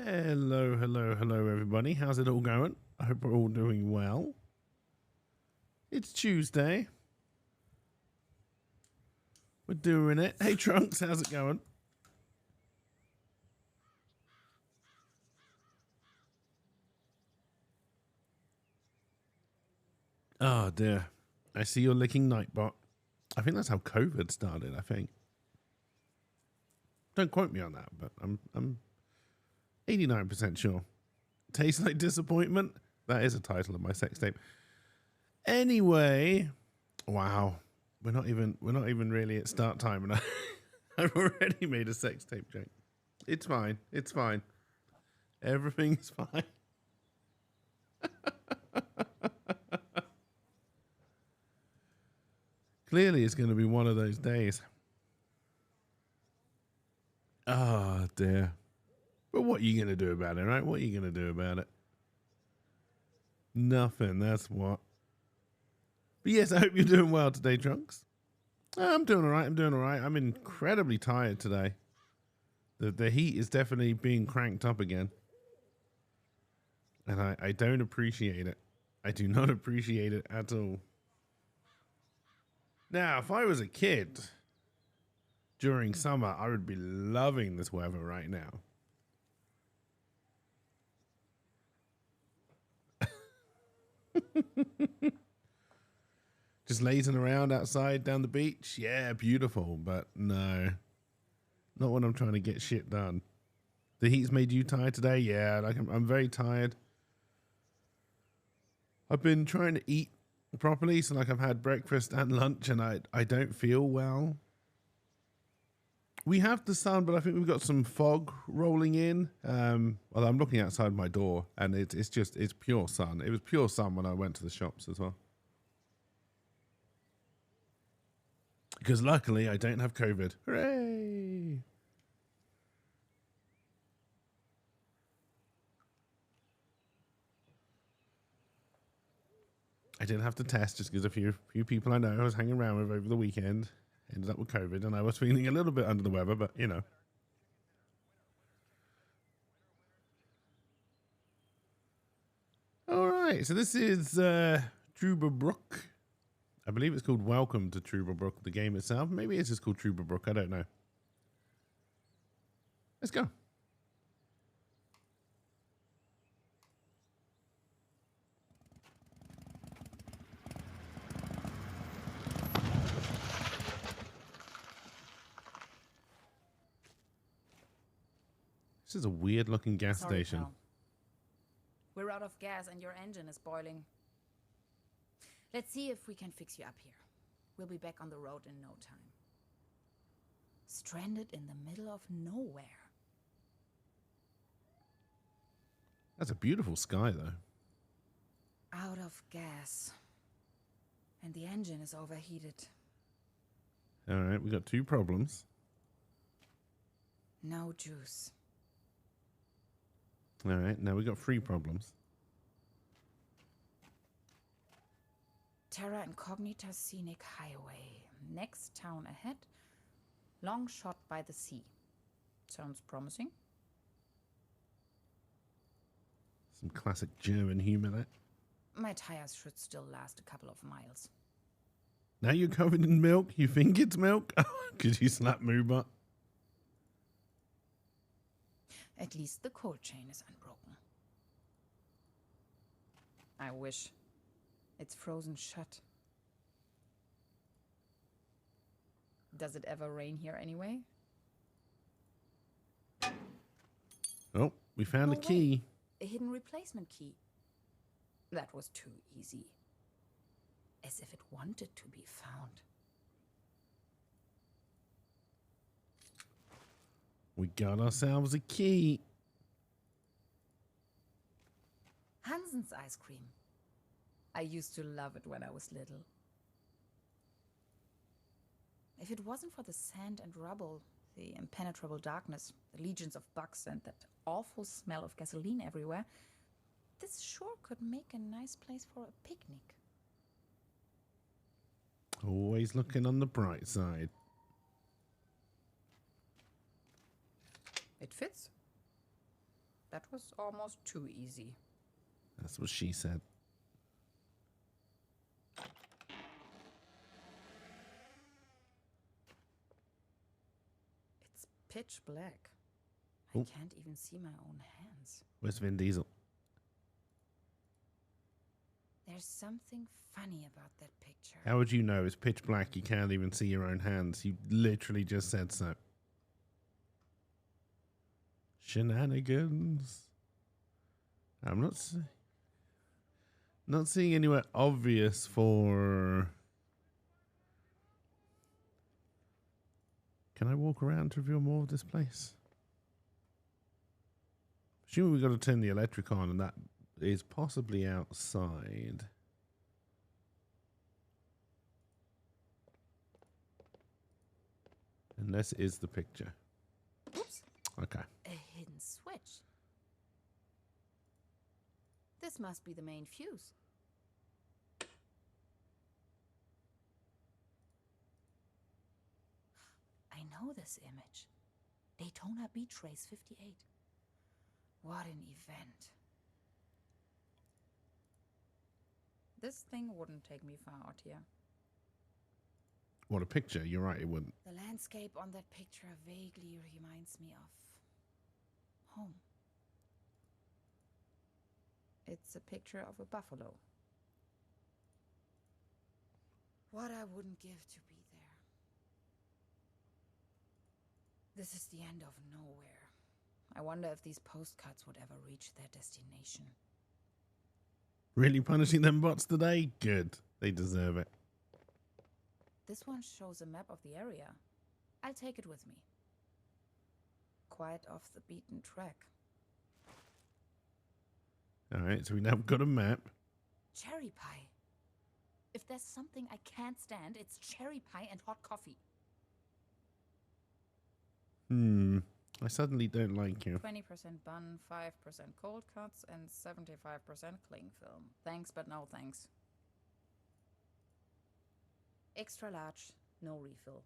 Hello, hello, hello, everybody. How's it all going? I hope we're all doing well. It's Tuesday. We're doing it. Hey, Trunks, how's it going? Oh, dear. I see you're licking Nightbot. I think that's how COVID started, I think. Don't quote me on that, but I'm 89% sure. Tastes like disappointment? That is a title of my sex tape. Anyway, wow. We're not even really at start time, and I've already made a sex tape joke. It's fine. It's fine. Everything's fine. Clearly, it's going to be one of those days. Oh, dear. But what are you going to do about it, right? What are you going to do about it? Nothing, that's what. But yes, I hope you're doing well today, Trunks. I'm doing all right. I'm incredibly tired today. The heat is definitely being cranked up again. And I don't appreciate it. I do not appreciate it at all. Now, if I was a kid during summer, I would be loving this weather right now. Just lazing around outside down the beach. Yeah, beautiful. But no, not when I'm trying to get shit done. The heat's made you tired today? Yeah, like I'm very tired. I've been trying to eat properly, so like I've had breakfast and lunch, and I don't feel well. We have the sun, but I think we've got some fog rolling in. Well, I'm looking outside my door, and it's pure sun. It was pure sun when I went to the shops as well. Because luckily I don't have COVID. Hooray! I didn't have to test just because a few people I know I was hanging around with over the weekend ended up with COVID, and I was feeling a little bit under the weather, but you know. All right, so this is Truberbrook. I believe it's called Welcome to Truberbrook, the game itself. Maybe it's just called Truberbrook. I don't know. Let's go. This is a weird looking gas station. Pal. We're out of gas and your engine is boiling. Let's see if we can fix you up here. We'll be back on the road in no time. Stranded in the middle of nowhere. That's a beautiful sky, though. Out of gas. And the engine is overheated. All right, we got two problems. No juice. All right, now we got three problems. Terra Incognita Scenic Highway. Next town ahead. Long shot by the sea. Sounds promising. Some classic German humor there. My tires should still last a couple of miles. Now you're covered in milk? You think it's milk? Could you slap Moobot? At least the cold chain is unbroken. I wish. It's frozen shut. Does it ever rain here anyway? Oh, we found a key. A hidden replacement key. That was too easy. As if it wanted to be found. We got ourselves a key. Hansen's ice cream. I used to love it when I was little. If it wasn't for the sand and rubble, the impenetrable darkness, the legions of bugs, and that awful smell of gasoline everywhere, this sure could make a nice place for a picnic. Always looking on the bright side. It fits. That was almost too easy. That's what she said. It's pitch black. Ooh. I can't even see my own hands. Where's Vin Diesel? There's something funny about that picture. How would you know? It's pitch black. You can't even see your own hands. You literally just said so. Shenanigans. I'm not seeing anywhere obvious for... Can I walk around to reveal more of this place? Assuming we've got to turn the electric on, and that is possibly outside. And this is the picture. Oops. Okay. A hidden switch. This must be the main fuse. I know this image. Daytona Beach Race 58. What an event. This thing wouldn't take me far out here. What a picture. You're right, it wouldn't. The landscape on that picture vaguely reminds me of home. It's a picture of a buffalo. What I wouldn't give to be there. This is the end of nowhere. I wonder if these postcards would ever reach their destination. Really punishing them bots today? Good. They deserve it. This one shows a map of the area. I'll take it with me. Quite off the beaten track. Alright, so we now got a map. Cherry pie. If there's something I can't stand, it's cherry pie and hot coffee. I suddenly don't like you. 20% bun, 5% cold cuts, and 75% cling film. Thanks, but no thanks. Extra large, no refill.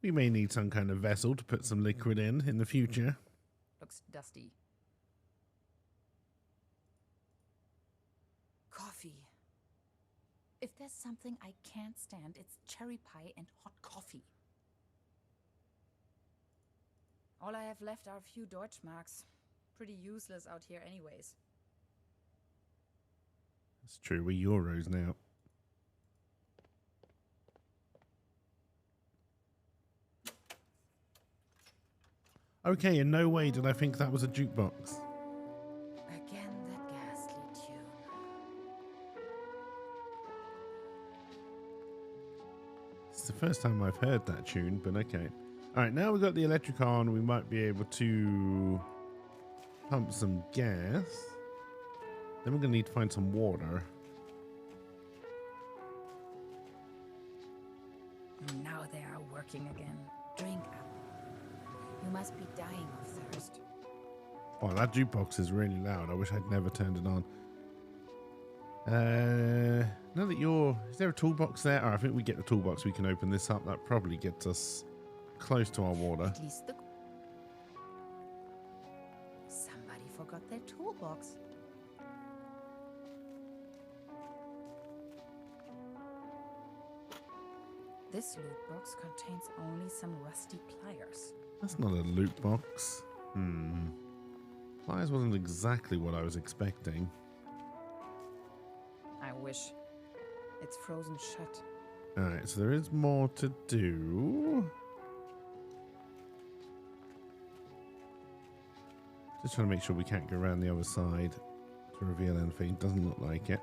We may need some kind of vessel to put some liquid in the future. Looks dusty. Coffee. If there's something I can't stand, it's cherry pie and hot coffee. All I have left are a few Deutschmarks. Pretty useless out here anyways. It's true, we're Euros now. Okay, in no way did I think that was a jukebox. Again, that ghastly tune. It's the first time I've heard that tune, but okay. Alright, now we've got the electric on, we might be able to pump some gas. Then we're going to need to find some water. Now they are working again. Drink up. You must be dying of thirst. Oh, that jukebox is really loud. I wish I'd never turned it on. Now that is there a toolbox there? Oh, I think we get the toolbox. We can open this up. That probably gets us close to our water. At least somebody forgot their toolbox. This loot box contains only some rusty pliers. That's not a loot box. Pliers wasn't exactly what I was expecting. I wish. It's frozen shut. Alright, so there is more to do. Just trying to make sure we can't go around the other side to reveal anything. Doesn't look like it.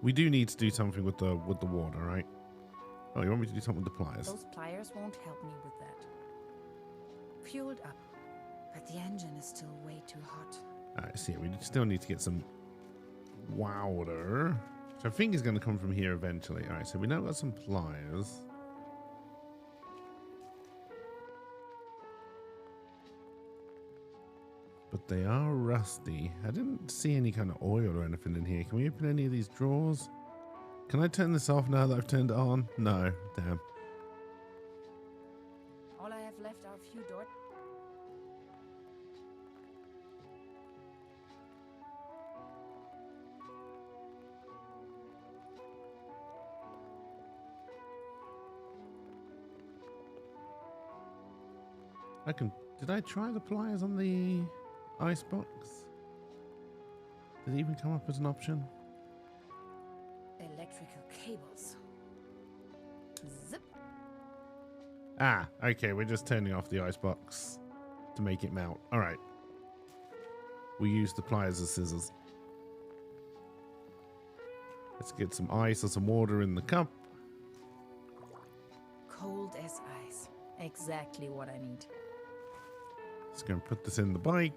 We do need to do something with the water, right? Oh, you want me to do something with the pliers? Those pliers won't help me with that. Fueled up, but the engine is still way too hot. Alright, so yeah, we still need to get some water. So I think it's going to come from here eventually. Alright, so we now got some pliers. But they are rusty. I didn't see any kind of oil or anything in here. Can we open any of these drawers? Can I turn this off now that I've turned it on? No. Damn. left our few door. Did I try the pliers on the icebox? Did it even come up as an option? Electrical cables. Zip. Ah, okay, we're just turning off the icebox to make it melt. All right. We use the pliers as scissors. Let's get some ice or some water in the cup. Cold as ice. Exactly what I need. Just going to put this in the bike.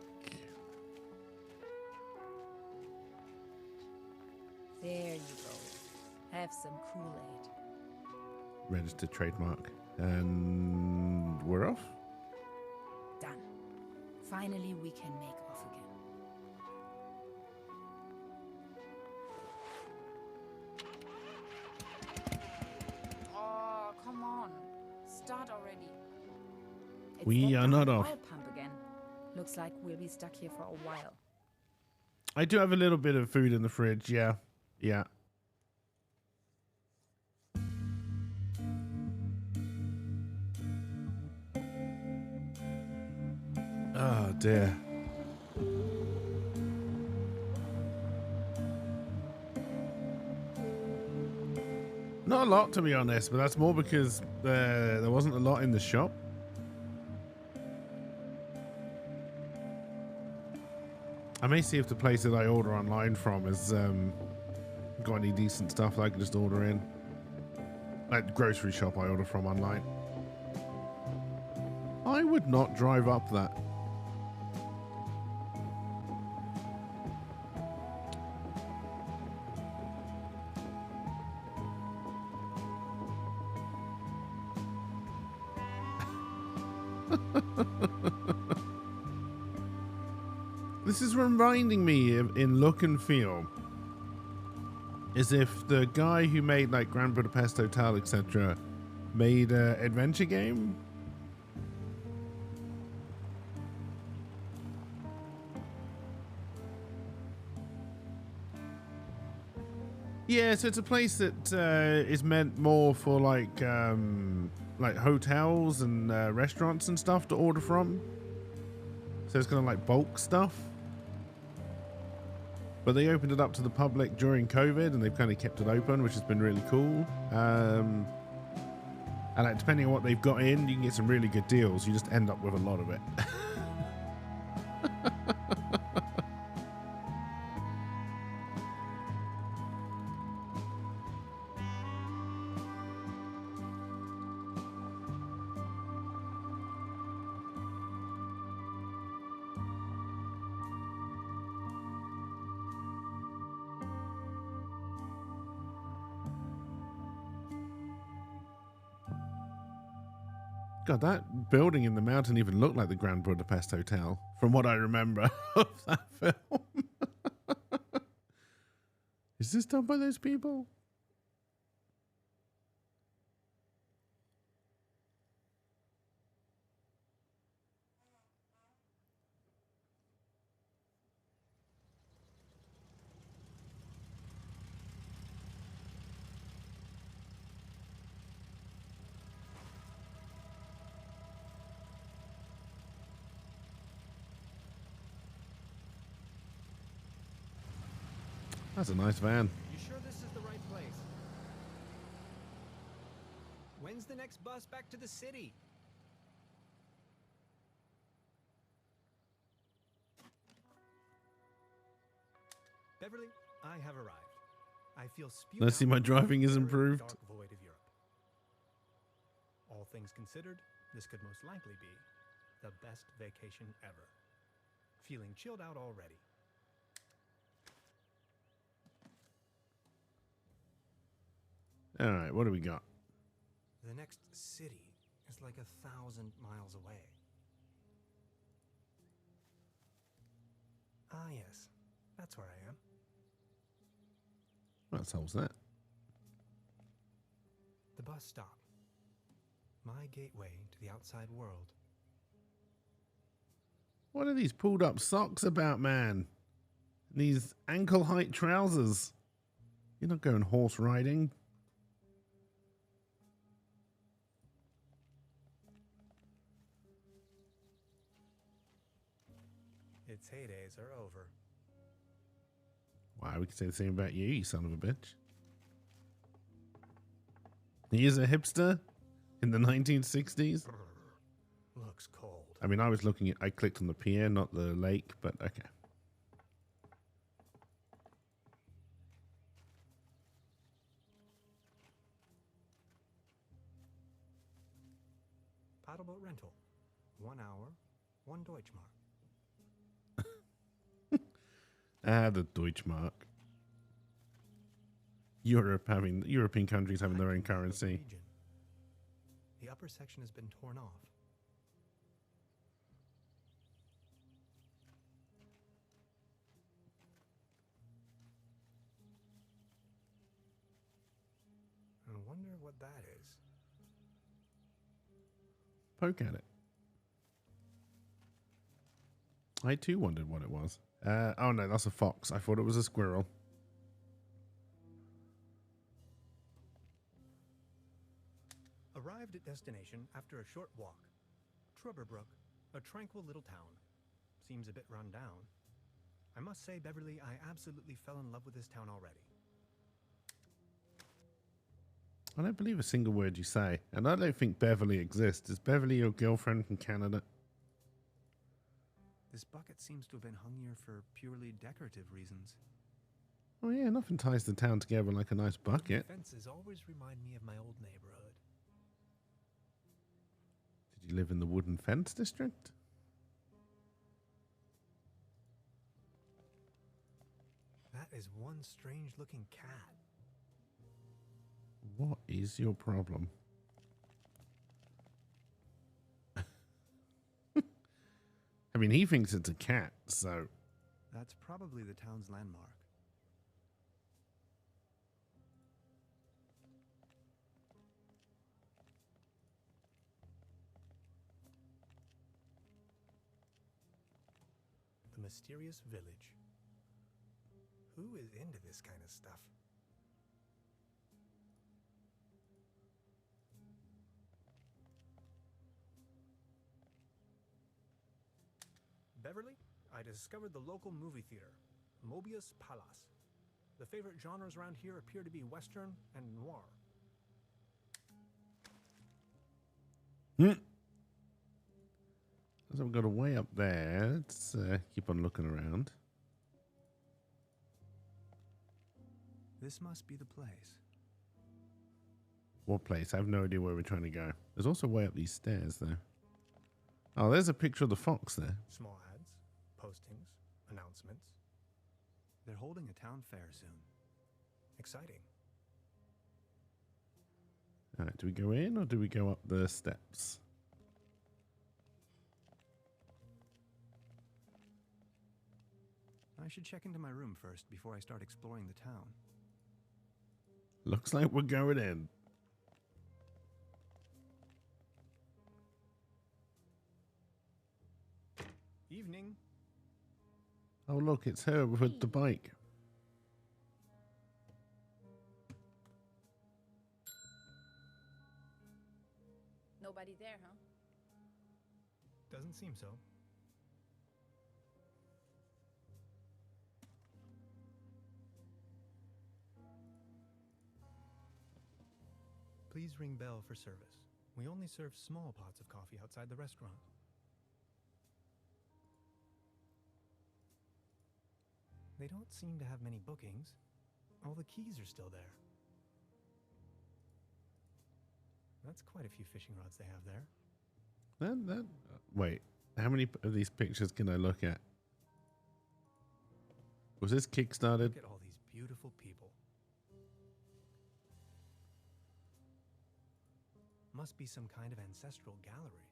There you go. Have some Kool-Aid. Registered trademark. And we're off. Done. Finally, we can make off again. Oh, come on. Start already. It's We that are not darn off. oil pump again. Looks like we'll be stuck here for a while. I do have a little bit of food in the fridge. Yeah. Yeah. Oh, dear. Not a lot, to be honest, but that's more because there wasn't a lot in the shop. I may see if the place that I order online from has got any decent stuff that I can just order in. Like the grocery shop I order from online. I would not drive up that. This is reminding me of, in look and feel, as if the guy who made like Grand Budapest Hotel, etc., made an adventure game. Yeah, so it's a place that is meant more for like hotels and restaurants and stuff to order from. So it's kind of like bulk stuff. But they opened it up to the public during COVID, and they've kind of kept it open, which has been really cool. And like, depending on what they've got in, you can get some really good deals. You just end up with a lot of it. God, that building in the mountain even looked like the Grand Budapest Hotel, from what I remember of that film. Is this done by those people? That's a nice van. You sure this is the right place? When's the next bus back to the city? Beverly, I have arrived. I feel spewed Let's see, out my into driving the is very improved. dark void of Europe. All things considered, this could most likely be the best vacation ever. Feeling chilled out already. All right, what do we got? The next city is like 1,000 miles away. Ah, yes. That's where I am. That solves that. The bus stop. My gateway to the outside world. What are these pulled up socks about, man? These ankle height trousers. You're not going horse riding. Its heydays are over. Wow, we can say the same about you, you son of a bitch. He is a hipster in the 1960s. Looks cold. I mean, I clicked on the pier, not the lake, but okay. Paddleboat rental. 1 hour, 1 Deutschmark. Ah, the Deutschmark. European countries having their own currency. Region. The upper section has been torn off. I wonder what that is. Poke at it. I too wondered what it was. Oh no, that's a fox. I thought it was a squirrel. Arrived at destination after a short walk. Truberbrook, a tranquil little town. Seems a bit run down. I must say, Beverly, I absolutely fell in love with this town already. I don't believe a single word you say, and I don't think Beverly exists. Is Beverly your girlfriend from Canada? This bucket seems to have been hung here for purely decorative reasons. Oh yeah, nothing ties the town together like a nice bucket. Fences always remind me of my old neighborhood. Did you live in the wooden fence district? That is one strange looking cat. What is your problem? I mean, he thinks it's a cat, so... That's probably the town's landmark. The mysterious village. Who is into this kind of stuff? Beverly, I discovered the local movie theater, Mobius Palace. The favorite genres around here appear to be Western and noir. So we've got a way up there. Let's keep on looking around. This must be the place. What place? I have no idea where we're trying to go. There's also a way up these stairs, though. Oh, there's a picture of the fox there. Small ads, postings, announcements. They're holding a town fair soon. Exciting. All right, do we go in or do we go up the steps? I should check into my room first before I start exploring the town. Looks like we're going in. Evening. Oh, look, it's her with the bike. Nobody there, huh? Doesn't seem so. Please ring bell for service. We only serve small pots of coffee outside the restaurant. They don't seem to have many bookings. All the keys are still there. That's quite a few fishing rods they have there. Wait, how many of these pictures can I look at? Was this kickstarted? Look at all these beautiful people. Must be some kind of ancestral gallery.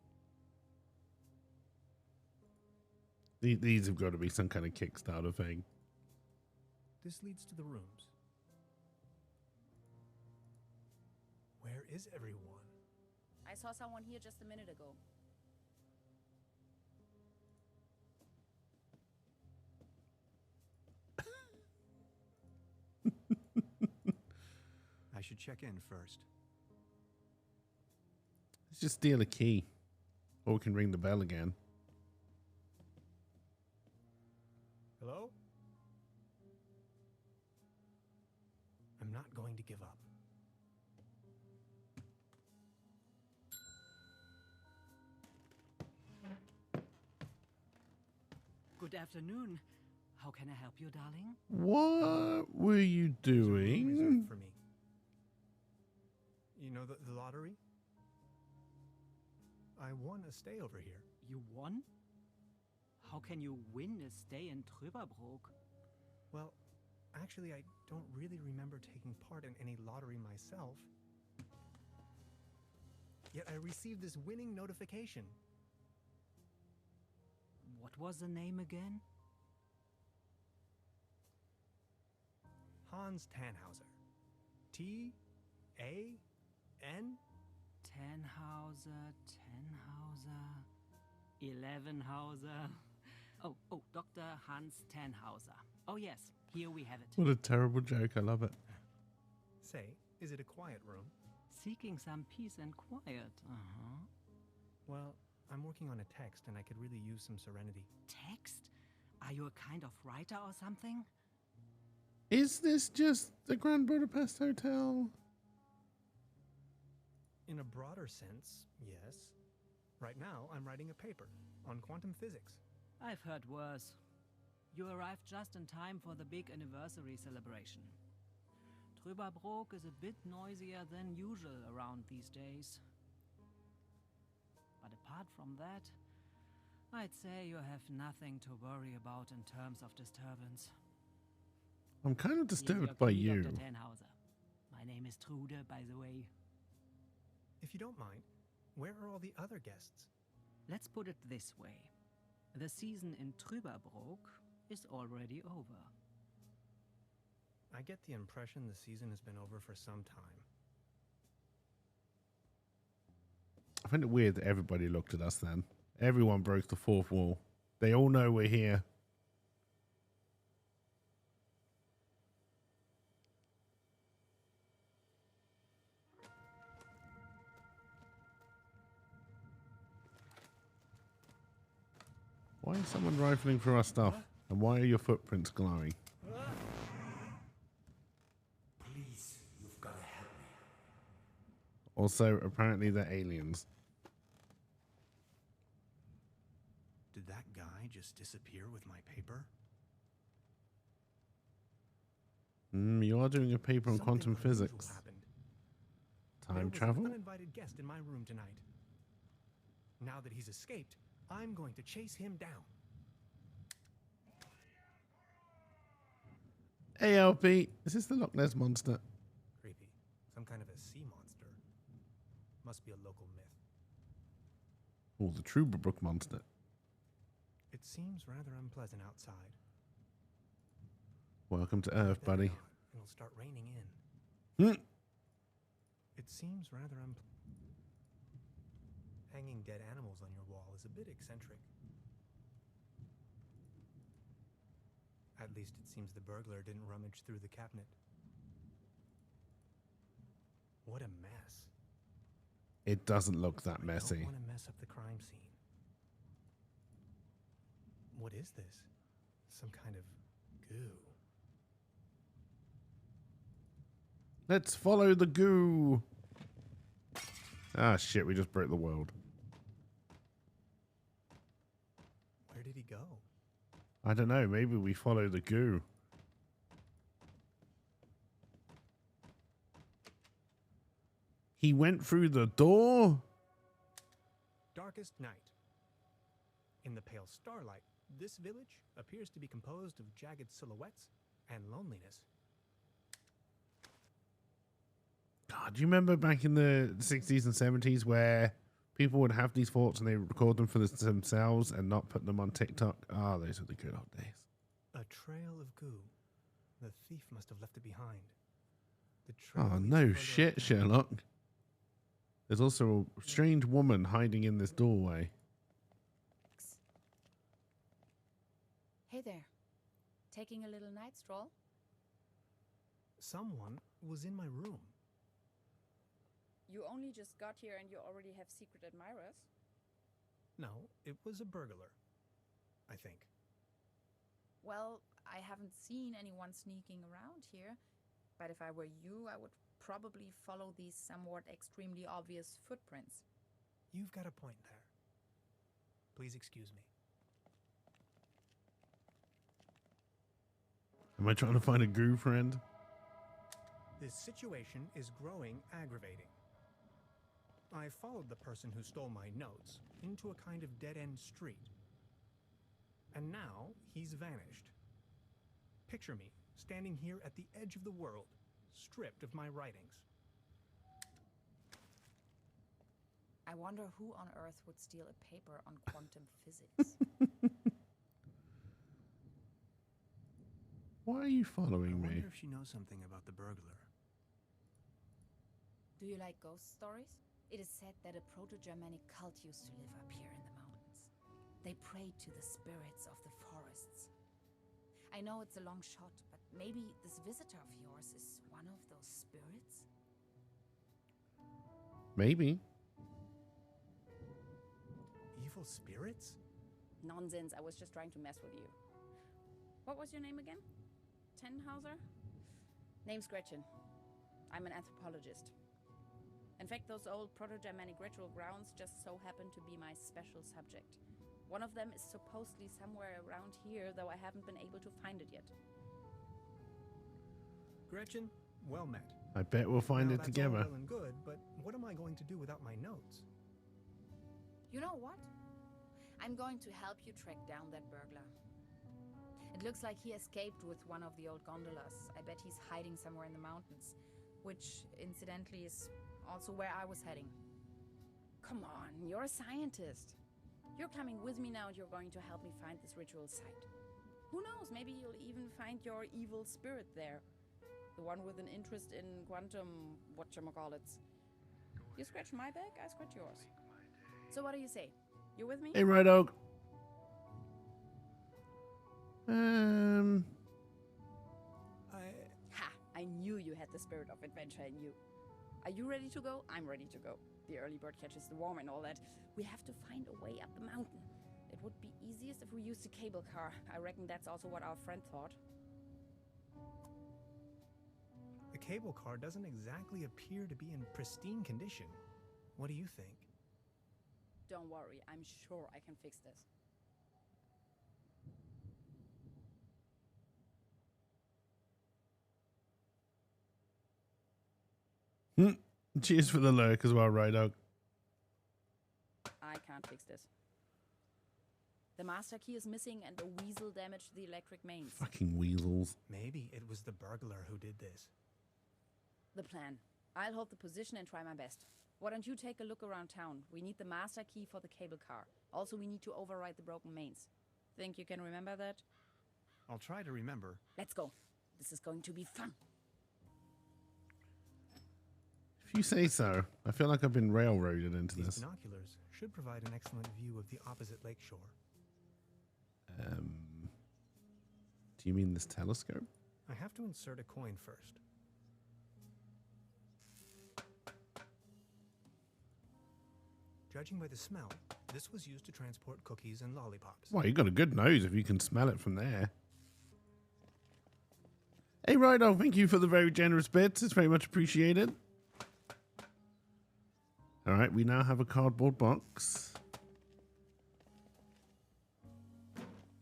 These have got to be some kind of Kickstarter thing. This leads to the rooms. Where is everyone? I saw someone here just a minute ago. I should check in first. Let's just steal a key. Or we can ring the bell again. Hello? I'm not going to give up. Good afternoon. How can I help you, darling? What were you There's a room reserved doing? for me. You know the lottery? I won a stay over here. You won? How can you win a stay in Truberbrook? Well, actually, I don't really remember taking part in any lottery myself. Yet I received this winning notification. What was the name again? Hans Tannhauser. T-A-N? Tannhauser, 11hauser. Oh, Dr. Hans Tannhauser. Oh yes, here we have it. What a terrible joke. I love it. Say, is it a quiet room? Seeking some peace and quiet. Well, I'm working on a text and I could really use some serenity. Text? Are you a kind of writer or something? Is this just the Grand Budapest Hotel? In a broader sense, yes. Right now, I'm writing a paper on quantum physics. I've heard worse. You arrived just in time for the big anniversary celebration. Truberbrook is a bit noisier than usual around these days. But apart from that, I'd say you have nothing to worry about in terms of disturbance. I'm kind of Here's disturbed your by key, you. Dr. Tannhauser. My name is Trude, by the way. If you don't mind, where are all the other guests? Let's put it this way. The season in Truberbrook is already over. I get the impression the season has been over for some time. I find it weird that everybody looked at us then. Everyone broke the fourth wall. They all know we're here. Why is someone rifling through our stuff? And why are your footprints glowing? Please, you've got to help me. Also, apparently they're aliens. Did that guy just disappear with my paper? You are doing a paper on Something quantum unusual physics. happened. Time There was travel? an uninvited guest in my room tonight. Now that he's escaped, I'm going to chase him down. Hey, LP. Is this the Loch Ness Monster? Creepy. Some kind of a sea monster. Must be a local myth. Oh, the Truberbrook Monster. It seems rather unpleasant outside. Welcome to Earth, Then buddy. It'll start raining in. Hmm. It seems rather Hanging dead animals on your wall is a bit eccentric. At least it seems the burglar didn't rummage through the cabinet. What a mess. It doesn't look that I messy. don't want to mess up the crime scene. What is this? Some kind of goo. Let's follow the goo. Ah, shit, we just broke the world. Where did he go? I don't know, maybe we follow the goo. He went through the door? Darkest night. In the pale starlight, this village appears to be composed of jagged silhouettes and loneliness. God, do you remember back in the 60s and 70s where people would have these thoughts and they would record them for themselves and not put them on TikTok? Ah, those were the good old days. A trail of goo. The thief must have left it behind. The trail Oh, leads no further shit, uptown. Sherlock. There's also a strange woman hiding in this doorway. Hey there. Taking a little night stroll? Someone was in my room. You only just got here and you already have secret admirers? No, it was a burglar. I think. Well, I haven't seen anyone sneaking around here, but if I were you, I would probably follow these somewhat extremely obvious footprints. You've got a point there. Please excuse me. Am I trying to find a goo friend? This situation is growing aggravating. I followed the person who stole my notes into a kind of dead-end street. And now he's vanished. Picture me standing here at the edge of the world, stripped of my writings. I wonder who on Earth would steal a paper on quantum physics. Why are you following I me? wonder if she knows something about the burglar. Do you like ghost stories? It is said that a Proto-Germanic cult used to live up here in the mountains. They prayed to the spirits of the forests. I know it's a long shot, but maybe this visitor of yours is one of those spirits? Maybe. Evil spirits? Nonsense, I was just trying to mess with you. What was your name again? Tenhauser? Name's Gretchen. I'm an anthropologist. In fact, those old Proto-Germanic ritual grounds just so happen to be my special subject. One of them is supposedly somewhere around here, though I haven't been able to find it yet. Gretchen, well met. I bet we'll find Now, it that's together. all well and good, but what am I going to do without my notes? You know what? I'm going to help you track down that burglar. It looks like he escaped with one of the old gondolas. I bet he's hiding somewhere in the mountains, which, incidentally, is also where I was heading. Come on, you're a scientist. You're coming with me now and you're going to help me find this ritual site. Who knows, maybe you'll even find your evil spirit there. The one with an interest in quantum whatchamacallits. You scratch my back, I scratch yours. So what do you say? You with me? Hey, Red Oak. Ha! I knew you had the spirit of adventure in you. Are you ready to go? I'm ready to go. The early bird catches the worm and all that. We have to find a way up the mountain. It would be easiest if we used a cable car. I reckon that's also what our friend thought. The cable car doesn't exactly appear to be in pristine condition. What do you think? Don't worry, I'm sure I can fix this. Cheers for the lurk as well, Red Oak. I can't fix this. The master key is missing and the weasel damaged the electric mains. Fucking weasels. Maybe it was the burglar who did this. The plan. I'll hold the position and try my best. Why don't you take a look around town? We need the master key for the cable car. Also, we need to override the broken mains. Think you can remember that? I'll try to remember. Let's go. This is going to be fun. If you say so. I feel like I've been railroaded into These this. binoculars should provide an excellent view of the opposite lakeshore. Do you mean this telescope? I have to insert a coin first. Judging by the smell, this was used to transport cookies and lollipops. Well, you got a good nose if you can smell it from there. Hey, Rido, thank you for the very generous bits. It's very much appreciated. All right, we now have a cardboard box.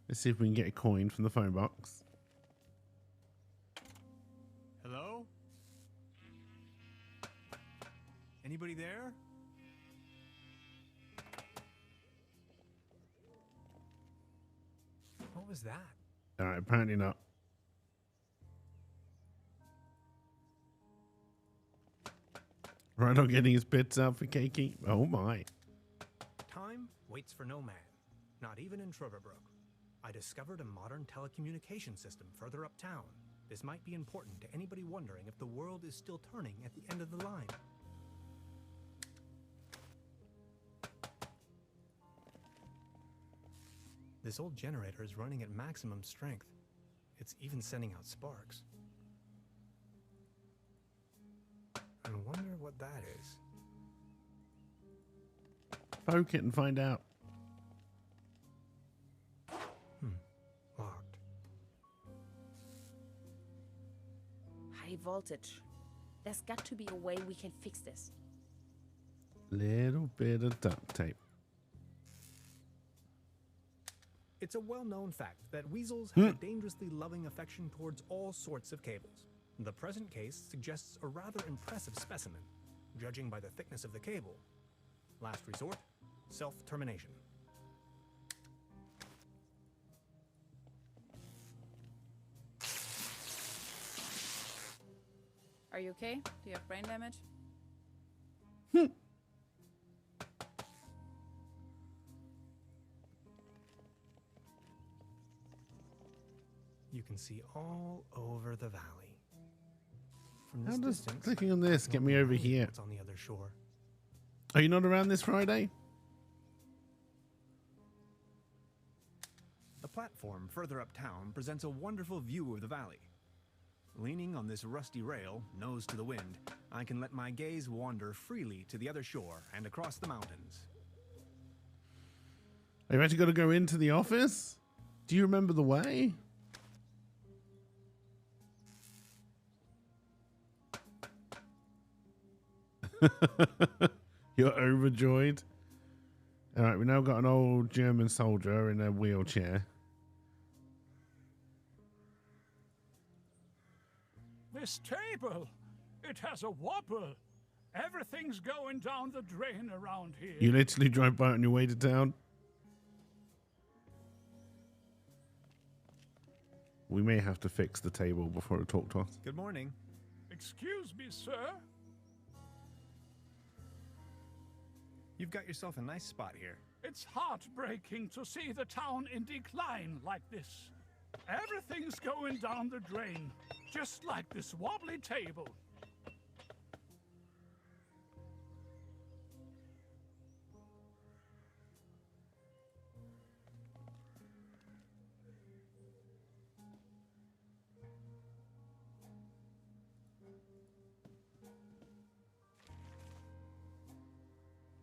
Let's see if we can get a coin from the phone box. Hello? Anybody there? What was that? All right, apparently not. Rido getting his bits out for Keiki. Oh my. Time waits for no man, not even in Truberbrook. I discovered a modern telecommunication system further uptown. This might be important to anybody wondering if the world is still turning at the end of the line. This old generator is running at maximum strength. It's even sending out sparks. I wonder what that is. poke it and find out. Locked. High voltage. There's got to be a way we can fix this. Little bit of duct tape. It's a well-known fact that weasels have a dangerously loving affection towards all sorts of cables. The present case suggests a rather impressive specimen, judging by the thickness of the cable. Last resort, self-termination. Are you okay? Do you have brain damage? You can see all over the valley. From How this does distance, clicking on this get me over here? it's on the other shore. Are you not around this Friday? The platform further uptown presents a wonderful view of the valley. Leaning on this rusty rail, nose to the wind, I can let my gaze wander freely to the other shore and across the mountains. Have you actually got to go into the office? Do you remember the way? You're overjoyed. All right, we now got an old German soldier in a wheelchair. This table, it has a wobble. Everything's going down the drain around here. You literally drive by on your way to town. We may have to fix the table before it talk to us. Good morning. Excuse me, sir. You've got yourself a nice spot here. It's heartbreaking to see the town in decline like this. Everything's going down the drain, just like this wobbly table.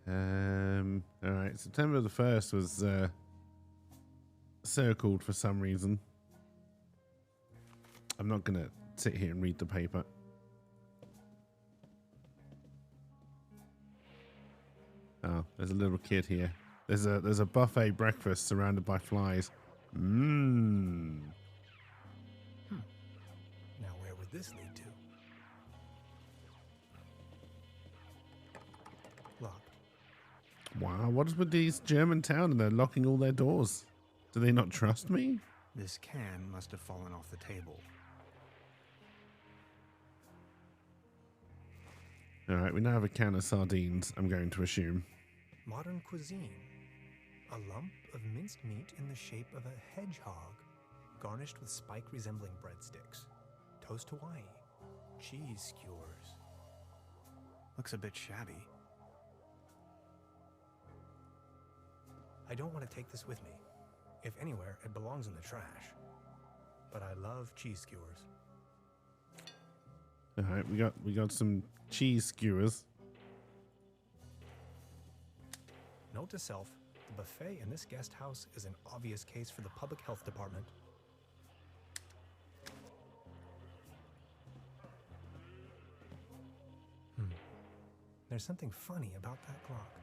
All right. September the 1st was circled for some reason. I'm not gonna sit here and read the paper. Oh, there's a little kid here. There's a buffet breakfast surrounded by flies. Mmm. Now where would this lead to? Locked. Wow, what is with these German town and they're locking all their doors? Do they not trust me? This can must have fallen off the table. All right, we now have a can of sardines, I'm going to assume. Modern cuisine. A lump of minced meat in the shape of a hedgehog, garnished with spike-resembling breadsticks. Toast Hawaii. Cheese skewers. Looks a bit shabby. I don't want to take this with me. If anywhere, it belongs in the trash. But I love cheese skewers. All right, we got some cheese skewers. Note to self, the buffet in this guest house is an obvious case for the public health department. There's something funny about that clock.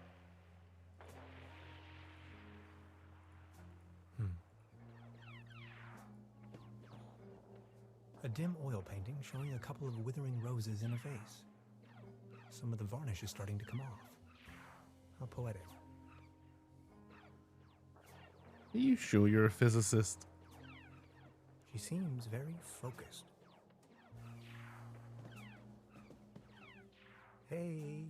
A dim oil painting showing a couple of withering roses in a vase. Some of the varnish is starting to come off. How poetic. Are you sure you're a physicist? She seems very focused. Hey.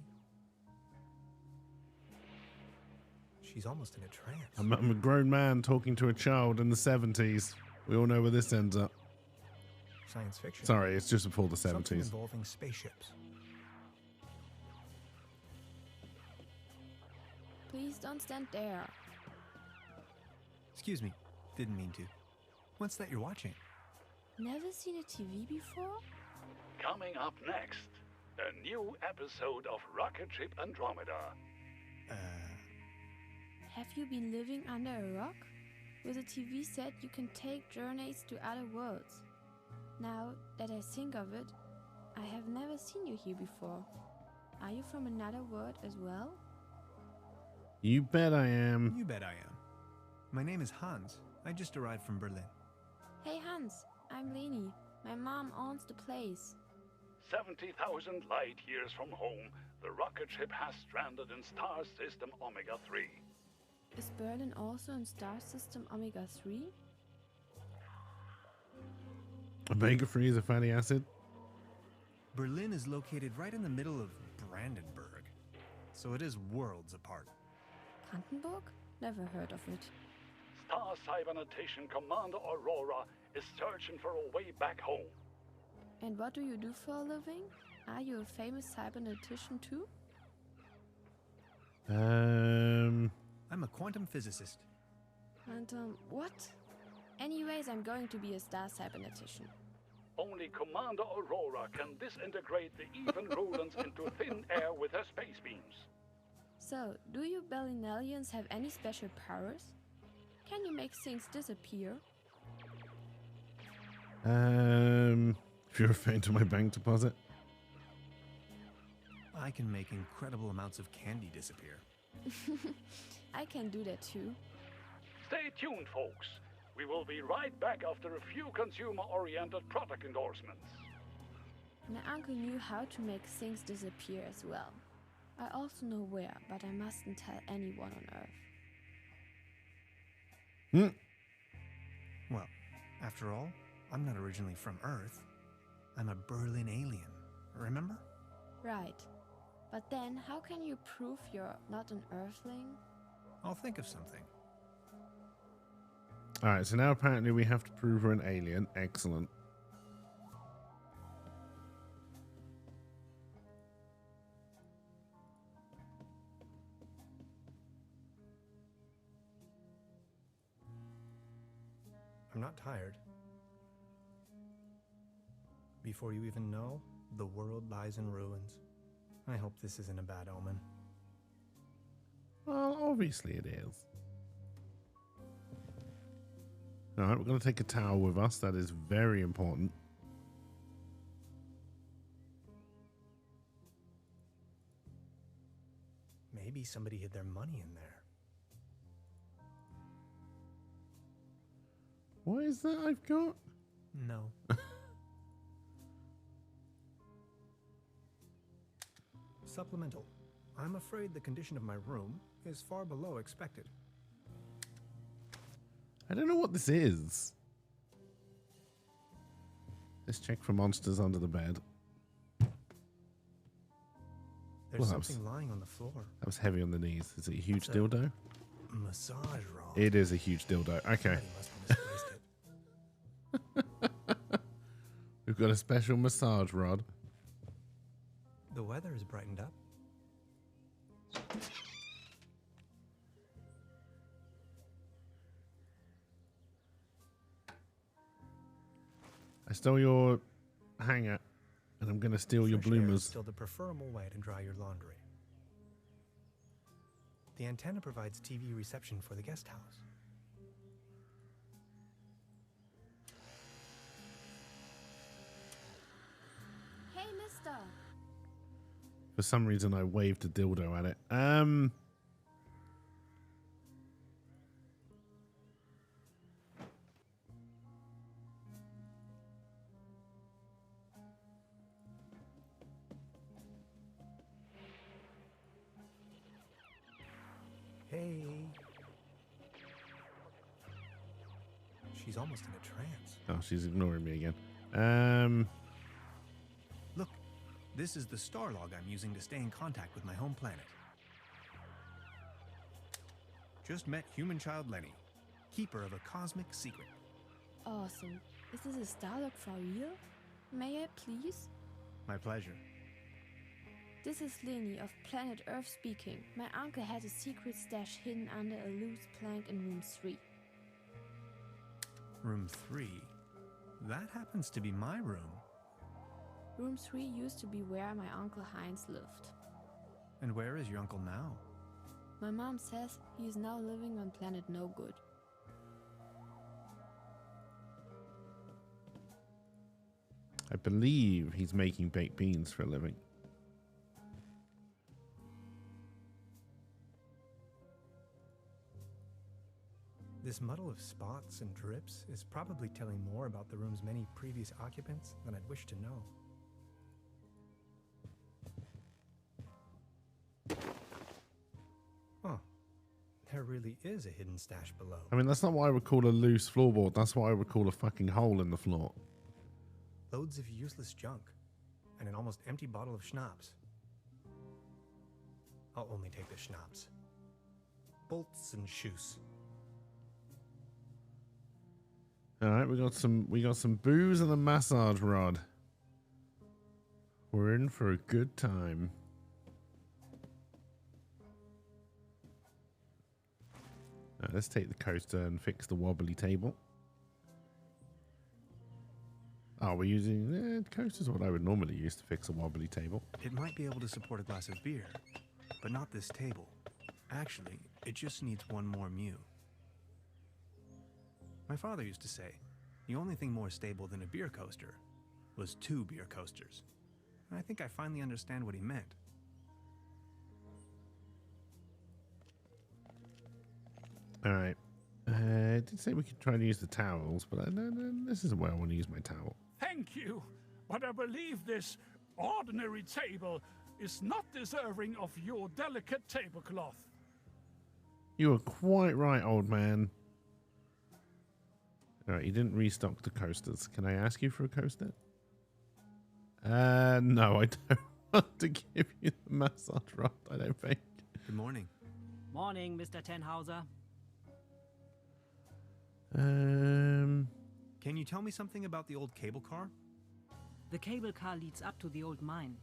She's almost in a trance. I'm a grown man talking to a child in the 70s. We all know where this ends up. Science fiction. Sorry, it's just before the Something 70s. involving spaceships. Please don't stand there. Excuse me. Didn't mean to. What's that you're watching? Never seen a TV before? Coming up next, a new episode of Rocket Ship Andromeda. Have you been living under a rock? With a TV set, you can take journeys to other worlds. Now that I think of it, I have never seen you here before. Are you from another world as well? You bet I am. You bet I am. My name is Hans. I just arrived from Berlin. Hey Hans, I'm Leni. My mom owns the place. 70,000 light years from home, the rocket ship has stranded in star system Omega 3. Is Berlin also in star system Omega 3? Omega-3 is a fatty acid. Berlin is located right in the middle of Brandenburg, so it is worlds apart. Brandenburg? Never heard of it. Star Cybernetation Commander Aurora is searching for a way back home. And what do you do for a living? Are you a famous cybernetician too? I'm a quantum physicist. And what? Anyways, I'm going to be a star cybernetician. Only Commander Aurora can disintegrate the even rulings into thin air with her space beams. So, do you Berlinalians have any special powers? Can you make things disappear? If you're referring to my bank deposit. I can make incredible amounts of candy disappear. I can do that too. Stay tuned, folks. We will be right back after a few consumer-oriented product endorsements. My uncle knew how to make things disappear as well. I also know where, but I mustn't tell anyone on Earth. Well, after all, I'm not originally from Earth. I'm a Berlin alien, remember? Right. But then, how can you prove you're not an Earthling? I'll think of something. Alright, so now apparently we have to prove we're an alien. Excellent. I'm not tired. Before you even know, the world lies in ruins. I hope this isn't a bad omen. Well, obviously it is. Alright, we're going to take a towel with us. That is very important. Maybe somebody hid their money in there. What is that I've got? No. Supplemental. I'm afraid the condition of my room is far below expected. I don't know what this is. Let's check for monsters under the bed. There's Well, something lying on the floor. That was heavy on the knees. Is it a huge It's a dildo? massage rod. It is a huge dildo. Okay. Somebody must have misplaced it. We've got a special massage rod. The weather has brightened up. I stole your hanger, and I'm going to steal your Fresh air is bloomers. still the preferable way to dry your laundry. The antenna provides TV reception for the guest house. Hey, mister! For some reason, I waved a dildo at it. Hey. She's almost in a trance. Oh, she's ignoring me again. Look, this is the star log I'm using to stay in contact with my home planet. Just met human child Lenny, keeper of a cosmic secret. Awesome. Is this a Starlock for real? May I please? My pleasure. This is Leni of planet Earth speaking. My uncle had a secret stash hidden under a loose plank in room 3. Room 3? That happens to be my room. Room 3 used to be where my uncle Heinz lived. And where is your uncle now? My mom says he is now living on planet no good. I believe he's making baked beans for a living. This muddle of spots and drips is probably telling more about the room's many previous occupants than I'd wish to know. Huh. There really is a hidden stash below. I mean, that's not what I would call a loose floorboard. That's what I would call a fucking hole in the floor. Loads of useless junk. And an almost empty bottle of schnapps. I'll only take the schnapps. Bolts and shoes. All right, we got some booze and a massage rod. We're in for a good time. Let's take the coaster and fix the wobbly table. Oh, we're using coaster's what I would normally use to fix a wobbly table. It might be able to support a glass of beer, but not this table. Actually, it just needs one more mew. My father used to say, the only thing more stable than a beer coaster was 2 beer coasters. And I think I finally understand what he meant. All right. I did say we could try and use the towels, but this isn't where I want to use my towel. Thank you, but I believe this ordinary table is not deserving of your delicate tablecloth. You are quite right, old man. All right, you didn't restock the coasters. Can I ask you for a coaster? No, I don't want to give you the massage rod, I don't think. Good morning. Morning, Mr. Tenhauser. Can you tell me something about the old cable car? The cable car leads up to the old mine.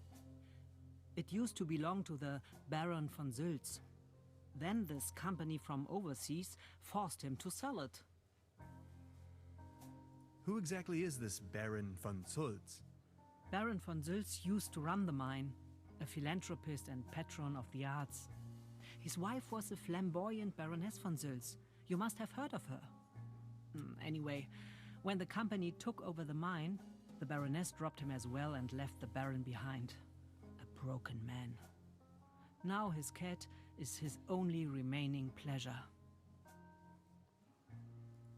It used to belong to the Baron von Sülz. Then this company from overseas forced him to sell it. Who exactly is this Baron von Sülz? Baron von Sülz used to run the mine, a philanthropist and patron of the arts. His wife was the flamboyant Baroness von Sülz. You must have heard of her. Anyway, when the company took over the mine, the Baroness dropped him as well and left the Baron behind. A broken man. Now his cat is his only remaining pleasure.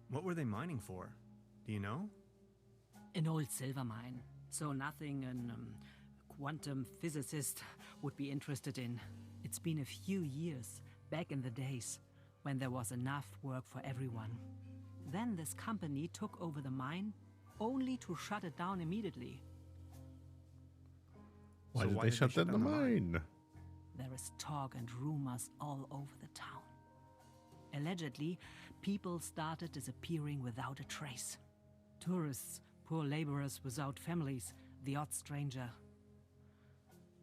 What were they mining for? Do you know? An old silver mine, so nothing a quantum physicist would be interested in. It's been a few years, back in the days, when there was enough work for everyone. Then this company took over the mine, only to shut it down immediately. Why did they shut down the mine? There is talk and rumors all over the town. Allegedly, people started disappearing without a trace. Tourists, poor laborers without families, the odd stranger.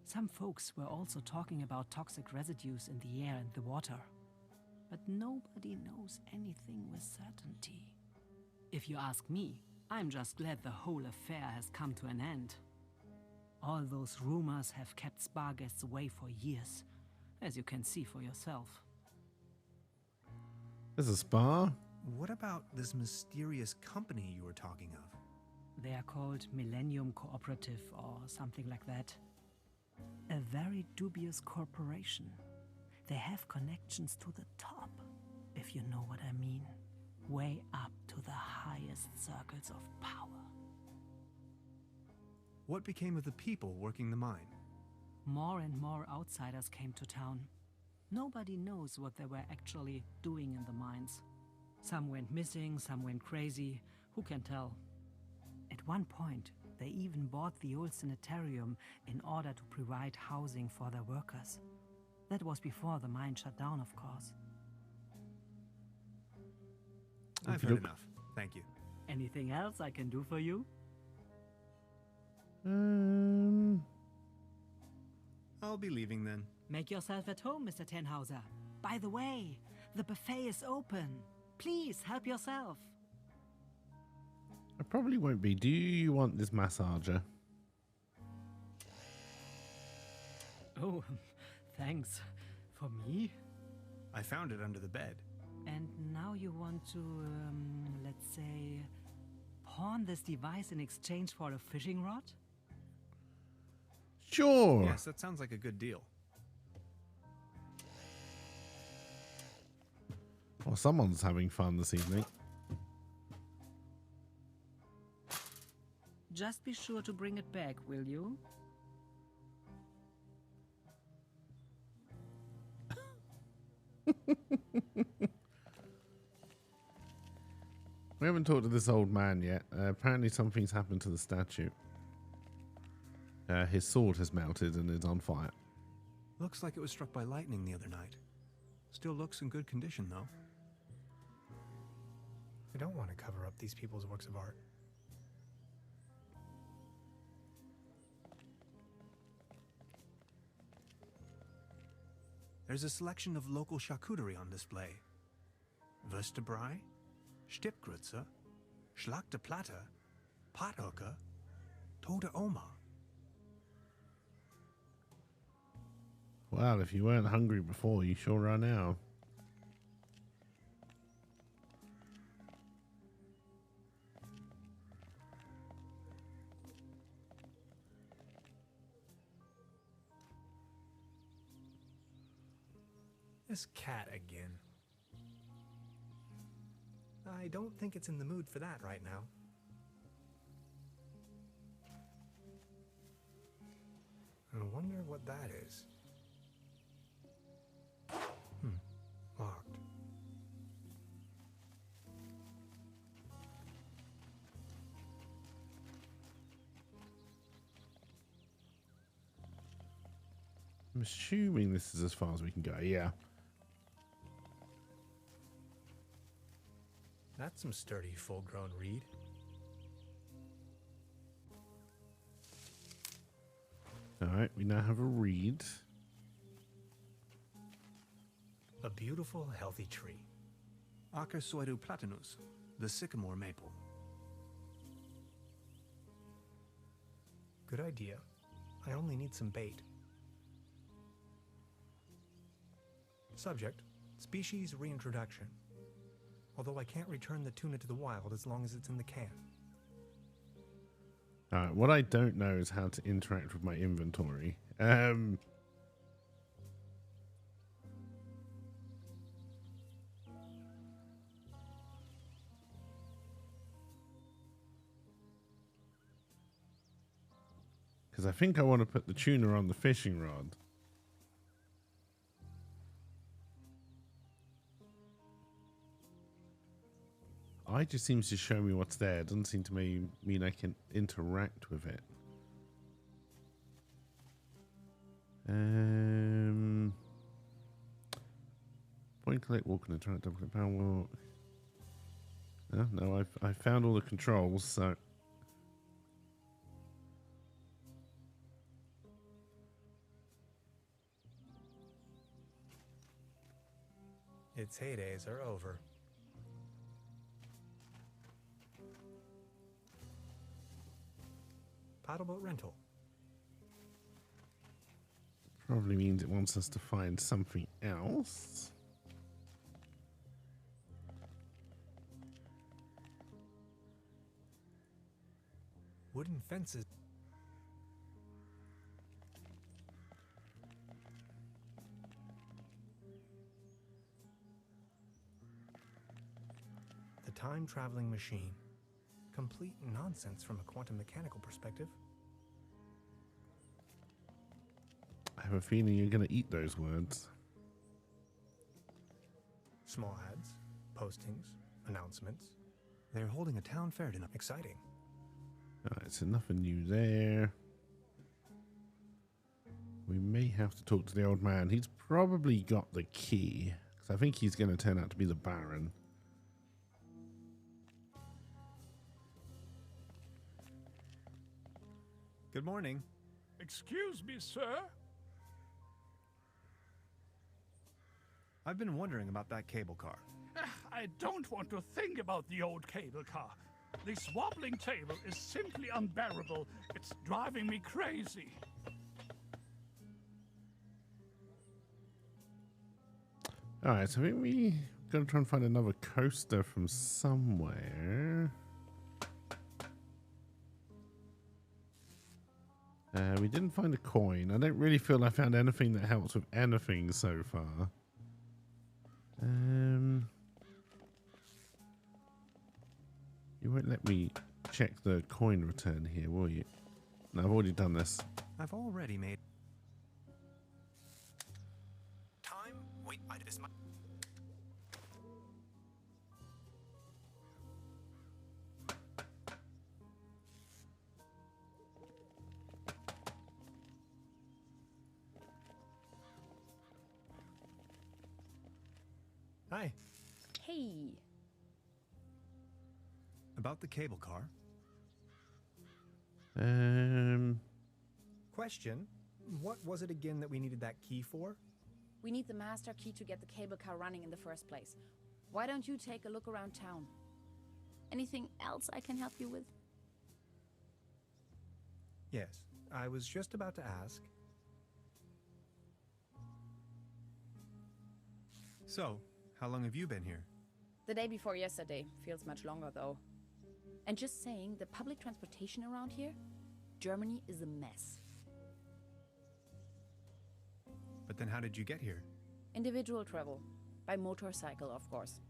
Some folks were also talking about toxic residues in the air and the water. But nobody knows anything with certainty. If you ask me, I'm just glad the whole affair has come to an end. All those rumors have kept spa guests away for years, as you can see for yourself. There's a spa? What about this mysterious company you were talking of? They are called Millennium Cooperative or something like that. A very dubious corporation. They have connections to the top, if you know what I mean. Way up to the highest circles of power. What became of the people working the mine? More and more outsiders came to town. Nobody knows what they were actually doing in the mines. Some went missing, some went crazy. Who can tell? At one point, they even bought the old sanitarium in order to provide housing for their workers. That was before the mine shut down, of course. I've heard enough. Thank you. Anything else I can do for you? I'll be leaving then. Make yourself at home, Mr. Tenhauser. By the way, the buffet is open. Please help yourself. I probably won't be. Do you want this massager? Oh, thanks. For me? I found it under the bed. And now you want to, let's say, pawn this device in exchange for a fishing rod? Sure. Yes, that sounds like a good deal. Well, someone's having fun this evening. Just be sure to bring it back, will you? We haven't talked to this old man yet. Apparently something's happened to the statue. His sword has melted and is on fire. Looks like it was struck by lightning the other night. Still looks in good condition, though. I don't want to cover up these people's works of art. There's a selection of local charcuterie on display. Würstebrei, Stippgrütze, Schlachte Platte, Pathoke, Tote Oma. Well, if you weren't hungry before, you sure are now. This cat again. I don't think it's in the mood for that right now. I wonder what that is. Locked. I'm assuming this is as far as we can go. Yeah. That's some sturdy, full-grown reed. All right, we now have a reed. A beautiful, healthy tree. Acersoidu platanus, the sycamore maple. Good idea. I only need some bait. Subject, species reintroduction. Although I can't return the tuna to the wild as long as it's in the can. All right, what I don't know is how to interact with my inventory. Because I think I want to put the tuna on the fishing rod. I just seems to show me what's there. It doesn't seem to mean I can interact with it. Point, click, walk, and interact, double click, power walk. No, I've found all the controls, so. Its heydays are over. Paddleboat rental. Probably means it wants us to find something else. Wooden fences. The time-traveling machine. Complete nonsense from a quantum mechanical perspective. I have a feeling you're going to eat those words. Small ads, postings, announcements. They're holding a town fair tonight. Exciting. Alright, so nothing new there. We may have to talk to the old man. He's probably got the key. Because I think he's going to turn out to be the Baron. Good morning. Excuse me, sir? I've been wondering about that cable car. I don't want to think about the old cable car. This wobbling table is simply unbearable. It's driving me crazy. All right, so I think we got to try and find another coaster from somewhere. We didn't find a coin. I don't really feel I found anything that helps with anything so far. You won't let me check the coin return here, will you? No, I've already done this. I've already made time. Wait, this might. Hi. Hey. About the cable car. Question. What was it again that we needed that key for? We need the master key to get the cable car running in the first place. Why don't you take a look around town? Anything else I can help you with? Yes, I was just about to ask. So, how long have you been here? The day before yesterday. Feels much longer, though. And just saying, the public transportation around here, Germany is a mess. But then how did you get here? Individual travel. By motorcycle, of course.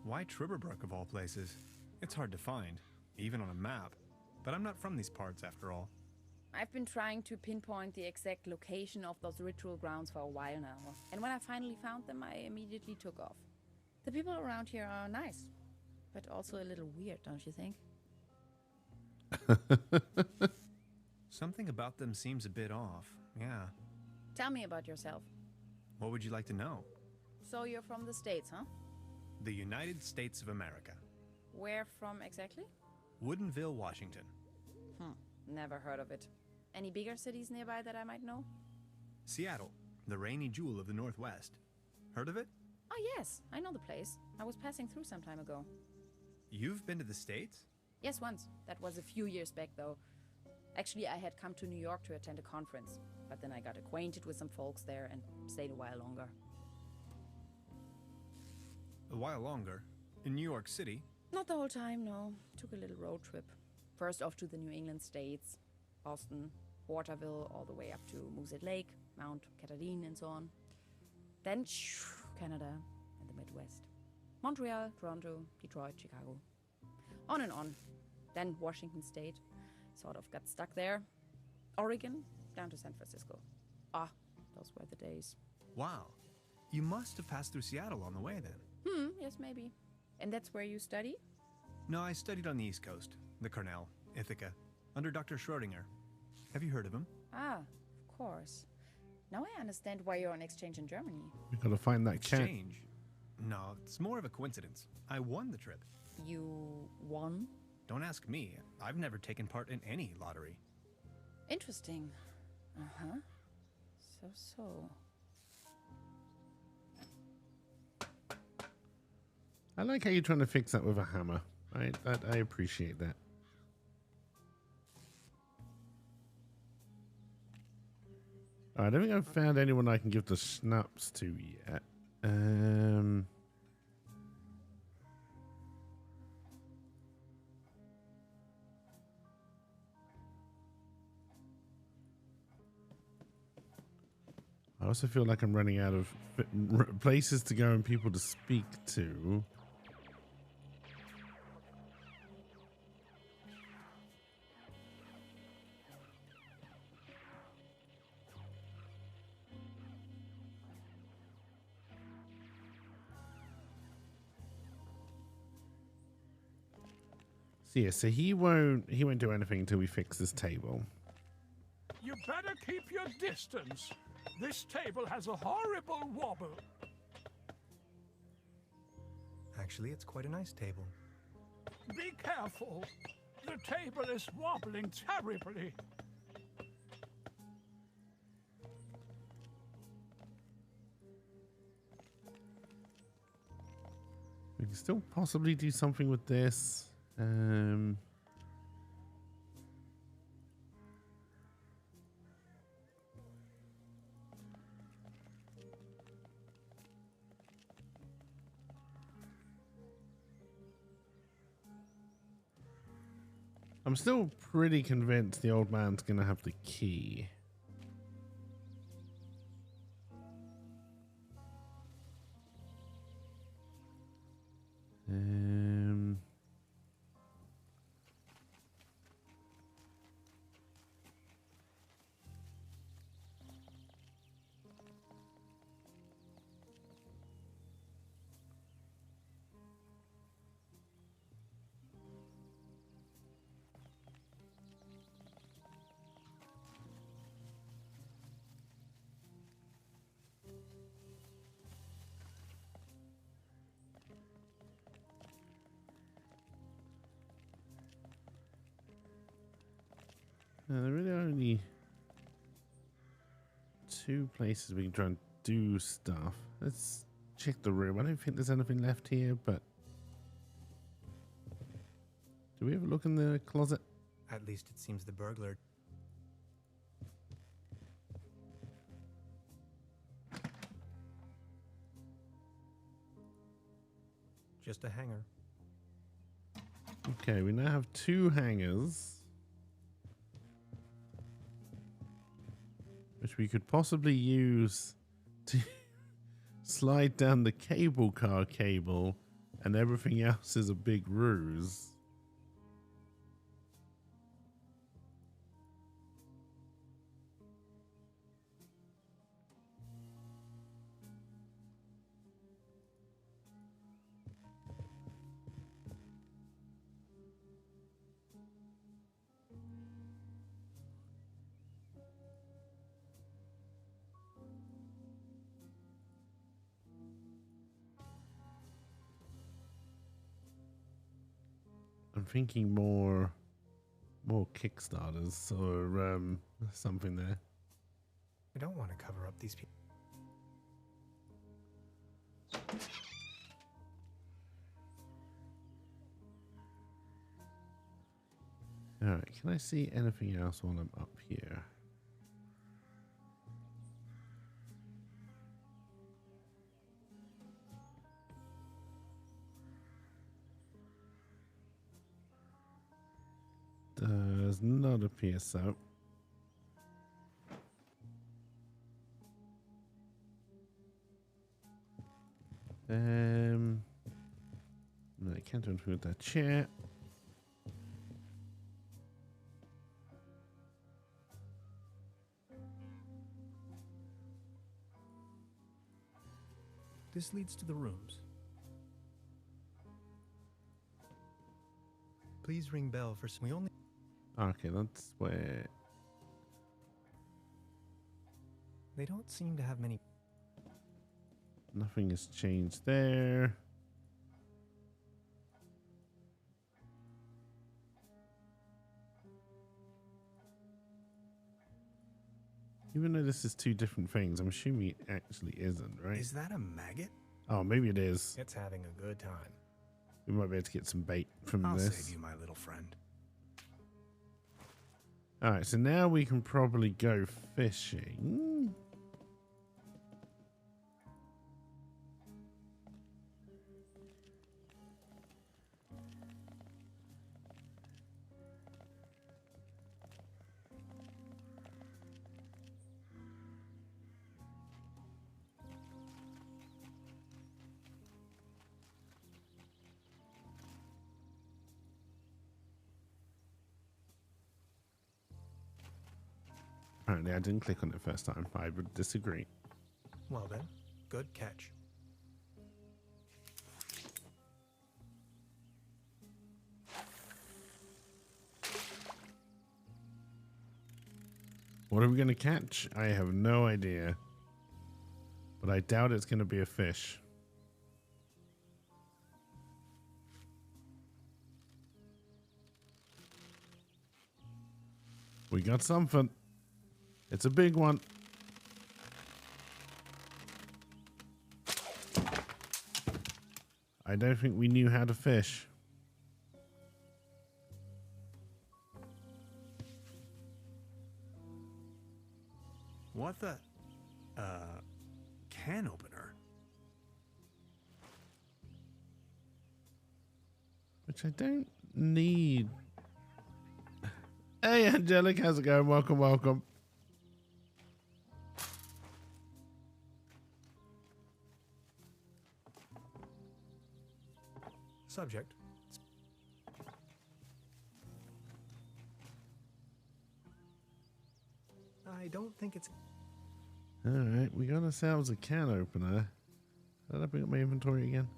Why Truberbrook of all places? It's hard to find, even on a map. But I'm not from these parts after all. I've been trying to pinpoint the exact location of those ritual grounds for a while now. And when I finally found them, I immediately took off. The people around here are nice. But also a little weird, don't you think? Something about them seems a bit off, yeah. Tell me about yourself. What would you like to know? So you're from the States, huh? The United States of America. Where from exactly? Woodinville, Washington. Never heard of it. Any bigger cities nearby that I might know? Seattle, the rainy jewel of the Northwest. Heard of it? Oh yes, I know the place. I was passing through some time ago. You've been to the States? Yes, once. That was a few years back, though. Actually, I had come to New York to attend a conference, but then I got acquainted with some folks there and stayed a while longer. A while longer? In New York City? Not the whole time, no. Took a little road trip. First off to the New England states, Boston, Waterville, all the way up to Moosehead Lake, Mount Katahdin, and so on. Then, Canada and the Midwest. Montreal, Toronto, Detroit, Chicago. On and on. Then Washington State. Sort of got stuck there. Oregon, down to San Francisco. Ah, those were the days. Wow. You must have passed through Seattle on the way then. Yes, maybe. And that's where you study? No, I studied on the East Coast. The Cornell, Ithaca, under Dr. Schrodinger. Have you heard of him? Ah, of course. Now I understand why you're on exchange in Germany. We gotta find that cat. Exchange? No, it's more of a coincidence. I won the trip. You won? Don't ask me. I've never taken part in any lottery. Interesting. Uh-huh. So. I like how you're trying to fix that with a hammer. I appreciate that. I don't think I've found anyone I can give the schnapps to yet. I also feel like I'm running out of places to go and people to speak to. So yeah, so he won't do anything until we fix this table. You better keep your distance. This table has a horrible wobble. Actually, it's quite a nice table. Be careful. The table is wobbling terribly. We can still possibly do something with this. I'm still pretty convinced the old man's going to have the key. There really are only two places we can try and do stuff. Let's check the room. I don't think there's anything left here, but do we have a look in the closet? At least it seems the burglar. Just a hanger. Okay, we now have two hangers, which we could possibly use to slide down the cable car cable, and everything else is a big ruse. I'm thinking more Kickstarters or something there. I don't want to cover up these people. All right, can I see anything else while I'm up here? Does not appear so. No, I can't do anything with that chair. This leads to the rooms. Please ring bell for some. We only. Okay, that's where. They don't seem to have many. Nothing has changed there. Even though this is two different things, I'm assuming it actually isn't, right? Is that a maggot? Oh, maybe it is. It's having a good time. We might be able to get some bait from I'll this. save you, my little friend. All right, so now we can probably go fishing. Apparently, I didn't click on it first time. I would disagree. Well then, good catch. What are we going to catch? I have no idea. But I doubt it's going to be a fish. We got something. It's a big one. I don't think we knew how to fish. What the? Can opener. Which I don't need Hey, Angelic, how's it going? Welcome, welcome. Subject. I don't think it's... Alright, we got ourselves a can opener. Did I bring up my inventory again?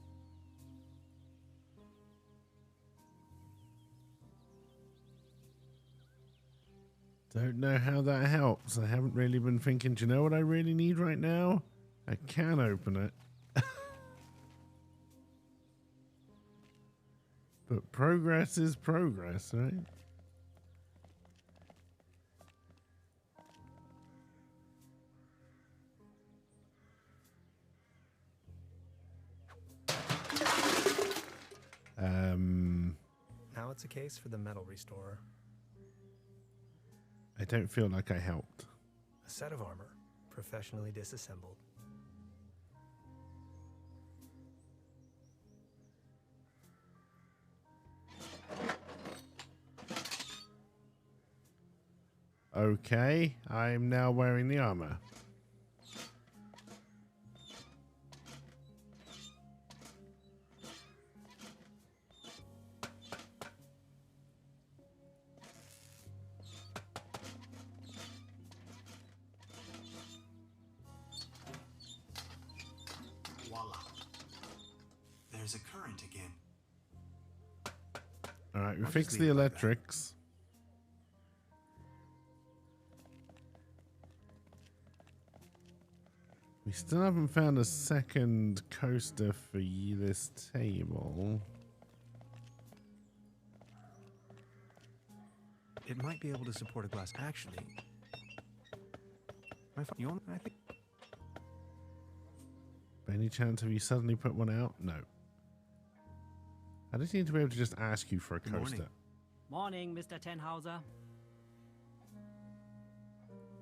Don't know how that helps. I haven't really been thinking, do you know what I really need right now? A can opener. But progress is progress, right? Now it's a case for the metal restorer. I don't feel like I helped. A set of armor, professionally disassembled. Okay, I'm now wearing the armor. Voila. There's a current again. Alright, we I'll fixed just the leave it like that. electrics. We still haven't found a second coaster for this table. It might be able to support a glass. Actually, I think By any chance, have you suddenly put one out? No. I just need to be able to just ask you for a Good morning. coaster. Morning, Mr. Tenhauser.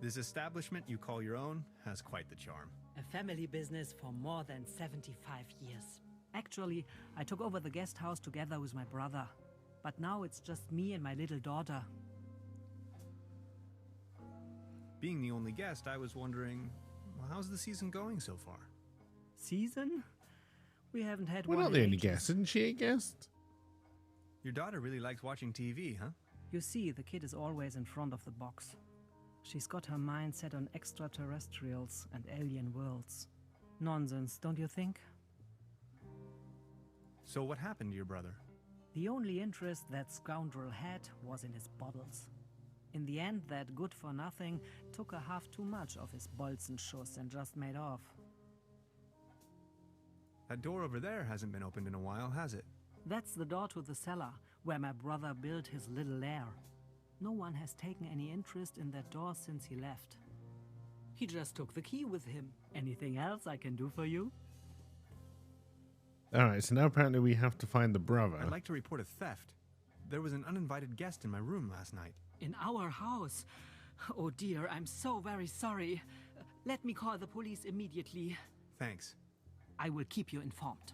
this establishment you call your own has quite the charm. A family business for more than 75 years. Actually, I took over the guest house together with my brother. But now it's just me and my little daughter. Being the only guest, I was wondering, well, how's the season going so far? Season? We haven't had We're one not in the only ages. guest. Isn't she a guest? Your daughter really likes watching TV, huh? You see, the kid is always in front of the box. She's got her mind set on extraterrestrials and alien worlds. Nonsense, don't you think? So what happened to your brother? The only interest that scoundrel had was in his bottles. In the end, that good-for-nothing took a half too much of his Bolzenschuss and just made off. That door over there hasn't been opened in a while, has it? That's the door to the cellar, where my brother built his little lair. No one has taken any interest in that door since he left. He just took the key with him. Anything else I can do for you? Alright, so now apparently we have to find the brother. I'd like to report a theft. There was an uninvited guest in my room last night. In our house? Oh dear, I'm so very sorry. Let me call the police immediately. Thanks. I will keep you informed.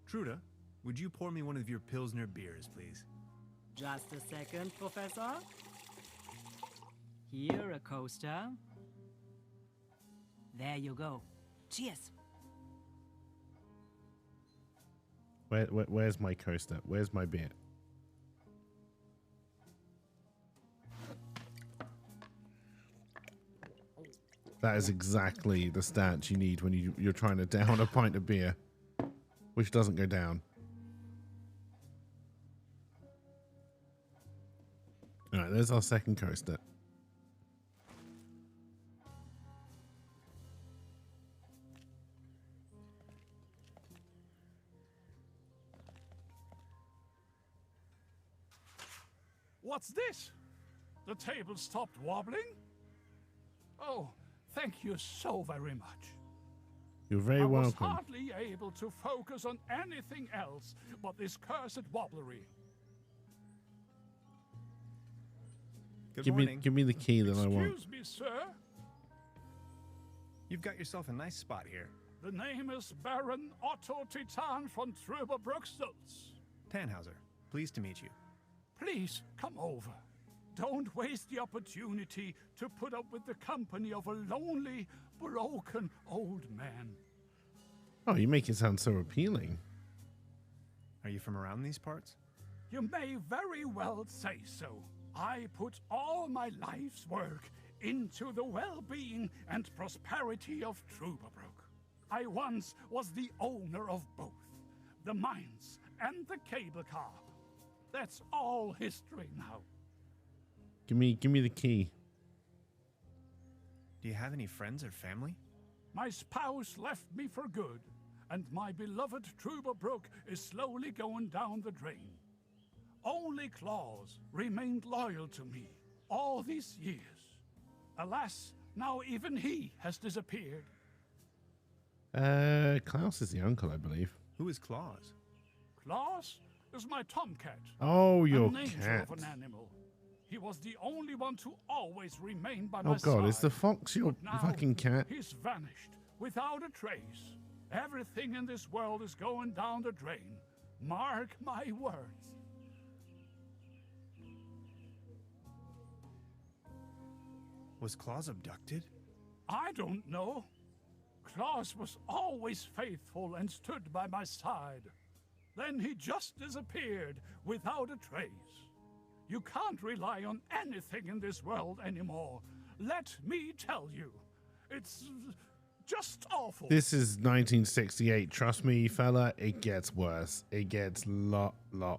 Truda, would you pour me one of your Pilsner beers, please? Just a second, Professor. Here, a coaster. There you go. Cheers. Where's my coaster? Where's my beer? That is exactly the stats you need when you're trying to down a pint of beer, which doesn't go down. All right, there's our second coaster. What's this? The table stopped wobbling? Oh, thank you so very much. You're very I was welcome. hardly able to focus on anything else but this cursed wobblery. Good Give morning. me the key that I want. Excuse me, sir. You've got yourself a nice spot here. The name is Baron Otto Titan von Truberbrook. Tannhauser, pleased to meet you. Please, come over. Don't waste the opportunity to put up with the company of a lonely, broken old man. Oh, you make it sound so appealing. Are you from around these parts? You may very well say so. I put all my life's work into the well-being and prosperity of Truberbrook. I once was the owner of both, the mines and the cable car. That's all history now. Give me the key. Do you have any friends or family? My spouse left me for good, and my beloved Truberbrook is slowly going down the drain. Only Claus remained loyal to me all these years. Alas, now even he has disappeared. Klaus is the uncle, I believe. Who is Claus? Claus is my tomcat. Oh, your an angel cat. of an animal. He was the only one to always remain by Oh my side. god, is the fox your But now fucking cat? he's vanished without a trace. Everything in this world is going down the drain. Mark my words. Was Claus abducted? I don't know. Claus was always faithful and stood by my side. Then he just disappeared without a trace. You can't rely on anything in this world anymore. Let me tell you. It's just awful. This is 1968. Trust me, fella, it gets worse. It gets lot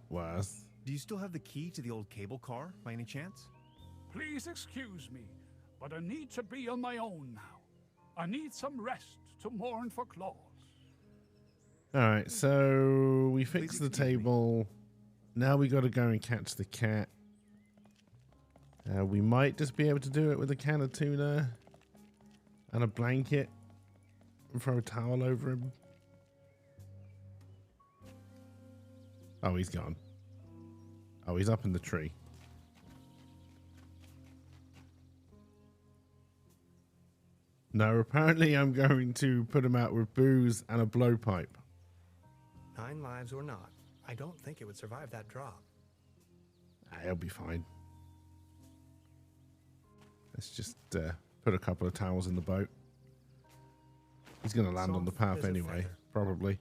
worse. Do you still have the key to the old cable car, by any chance? Please excuse me, but I need to be on my own now. I need some rest to mourn for Claus. Alright, so we fixed the excuse me. table. Now we got to go and catch the cat. We might just be able to do it with a can of tuna and a blanket and throw a towel over him. Oh, he's gone. Oh, he's up in the tree. No, apparently I'm going to put him out with booze and a blowpipe. 9 lives or not, I don't think it would survive that drop. He'll be fine. Let's just put a couple of towels in the boat. He's going to land on the Soft path as a anyway, feather. probably.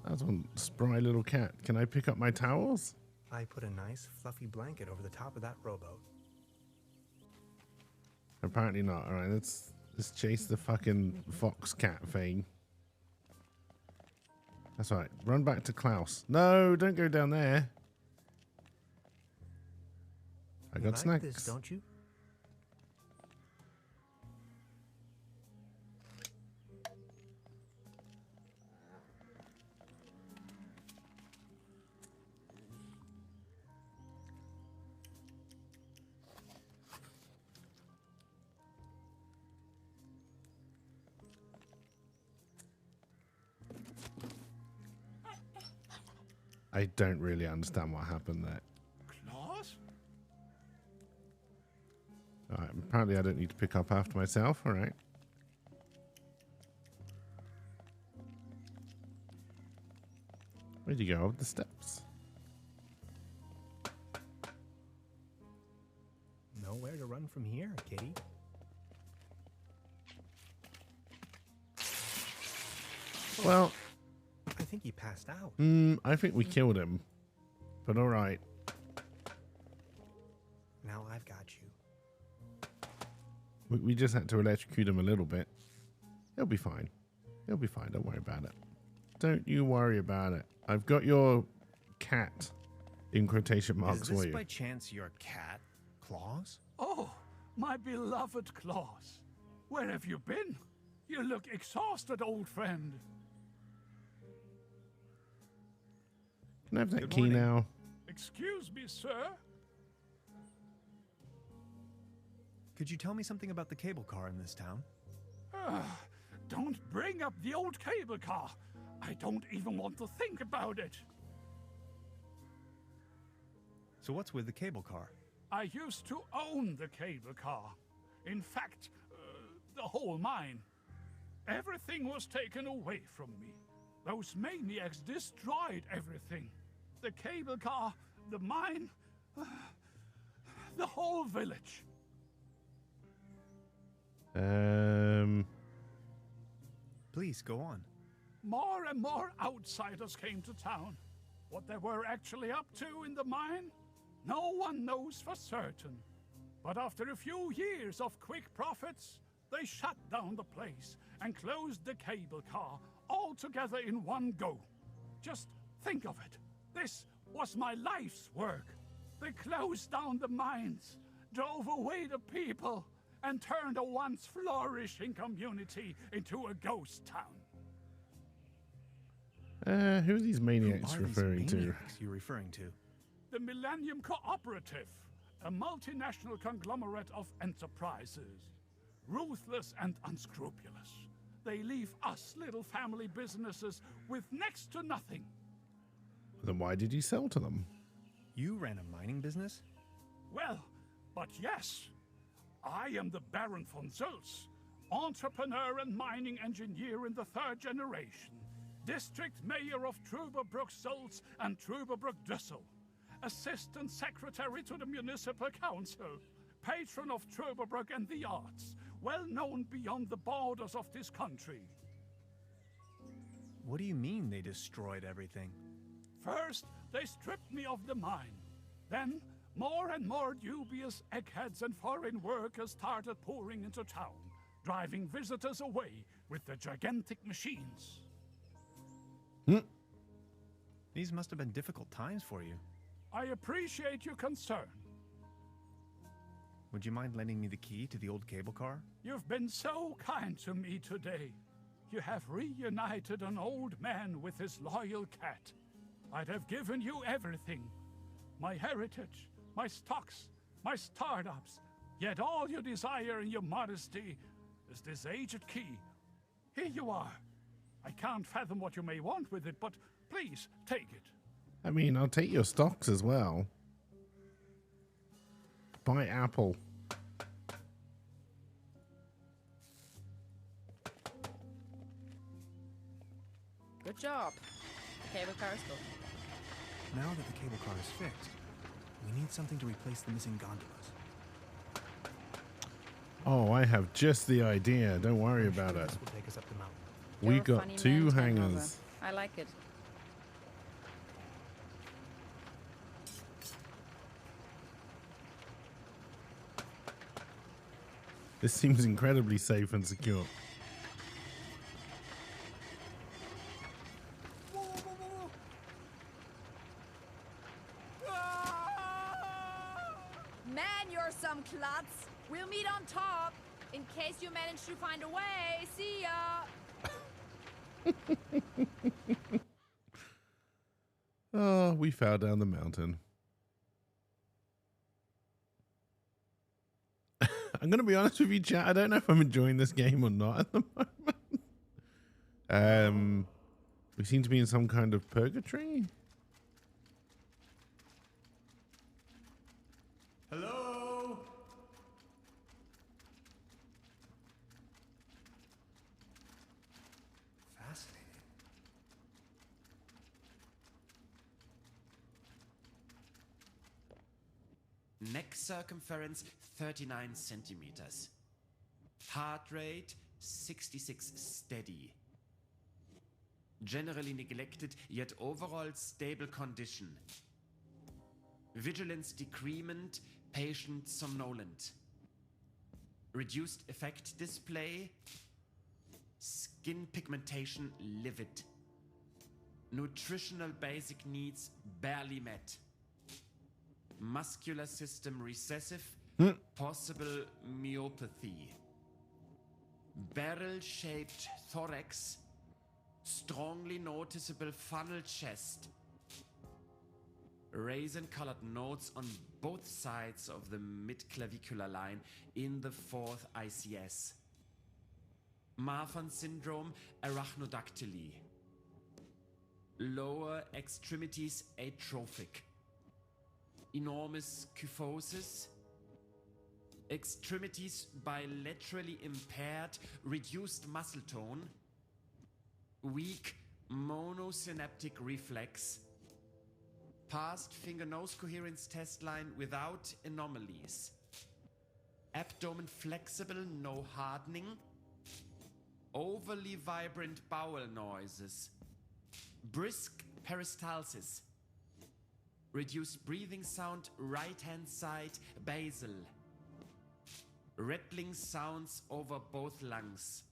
That's one spry little cat. Can I pick up my towels? I put a nice fluffy blanket over the top of that rowboat. Apparently not. All right, let's chase the fucking fox cat thing. That's right. Run back to Klaus. No, don't go down there. I You got like snacks. this, don't you? I don't really understand what happened there. Claus? All right, apparently I don't need to pick up after myself. All right. Where'd you go? Up the steps. Nowhere to run from here, kitty. Well, I think he passed out. I think we killed him. But all right. Now I've got you. We just had to electrocute him a little bit. He'll be fine. He'll be fine. Don't worry about it. Don't you worry about it. I've got your cat in quotation marks Is for this you. by chance your cat, Claus? Oh, my beloved Claus. Where have you been? You look exhausted, old friend. Can I have that Good key morning. now? Excuse me, sir. Could you tell me something about the cable car in this town? Don't bring up the old cable car. I don't even want to think about it. So what's with the cable car? I used to own the cable car. In fact, the whole mine. Everything was taken away from me. Those maniacs destroyed everything. The cable car, the mine, the whole village. Please, go on. More and more outsiders came to town. What they were actually up to in the mine, no one knows for certain. But after a few years of quick profits, they shut down the place and closed the cable car all together in one go. Just think of it. This was my life's work. They closed down the mines, drove away the people, and turned a once flourishing community into a ghost town. Who are these maniacs Who are these referring to? maniacs you're referring to? The Millennium Cooperative, a multinational conglomerate of enterprises. Ruthless and unscrupulous. They leave us little family businesses with next to nothing. Then why did you sell to them? You ran a mining business? Well, but yes, I am the Baron von Zülz, entrepreneur and mining engineer in the 3rd generation, district mayor of Truberbrook Zülz and Truberbrook Düssel, assistant secretary to the municipal council, patron of Truberbrook and the arts, well known beyond the borders of this country. What do you mean they destroyed everything? First, they stripped me of the mine. Then, more and more dubious eggheads and foreign workers started pouring into town, driving visitors away with their gigantic machines. These must have been difficult times for you. I appreciate your concern. Would you mind lending me the key to the old cable car? You've been so kind to me today. You have reunited an old man with his loyal cat. I'd have given you everything. My heritage, my stocks, my startups. Yet all you desire in your modesty is this aged key. Here you are. I can't fathom what you may want with it, but please take it. I mean, I'll take your stocks as well. Buy Apple. Good job. The cable car is good. Now that the cable car is fixed, we need something to replace the missing gondolas. Oh, I have just the idea. Don't worry about it. This will take us up the mountain. We You're a got funny 2 man, Time hangars. Robber. I like it. This seems incredibly safe and secure. Man, you're some klutz. We'll meet on top. In case you manage to find a way. See ya. Oh, we fell down the mountain. I'm going to be honest with you, chat. I don't know if I'm enjoying this game or not at the moment. We seem to be in some kind of purgatory. Hello? Fascinating. Neck circumference 39 centimeters. Heart rate 66 steady. Generally neglected, yet overall stable condition. Vigilance decrement, patient somnolent. Reduced effect display. Skin pigmentation livid. Nutritional basic needs barely met. Muscular system recessive, possible myopathy. Barrel-shaped thorax, strongly noticeable funnel chest. Raisin-colored nodes on both sides of the mid-clavicular line in the 4th ICS. Marfan syndrome, arachnodactyly. Lower extremities atrophic. Enormous kyphosis. Extremities bilaterally impaired, reduced muscle tone. Weak monosynaptic reflex. Past finger-nose coherence test line without anomalies. Abdomen flexible, no hardening. Overly vibrant bowel noises. Brisk peristalsis. Reduced breathing sound, right-hand side, basal. Rattling sounds over both lungs.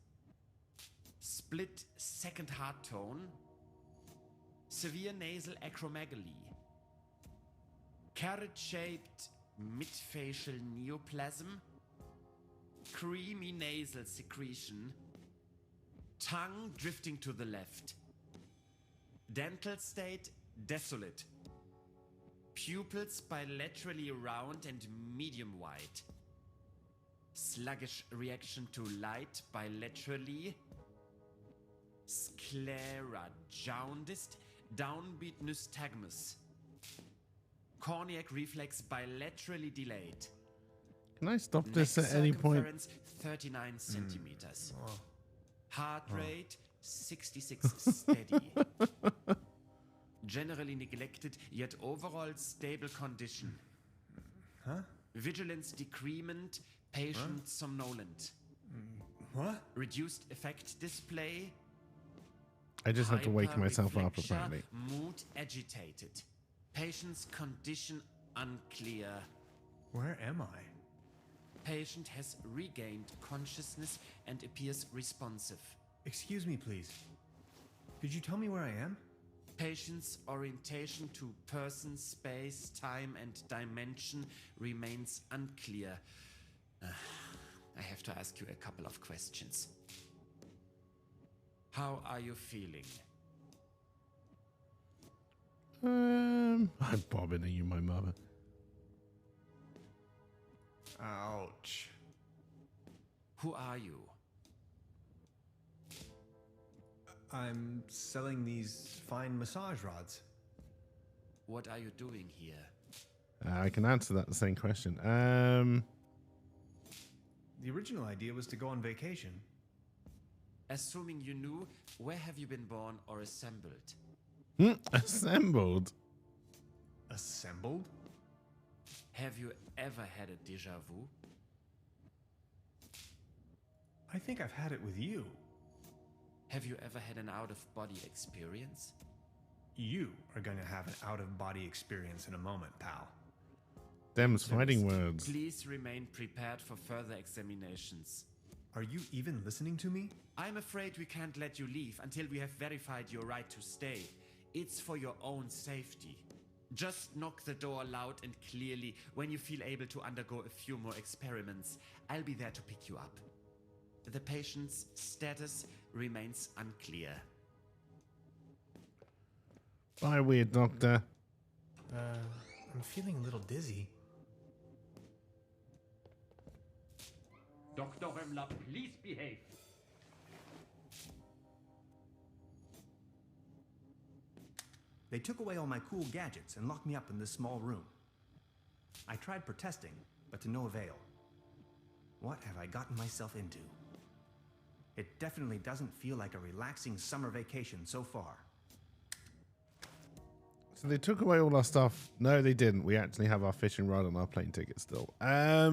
Split second heart tone. Severe nasal acromegaly. Carrot-shaped midfacial neoplasm. Creamy nasal secretion. Tongue drifting to the left. Dental state desolate. Pupils bilaterally round and medium wide. Sluggish reaction to light bilaterally. Sclera jaundiced, downbeat nystagmus. Cardiac reflex bilaterally delayed. Can I stop this Neck at any point? circumference 39 centimeters. Heart rate 66 steady. Generally neglected, yet overall stable condition. Huh? Vigilance decrement, patient somnolent. What? Reduced effect display. I just have to wake myself up, hyperreflexia, apparently. Mood agitated. Patient's condition unclear. Where am I? Patient has regained consciousness and appears responsive. Excuse me, please. Could you tell me where I am? Patient's orientation to person, space, time, and dimension remains unclear. I have to ask you a couple of questions. How are you feeling? I'm bobbing at you, my mother. Ouch. Who are you? I'm selling these fine massage rods. What are you doing here? I can answer that the same question. The original idea was to go on vacation. Assuming you knew, where have you been born or assembled? Assembled. Assembled? Have you ever had a déjà vu? I think I've had it with you. Have you ever had an out-of-body experience? You are going to have an out-of-body experience in a moment, pal. Them's fighting words. Please remain prepared for further examinations. Are you even listening to me? I'm afraid we can't let you leave until we have verified your right to stay. It's for your own safety. Just knock the door loud and clearly when you feel able to undergo a few more experiments. I'll be there to pick you up. The patient's status remains unclear. Bye, weird doctor. I'm feeling a little dizzy. Dr. Römmler, please behave. They took away all my cool gadgets and locked me up in this small room. I tried protesting, but to no avail. What have I gotten myself into? It definitely doesn't feel like a relaxing summer vacation so far. So they took away all our stuff. No, they didn't. We actually have our fishing rod and our plane ticket still. I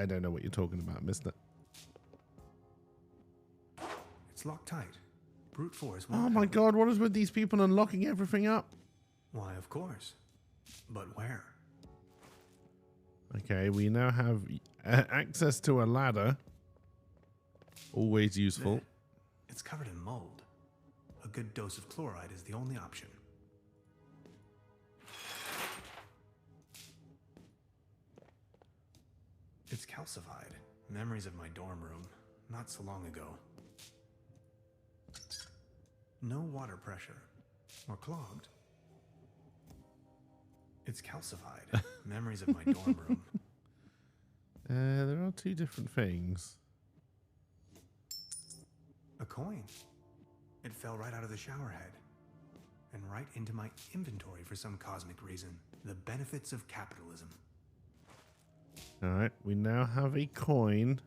don't know what you're talking about, mister. It's locked tight. Brute force. Oh my god, what is with these people unlocking everything up? Why, of course. But where? Okay, we now have access to a ladder. Always useful. It's covered in mold. A good dose of chloride is the only option. It's calcified. Memories of my dorm room, not so long ago. No water pressure. Or clogged. It's calcified. Memories of my dorm room. There are two different things. A coin. It fell right out of the shower head. and right into my inventory for some cosmic reason. The benefits of capitalism. All right, we now have a coin.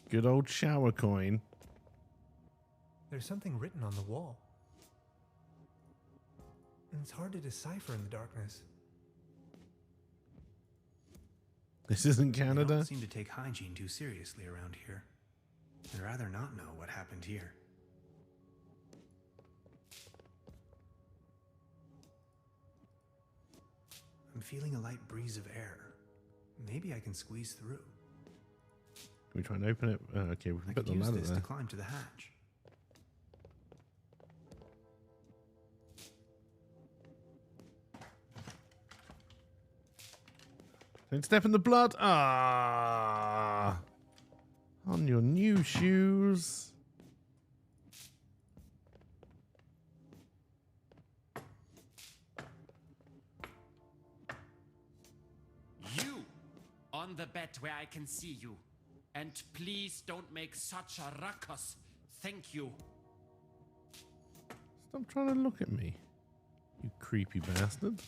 Good old shower coin. There's something written on the wall. And it's hard to decipher in the darkness. This isn't They Canada. don't seem to take hygiene too seriously around here. I'd rather not know what happened here. I'm feeling a light breeze of air. Maybe I can squeeze through. Can we try and open it? Okay, we can I put could the use ladder this there. to climb to the hatch. Don't step in the blood. Ah, on your new shoes. You on the bed where I can see you. And please don't make such a ruckus. Thank you. Stop trying to look at me, you creepy bastard.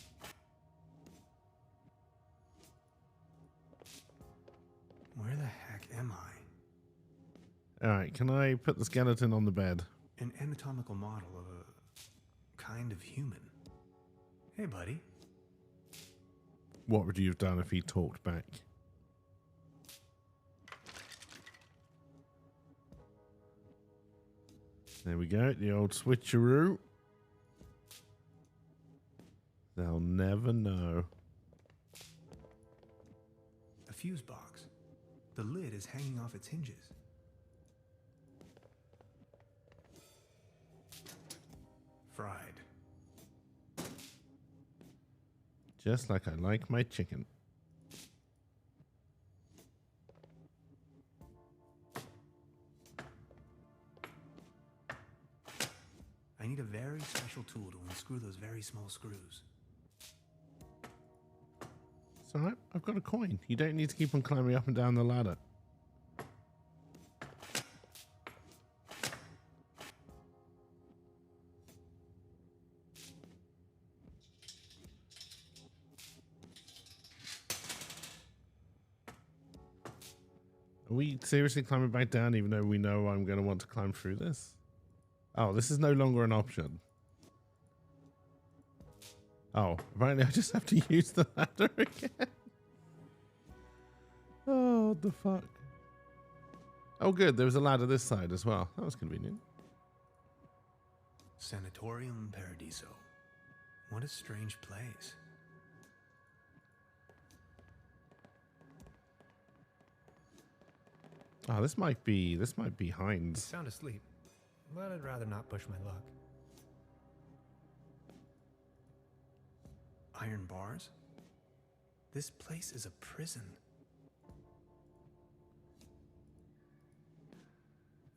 Where the heck am I? All right, can I put the skeleton on the bed? An anatomical model of a kind of human. Hey, buddy. What would you have done if he talked back? There we go, the old switcheroo. They'll never know. A fuse box. The lid is hanging off its hinges. Fried. Just like I like my chicken. I need a very special tool to unscrew those very small screws. It's alright, I've got a coin. You don't need to keep on climbing up and down the ladder. Are we seriously climbing back down even though we know I'm going to want to climb through this? Oh, this is no longer an option. Oh, apparently I just have to use the ladder again. Oh, what the fuck. Oh, good. There was a ladder this side as well. That was convenient. Sanatorium Paradiso. What a strange place. Oh, this might be Heinz. Sound asleep, but I'd rather not push my luck. Iron bars? This place is a prison.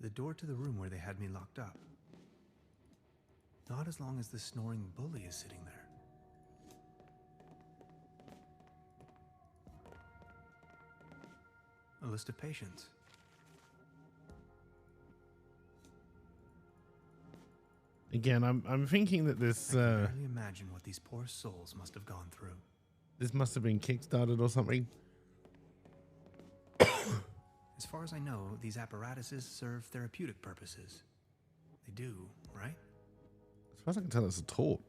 The door to the room where they had me locked up. Not as long as the snoring bully is sitting there. A list of patients. Again, I'm thinking that this I can barely imagine what these poor souls must have gone through. this must have been kickstarted or something. As far as I know, these apparatuses serve therapeutic purposes. They do, right? As far as I can tell, it's a torch.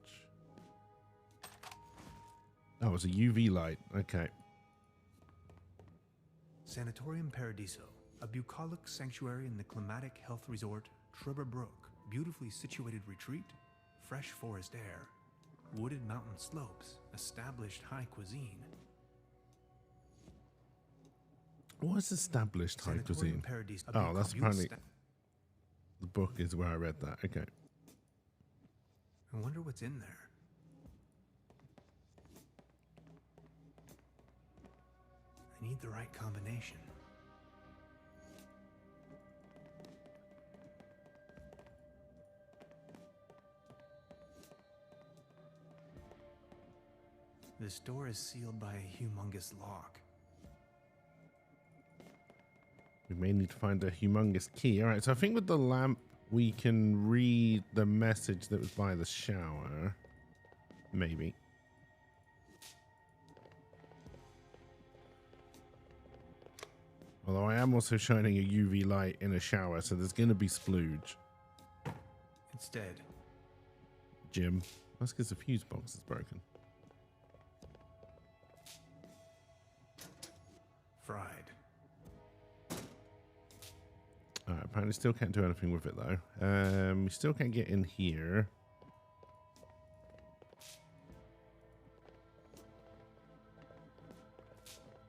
Oh, it's a UV light. Okay. Sanatorium Paradiso, a bucolic sanctuary in the climatic health resort Truberbrook. Beautifully situated retreat, fresh forest air, wooded mountain slopes, established high cuisine. What is established high Sanatorium cuisine? Paradiso, a Oh, that's bucolic apparently the book is where I read that. Okay. I wonder what's in there. I need the right combination. This door is sealed by a humongous lock. We may need to find a humongous key. All right, so I think with the lamp we can read the message that was by the shower. Maybe. Although I am also shining a UV light in a shower, so there's going to be splooge. It's dead. Jim. That's because the fuse box is broken. Fried. Alright, apparently still can't do anything with it though. We still can't get in here.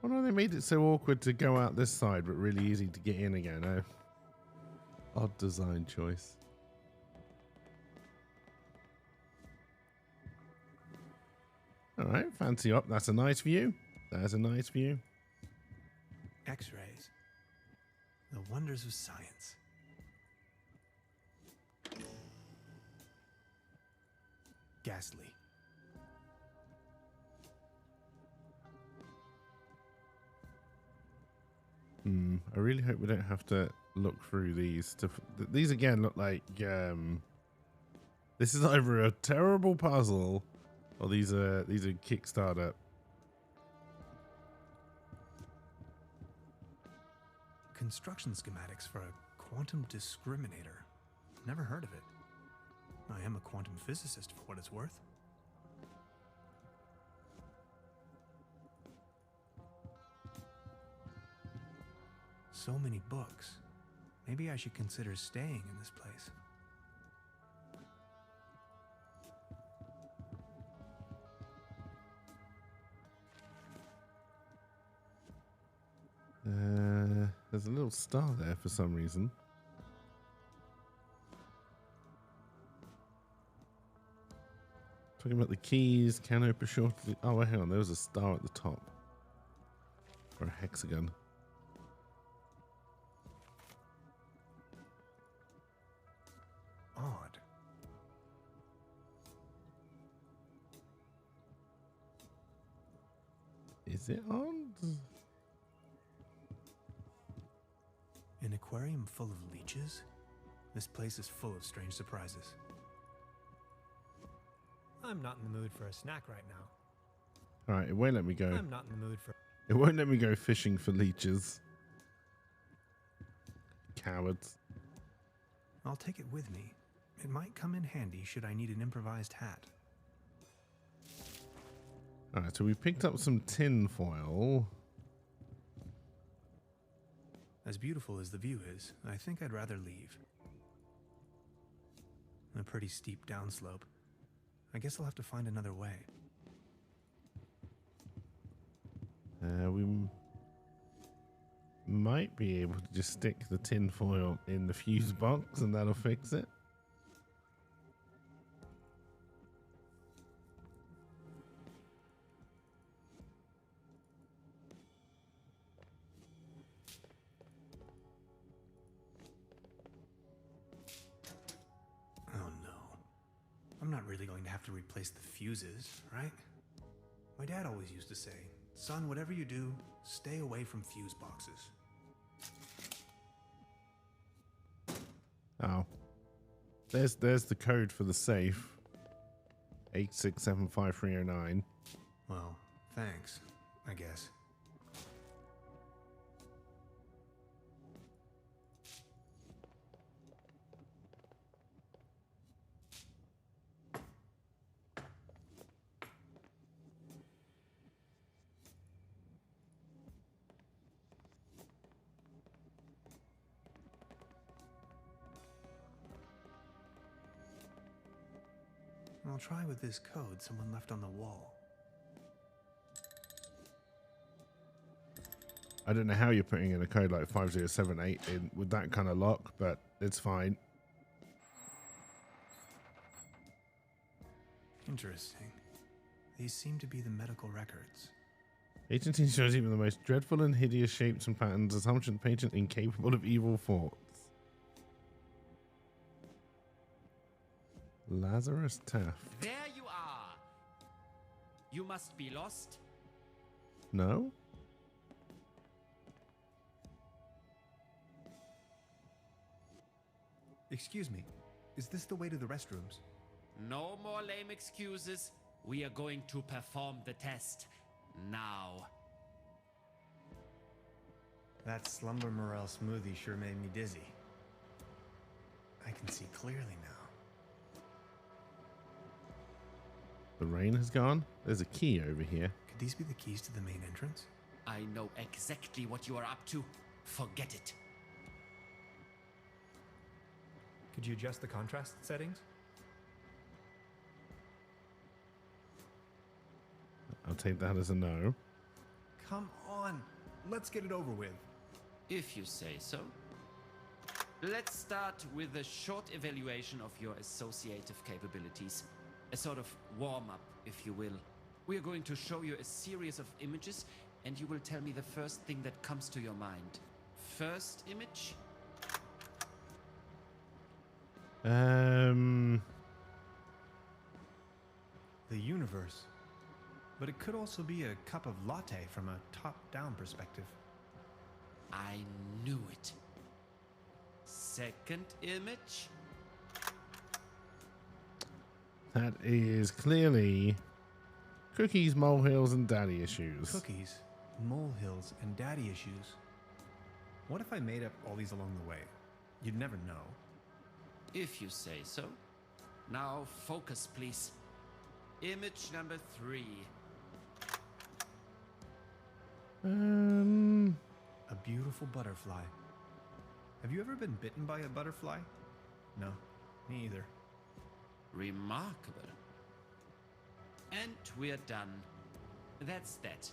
Oh no, they made it so awkward to go out this side, but really easy to get in again. Oh. Odd design choice. Alright, fancy up. That's a nice view. That's a nice view. X-rays. The wonders of science. Ghastly. I really hope we don't have to look through these. These again look like this is either a terrible puzzle or these are Kickstarter. Construction schematics for a quantum discriminator. Never heard of it. I am a quantum physicist for what it's worth. So many books. Maybe I should consider staying in this place. There's a little star there for some reason. Talking about the keys, can open short. Oh, hang on, there was a star at the top. Or a hexagon. Odd. Is it on? An aquarium full of leeches? This place is full of strange surprises. I'm not in the mood for a snack right now. Alright, it won't let me go. I'm not in the mood for... It won't let me go fishing for leeches. Cowards. I'll take it with me. It might come in handy should I need an improvised hat. Alright, so we picked up some tin foil. As beautiful as the view is, I think I'd rather leave. A pretty steep downslope. I guess I'll have to find another way. We might be able to just stick the tin foil in the fuse box and that'll fix it. Oh no. I'm not really going to have to replace the fuses, right? My dad always used to say, son, whatever you do, stay away from fuse boxes. Oh. There's the code for the safe. 8675309. Well, thanks, I guess. I'll try with this code someone left on the wall. I don't know how you're putting in a code like 5078 in with that kind of lock, but it's fine. Interesting. These seem to be the medical records. 18 shows even the most dreadful and hideous shapes and patterns, assumption patient incapable of evil thoughts. Lazarus Taft. There you are. You must be lost. No? Excuse me, is this the way to the restrooms? No more lame excuses. We are going to perform the test. Now. That slumber morel smoothie sure made me dizzy. I can see clearly now. The rain has gone. There's a key over here. Could these be the keys to the main entrance? I know exactly what you are up to. Forget it. Could you adjust the contrast settings? I'll take that as a no. Come on, let's get it over with. If you say so. Let's start with a short evaluation of your associative capabilities. A sort of warm-up, if you will. We are going to show you a series of images, and you will tell me the first thing that comes to your mind. First image? The universe. But it could also be a cup of latte from a top-down perspective. I knew it. Second image? That is clearly cookies, molehills, and daddy issues. Cookies, molehills, and daddy issues. What if I made up all these along the way? You'd never know. If you say so. Now focus, please. Image number 3. A beautiful butterfly. Have you ever been bitten by a butterfly? No, me either. Remarkable. And we're done. That's that.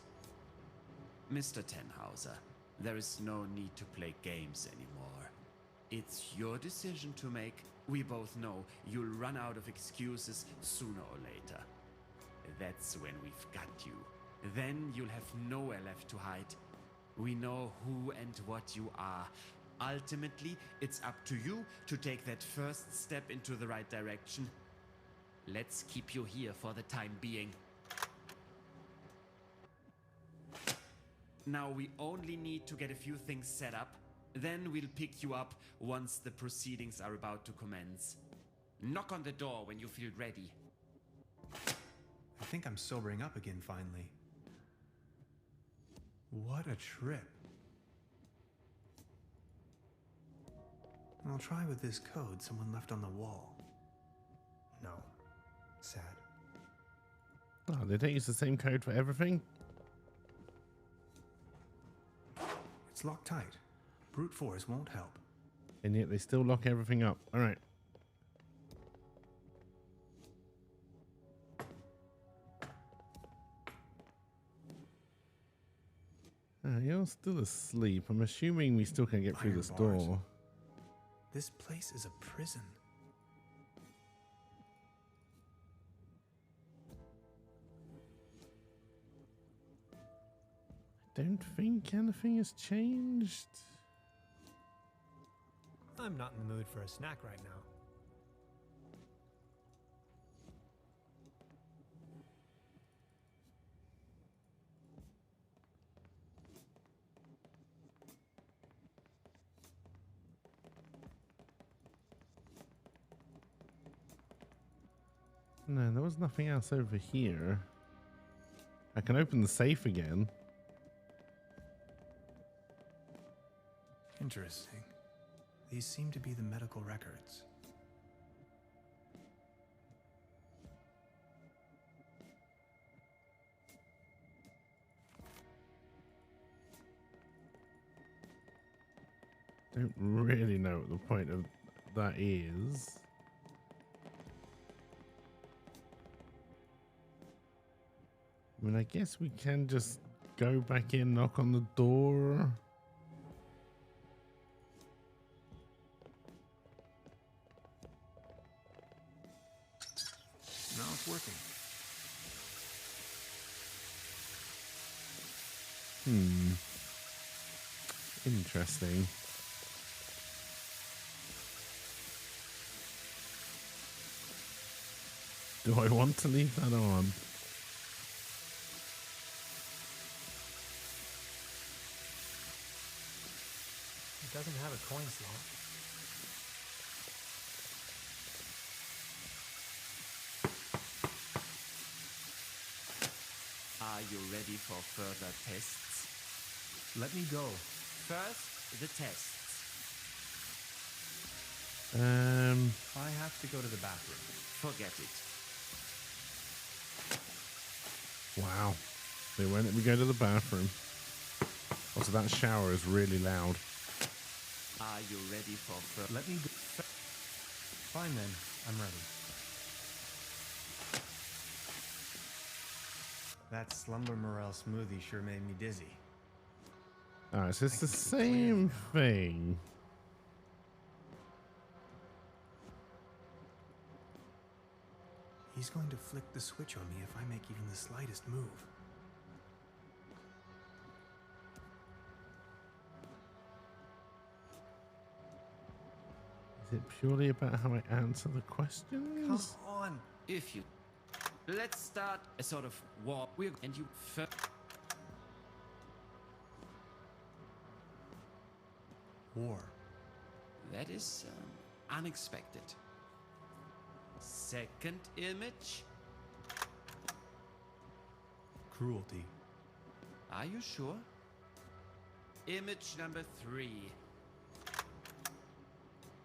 Mr. Tenhauser, there is no need to play games anymore. It's your decision to make. We both know you'll run out of excuses sooner or later. That's when we've got you. Then you'll have nowhere left to hide. We know who and what you are. Ultimately, it's up to you to take that first step into the right direction. Let's keep you here for the time being. Now we only need to get a few things set up. Then we'll pick you up once the proceedings are about to commence. Knock on the door when you feel ready. I think I'm sobering up again finally. What a trip. I'll try with this code someone left on the wall. No. Sad. Oh, they don't use the same code for everything? It's locked tight. Brute force won't help. And yet they still lock everything up. All right. You're still asleep. I'm assuming we still can get through this Iron bars. door. This place is a prison. Don't think anything has changed. I'm not in the mood for a snack right now. No, there was nothing else over here. I can open the safe again. Interesting. These seem to be the medical records. Don't really know what the point of that is. I mean, I guess we can just go back in, knock on the door. Now it's working. Interesting. Do I want to leave that on? It doesn't have a coin slot. Are you ready for further tests? Let me go. First, the tests. I have to go to the bathroom. Forget it. Wow. They won't let me go to the bathroom. Also, that shower is really loud. Are you ready for further? Let me go. Fine then, I'm ready. That Slumber Morel smoothie sure made me dizzy. Alright, so it's the same thing. He's going to flick the switch on me if I make even the slightest move. Is it purely about how I answer the questions? Come on! If you... Let's start a sort of war. And you... War. That is unexpected. Second image. Cruelty. Are you sure? Image number 3.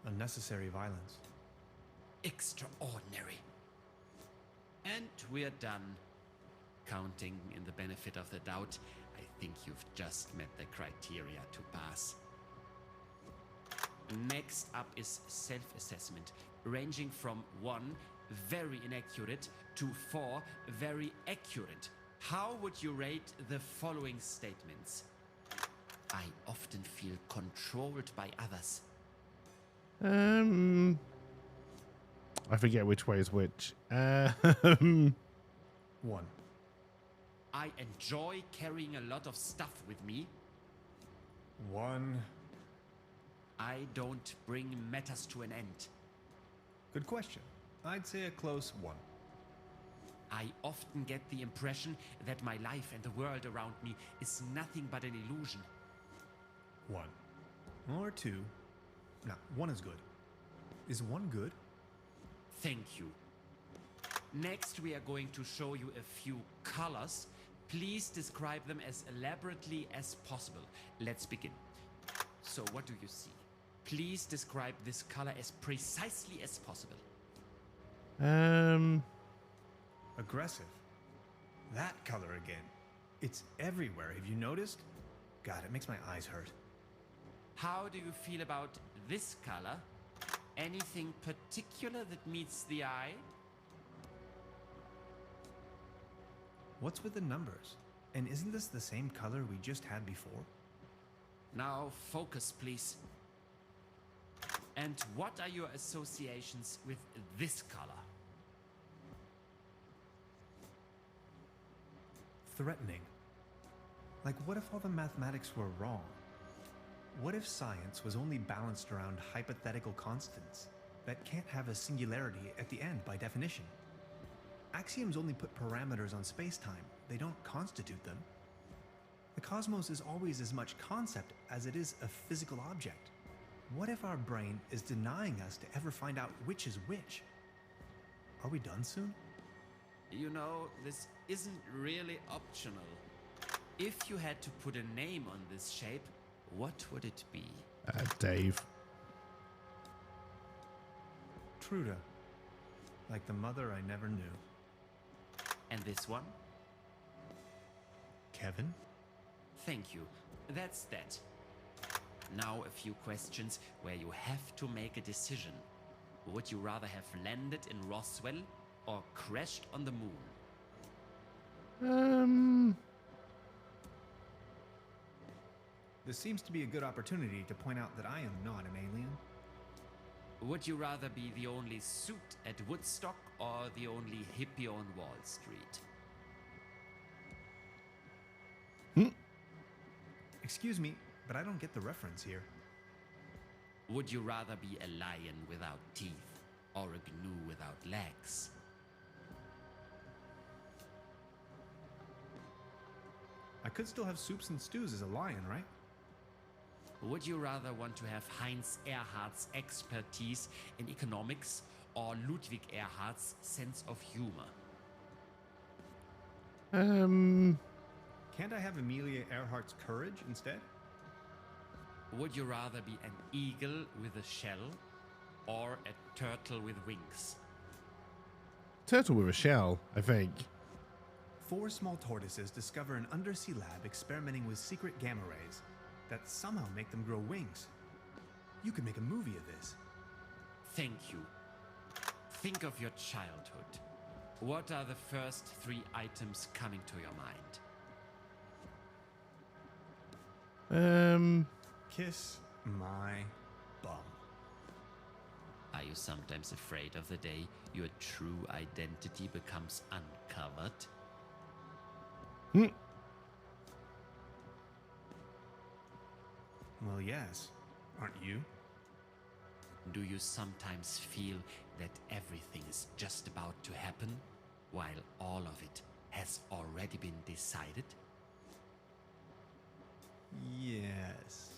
Unnecessary violence. Extraordinary. And we're done. Counting in the benefit of the doubt, I think you've just met the criteria to pass. Next up is self-assessment, ranging from 1, very inaccurate, to 4, very accurate. How would you rate the following statements? I often feel controlled by others. I forget which way is which. 1. I enjoy carrying a lot of stuff with me. 1. I don't bring matters to an end. Good question. I'd say a close 1. I often get the impression that my life and the world around me is nothing but an illusion. 1. Or 2. No, 1 is good. Is 1 good? Thank you. Next, we are going to show you a few colors. Please describe them as elaborately as possible. Let's begin. So, what do you see? Please describe this color as precisely as possible. Aggressive. That color again. It's everywhere. Have you noticed? God, it makes my eyes hurt. How do you feel about this color? Anything particular that meets the eye? What's with the numbers? And isn't this the same color we just had before? Now focus, please. And what are your associations with this color? Threatening. Like, what if all the mathematics were wrong? What if science was only balanced around hypothetical constants that can't have a singularity at the end by definition? Axioms only put parameters on space-time. They don't constitute them. The cosmos is always as much concept as it is a physical object. What if our brain is denying us to ever find out which is which? Are we done soon? You know, this isn't really optional. If you had to put a name on this shape, what would it be? Dave. Truda. Like the mother I never knew. And this one? Kevin? Thank you. That's that. Now a few questions where you have to make a decision. Would you rather have landed in Roswell or crashed on the moon? This seems to be a good opportunity to point out that I am not an alien. Would you rather be the only suit at Woodstock or the only hippie on Wall Street? Excuse me, but I don't get the reference here. Would you rather be a lion without teeth or a gnu without legs? I could still have soups and stews as a lion, right? Would you rather want to have Heinz Erhardt's expertise in economics or Ludwig Erhardt's sense of humor? Can't I have Amelia Earhart's courage instead? Would you rather be an eagle with a shell or a turtle with wings? Turtle with a shell, I think. 4 small tortoises discover an undersea lab experimenting with secret gamma rays that somehow make them grow wings. You could make a movie of this. Thank you. Think of your childhood. What are the first 3 items coming to your mind? Kiss my bum. Are you sometimes afraid of the day your true identity becomes uncovered? Well, yes. Aren't you? Do you sometimes feel that everything is just about to happen, while all of it has already been decided? Yes.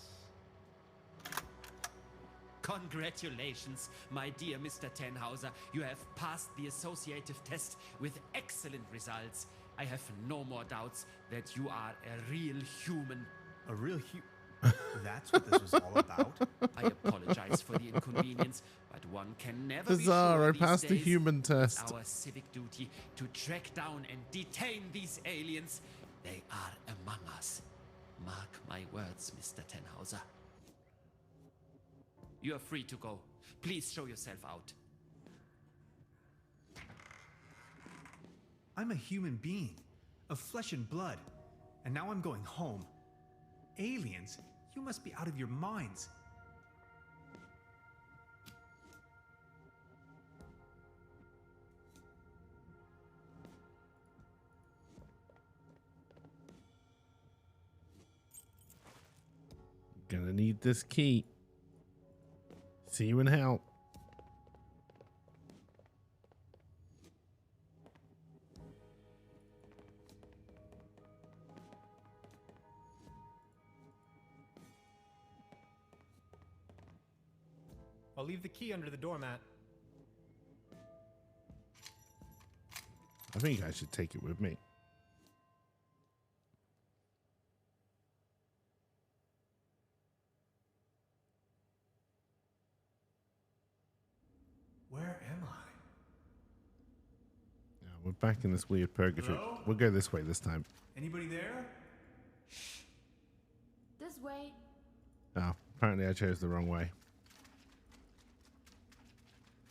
Congratulations, my dear Mr. Tannhauser. You have passed the associative test with excellent results. I have no more doubts that you are a real human. A real That's what this was all about? I apologize for the inconvenience, but one can never Bizarre, I be sure passed these the days. human test. It's our civic duty to track down and detain these aliens. They are among us. Mark my words, Mr. Tannhauser. You are free to go. Please show yourself out. I'm a human being, of flesh and blood, and now I'm going home. Aliens? You must be out of your minds. Gonna need this key. See you in hell. I'll leave the key under the doormat. I think I should take it with me. Where am I? Yeah, we're back in this weird purgatory. Hello? We'll go this way this time. Anybody there? This way. Oh, apparently I chose the wrong way.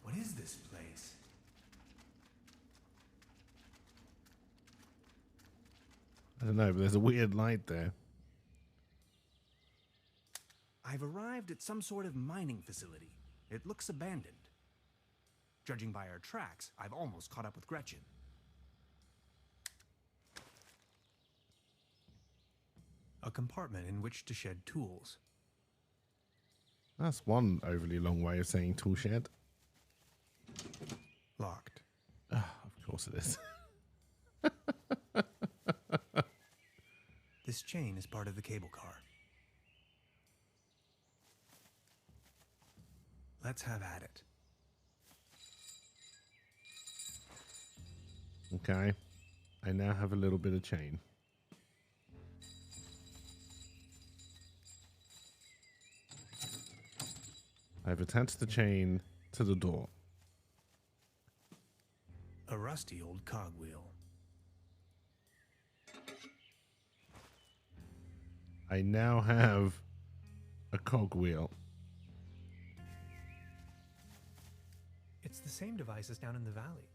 What is this place? I don't know, but there's a weird light there. I've arrived at some sort of mining facility. It looks abandoned. Judging by our tracks, I've almost caught up with Gretchen. A compartment in which to shed tools. That's one overly long way of saying tool shed. Locked. Of course it is. This chain is part of the cable car. Let's have at it. Okay. I now have a little bit of chain. I've attached the chain to the door. A rusty old cogwheel. I now have a cogwheel. It's the same device as down in the valley.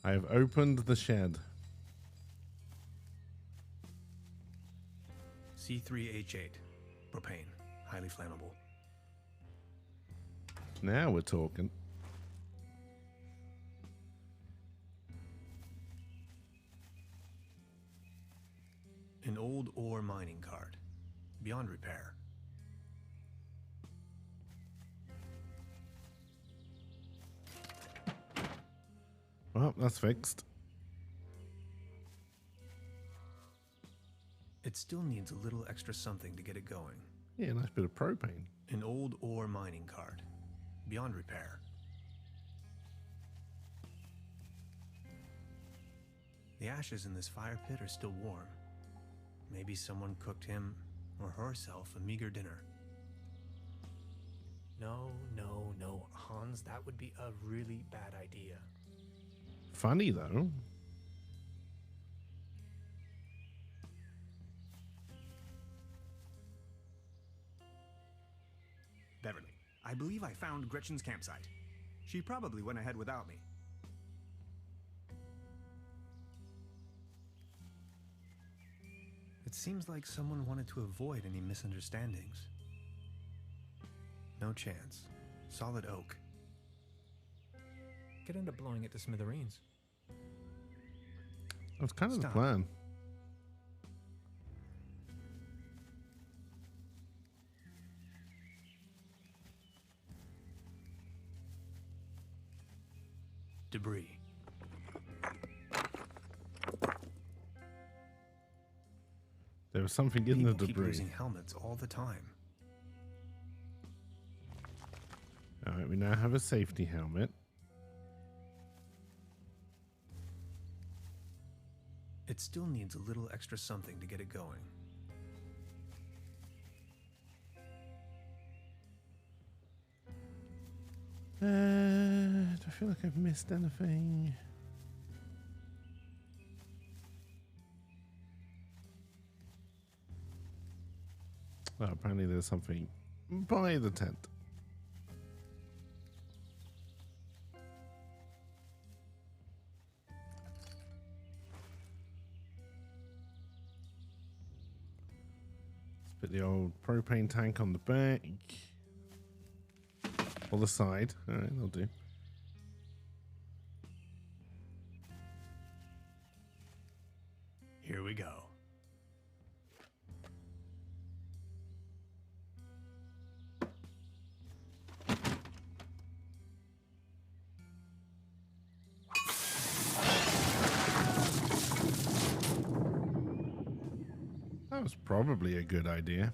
I have opened the shed. C3H8. Propane. Highly flammable. Now we're talking. An old ore mining card. Beyond repair. Well, that's fixed. It still needs a little extra something to get it going. Yeah, nice bit of propane. An old ore mining cart, beyond repair. The ashes in this fire pit are still warm. Maybe someone cooked him or herself a meager dinner. No, no, no, Hans, that would be a really bad idea. Funny, though. Beverly, I believe I found Gretchen's campsite. She probably went ahead without me. It seems like someone wanted to avoid any misunderstandings. No chance. Solid oak. Could end up blowing it to smithereens. That's kind of Stop. the plan. Debris. There was something in People the keep debris. losing helmets all the time. All right, we now have a safety helmet. It still needs a little extra something to get it going. Do I feel like I've missed anything? Well, apparently there's something by the tent. Let's put the old propane tank on the back. Or the side. Alright, that'll do. Here we go. That was probably a good idea.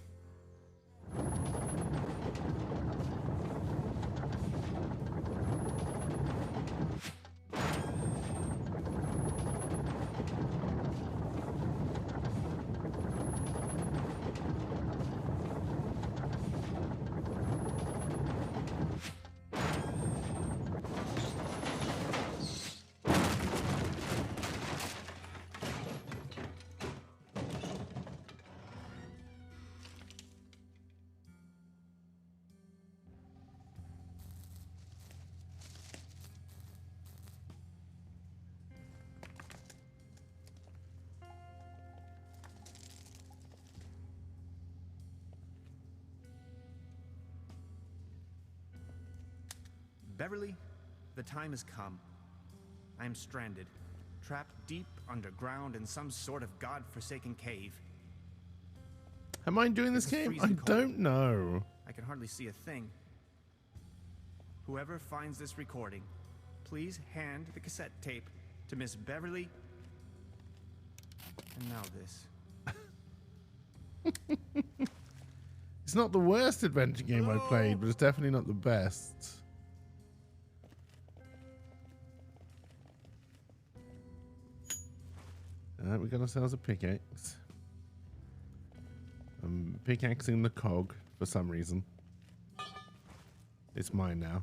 Beverly, the time has come. I am stranded, trapped deep underground in some sort of god-forsaken cave. Am I doing this It's game? I freezing cold. don't know. I can hardly see a thing. Whoever finds this recording, please hand the cassette tape to Miss Beverly. And now this. It's not the worst adventure game I played, but it's definitely not the best. We got ourselves a pickaxe. I'm pickaxing the cog for some reason. It's mine now.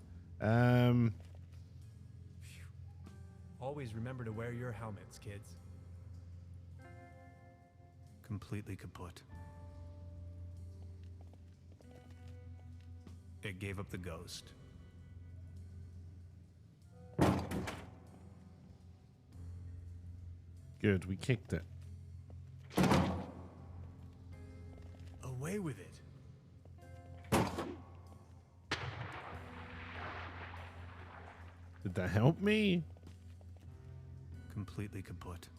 Always remember to wear your helmets, kids. Completely kaput. It gave up the ghost. Good, we kicked it. Away with it. Did that help me? Completely kaput.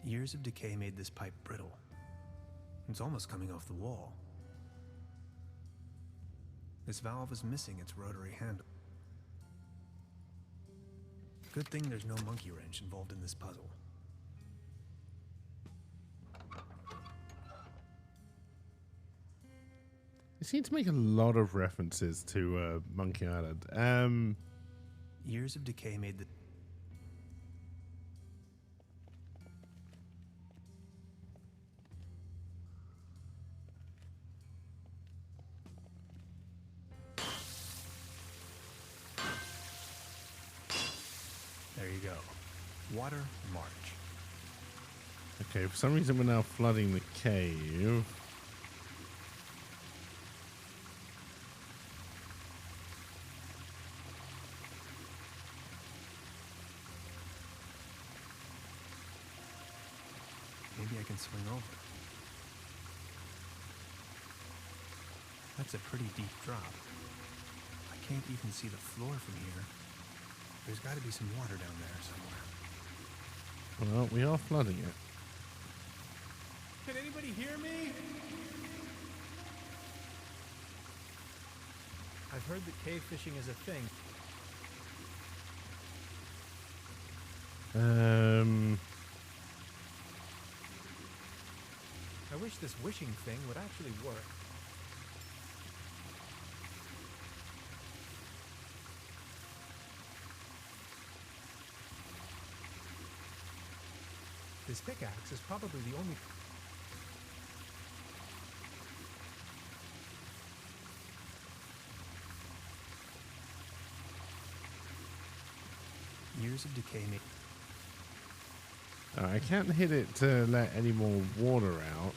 Years of decay made this pipe brittle. It's almost coming off the wall. This valve is missing its rotary handle. Good thing there's no monkey wrench involved in this puzzle. They seem to make a lot of references to Monkey Island. Years of decay made the... There you go. Water March. Okay, for some reason we're now flooding the cave. Maybe I can swing over. That's a pretty deep drop. I can't even see the floor from here. There's got to be some water down there somewhere. Well, we are flooding it. Can anybody hear me? I've heard that cave fishing is a thing. I wish this wishing thing would actually work. This pickaxe is probably the only... Years of decay made... I can't hit it to let any more water out.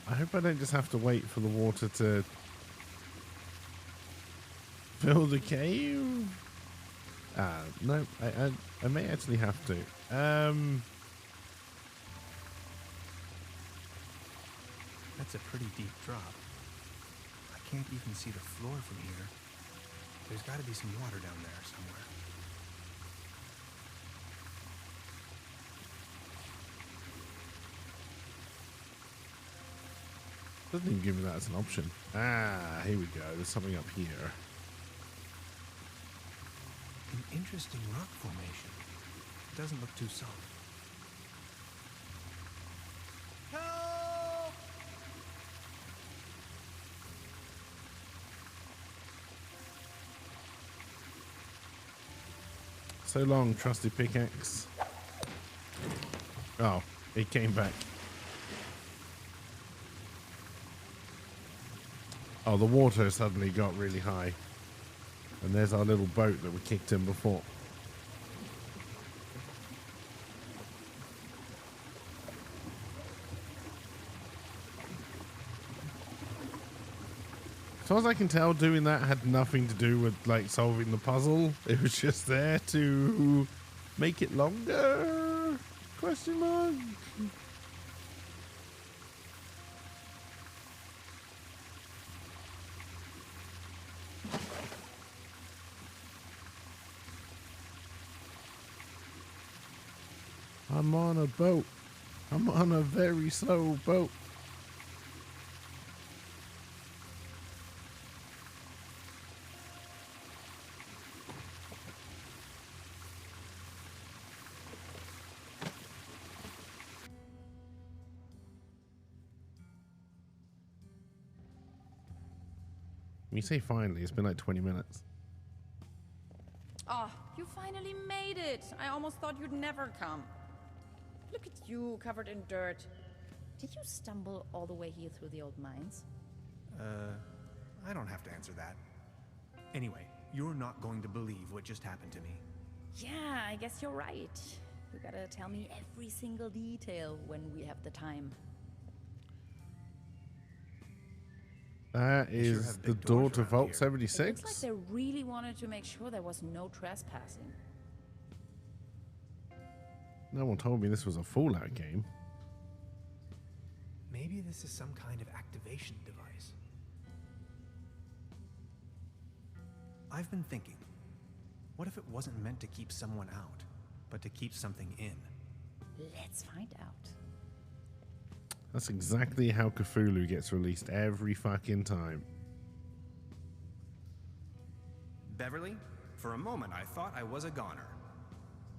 I hope I don't just have to wait for the water to fill the cave. No, I may actually have to. That's a pretty deep drop. I can't even see the floor from here. There's got to be some water down there somewhere. Doesn't even give me that as an option. Ah, here we go. There's something up here. An interesting rock formation. It doesn't look too solid. Help! So long, trusty pickaxe. Oh, it came back. Oh, the water suddenly got really high. And there's our little boat that we kicked in before. As far as I can tell, doing that had nothing to do with like solving the puzzle. It was just there to make it longer? Question mark? I'm on a boat. I'm on a very slow boat. When you say finally, it's been like 20 minutes. Oh, you finally made it. I almost thought you'd never come. Look at you, covered in dirt. Did you stumble all the way here through the old mines? I don't have to answer that. Anyway, you're not going to believe what just happened to me. Yeah, I guess you're right. You gotta tell me every single detail when we have the time. That is the door to Vault 76. It looks like they really wanted to make sure there was no trespassing. No one told me this was a Fallout game. Maybe this is some kind of activation device. I've been thinking, what if it wasn't meant to keep someone out, but to keep something in? Let's find out. That's exactly how Cthulhu gets released every fucking time. Beverly, for a moment I thought I was a goner.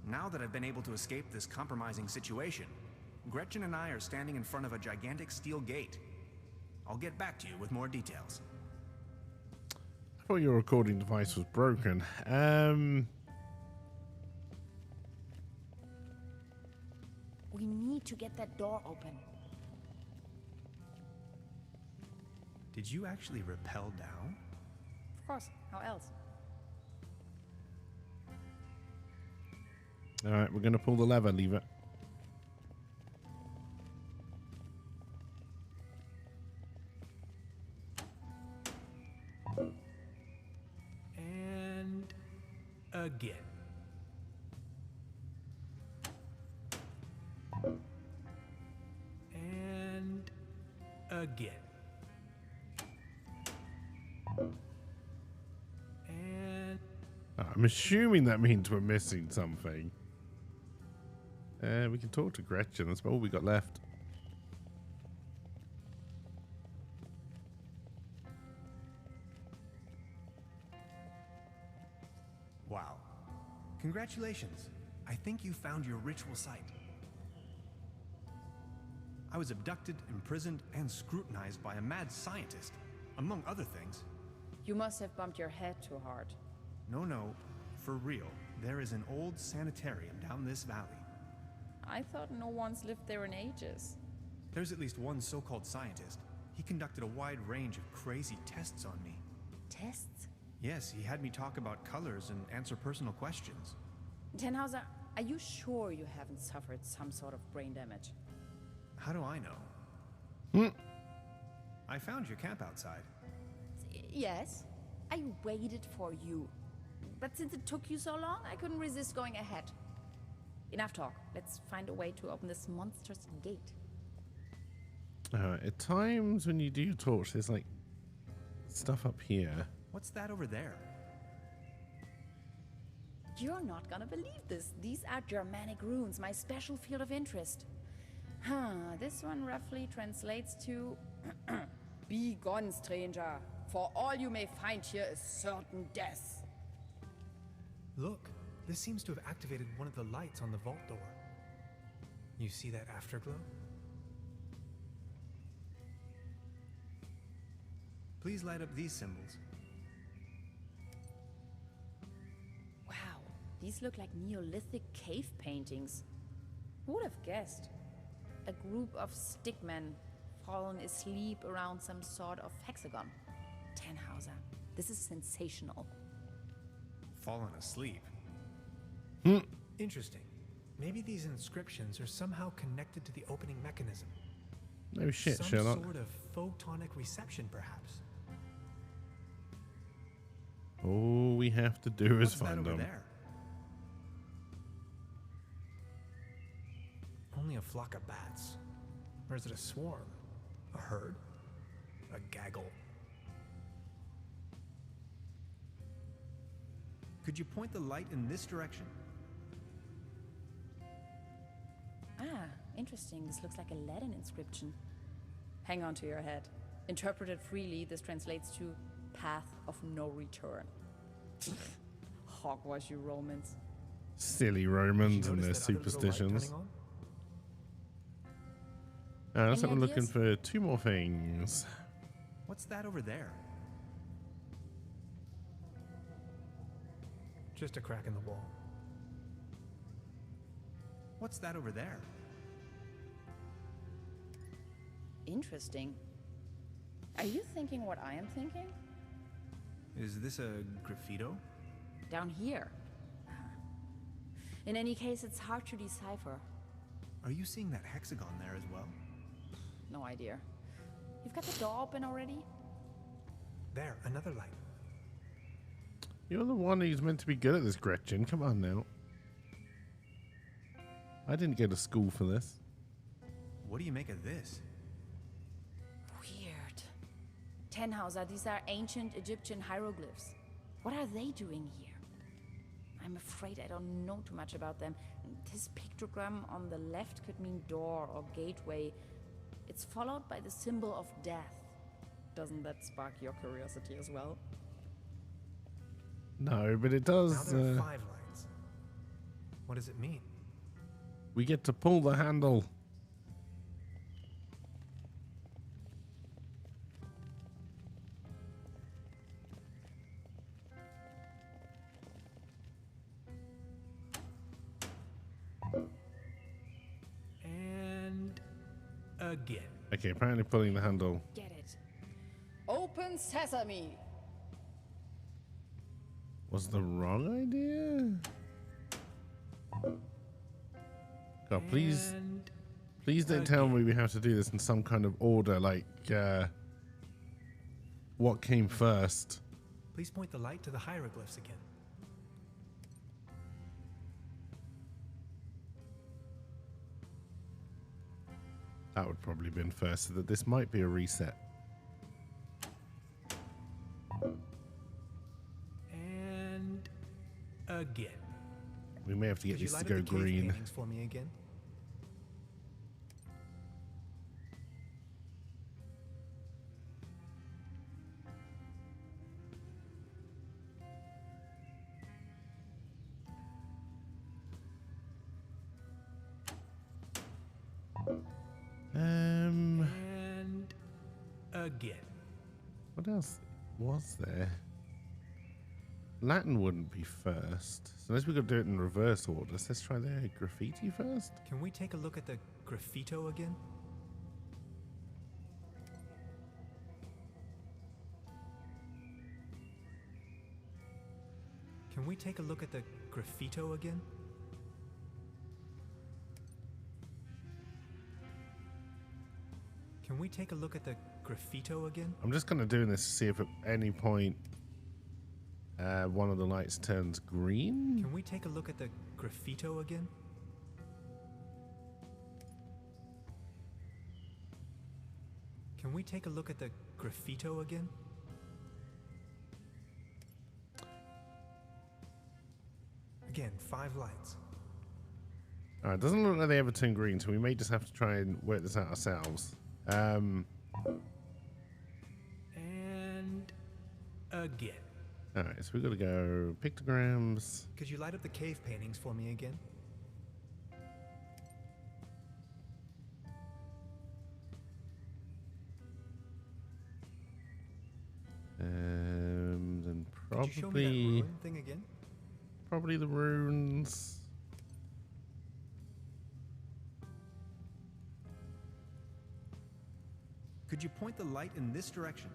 Now that I've been able to escape this compromising situation, Gretchen and I are standing in front of a gigantic steel gate. I'll get back to you with more details. I thought your recording device was broken. We need to get that door open. Did you actually rappel down? Of course, how else? All right, we're gonna pull the lever. Leave it. And again. And again. And I'm assuming that means we're missing something. We can talk to Gretchen. That's all we got left. Wow. Congratulations. I think you found your ritual site. I was abducted, imprisoned, and scrutinized by a mad scientist, among other things. You must have bumped your head too hard. No, for real. There is an old sanitarium down this valley. I thought no one's lived there in ages. There's at least one so-called scientist. He conducted a wide range of crazy tests on me. Tests? Yes, he had me talk about colors and answer personal questions. Tannhauser, are you sure you haven't suffered some sort of brain damage? How do I know? I found your camp outside. Yes, I waited for you. But since it took you so long, I couldn't resist going ahead. Enough talk. Let's find a way to open this monstrous gate. At times when you do your torch, there's like stuff up here. What's that over there? You're not gonna believe this. These are Germanic runes, my special field of interest. This one roughly translates to Be gone, stranger, for all you may find here is certain death. Look, this seems to have activated one of the lights on the vault door. You see that afterglow? Please light up these symbols. Wow, these look like Neolithic cave paintings. Who would have guessed? A group of stickmen fallen asleep around some sort of hexagon. Tannhauser, this is sensational. Fallen asleep? Interesting. Maybe these inscriptions are somehow connected to the opening mechanism. No shit, Some Sherlock. sort of photonic reception, perhaps. All we have to do is What's that find over them. there? Only a flock of bats. Or is it a swarm? A herd? A gaggle? Could you point the light in this direction? Interesting. This looks like a Latin inscription. Hang on to your head. Interpreted freely, this translates to Path of No Return. Hogwash, you Romans. Silly Romans and their Notice that other little light superstitions. turning on? Looks like Any we're looking ideas? for two more things. What's that over there? Just a crack in the wall. What's that over there? Interesting. Are you thinking what I am thinking? Is this a graffito? Down here. In any case, it's hard to decipher. Are you seeing that hexagon there as well? No idea. You've got the door open already? There, another light. You're the one who's meant to be good at this, Gretchen. Come on now. I didn't go to school for this. What do you make of this? Weird. Tannhauser, these are ancient Egyptian hieroglyphs. What are they doing here? I'm afraid I don't know too much about them. This pictogram on the left could mean door or gateway. It's followed by the symbol of death. Doesn't that spark your curiosity as well? No, but it Now does. there are 5 lights. What does it mean? We get to pull the handle. And again. Okay, apparently pulling the handle. Get it. Open sesame! Was the wrong idea? God, please don't tell me we have to do this in some kind of order, like, what came first? Please point the light to the hieroglyphs again. That would probably have been first, so that this might be a reset. And again. We may have to get Could you this to light go up the cave green. paintings for me again? And again. What else was there? Latin wouldn't be first. So unless we could do it in reverse order. So let's try the graffiti first. Can we take a look at the graffito again? Can we take a look at the graffito again? Can we take a look at the graffito again? I'm just kind of doing this to see if at any point one of the lights turns green. Can we take a look at the graffito again? Can we take a look at the graffito again? Again, 5 lights. Alright, doesn't look like they ever turn green, so we may just have to try and work this out ourselves. And again. Alright, so we've got to go pictograms. Could you light up the cave paintings for me again? Then Could you show me that probably ruin thing again? probably the runes. Could you point the light in this direction?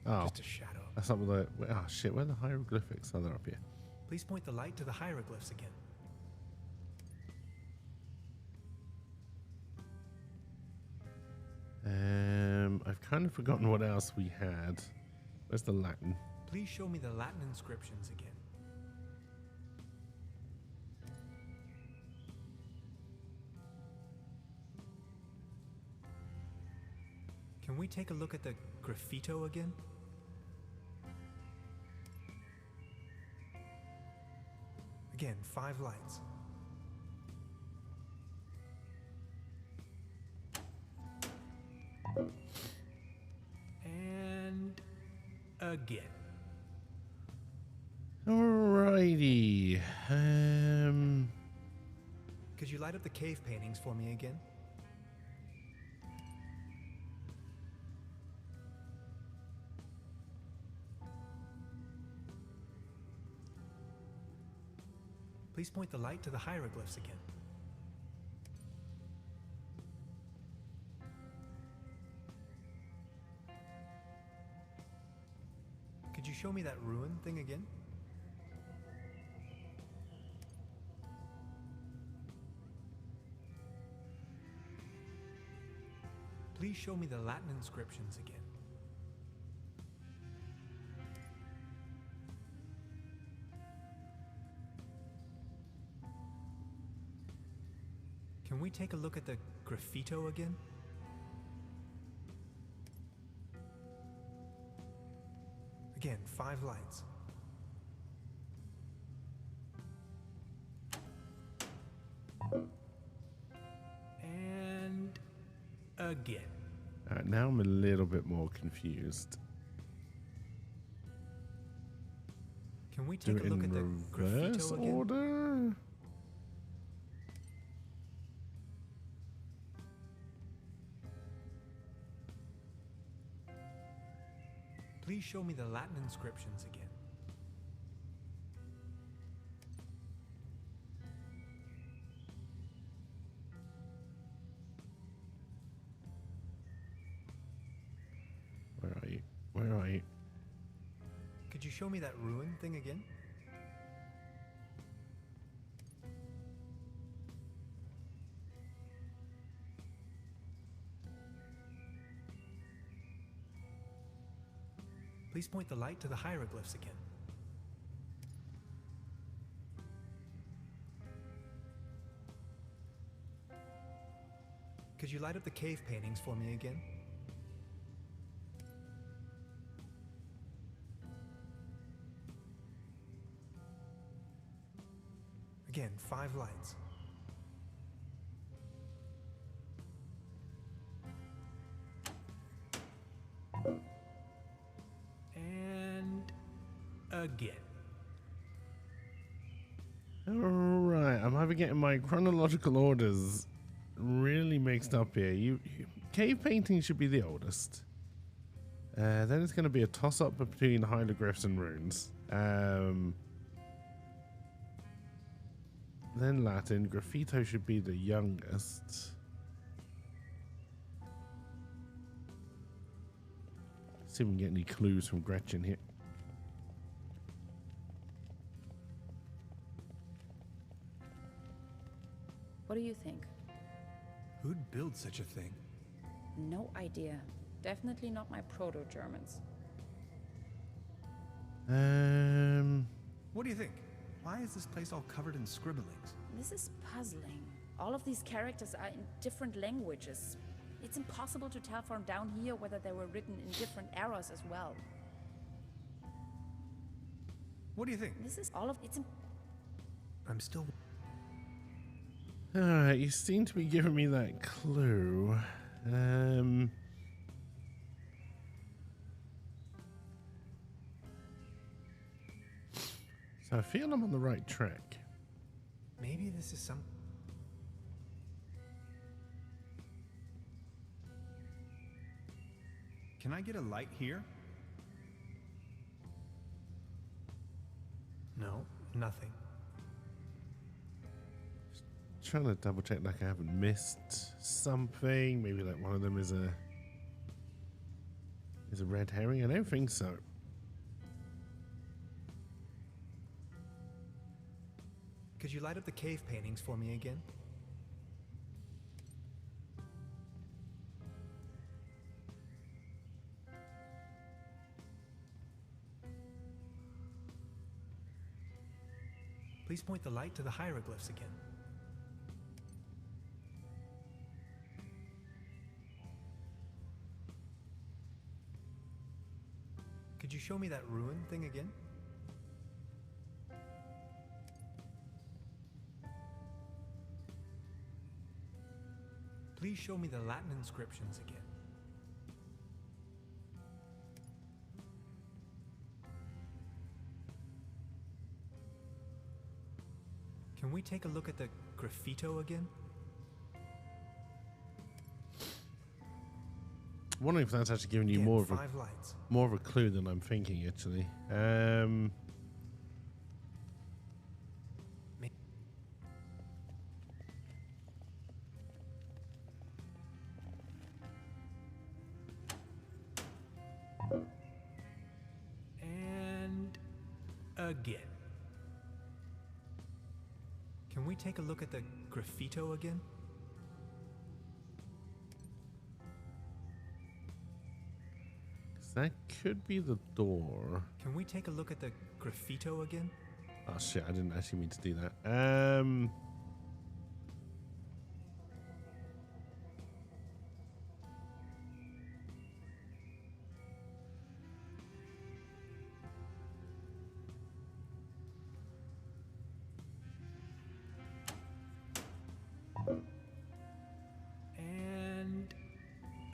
Oh, Just a shadow. that's not what the. Oh shit! Where are the hieroglyphics? Oh, they're up here. Please point the light to the hieroglyphs again. I've kind of forgotten what else we had. Where's the Latin? Please show me the Latin inscriptions again. Can we take a look at the graffito again? Again, 5 lights. And again. Alrighty. Could you light up the cave paintings for me again? Please point the light to the hieroglyphs again. Could you show me that ruin thing again? Please show me the Latin inscriptions again. Can we take a look at the graffito again? Again, 5 lights. And again. Alright, now I'm a little bit more confused. Can we Do take it a look in at the reverse graffito again? order? Please show me the Latin inscriptions again. Where are you? Where are you? Could you show me that ruin thing again? Please point the light to the hieroglyphs again. Could you light up the cave paintings for me again? Again, 5 lights. And again. Alright, I'm having getting my chronological orders really mixed up here. Cave painting should be the oldest. Then it's going to be a toss-up between hieroglyphs and runes. Then Latin. Graffito should be the youngest. See if we can get any clues from Gretchen here. What do you think? Who'd build such a thing? No idea. Definitely not my proto-Germans. What do you think? Why is this place all covered in scribblings? This is puzzling. All of these characters are in different languages. It's impossible to tell from down here whether they were written in different eras as well. What do you think? This is all of it's. I'm still... Alright, you seem to be giving me that clue. So I feel I'm on the right track. Maybe this is some... Can I get a light here? No, nothing. Trying to double check like I haven't missed something. Maybe like one of them is a red herring. I don't think so. Could you light up the cave paintings for me again? Please point the light to the hieroglyphs again. Could you show me that ruin thing again? Please show me the Latin inscriptions again. Can we take a look at the graffito again? I'm wondering if that's actually giving you Again, more of 5 lights. a clue than I'm thinking actually. And again. Can we take a look at the graffito again? That could be the door. Can we take a look at the graffito again? Oh shit, I didn't actually mean to do that.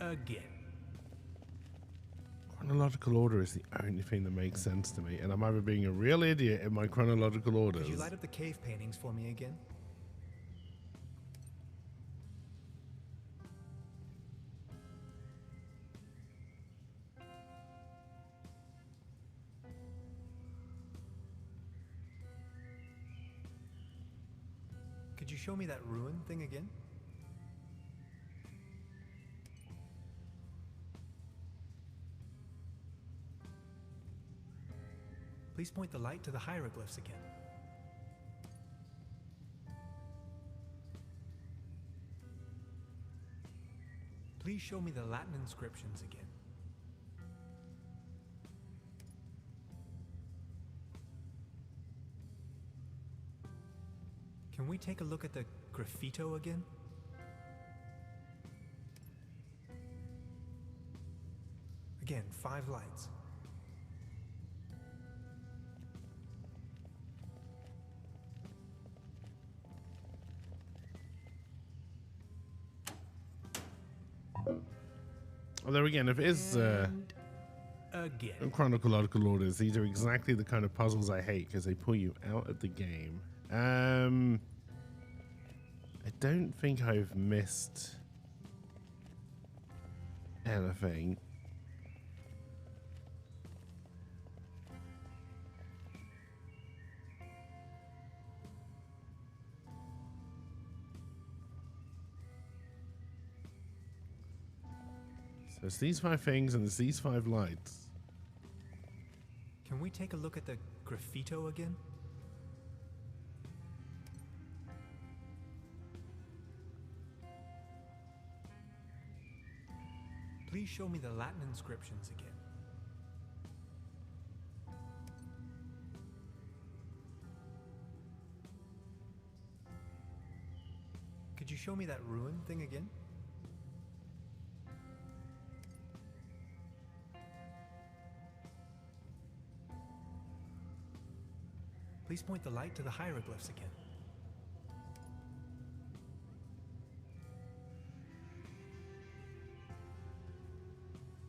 again. Chronological order is the only thing that makes sense to me, and I'm either being a real idiot in my chronological orders. Could you light up the cave paintings for me again? Could you show me that ruin thing again? Please point the light to the hieroglyphs again. Please show me the Latin inscriptions again. Can we take a look at the graffito again? Again, 5 lights. Although again, if it is Again. in chronological orders, these are exactly the kind of puzzles I hate because they pull you out of the game. I don't think I've missed anything. So it's these 5 things and it's these 5 lights. Can we take a look at the graffito again? Please show me the Latin inscriptions again. Could you show me that ruin thing again? Please point the light to the hieroglyphs again.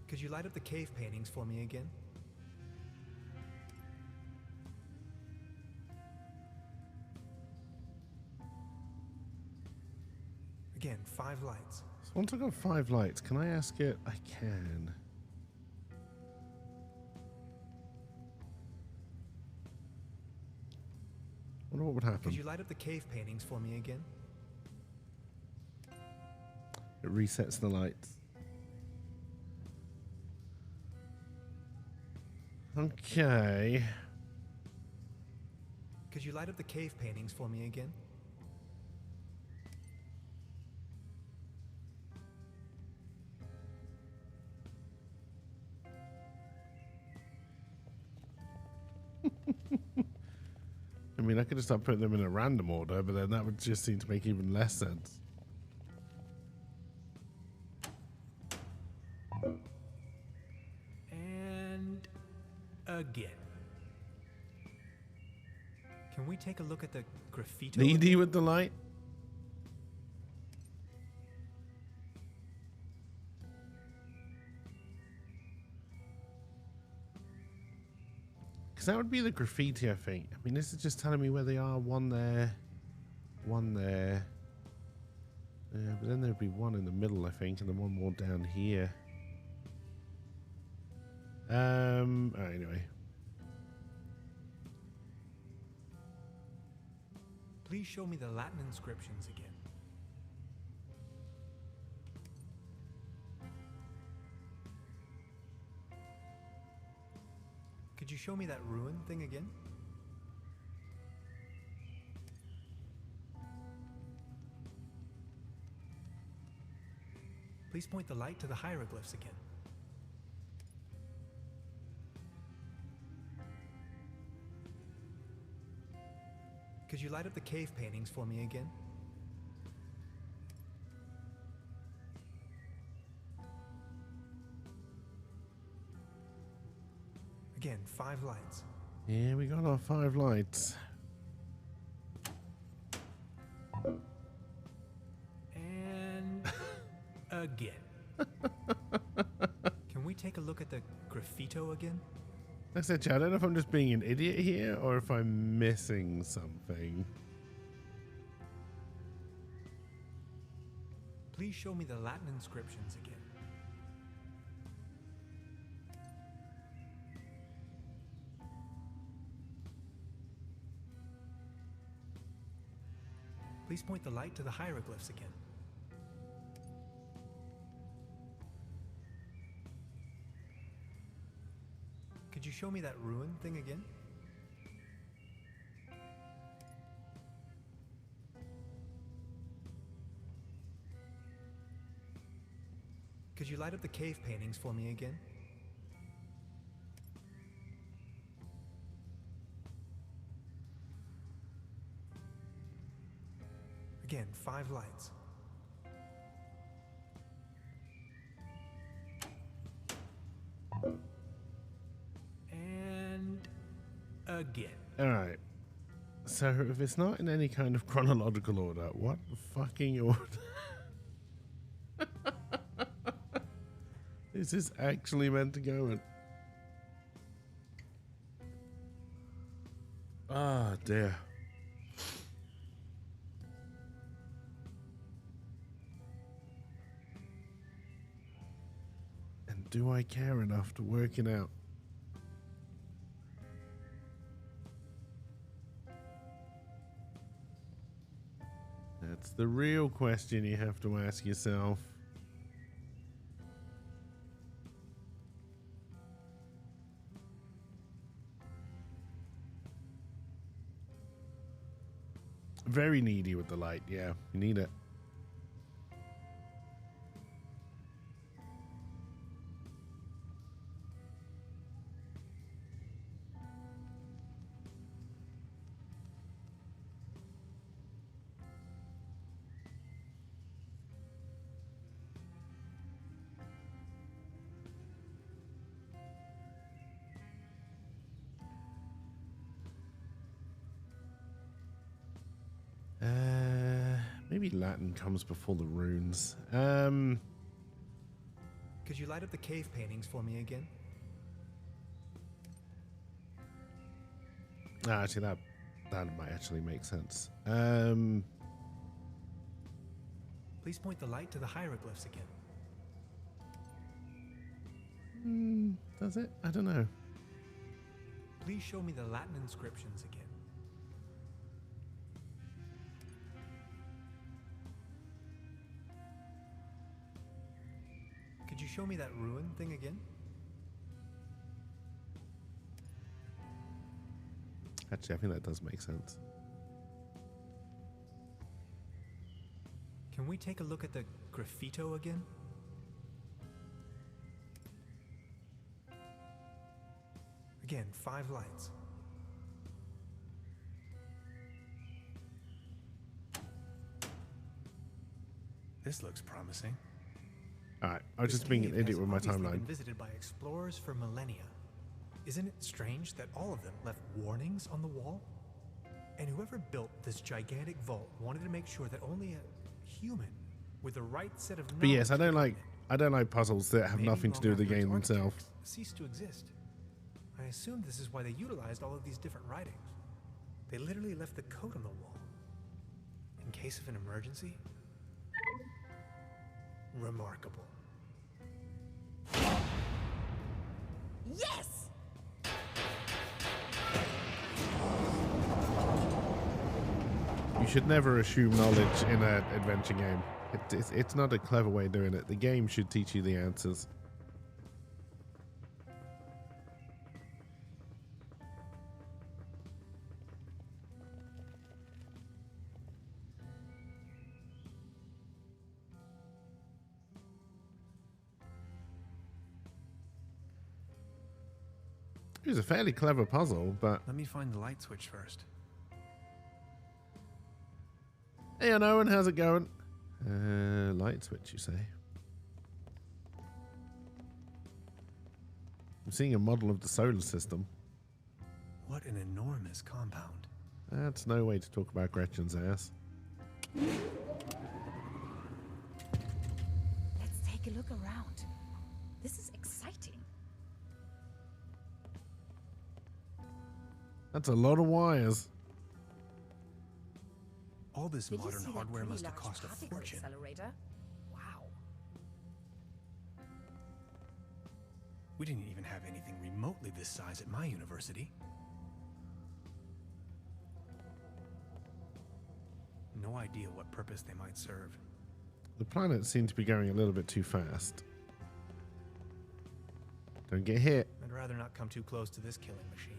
Could you light up the cave paintings for me again? Again, 5 lights. So once I've got 5 lights, can I ask it? I can. I wonder what would happen. Could you light up the cave paintings for me again? It resets the lights. Okay. Could you light up the cave paintings for me again? I mean, I could just start putting them in a random order, but then that would just seem to make even less sense. And again. Can we take a look at the graffito? Needy with the light? Because that would be the graffiti, I think. I mean, this is just telling me where they are. One there. One there. Yeah, but then there'd be one in the middle, I think, and then one more down here. Anyway. Please show me the Latin inscriptions again. Could you show me that ruin thing again? Please point the light to the hieroglyphs again. Could you light up the cave paintings for me again? Again, 5 lights. Yeah, we got our 5 lights. And again. take a look at the graffito again? Like I said, Chad, I don't know if I'm just being an idiot here or if I'm missing something. Please show me the Latin inscriptions again. Please point the light to the hieroglyphs again. Could you show me that ruin thing again? Could you light up the cave paintings for me again? Again, 5 lights. And again. All right. So if it's not in any kind of chronological order, what fucking order? Is this actually meant to go in? Ah, dear. And do I care enough to work it out? That's the real question you have to ask yourself. Very needy with the light, yeah. You need it. Maybe Latin comes before the runes. Could you light up the cave paintings for me again? Actually, that might actually make sense. Please point the light to the hieroglyphs again. Does it? I don't know. Please show me the Latin inscriptions again. Could you show me that ruin thing again? Actually, I think that does make sense. Can we take a look at the graffito again? Again, 5 lights. This looks promising. Alright, I was This just being an cave idiot has with my obviously timeline. been visited by explorers for millennia. Isn't it strange that all of them left warnings on the wall? And whoever built this gigantic vault wanted to make sure that only a human with the right set of knowledge. But yes, I could don't like puzzles that have Maybe nothing to long do with the after its game themselves. architect ceased to exist. I assume this is why they utilized all of these different writings. They literally left the code on the wall. In case of an emergency? Remarkable. Yes! You should never assume knowledge in an adventure game. It's not a clever way of doing it. The game should teach you the answers. It was a fairly clever puzzle, but... Let me find the light switch first. Hey, Owen, how's it going? Light switch, you say? I'm seeing a model of the solar system. What an enormous compound. That's no way to talk about Gretchen's ass. Let's take a look around. This is exciting. That's a lot of wires. All this Did you modern see that hardware pretty must have large cost a particle fortune. accelerator? Wow. We didn't even have anything remotely this size at my university. No idea what purpose they might serve. The planets seem to be going a little bit too fast. Don't get hit. I'd rather not come too close to this killing machine.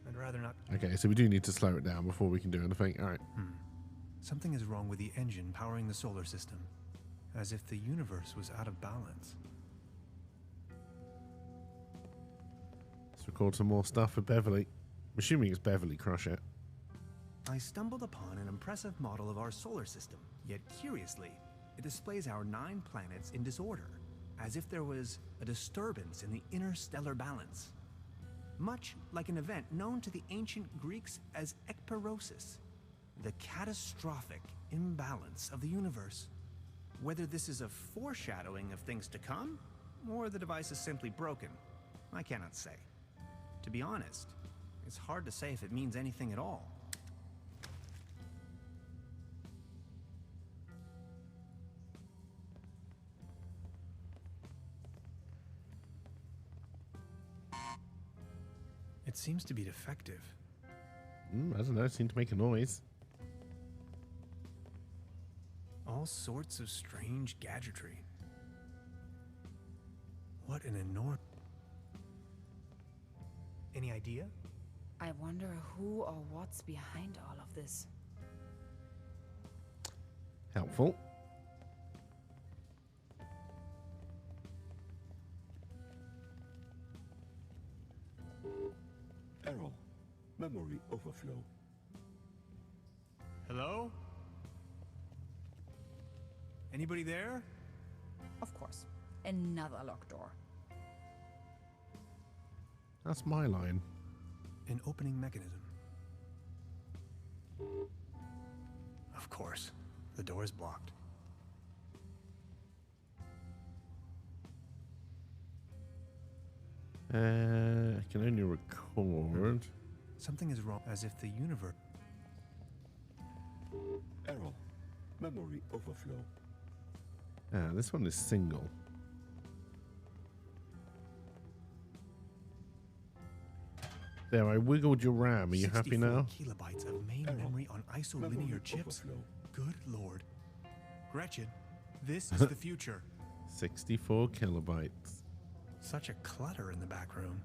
I'd rather not. Okay, so we do need to slow it down before we can do anything. All right. Something is wrong with the engine powering the solar system, as if the universe was out of balance. Let's record some more stuff for Beverly. I'm assuming it's Beverly Crush It. I stumbled upon an impressive model of our solar system, yet curiously, it displays our 9 planets in disorder, as if there was a disturbance in the interstellar balance. Much like an event known to the ancient Greeks as ekperosis, the catastrophic imbalance of the universe. Whether this is a foreshadowing of things to come, or the device is simply broken, I cannot say. To be honest, it's hard to say if it means anything at all. It seems to be defective. I don't know. It seemed to make a noise. All sorts of strange gadgetry. What an enormous... Any idea? I wonder who or what's behind all of this. Helpful. Error. Memory overflow. Hello? Anybody there? Of course. Another locked door. That's my line. An opening mechanism. Of course. The door is blocked. I can only record. Something is wrong, as if the universe... Error. Memory overflow. This one is single. There, I wiggled your RAM. Are you happy 64 now? kilobytes of main Error. memory on isolinear Memory chips? overflow. Good lord. Gretchen, this is the future. 64 kilobytes. Such a clutter in the back room.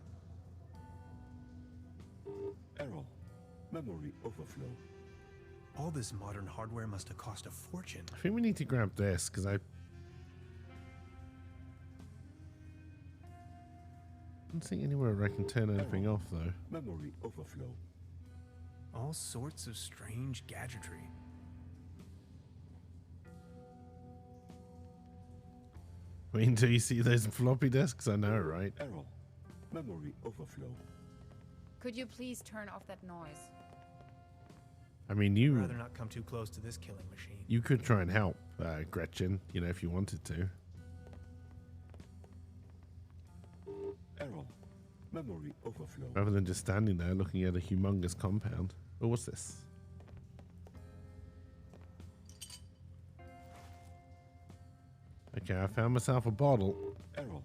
Error. Memory overflow. All this modern hardware must have cost a fortune. I think we need to grab this because I don't see anywhere where I can turn anything off though. Memory overflow. All sorts of strange gadgetry. Wait until you see those floppy disks. I know, right? Error. Memory overflow. Could you please turn off that noise? I mean, I'd you rather not come too close to this killing machine. you could try and help Gretchen, you know, if you wanted to. Error. Memory overflow. Rather than just standing there looking at a humongous compound. Oh, what's this? Okay, I found myself a bottle. Error.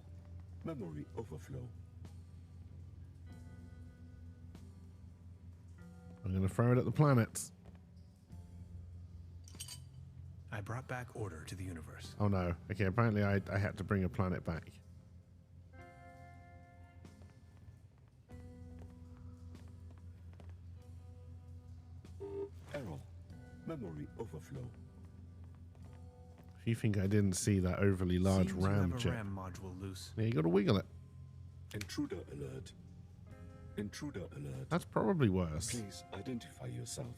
Memory overflow. I'm going to throw it at the planets. I brought back order to the universe. Oh no. Okay, apparently I had to bring a planet back. Error. Memory overflow. If you think I didn't see that overly large Seems you RAM have a chip, RAM module loose. yeah, you got to wiggle it. Intruder alert. Intruder alert. That's probably worse. Please identify yourself.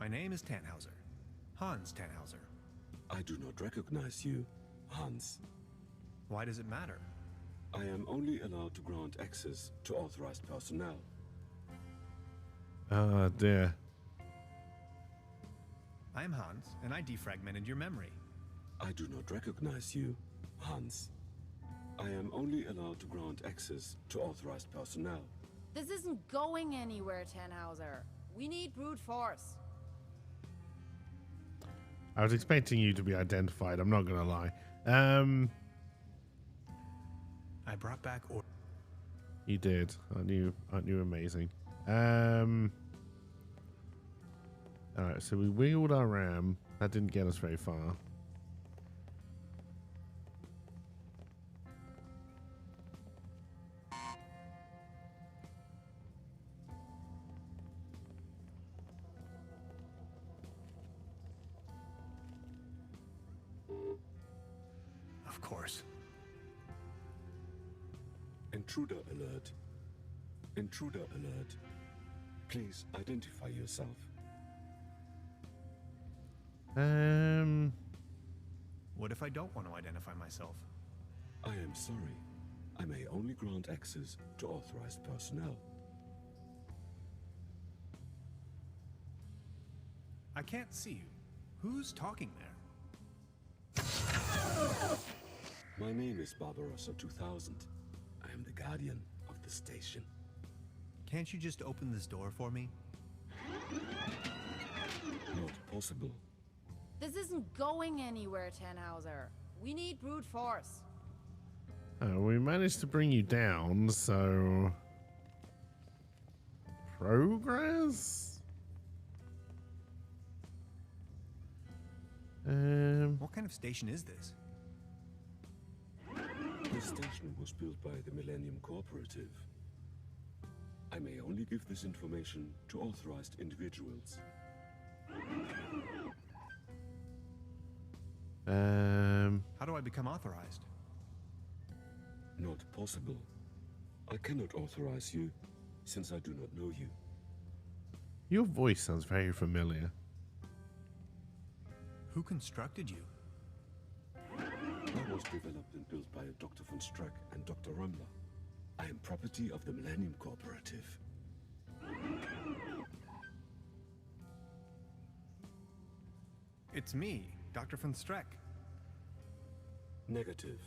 My name is Tannhauser. Hans Tannhauser. I do not recognize you, Hans. Why does it matter? I am only allowed to grant access to authorized personnel. Ah, dear. I am Hans, and I defragmented your memory. I do not recognize you, Hans. I am only allowed to grant access to authorized personnel. This isn't going anywhere, Tannhauser. We need brute force. I was expecting you to be identified, I'm not gonna lie. I brought back order. You did. Aren't you amazing? Alright, so we wheeled our ram. That didn't get us very far. Of course. Intruder alert. Intruder alert. Please identify yourself. What if I don't want to identify myself? I am sorry. I may only grant access to authorized personnel. I can't see you. Who's talking there? My name is Barbarossa 2000. I am the guardian of the station. Can't you just open this door for me? Not possible. This isn't going anywhere, Tannhauser. We need brute force. We managed to bring you down, so... Progress? What kind of station is this? The station was built by the Millennium Cooperative. I may only give this information to authorized individuals. How do I become authorized? Not possible. I cannot authorize you, since I do not know you. Your voice sounds very familiar. Who constructed you? I was developed and built by Dr. von Streck and Dr. Römmler. I am property of the Millennium Cooperative. It's me, Dr. von Streck. Negative.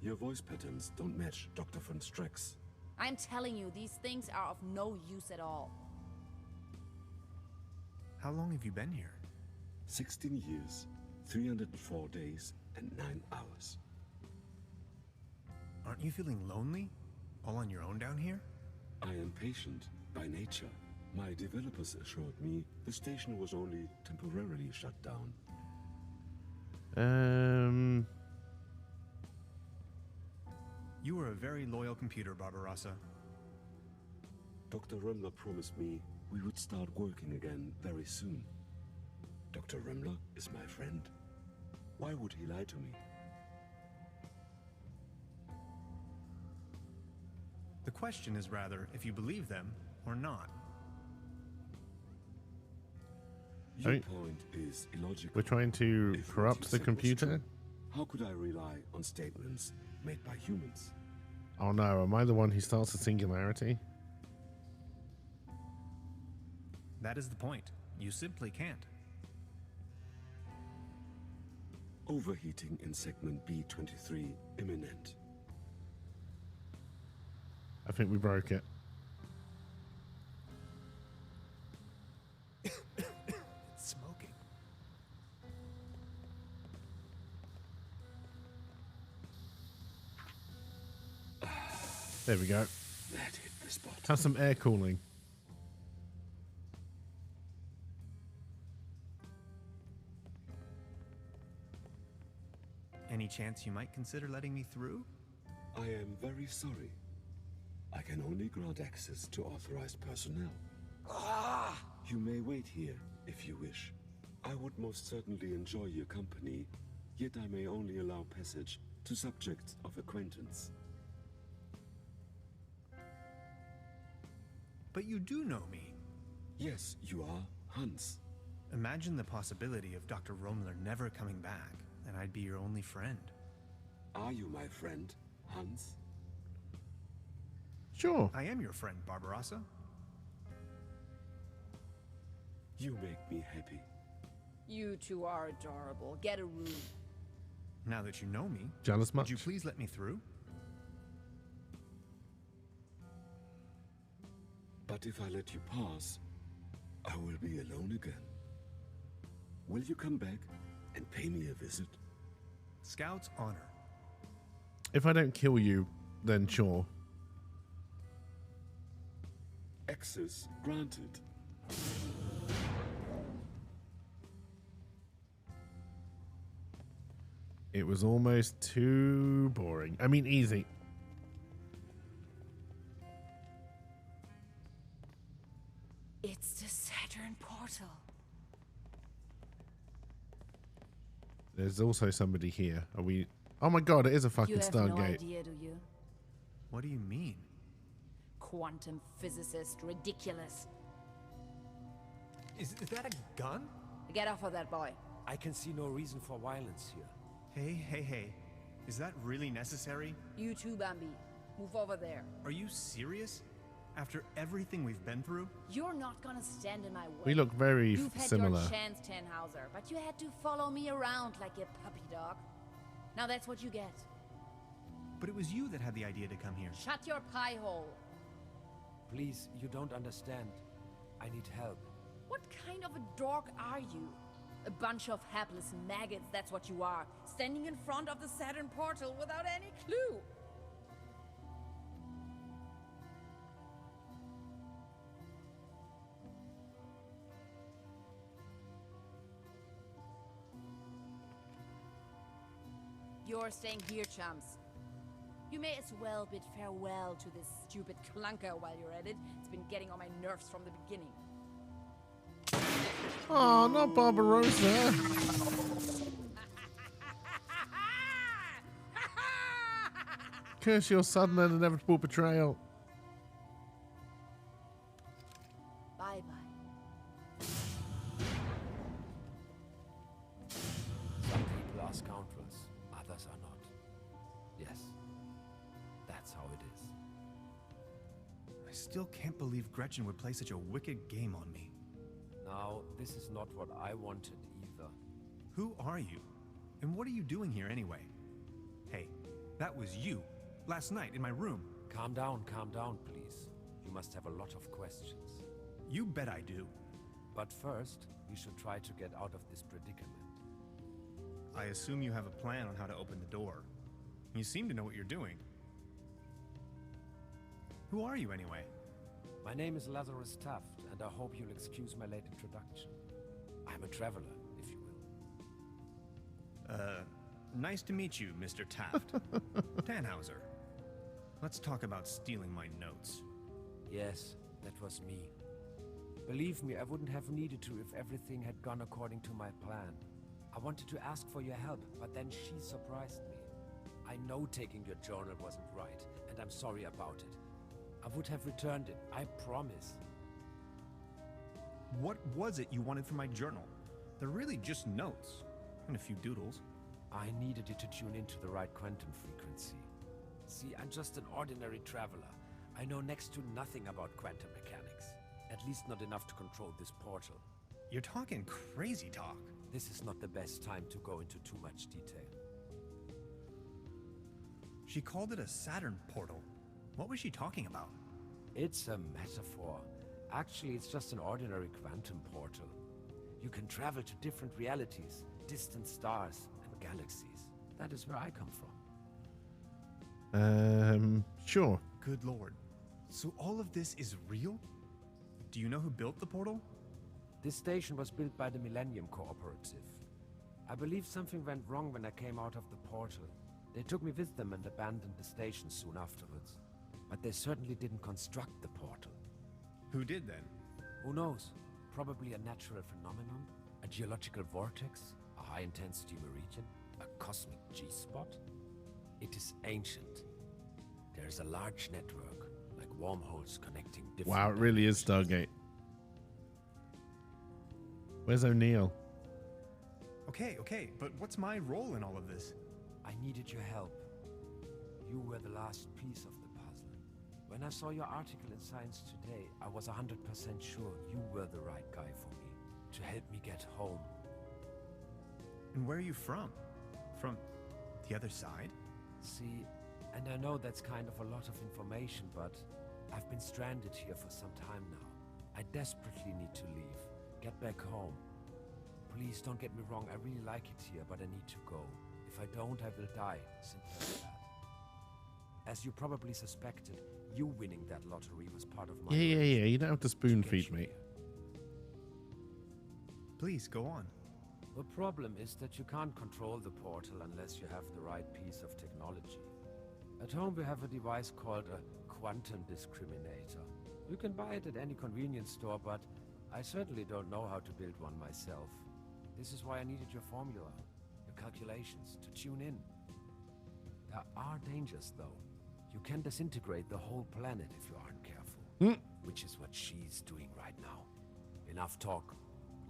Your voice patterns don't match Dr. von Streck's. I'm telling you, these things are of no use at all. How long have you been here? 16 years, 304 days, and 9 hours. Aren't you feeling lonely? All on your own down here? I am patient by nature. My developers assured me the station was only temporarily shut down. You were a very loyal computer, Barbarossa. Dr. Römmler promised me we would start working again very soon. Dr. Römmler is my friend. Why would he lie to me? The question is rather if you believe them or not. Your point is illogical. We're trying to If what corrupt you the said was computer? true, how could I rely on statements made by humans? Oh no, am I the one who starts a singularity? That is the point. You simply can't. Overheating in segment B23 imminent. I think we broke it. It's smoking. There we go. That hit the spot. Have some air cooling. Any chance you might consider letting me through? I am very sorry. I can only grant access to authorized personnel. You may wait here if you wish. I would most certainly enjoy your company, yet I may only allow passage to subjects of acquaintance. But you do know me. Yes, you are Hans. Imagine the possibility of Dr. Römmler never coming back, and I'd be your only friend. Are you my friend, Hans? Sure. I am your friend, Barbarossa. You make me happy. You two are adorable. Get a room. Now that you know me, Jealous much? would you please let me through? But if I let you pass, I will be alone again. Will you come back and pay me a visit? Scout's honor. If I don't kill you, then sure. Access granted. It was almost too boring. I mean, easy. It's the Saturn portal. There's also somebody here. Are we... Oh my god, it is a fucking You have Stargate. no idea, do you? What do you mean? Quantum physicist, ridiculous. Is that a gun? Get off of that boy. I can see no reason for violence here. Hey. Is that really necessary? You too, Bambi. Move over there. Are you serious? After everything we've been through? You're not gonna stand in my way. We look very You've had similar. your chance, Tannhauser, but you had to follow me around like a puppy dog. Now that's what you get. But it was you that had the idea to come here. Shut your pie hole. Please, you don't understand. I need help. What kind of a dork are you? A bunch of hapless maggots, that's what you are. Standing in front of the Saturn portal without any clue. You're staying here, chums. You may as well bid farewell to this stupid clunker while you're at it. It's been getting on my nerves from the beginning. Oh, not Barbarossa. Curse your sudden and inevitable betrayal. Bye-bye. Some people are scoundrels, others are not. Yes, that's how it is. I still can't believe Gretchen would play such a wicked game on me. Now, this is not what I wanted either. Who are you? And what are you doing here anyway? Hey, that was you, last night in my room. Calm down, please. You must have a lot of questions. You bet I do. But first, we should try to get out of this predicament. I assume you have a plan on how to open the door. You seem to know what you're doing. Who are you anyway? My name is Lazarus Taft, and I hope you'll excuse my late introduction. I'm a traveler, if you will. Nice to meet you, Mr. Taft. Tannhauser. Let's talk about stealing my notes. Yes, that was me. Believe me, I wouldn't have needed to if everything had gone according to my plan. I wanted to ask for your help, but then she surprised me. I know taking your journal wasn't right, and I'm sorry about it. I would have returned it, I promise. What was it you wanted from my journal? They're really just notes, and a few doodles. I needed it to tune into the right quantum frequency. See, I'm just an ordinary traveler. I know next to nothing about quantum mechanics. At least not enough to control this portal. You're talking crazy talk. This is not the best time to go into too much detail. She called it a Saturn portal. What was she talking about? It's a metaphor. Actually, it's just an ordinary quantum portal. You can travel to different realities, distant stars, and galaxies. That is where I come from. Sure. Good lord. So all of this is real? Do you know who built the portal? This station was built by the Millennium Cooperative. I believe something went wrong when I came out of the portal. They took me with them and abandoned the station soon afterwards. But they certainly didn't construct the portal. Who did then? Who knows? Probably a natural phenomenon, a geological vortex, a high-intensity meridian, a cosmic G-spot. It is ancient. There is a large network, like wormholes connecting different... Wow, it really is Stargate. Where's O'Neill? Okay, but what's my role in all of this? I needed your help. You were the last piece of the puzzle. When I saw your article in Science Today, I was 100% sure you were the right guy for me, to help me get home. And where are you from? From the other side? See, and I know that's kind of a lot of information, but I've been stranded here for some time now. I desperately need to leave. Get back home. Please don't get me wrong, I really like it here, but I need to go. If I don't, I will die. Simple as that. As you probably suspected, you winning that lottery was part of my... Yeah. You don't have to spoon feed me. Please, go on. The problem is that you can't control the portal unless you have the right piece of technology. At home we have a device called a quantum discriminator. You can buy it at any convenience store, but I certainly don't know how to build one myself. This is why I needed your formula, your calculations, to tune in. There are dangers, though. You can disintegrate the whole planet if you aren't careful. Which is what she's doing right now. Enough talk.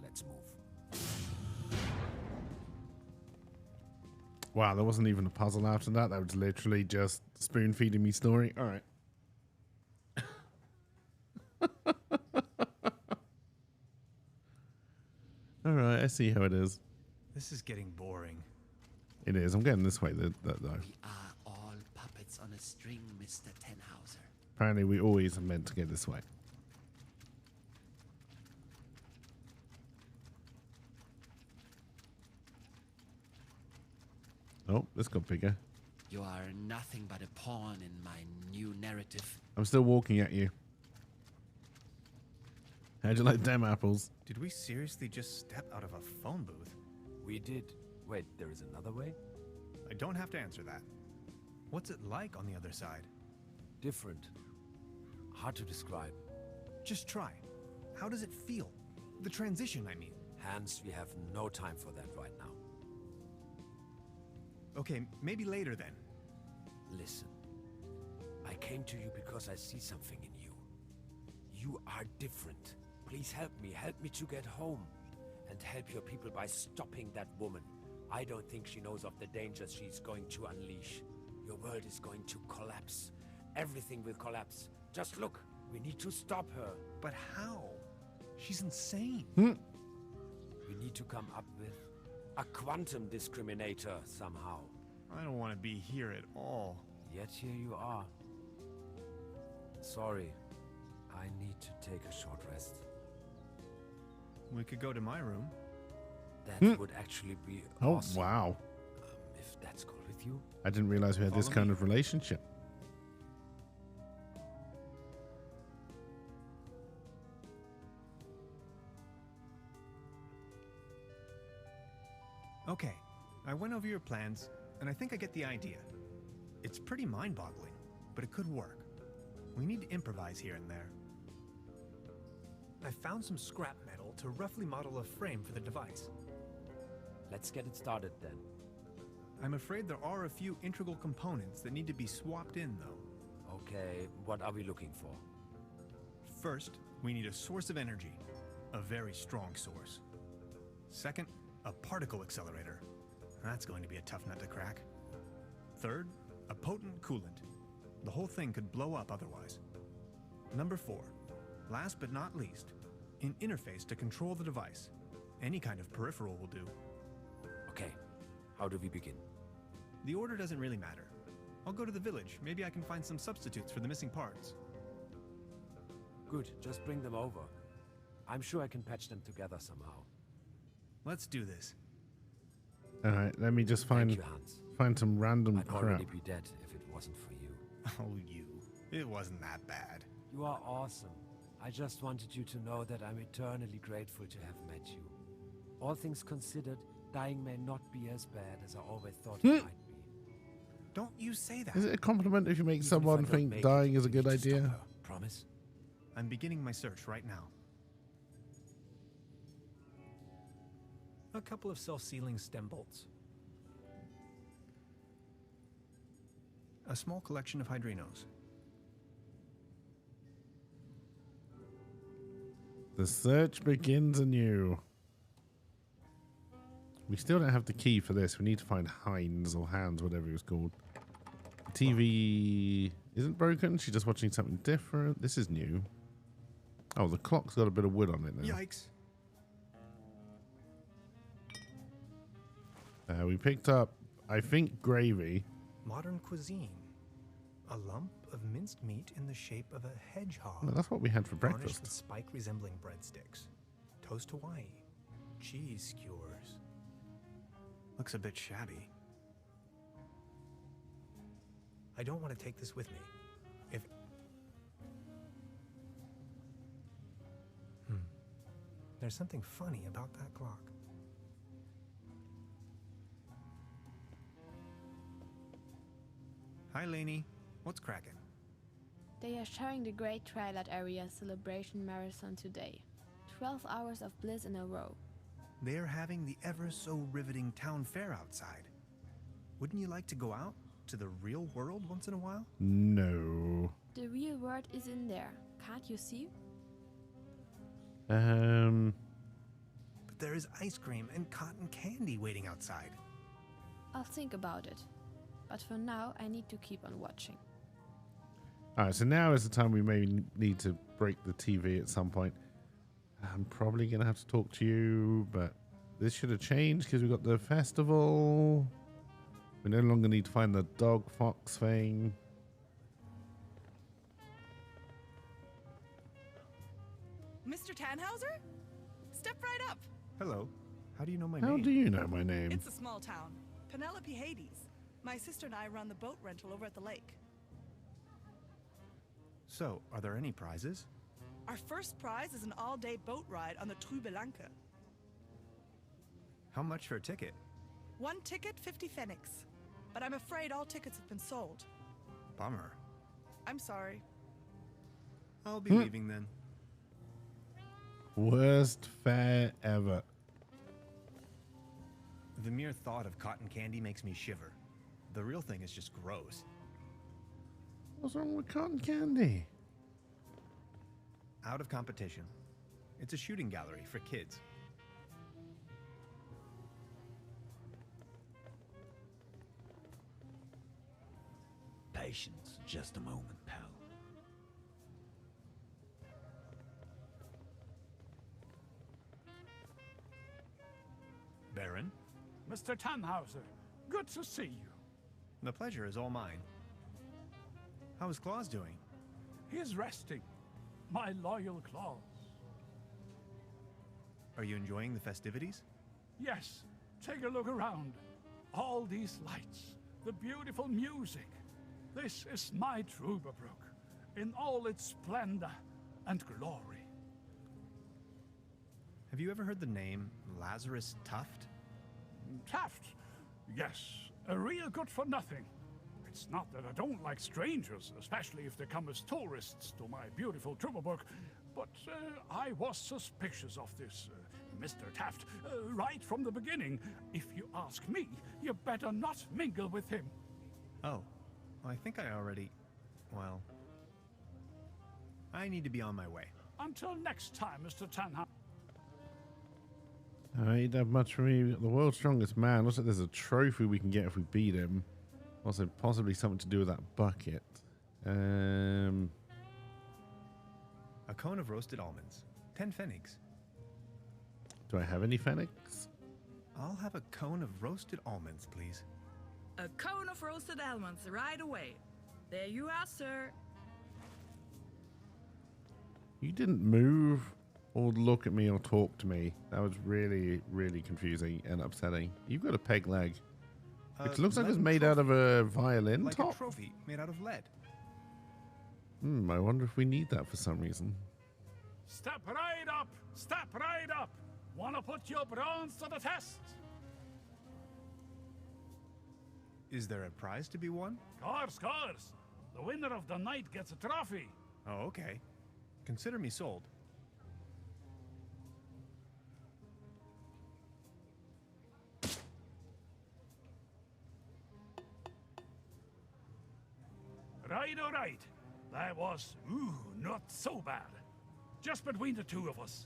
Let's move. Wow, there wasn't even a puzzle after that. That was literally just spoon feeding me story. All right. All right, I see how it is. This is getting boring. It is. I'm getting this way, though. We are all puppets on a string, Mr. Tenhauser. Apparently, we always are meant to go this way. Oh, this got bigger. You are nothing but a pawn in my new narrative. I'm still walking at you. How'd you like them apples? Did we seriously just step out of a phone booth? We did. Wait, there is another way? I don't have to answer that. What's it like on the other side? Different. Hard to describe. Just try. How does it feel? The transition, I mean. Hans, we have no time for that right now. Okay, maybe later then. Listen. I came to you because I see something in you. You are different. Please help me to get home. And help your people by stopping that woman. I don't think she knows of the dangers she's going to unleash. Your world is going to collapse. Everything will collapse. Just look, we need to stop her. But how? She's insane. We need to come up with a quantum discriminator somehow. I don't want to be here at all. Yet here you are. Sorry, I need to take a short rest. We could go to my room. That would actually be awesome. Oh, wow. If that's cool with you. I didn't realize we had this kind of relationship. Okay, I went over your plans, and I think I get the idea. It's pretty mind-boggling, but it could work. We need to improvise here and there. I found some scrap metal to roughly model a frame for the device. Let's get it started then. I'm afraid there are a few integral components that need to be swapped in, though. Okay, what are we looking for? First, we need a source of energy. A very strong source. Second, a particle accelerator. That's going to be a tough nut to crack. Third, a potent coolant. The whole thing could blow up otherwise. Number 4, last but not least, an interface to control the device. Any kind of peripheral will do. Okay, how do we begin? The order doesn't really matter. I'll go to the village. Maybe I can find some substitutes for the missing parts. Good, just bring them over. I'm sure I can patch them together somehow. Let's do this. All right, let me just find some random I'd crap. already be dead if it wasn't for you. Oh, you. It wasn't that bad. You are awesome. I just wanted you to know that I'm eternally grateful to have met you. All things considered, dying may not be as bad as I always thought it might be. Don't you say that. Is it a compliment if you make Even someone if I don't think make dying it, is a we good need to stop idea? her. Promise? I'm beginning my search right now. A couple of self-sealing stem bolts. A small collection of hydrinos. The search begins anew. We still don't have the key for this. We need to find Heinz or Hans, whatever it was called. The TV isn't broken. She's just watching something different. This is new. Oh, the clock's got a bit of wood on it now. Yikes. We picked up, I think, gravy. Modern cuisine. A lump of minced meat in the shape of a hedgehog. Well, that's what we had for garnished breakfast. with spike resembling breadsticks. Toast Hawaii. Cheese skewers. Looks a bit shabby. I don't want to take this with me. If... There's something funny about that clock. Hi, Lainey. What's cracking? They are showing the Great Twilight Area Celebration Marathon today. 12 hours of bliss in a row. They're having the ever so riveting town fair outside. Wouldn't you like to go out to the real world once in a while? No. The real world is in there. Can't you see? But there is ice cream and cotton candy waiting outside. I'll think about it. But for now, I need to keep on watching. Alright, so now is the time we may need to break the TV at some point. I'm probably going to have to talk to you, but this should have changed because we've got the festival. We no longer need to find the dog fox thing. Mr. Tannhauser? Step right up. Hello. How do you know my How name? do you know my name? It's a small town. Penelope Hades. My sister and I run the boat rental over at the lake. So, are there any prizes? Our first prize is an all-day boat ride on the Truberbrook. How much for a ticket? One ticket, 50 pfennigs. But I'm afraid all tickets have been sold. Bummer. I'm sorry. I'll be leaving then. Worst fare ever. The mere thought of cotton candy makes me shiver. The real thing is just gross. What's wrong with cotton candy? Out of competition. It's a shooting gallery for kids. Patience, just a moment, pal. Baron? Mr. Tannhauser, good to see you. The pleasure is all mine. How is Claus doing? He's resting. My loyal Claus. Are you enjoying the festivities? Yes, take a look around. All these lights, the beautiful music. This is my Truberbrook, in all its splendor and glory. Have you ever heard the name Lazarus Tuft? Taft, yes, a real good for nothing. It's not that I don't like strangers, especially if they come as tourists to my beautiful Truberbrook, but I was suspicious of this Mr. Taft right from the beginning. If you ask me, you better not mingle with him. Oh, I think I already... well... I need to be on my way. Until next time, Mr. Tannhauser. He didn't have much for me. The world's strongest man. Looks like there's a trophy we can get if we beat him. Also, possibly something to do with that bucket. A cone of roasted almonds. 10 pfennigs. Do I have any pfennigs? I'll have a cone of roasted almonds, please. A cone of roasted almonds right away. There you are, sir. You didn't move or look at me or talk to me. That was really, really confusing and upsetting. You've got a peg leg. It looks like it's made out of a violin like top. a trophy made out of lead. I wonder if we need that for some reason. Step right up! Step right up! Wanna put your bronze to the test? Is there a prize to be won? Course. The winner of the night gets a trophy. Oh, okay. Consider me sold. Right. That was, not so bad. Just between the two of us.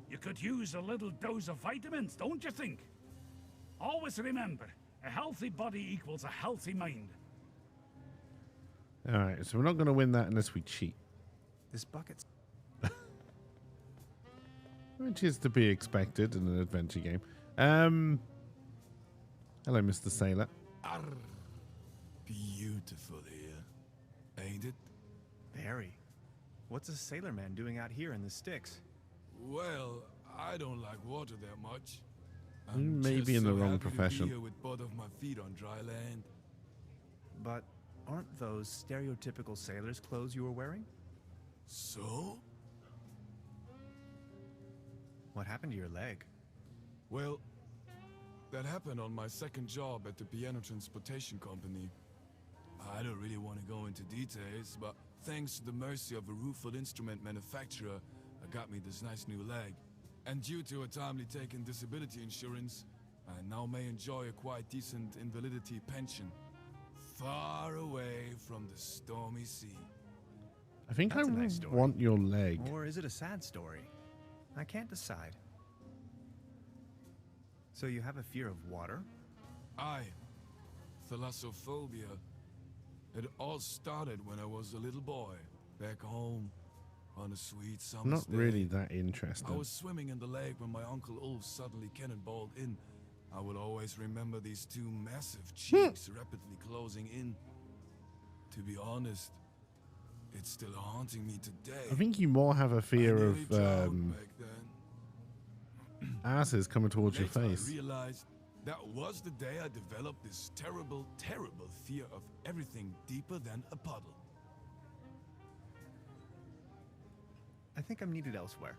You could use a little dose of vitamins, don't you think? Always remember, a healthy body equals a healthy mind. Alright, so we're not going to win that unless we cheat. This bucket's... Which is to be expected in an adventure game. Hello, Mr. Sailor. Arr, beautiful here, ain't it? Very. What's a sailor man doing out here in the sticks? Well, I don't like water that much. You I'm may just be in the so wrong happy to be profession. here with both of my feet on dry land. But aren't those stereotypical sailor's clothes you were wearing? So? What happened to your leg? Well, that happened on my second job at the piano transportation company. I don't really want to go into details, but thanks to the mercy of a rueful instrument manufacturer, I got me this nice new leg. And due to a timely taken disability insurance, I now may enjoy a quite decent invalidity pension. Far away from the stormy sea. I think That's I a nice story. want your leg. Or is it a sad story? I can't decide. So you have a fear of water? Aye. Thalassophobia. It all started when I was a little boy, back home, on a sweet summer Not day. really that interested. I was swimming in the lake when my Uncle Ulf suddenly cannonballed in. I will always remember these two massive cheeks rapidly closing in. To be honest, it's still haunting me today. I think you more have a fear I nearly of drowned back then. asses coming towards your Later, face. I realized that was the day I developed this terrible, terrible fear of everything deeper than a puddle. I think I'm needed elsewhere.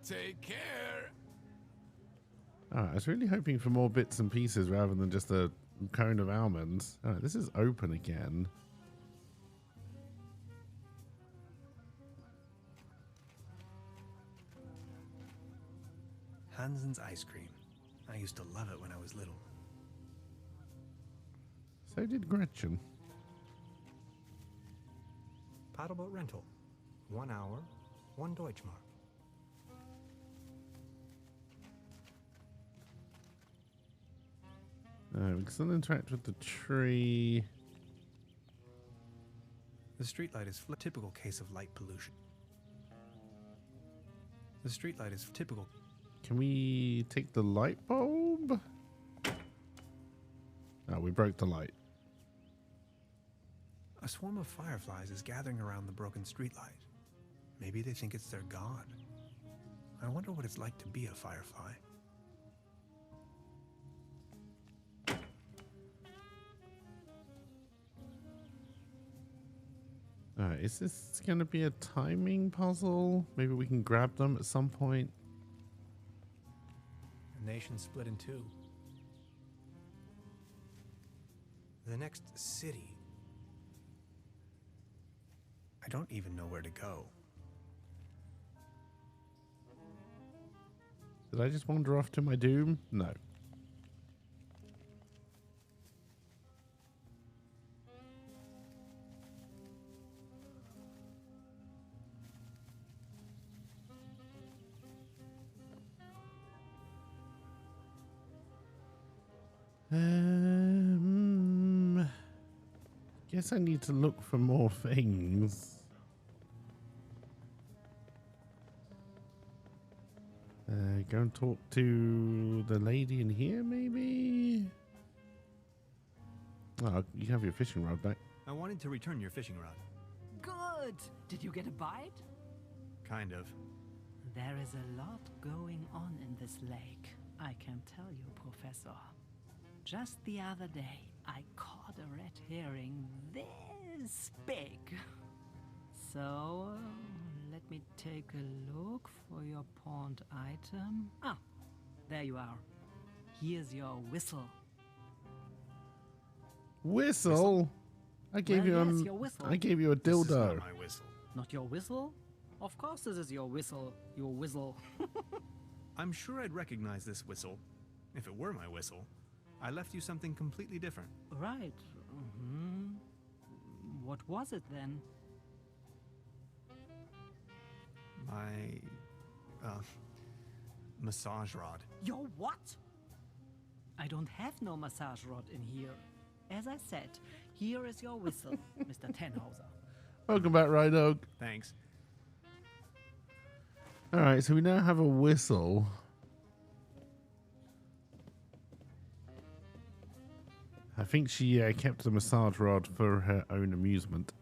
Take care. Alright, I was really hoping for more bits and pieces rather than just a cone of almonds. Alright, this is open again. Hansen's ice cream. I used to love it when I was little. So did Gretchen. Paddleboat rental. 1 hour, 1 Deutschmark. We can still interact with the tree. The streetlight is a typical case of light pollution. The streetlight is typical. Can we take the light bulb? Oh, we broke the light. A swarm of fireflies is gathering around the broken streetlight. Maybe they think it's their god. I wonder what it's like to be a firefly. Is this going to be a timing puzzle? Maybe we can grab them at some point. A nation split in two. The next city. I don't even know where to go. Did I just wander off to my doom? No. Guess I need to look for more things. Go and talk to the lady in here, maybe? Oh, you have your fishing rod back. I wanted to return your fishing rod. Good! Did you get a bite? Kind of. There is a lot going on in this lake, I can tell you, Professor. Just the other day, I caught a red herring this big. So, let me take a look for your pawned item. Ah, there you are. Here's your whistle. Whistle? I gave Well, you yes, a your whistle. I gave you a This is dildo. not my whistle. Not your whistle? Of course this is your whistle. Your whistle. I'm sure I'd recognize this whistle if it were my whistle. I left you something completely different. Right. What was it then? My massage rod. Your what? I don't have no massage rod in here. As I said, here is your whistle, Mr. Tannhauser. Welcome back, Rhydog. Thanks. Alright, so we now have a whistle. I think she kept the massage rod for her own amusement.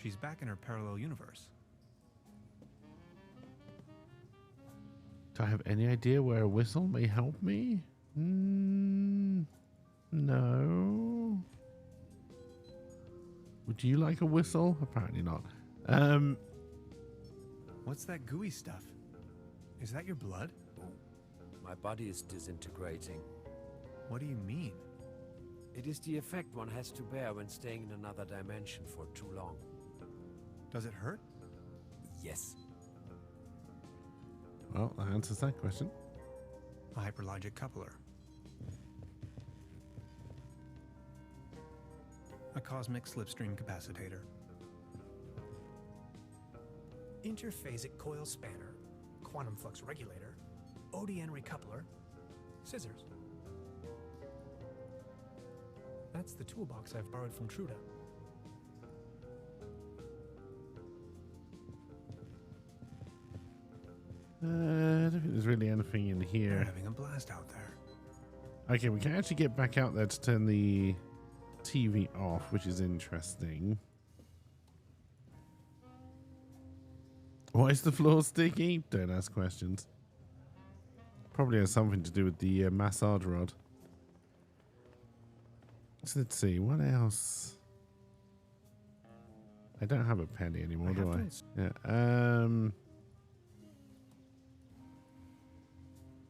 She's back in her parallel universe. Do I have any idea where a whistle may help me? No. Would you like a whistle? Apparently not. What's that gooey stuff? Is that your blood? My body is disintegrating. What do you mean? It is the effect one has to bear when staying in another dimension for too long. Does it hurt? Yes. Well, that answers that question. A hyperlogic coupler. A cosmic slipstream capacitator. Interphasic coil spanner, quantum flux regulator, ODN recoupler, scissors. That's the toolbox I've borrowed from Truda. I don't think there's really anything in here. They're having a blast out there. Okay, we can actually get back out there to turn the TV off, which is interesting. Why is the floor sticky? Don't ask questions. Probably has something to do with the massage rod. So let's see, what else? I don't have a penny anymore, do I? Yeah.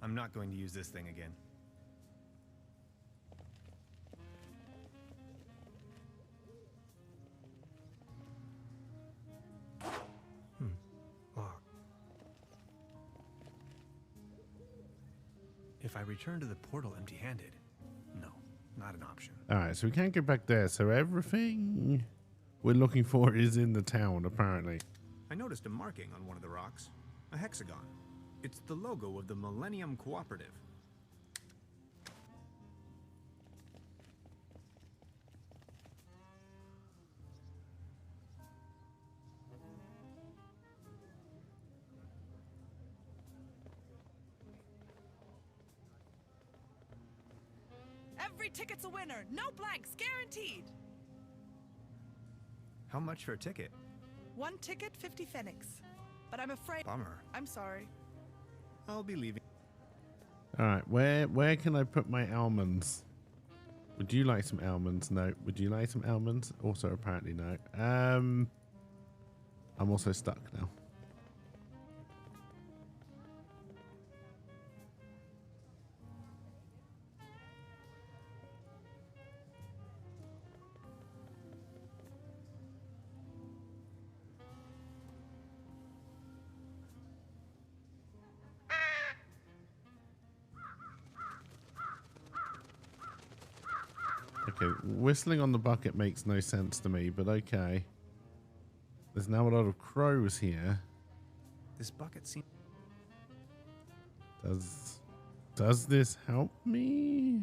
I'm not going to use this thing again. Lock. If I return to the portal empty-handed, no, not an option. All right, so we can't get back there. So everything we're looking for is in the town, apparently. I noticed a marking on one of the rocks, a hexagon. It's the logo of the Millennium Cooperative. Every ticket's a winner. No blanks, guaranteed. How much for a ticket? 1 ticket, 50 pfennigs. But I'm afraid... Bummer. I'm sorry. I'll be leaving. All right, where can I put my almonds? Would you like some almonds? No. Would you like some almonds? Also, apparently no. I'm also stuck now. Okay, whistling on the bucket makes no sense to me, but okay. There's now a lot of crows here. This bucket seems... Does this help me?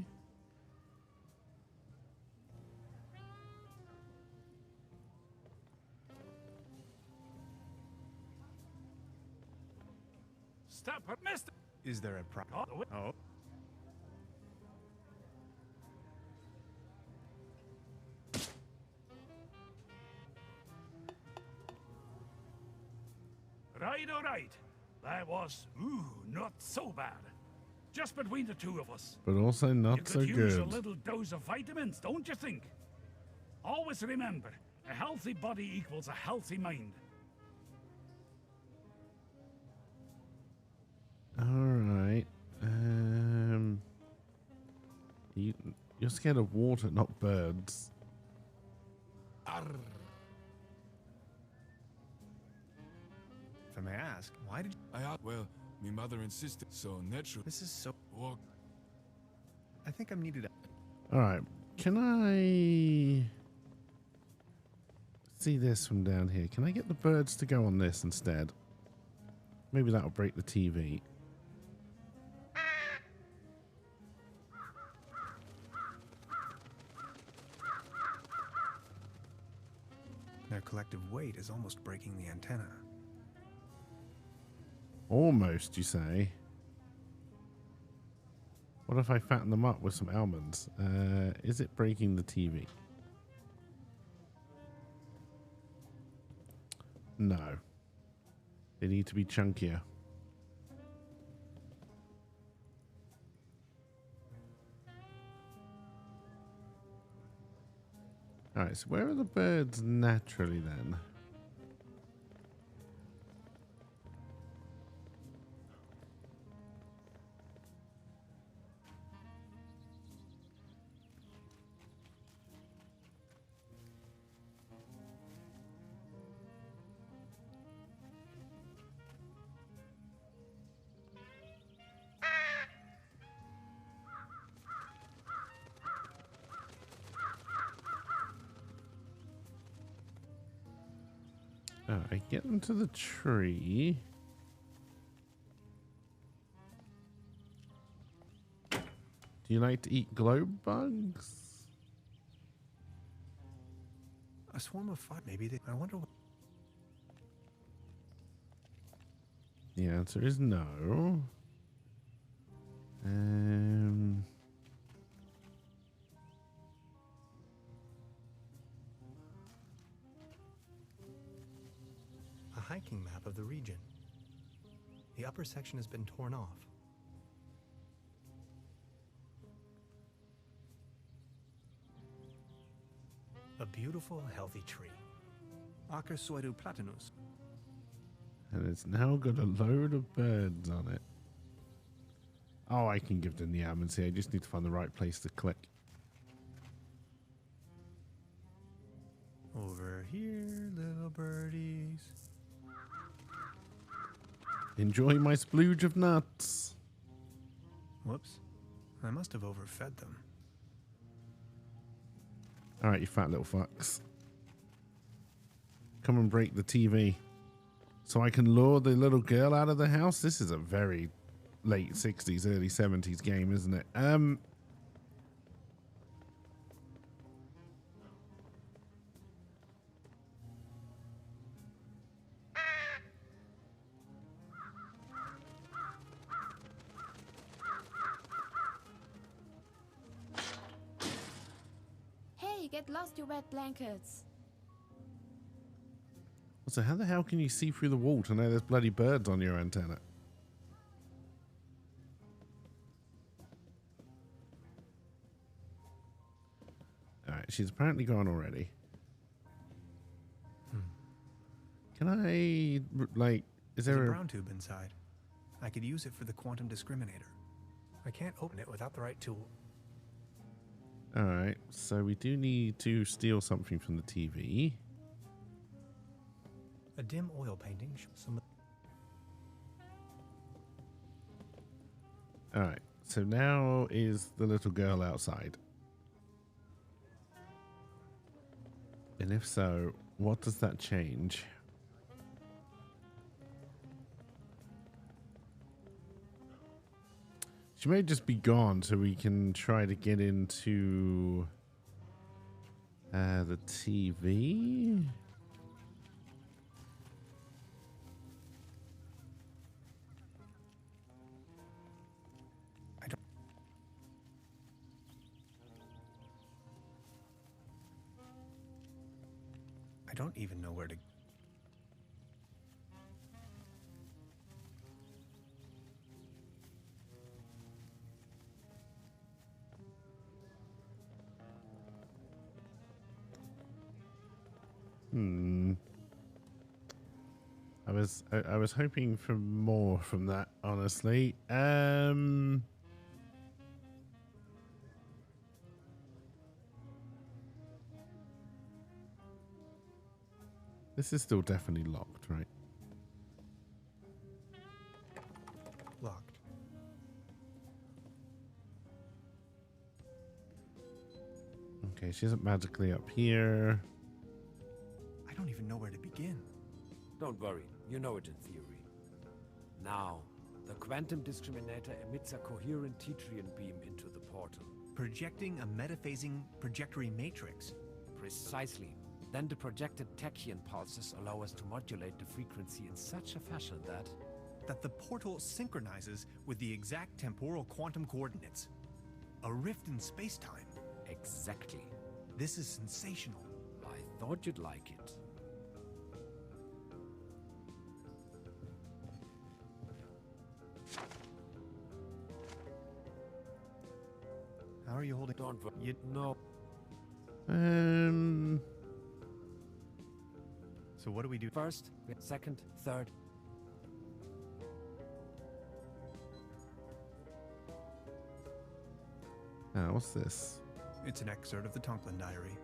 Stop her, mister! Is there a problem? Oh. Right, all right. That was, not so bad. Just between the two of us. But also not so good. You could use a good. little dose of vitamins, don't you think? Always remember, a healthy body equals a healthy mind. All right. You're scared of water, not birds. If I may ask, why did well, my mother insisted, so natural. This is so... Walk. I think I'm needed... All right. Can I see this from down here? Can I get the birds to go on this instead? Maybe that'll break the TV. Their collective weight is almost breaking the antenna. Almost, you say? What if I fatten them up with some almonds? Is it breaking the TV? No. They need to be chunkier. Alright, so where are the birds naturally then? Alright, get them to the tree. Do you like to eat globe bugs? A swarm of fire, maybe they. I wonder what. The answer is no. A hiking map of the region. The upper section has been torn off. A beautiful, healthy tree. Acersoidu platanus. And it's now got a load of birds on it. Oh, I can give them the almonds here. I just need to find the right place to click. Over here, little birdies. Enjoy my splooge of nuts. Whoops. I must have overfed them. Alright, you fat little fucks. Come and break the TV. So I can lure the little girl out of the house? This is a very late 60s, early 70s game, isn't it? Hey, get lost, you wet blankets. So how the hell can you see through the wall to know there's bloody birds on your antenna? Alright, she's apparently gone already. Can I, like, is there There's a brown tube inside. I could use it for the quantum discriminator. I can't open it without the right tool. Alright, so we do need to steal something from the TV. A dim oil painting shows some. Alright, so now is the little girl outside? And if so, what does that change? She may just be gone so we can try to get into the TV. I don't even know where to. I was hoping for more from that, honestly. This is still definitely locked, right? Locked. Okay, she isn't magically up here. I don't even know where to begin. Don't worry, you know it in theory. Now, the quantum discriminator emits a coherent Tetrian beam into the portal. Projecting a metaphasing trajectory matrix. Precisely. Then the projected tachyon pulses allow us to modulate the frequency in such a fashion that the portal synchronizes with the exact temporal quantum coordinates. A rift in space-time. Exactly. This is sensational. I thought you'd like it. How are you holding? Don't worry. You No. So what do we do? First, second, third. What's this? It's an excerpt of the Tonklin Diary.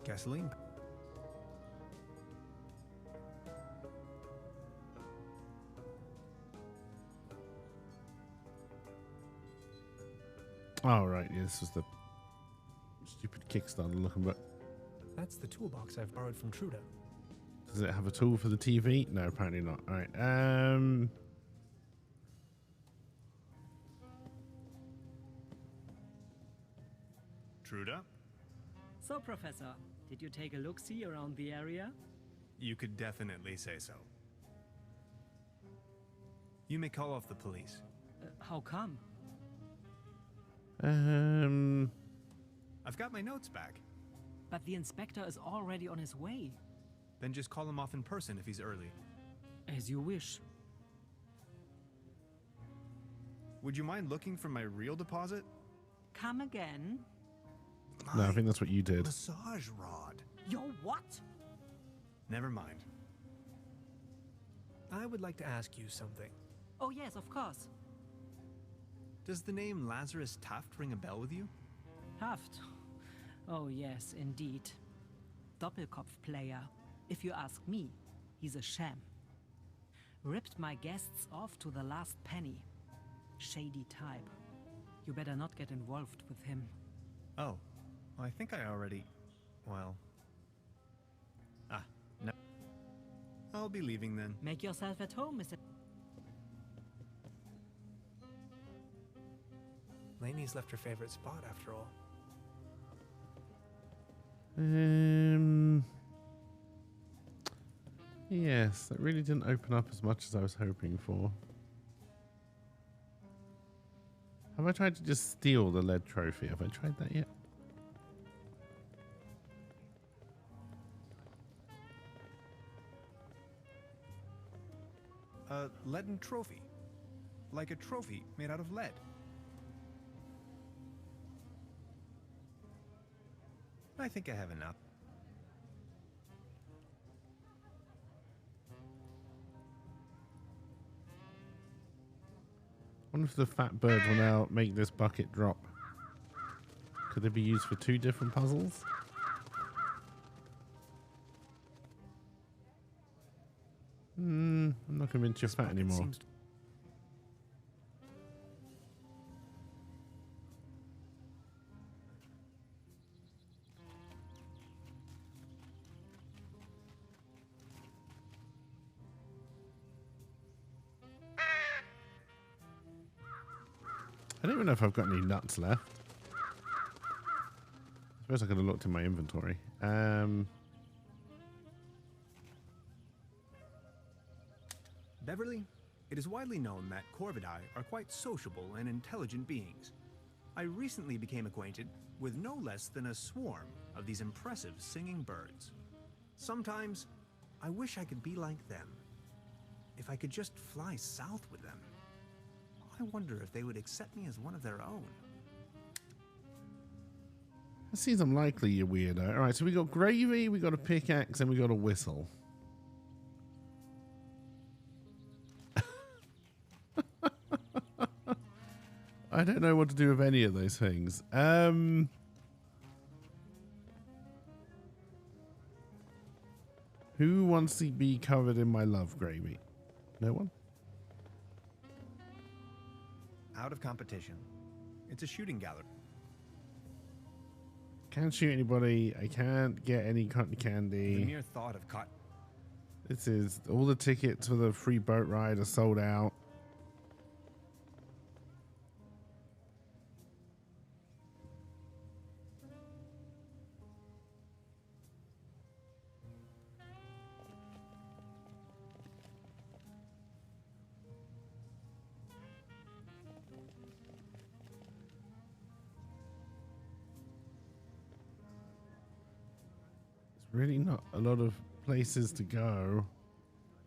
Gasoline. Oh, right. Yeah, this was the stupid Kickstarter looking book. That's the toolbox I've borrowed from Truda. Does it have a tool for the TV? No, apparently not. All right. Truda? So, Professor, did you take a look-see around the area? You could definitely say so. You may call off the police. How come? I've got my notes back. But the inspector is already on his way. Then just call him off in person if he's early. As you wish. Would you mind looking for my real deposit? Come again? No, I think that's what you did. Massage rod. Yo, what? Never mind. I would like to ask you something. Oh, yes, of course. Does the name Lazarus Taft ring a bell with you? Haft. Oh, yes, indeed. Doppelkopf player. If you ask me, he's a sham. Ripped my guests off to the last penny. Shady type. You better not get involved with him. Oh, I think I already... well... no. I'll be leaving then. Make yourself at home, Mr. Lainey's left her favorite spot after all. Yes, that really didn't open up as much as I was hoping for. Have I tried to just steal the lead trophy? Have I tried that yet? A leaden trophy. Like a trophy made out of lead. I think I have enough. I wonder if the fat bird will now make this bucket drop. Could they be used for two different puzzles? I'm not convinced you're fat anymore. I don't even know if I've got any nuts left. I suppose I could have looked in my inventory. Beverly, it is widely known that Corvidae are quite sociable and intelligent beings. I recently became acquainted with no less than a swarm of these impressive singing birds. Sometimes, I wish I could be like them. If I could just fly south with them. I wonder if they would accept me as one of their own. That seems unlikely, you weirdo. Alright, so we got gravy, we got a pickaxe, and we got a whistle. I don't know what to do with any of those things. Who wants to be covered in my love gravy? No one? Out of competition. It's a shooting gallery. Can't shoot anybody. I can't get any cotton candy. The mere thought of cotton. This is all the tickets for the free boat ride are sold out. really not a lot of places to go.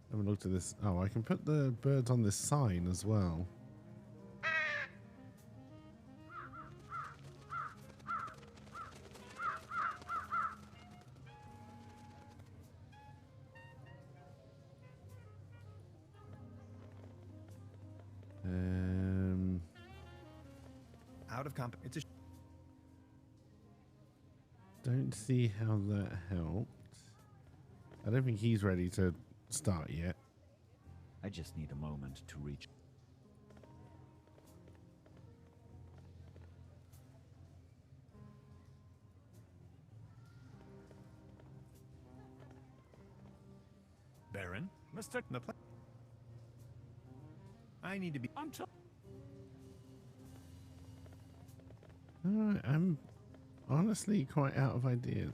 I haven't looked at this. Oh, I can put the birds on this sign as well. Out of comp. It's a. Don't see how that helped. I don't think he's ready to start yet. I just need a moment to reach. Baron, Mr. I need to be. I'm honestly quite out of ideas.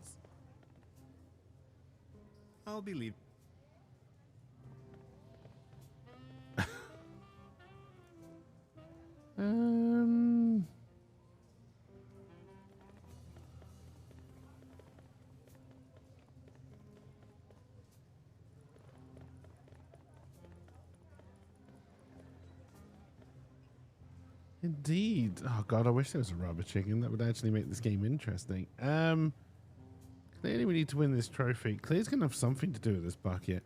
I'll be leaving. Indeed. Oh god, I wish there was a rubber chicken. That would actually make this game interesting. Clearly we need to win this trophy. Clear's gonna have something to do with this bucket.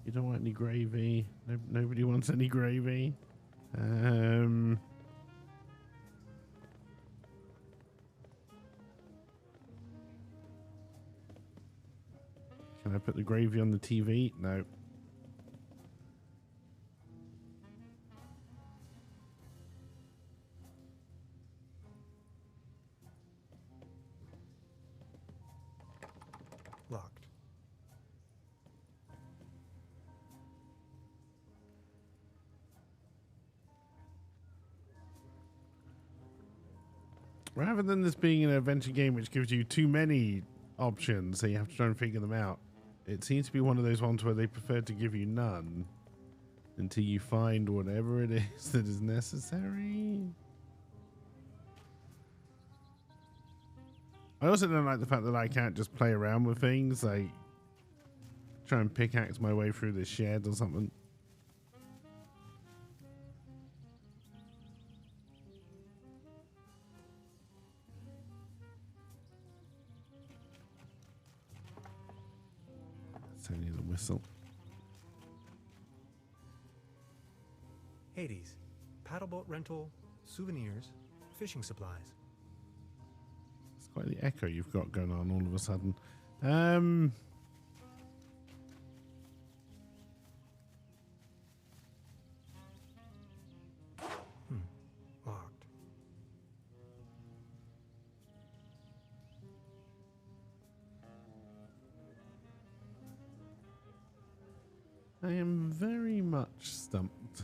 You don't want any gravy. Nobody wants any gravy. Can I put the gravy on the TV? No. Locked. Rather than this being an adventure game which gives you too many options, so you have to try and figure them out, it seems to be one of those ones where they prefer to give you none until you find whatever it is that is necessary. I also don't like the fact that I can't just play around with things, like try and pickaxe my way through this shed or something. It's only the whistle. Hades. Paddleboat rental, souvenirs, fishing supplies. It's quite the echo you've got going on all of a sudden. Locked. I am very much stumped.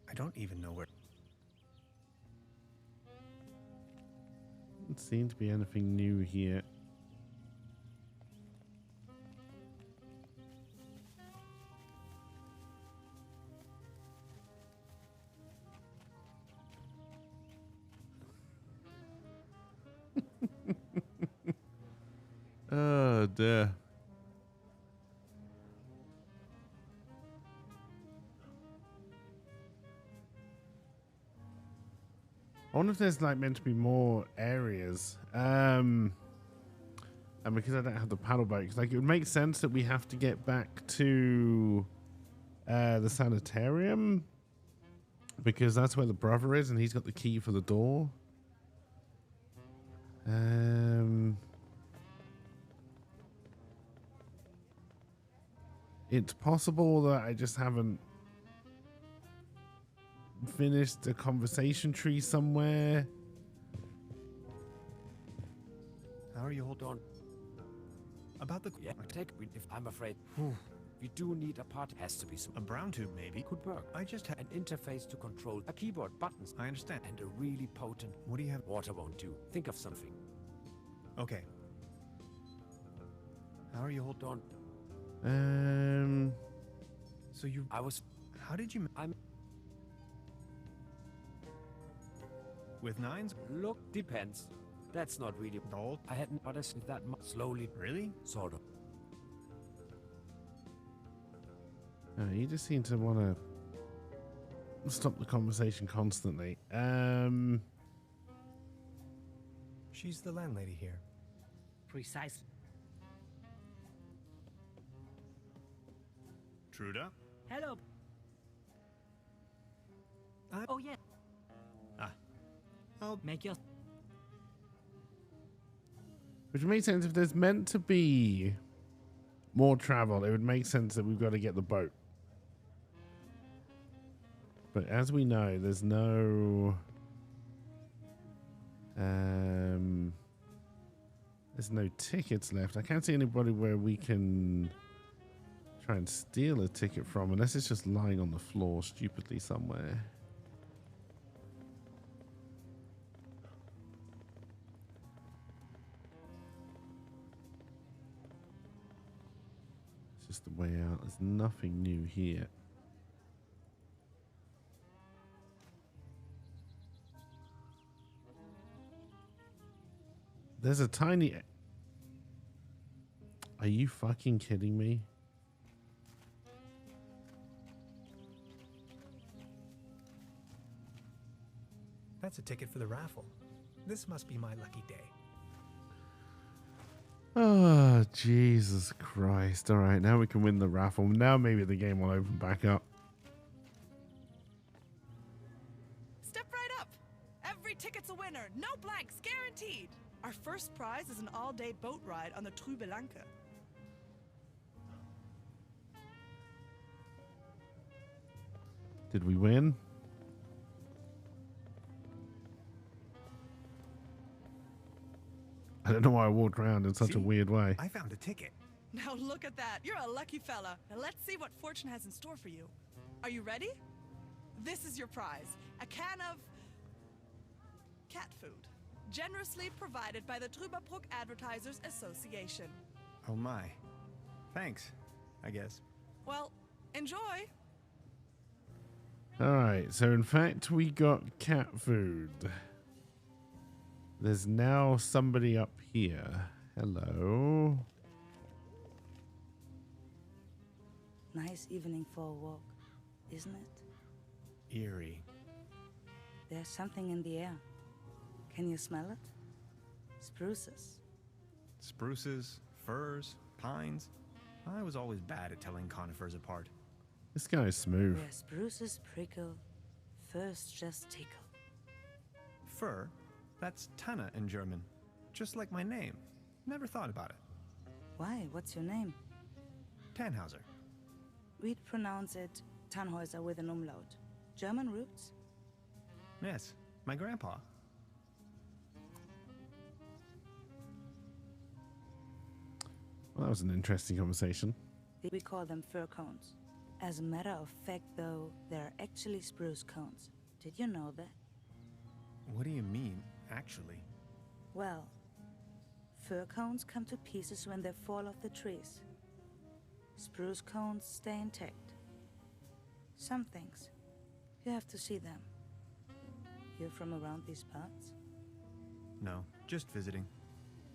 I don't even know where. Doesn't seem to be anything new here. Oh dear. I wonder if there's like meant to be more areas. And because I don't have the paddle boat, because like it would make sense that we have to get back to the sanitarium, because that's where the brother is and he's got the key for the door. It's possible that I just haven't finished a conversation tree somewhere. How are you? Hold on. About the... Yeah, if I'm afraid. We do need a part. Has to be some. A brown tube, maybe? Could work. I just have an interface to control a keyboard, buttons. I understand. And a really potent... What do you have? Water won't do. Think of something. Okay. How are you? Hold on. So you... I was... How did you... I'm... With nines? Look, depends. That's not really old. I hadn't noticed that much. Slowly. Really? Sort of. You just seem to want to stop the conversation constantly. She's the landlady here. Precisely. Truda? Hello. Oh, yeah. I'll make your... Which makes sense. If there's meant to be more travel, it would make sense that we've got to get the boat. But as we know, there's no... there's no tickets left. I can't see anybody where we can try and steal a ticket from, unless it's just lying on the floor stupidly somewhere. It's just the way out. There's nothing new here. There's a tiny... Are you fucking kidding me? That's a ticket for the raffle. This must be my lucky day. Oh, Jesus Christ. All right, now we can win the raffle. Now maybe the game will open back up. Step right up. Every ticket's a winner. No blanks, guaranteed. Our first prize is an all-day boat ride on the Truberbrook. Did we win? I don't know why I walked around in such a weird way. I found a ticket. Now look at that. You're a lucky fella. Now let's see what fortune has in store for you. Are you ready? This is your prize. A can of cat food. Generously provided by the Truberbrook Advertisers Association. Oh my. Thanks, I guess. Well, enjoy. Alright, so in fact we got cat food. There's now somebody up here. Hello. Nice evening for a walk, isn't it? Eerie. There's something in the air. Can you smell it? Spruces. Spruces, firs, pines. I was always bad at telling conifers apart. This guy's smooth. Where spruces prickle, firs just tickle. Fir? That's Tanne in German. Just like my name. Never thought about it. Why? What's your name? Tannhauser. We'd pronounce it Tannhäuser with an umlaut. German roots? Yes, my grandpa. Well, that was an interesting conversation. We call them fir cones. As a matter of fact, though, they're actually spruce cones. Did you know that? What do you mean, actually? Well, fir cones come to pieces when they fall off the trees. Spruce cones stay intact. Some things, you have to see them. You're from around these parts? No, just visiting.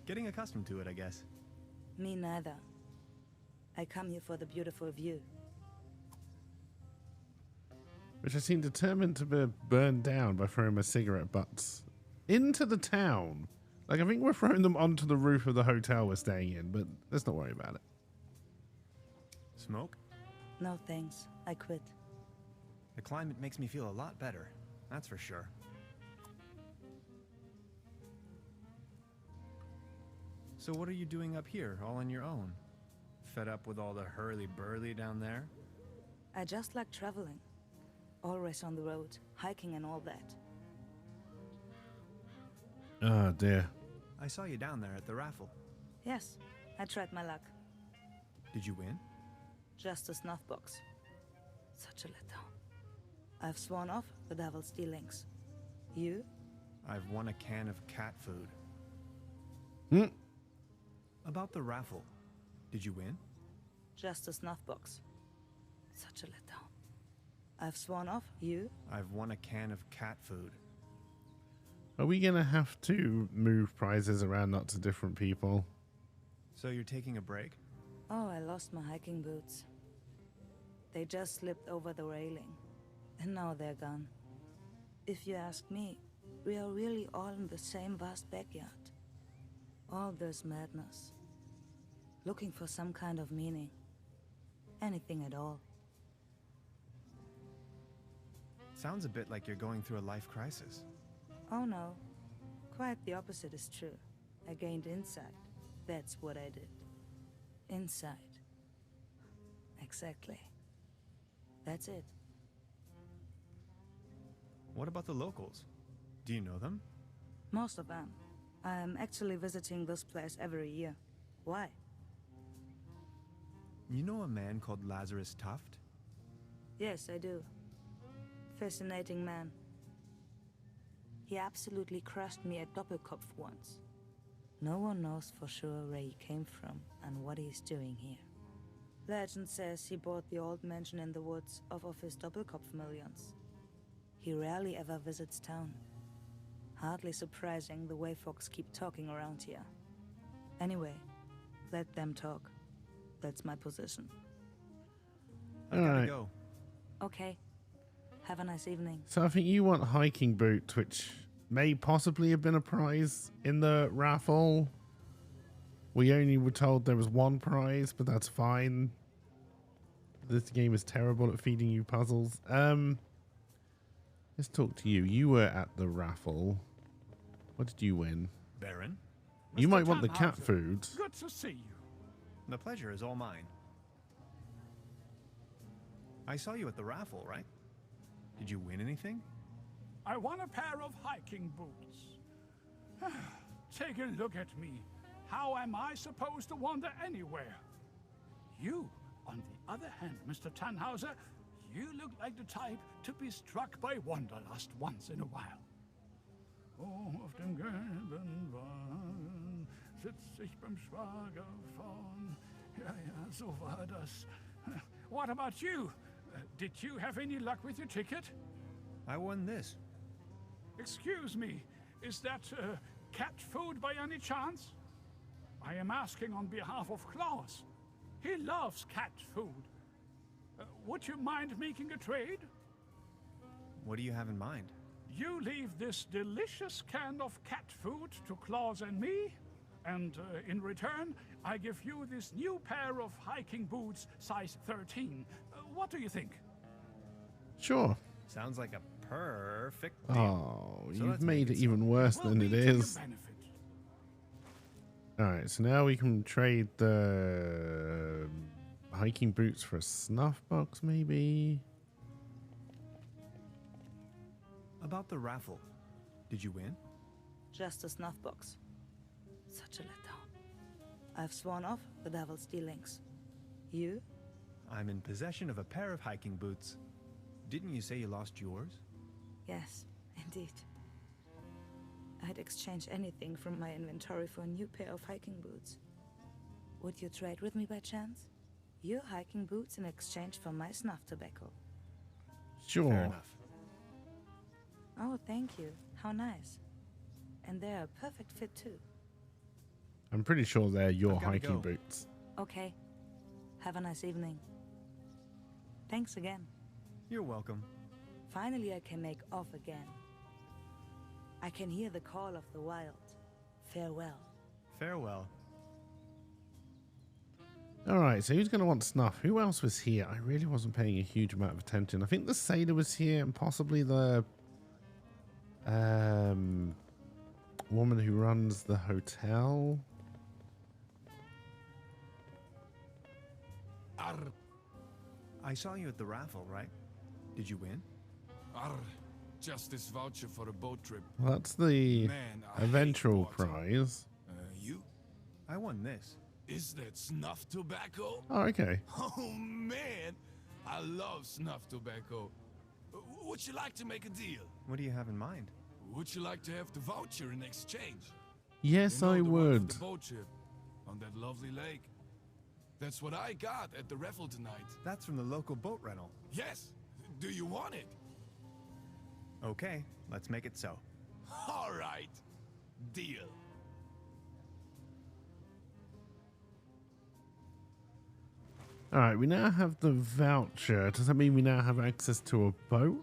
Getting accustomed to it, I guess. Me neither. I come here for the beautiful view. which I seem determined to be burned down by throwing my cigarette butts into the town. Like, I think we're throwing them onto the roof of the hotel we're staying in, but let's not worry about it. Smoke? No thanks. I quit. The climate makes me feel a lot better, that's for sure. So what are you doing up here, all on your own? Fed up with all the hurly-burly down there? I just like traveling. Always on the road, hiking and all that. Oh, dear. I saw you down there at the raffle. Yes, I tried my luck. Did you win? Just a snuff box. Such a letdown. I've sworn off the devil's dealings. You? I've won a can of cat food. Hmm. About the raffle, did you win? Just a snuff box. Such a letdown. I've sworn off. You? I've won a can of cat food. Are we going to have to move prizes around not to different people? So you're taking a break? Oh, I lost my hiking boots. They just slipped over the railing. And now they're gone. If you ask me, we are really all in the same vast backyard. All this madness. Looking for some kind of meaning. Anything at all. Sounds a bit like you're going through a life crisis. Oh no. Quite the opposite is true. I gained insight. That's what I did. Insight. Exactly. That's it. What about the locals? Do you know them? Most of them. I'm actually visiting this place every year. Why? You know a man called Lazarus Tuft? Yes, I do. Fascinating man. He absolutely crushed me at Doppelkopf once. No one knows for sure where he came from and what he's doing here. Legend says he bought the old mansion in the woods off of his Doppelkopf millions. He rarely ever visits town. Hardly surprising the way folks keep talking around here. Anyway, let them talk. That's my position. I gotta go. Okay. Have a nice evening. So I think you want hiking boots, which may possibly have been a prize in the raffle. We only were told there was one prize, but that's fine. This game is terrible at feeding you puzzles. Let's talk to you. You were at the raffle. What did you win? Baron? You Mr. might want the cat Tannhauser, food. Good to see you. The pleasure is all mine. I saw you at the raffle, right? Did you win anything? I won a pair of hiking boots. Take a look at me. How am I supposed to wander anywhere? You, on the other hand, Mr. Tannhauser, you look like the type to be struck by wanderlust once in a while. Oh, auf dem gelben Wagen sitz ich beim Schwager vorn. Ja, ja, so war das. What about you? Did you have any luck with your ticket? I won this. Excuse me, is that cat food by any chance? I am asking on behalf of Klaus. He loves cat food. Would you mind making a trade? What do you have in mind? You leave this delicious can of cat food to Klaus and me, and in return, I give you this new pair of hiking boots, size 13. What do you think? Sure. Sounds like a perfect deal. Oh, So you've let's made make it it even worse Will than be it to your is. benefit. Alright, so now we can trade the hiking boots for a snuff box, maybe? About the raffle, did you win? Just a snuff box. Such a letdown. I've sworn off the devil's dealings. You? I'm in possession of a pair of hiking boots. Didn't you say you lost yours? Yes, indeed. I'd exchange anything from my inventory for a new pair of hiking boots. Would you trade with me by chance? Your hiking boots in exchange for my snuff tobacco. Sure. Fair enough. Oh, thank you. How nice. And they're a perfect fit too. I'm pretty sure they're your I've gotta hiking go. boots. Okay. Have a nice evening. Thanks again. You're welcome. Finally, I can make off again. I can hear the call of the wild. Farewell. Farewell. All right, so who's going to want snuff? Who else was here? I really wasn't paying a huge amount of attention. I think the sailor was here and possibly the woman who runs the hotel. Arr. I saw you at the raffle, right? Did you win? Arr, just this voucher for a boat trip. Well, that's the Man, I eventual hate water. prize. You? I won this. Is that snuff tobacco? Oh, okay. Oh, man. I love snuff tobacco. Would you like to make a deal? What do you have in mind? Would you like to have the voucher in exchange? Yes, You know, I the one for would. the boat trip on that lovely lake. That's what I got at the raffle tonight. That's from the local boat rental. Yes. Do you want it? Okay, let's make it so. All right. Deal. All right, we now have the voucher. Does that mean we now have access to a boat?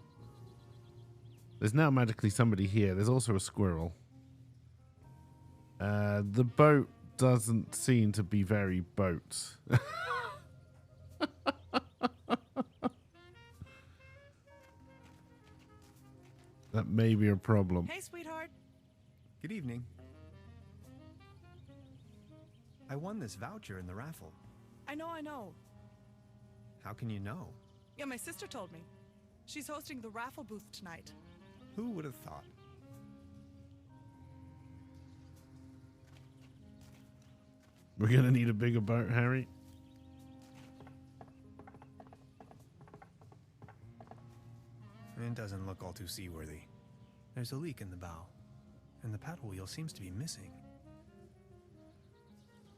There's now magically somebody here. There's also a squirrel. The boat doesn't seem to be very boat. That may be a problem. Hey, sweetheart. Good evening. I won this voucher in the raffle. I know. How can you know? Yeah, my sister told me. She's hosting the raffle booth tonight. Who would have thought? We're going to need a bigger boat, Harry. It doesn't look all too seaworthy. There's a leak in the bow, and the paddle wheel seems to be missing.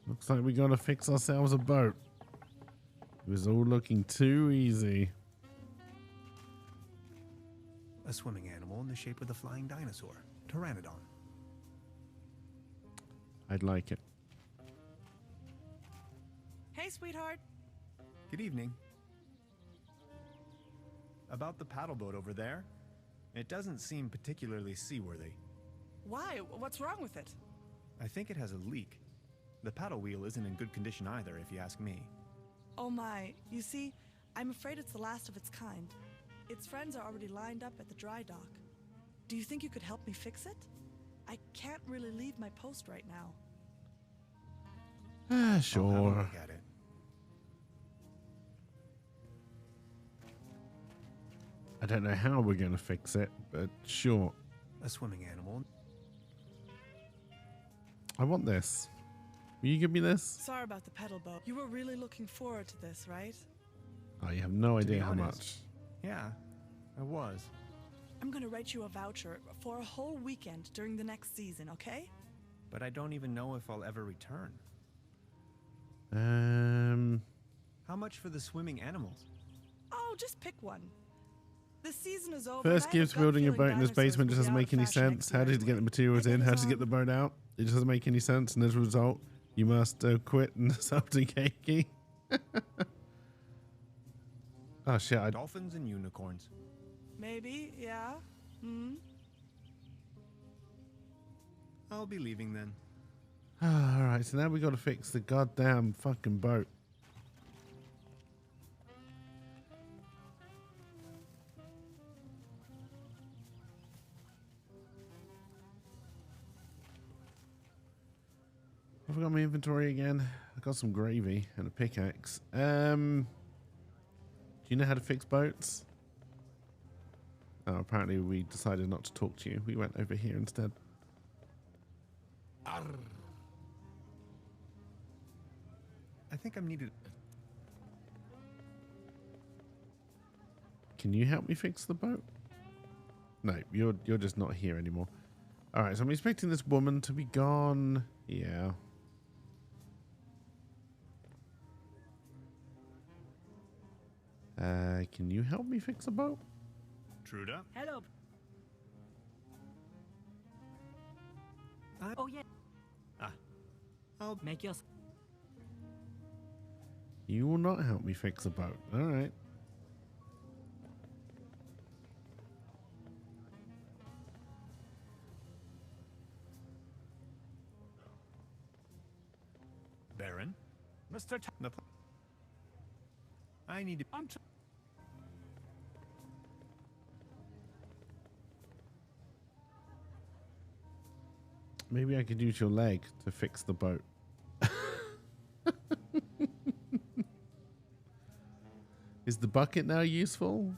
Looks like we got to fix ourselves a boat. It was all looking too easy. A swimming animal in the shape of the flying dinosaur, Pteranodon. I'd like it. Hey, sweetheart. Good evening. About the paddle boat over there, it doesn't seem particularly seaworthy. Why? What's wrong with it? I think it has a leak. The paddle wheel isn't in good condition either, if you ask me. Oh my. You see, I'm afraid it's the last of its kind. Its friends are already lined up at the dry dock. Do you think you could help me fix it? I can't really leave my post right now. Sure. I'll have a look at it. I don't know how we're going to fix it, but sure. A swimming animal. I want this. Will you give me this? Sorry about the pedal boat. You were really looking forward to this, right? Oh, you have no To be idea how honest, much. Yeah, I was. I'm gonna write you a voucher for a whole weekend during the next season, okay? But I don't even know if I'll ever return. How much for the swimming animals? Oh, just pick one. The season is over. First and I have gives gut building a feeling boat in his dinosaurs basement will just doesn't be out make of any fashion sense. next How year did he get the anyway. materials in? How does he get the boat out? It doesn't make any sense, and as a result, you must quit and something cakey. Oh shit! Dolphins and unicorns. Maybe, yeah. I'll be leaving then. All right, so now we got to fix the goddamn fucking boat. I forgot my inventory again. I got some gravy and a pickaxe. Do you know how to fix boats? Oh, apparently we decided not to talk to you. We went over here instead. Arr. I think I'm needed. Can you help me fix the boat? No, you're just not here anymore. All right, so I'm expecting this woman to be gone. Yeah. Can you help me fix a boat? Truda? Hello. Oh, yeah. I'll make your... You will not help me fix a boat. All right. Mr. I need to. Maybe I could use your leg to fix the boat. Is the bucket now useful?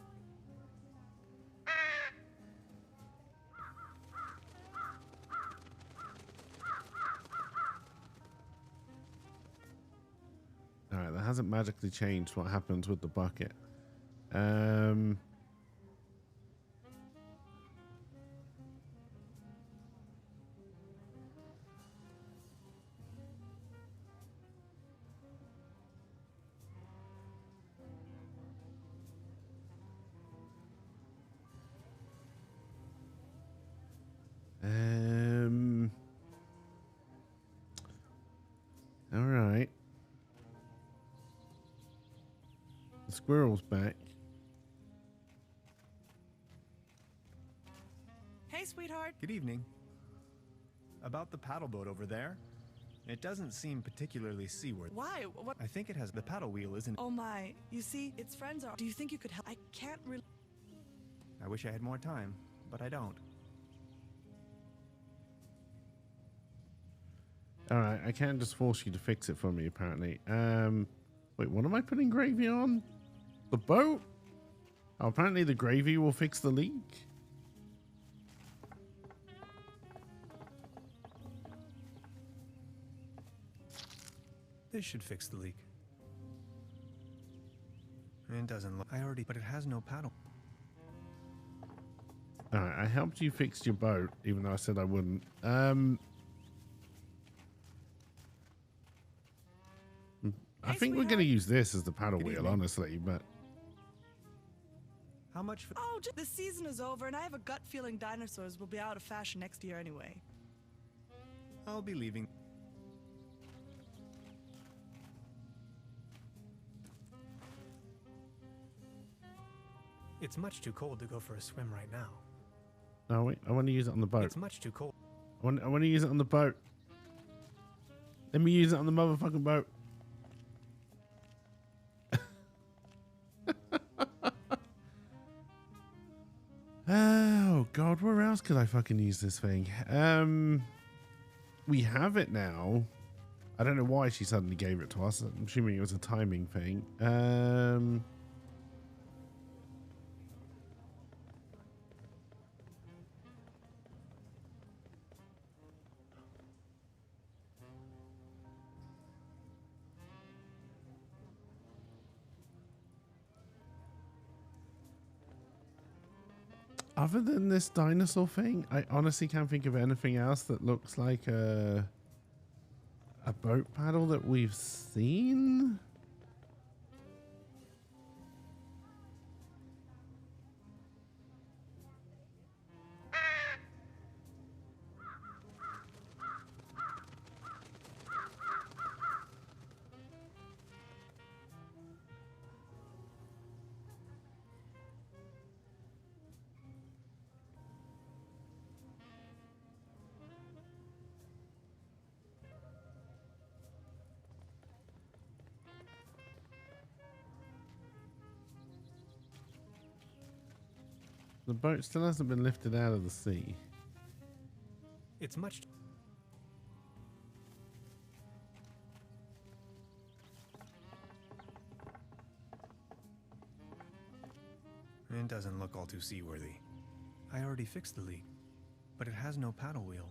Alright, that hasn't magically changed what happens with the bucket. All right. The squirrel's back. Hey, sweetheart. Good evening. About the paddle boat over there? It doesn't seem particularly seaworthy. Why? What? I think it has the paddle wheel, isn't it? Oh my. You see, its friends are. Do you think you could help? I can't really. I wish I had more time, but I don't. Alright, I can't just force you to fix it for me, apparently. Wait, what am I putting gravy on? The boat? Oh, apparently the gravy will fix the leak. This should fix the leak. It doesn't look. But it has no paddle. Alright, I helped you fix your boat, even though I said I wouldn't. I think we're going to use this as the paddle wheel, honestly, but... How much for... Oh, the season is over, and I have a gut feeling dinosaurs will be out of fashion next year anyway. I'll be leaving. It's much too cold to go for a swim right now. No, wait, I want to use it on the boat. It's much too cold. I want to use it on the boat. Let me use it on the motherfucking boat. Oh God, where else could I fucking use this thing? We have it now. I don't know why she suddenly gave it to us. I'm assuming it was a timing thing. Other than this dinosaur thing, I honestly can't think of anything else that looks like a boat paddle that we've seen. The boat still hasn't been lifted out of the sea. It's much... It doesn't look all too seaworthy. I already fixed the leak, but it has no paddle wheel.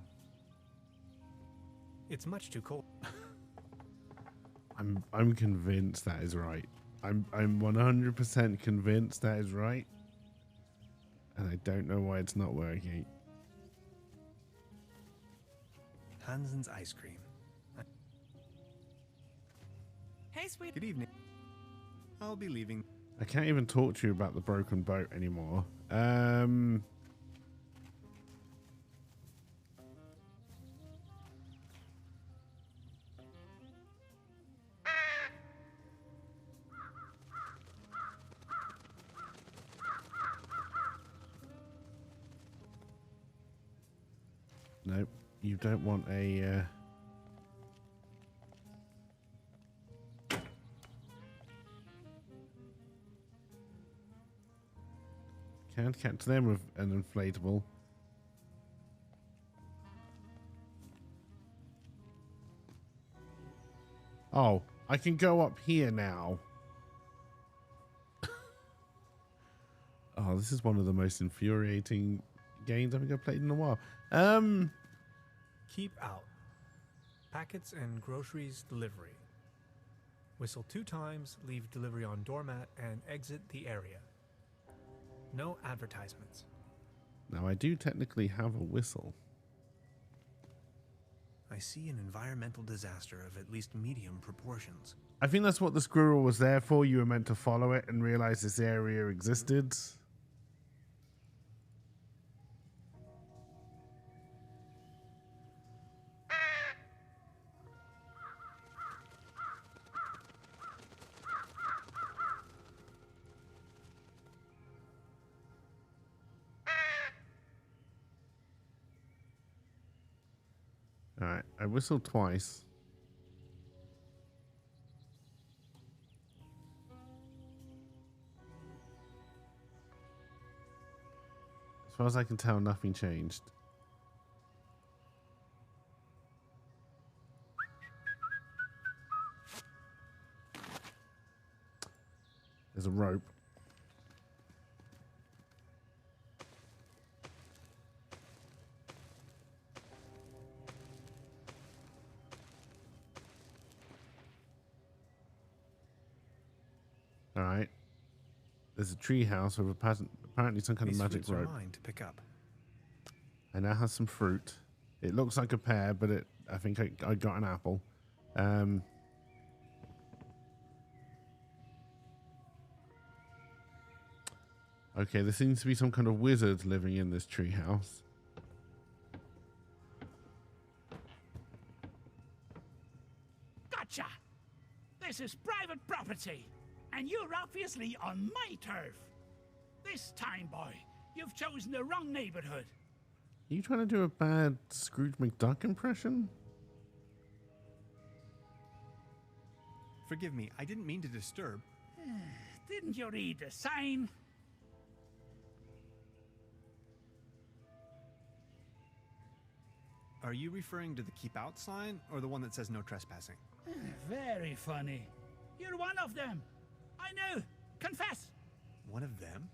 It's much too cold. I'm convinced that is right. I'm 100% convinced that is right. And I don't know why it's not working. Hansen's ice cream. Hey, sweet. Good evening. I'll be leaving. I can't even talk to you about the broken boat anymore. Nope, you don't want a... Can't catch them with an inflatable. Oh, I can go up here now. Oh, this is one of the most infuriating games I think I've played in a while. Keep out. Packets and groceries delivery. Whistle 2 times, leave delivery on doormat, and exit the area. No advertisements. Now, I do technically have a whistle. I see an environmental disaster of at least medium proportions. I think that's what the squirrel was there for. You were meant to follow it and realize this area existed. Alright, I whistled twice. As far as I can tell, nothing changed. There's a rope. All right. There's a tree house with apparently some kind of magic rope. Mine to pick up. I now have some fruit. It looks like a pear, but I think I got an apple. Okay, there seems to be some kind of wizard living in this tree house. Gotcha! This is private property, and you're obviously on my turf. This time, boy, you've chosen the wrong neighborhood. Are you trying to do a bad Scrooge McDuck impression? Forgive me, I didn't mean to disturb. Didn't you read the sign? Are you referring to the keep out sign or the one that says no trespassing? Very funny. You're one of them. I know. Confess. One of them?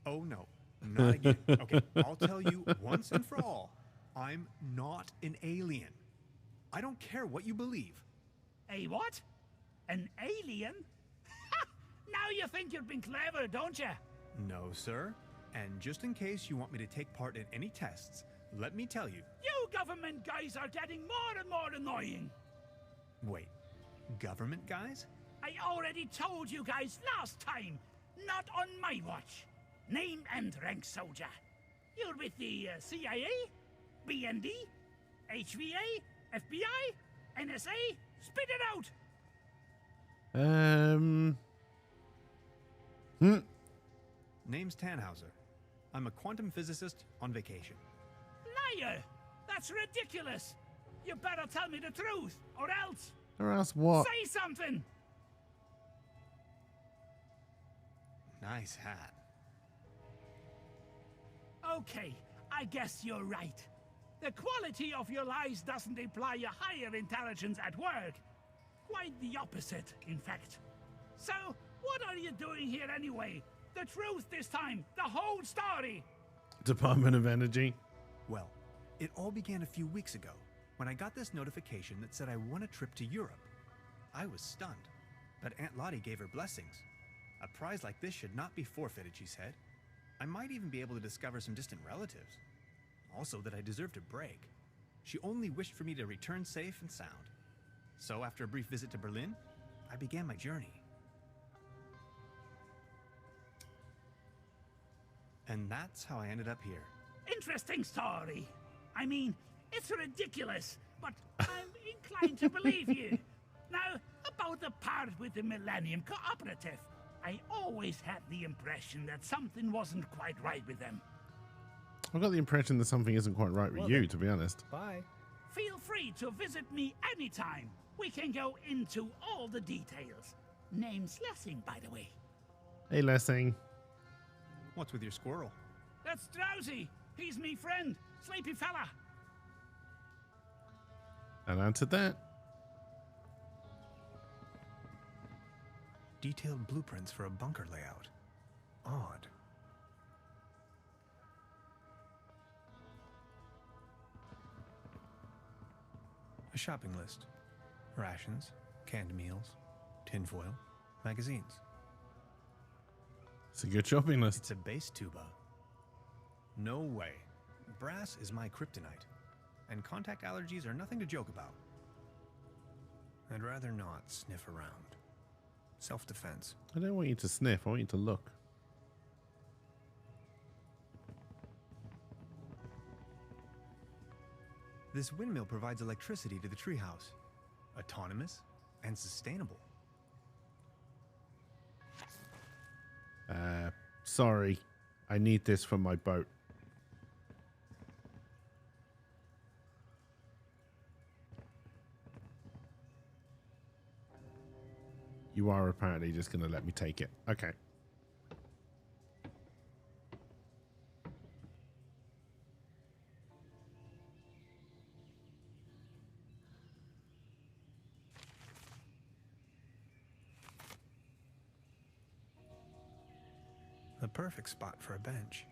Oh no, not again. Okay, I'll tell you once and for all, I'm not an alien. I don't care what you believe. A what? An alien? Now you think you've been clever, don't you? No, sir. And just in case you want me to take part in any tests, let me tell you. You government guys are getting more and more annoying. Wait, government guys? I already told you guys last time. Not on my watch. Name and rank soldier. You're with the CIA, BND, HVA, FBI, NSA. Spit it out. Name's Tannhauser. I'm a quantum physicist on vacation. Liar! That's ridiculous. You better tell me the truth, or else. Or else what? Say something. Nice hat. Okay, I guess you're right. The quality of your lies doesn't imply a higher intelligence at work. Quite the opposite, in fact. So, what are you doing here anyway? The truth this time, the whole story. Department of Energy. Well, it all began a few weeks ago when I got this notification that said I won a trip to Europe. I was stunned, but Aunt Lottie gave her blessings. A prize like this should not be forfeited, she said. I might even be able to discover some distant relatives. Also that I deserved a break. She only wished for me to return safe and sound. So after a brief visit to Berlin, I began my journey. And that's how I ended up here. Interesting story. I mean, it's ridiculous, but I'm inclined to believe you. Now, about the part with the Millennium Cooperative. I always had the impression that something wasn't quite right with them. I've got the impression that something isn't quite right with you, to be honest. Bye. Feel free to visit me anytime. We can go into all the details. Name's Lessing, by the way. Hey, Lessing. What's with your squirrel? That's Drowsy. He's me friend, sleepy fella. And answered that. Detailed blueprints for a bunker layout. Odd. A shopping list. Rations, canned meals, tinfoil, magazines. It's a good shopping list. It's a bass tuba. No way. Brass is my kryptonite, and contact allergies are nothing to joke about. I'd rather not sniff around. Self-defense. I don't want you to sniff. I want you to look. This windmill provides electricity to the treehouse. Autonomous and sustainable. Sorry. I need this for my boat. You are apparently just going to let me take it. Okay. The perfect spot for a bench.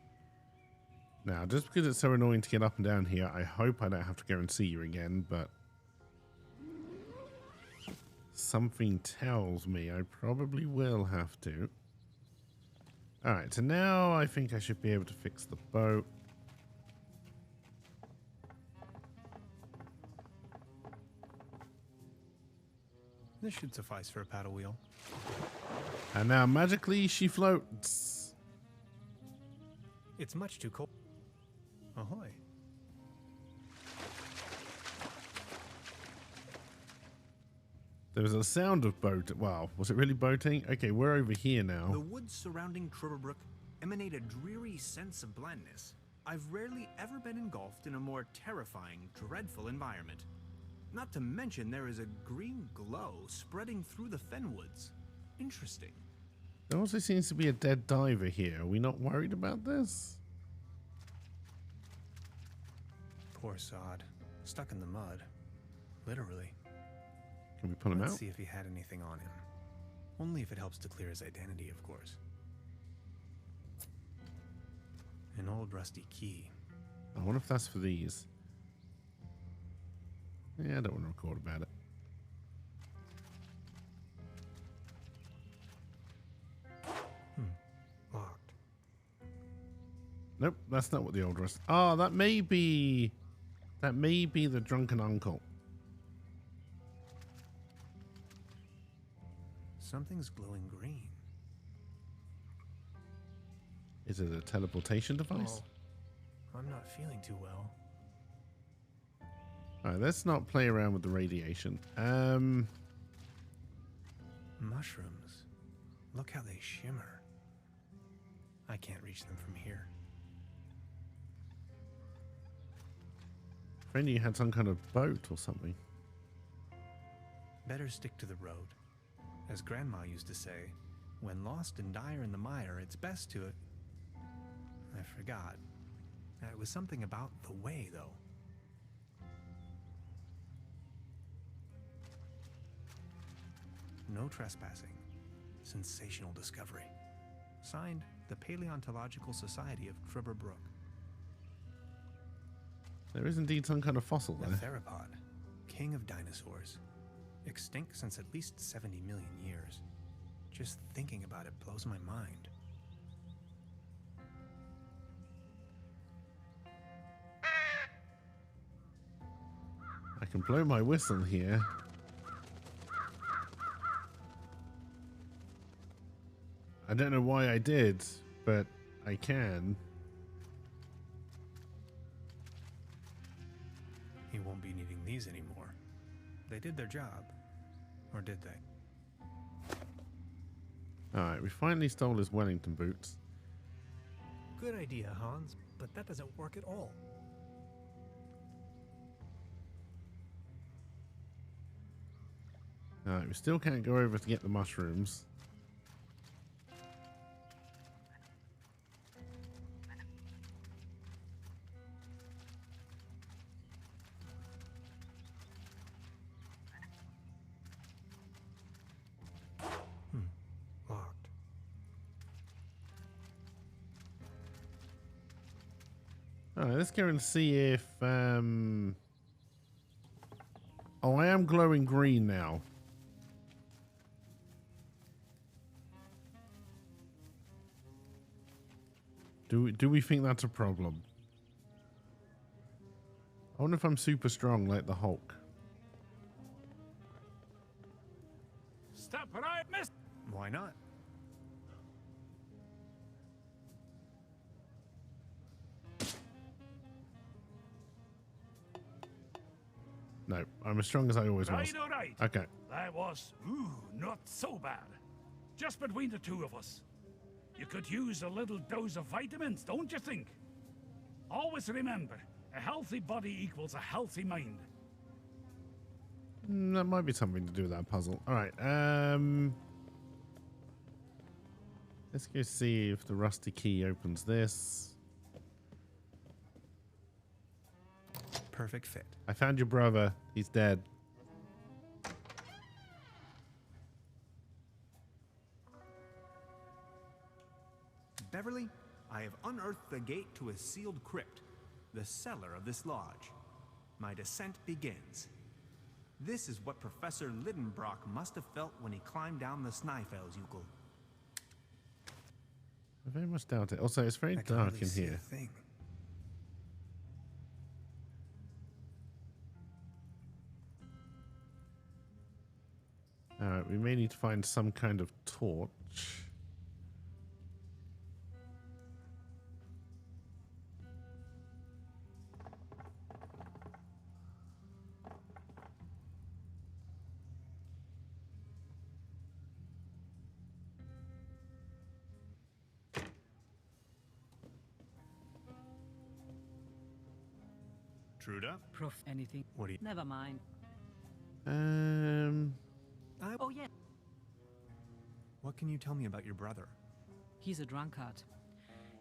Now, just because it's so annoying to get up and down here, I hope I don't have to go and see you again, but something tells me I probably will have to. Alright, so now I think I should be able to fix the boat. This should suffice for a paddle wheel. And now magically she floats. It's much too cold. Ahoy. There was a sound of boat. Wow, was it really boating? Okay, we're over here now. The woods surrounding Truberbrook emanate a dreary sense of blandness. I've rarely ever been engulfed in a more terrifying, dreadful environment. Not to mention there is a green glow spreading through the fenwoods. Interesting. There also seems to be a dead diver here. Are we not worried about this? Poor sod. Stuck in the mud. Literally. Can we pull him out? Let's see if he had anything on him. Only if it helps to clear his identity, of course. An old rusty key. I wonder if that's for these. Yeah, I don't want to record about it. Locked. Nope, that's not what the old rust. Oh, that may be the drunken uncle. Something's glowing green. Is it a teleportation device? Oh, I'm not feeling too well. Alright, let's not play around with the radiation. Mushrooms. Look how they shimmer. I can't reach them from here. If only you had some kind of boat or something. Better stick to the road. As Grandma used to say, when lost and dire in the mire, it's best to... I forgot. It was something about the way, though. No trespassing. Sensational discovery. Signed, the Paleontological Society of Truberbrook. There is indeed some kind of fossil A there. theropod, king of dinosaurs. Extinct since at least 70 million years. Just thinking about it blows my mind. I can blow my whistle here. I don't know why I did, but I can. He won't be needing these anymore. They did their job. Or did they? Alright, we finally stole his Wellington boots. Good idea, Hans, but that doesn't work at all. Alright, we still can't go over to get the mushrooms. Alright, let's go and see if oh, I am glowing green now. Do we think that's a problem? I wonder if I'm super strong like the Hulk. Step right, miss. Why not? No, I'm as strong as I always was. Right, all right. Okay. That was, not so bad. Just between the two of us. You could use a little dose of vitamins, don't you think? Always remember, a healthy body equals a healthy mind. That might be something to do with that puzzle. All right. Let's go see if the rusty key opens this. Perfect fit. I found your brother. He's dead. Beverly, I have unearthed the gate to a sealed crypt, the cellar of this lodge. My descent begins. This is what Professor Lidenbrock must have felt when he climbed down the Snæfellsjökull. I very much doubt it. Also, it's very dark in here. Alright, we may need to find some kind of torch. Truda? Proof anything. What do you... Never mind. Oh, yeah. What can you tell me about your brother? He's a drunkard.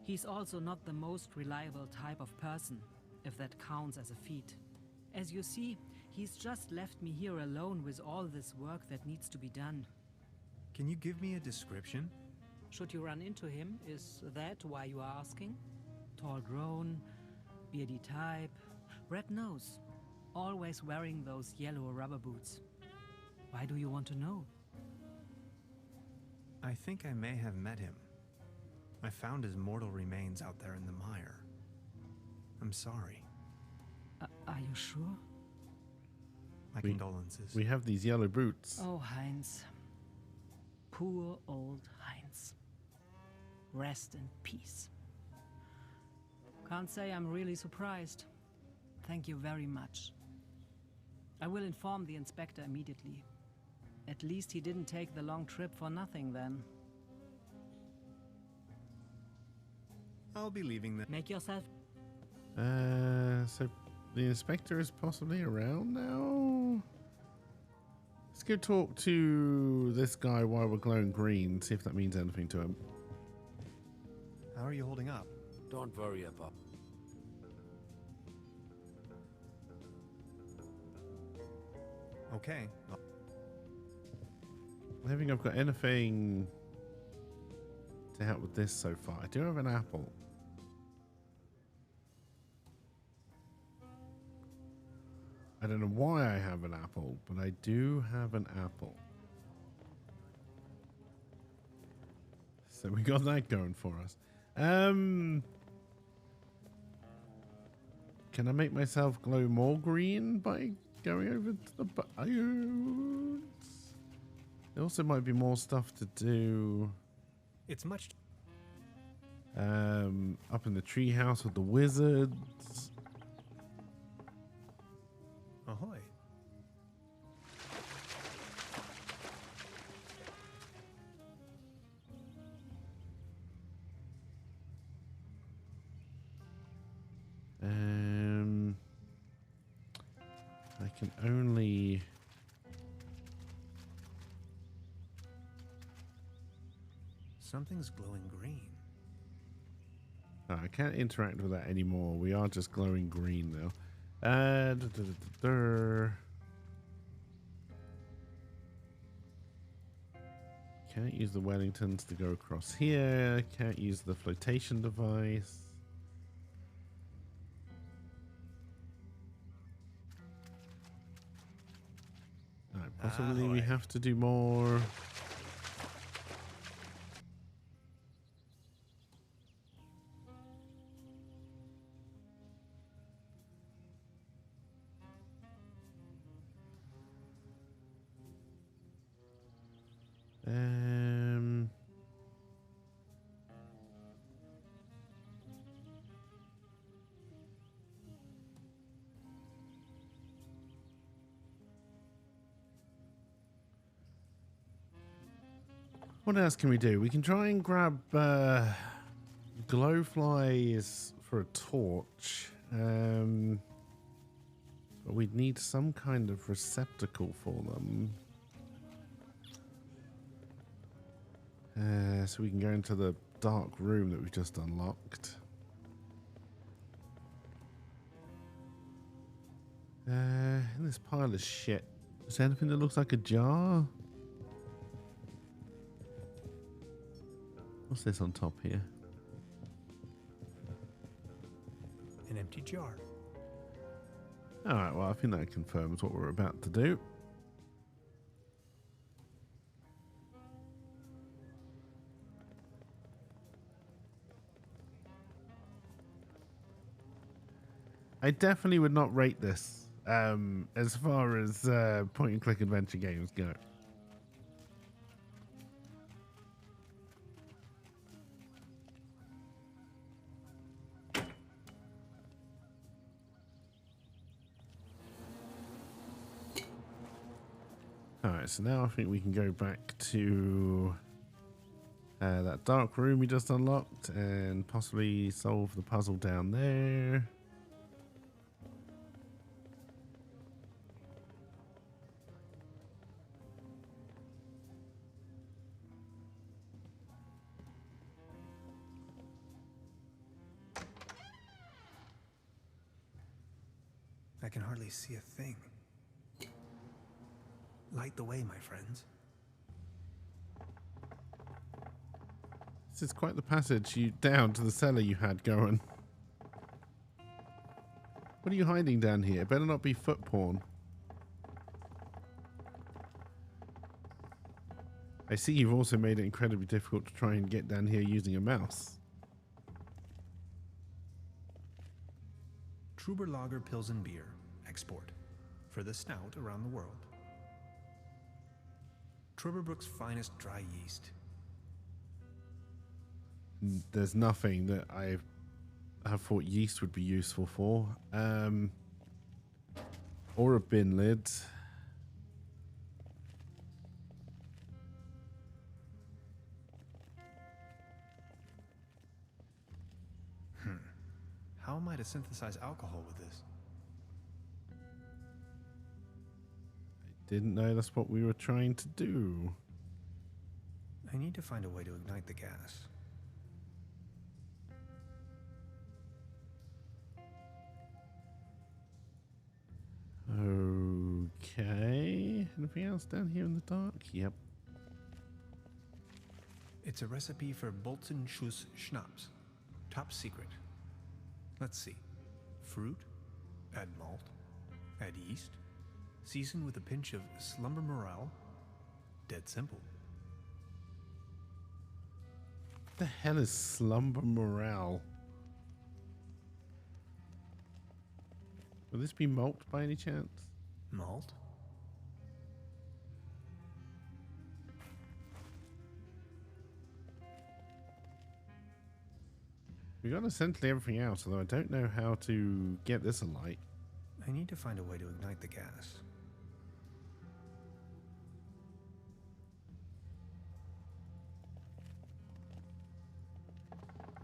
He's also not the most reliable type of person, if that counts as a feat. As you see, he's just left me here alone with all this work that needs to be done. Can you give me a description? Should you run into him, is that why you are asking? Tall grown, beardy type, red nose, always wearing those yellow rubber boots. Why do you want to know? I think I may have met him. I found his mortal remains out there in the mire. I'm sorry. Are you sure? My condolences. We have these yellow boots. Oh, Heinz. Poor old Heinz. Rest in peace. Can't say I'm really surprised. Thank you very much. I will inform the inspector immediately. At least he didn't take the long trip for nothing then. I'll be leaving then. Make yourself... So the inspector is possibly around now? Let's go talk to this guy while we're glowing green, see if that means anything to him. How are you holding up? Don't worry about... Okay. I don't think I've got anything to help with this so far. I do have an apple. I don't know why I have an apple, but I do have an apple. So we got that going for us. Can I make myself glow more green by going over to the biomes? There also might be more stuff to do. It's much... up in the treehouse with the wizards. Ahoy. I can only... Something's glowing green. I can't interact with that anymore. We are just glowing green now. Can't use the Wellingtons to go across here. Can't use the flotation device. Possibly we have to do more. What else can we do? We can try and grab glowflies for a torch. But we'd need some kind of receptacle for them. So we can go into the dark room that we've just unlocked. In this pile of shit, is there anything that looks like a jar? What's this on top here? An empty jar. Alright, well, I think that confirms what we're about to do. I definitely would not rate this as far as point and click adventure games go. Alright, so now I think we can go back to that dark room we just unlocked and possibly solve the puzzle down there. I can hardly see a thing. Light the way, my friends. This is quite the passage you down to the cellar you had going. What are you hiding down here? It better not be foot porn. I see you've also made it incredibly difficult to try and get down here using a mouse. Truber Lager Pilsen Beer. Export. For the snout around the world. Truberbrook's finest dry yeast. There's nothing that I have thought yeast would be useful for. Or a bin lid. How am I to synthesize alcohol with this? Didn't know that's what we were trying to do. I need to find a way to ignite the gas. Okay. Anything else down here in the dark? Yep. It's a recipe for Bolzen Schuss Schnapps. Top secret. Let's see. Fruit, add malt, add yeast, season with a pinch of slumber morale. Dead simple. What the hell is slumber morale? Will this be malt by any chance? Malt? We got essentially everything else, although I don't know how to get this alight. I need to find a way to ignite the gas.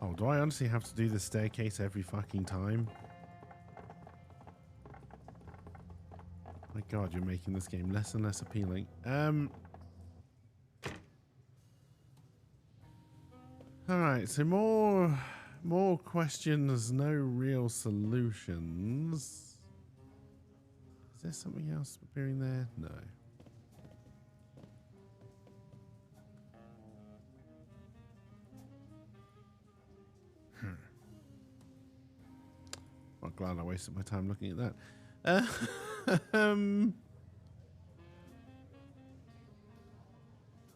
Oh, do I honestly have to do the staircase every fucking time? My God, you're making this game less and less appealing. Alright, so more questions, no real solutions. Is there something else appearing there? No. Well, glad I wasted my time looking at that.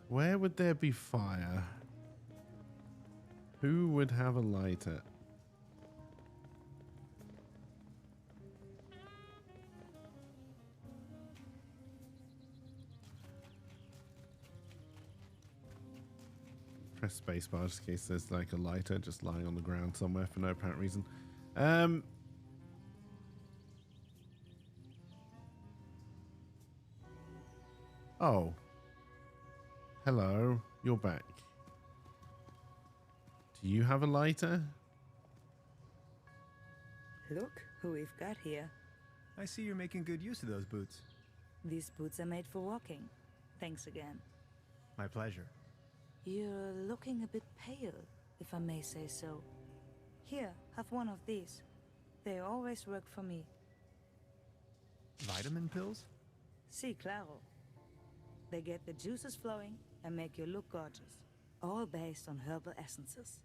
Where would there be fire? Who would have a lighter? Press spacebar just in case there's like a lighter just lying on the ground somewhere for no apparent reason. Oh. Hello. You're back. Do you have a lighter? Look who we've got here. I see you're making good use of those boots. These boots are made for walking. Thanks again. My pleasure. You're looking a bit pale, if I may say so. Here, have one of these. They always work for me. Vitamin pills? Si, claro. They get the juices flowing and make you look gorgeous. All based on herbal essences.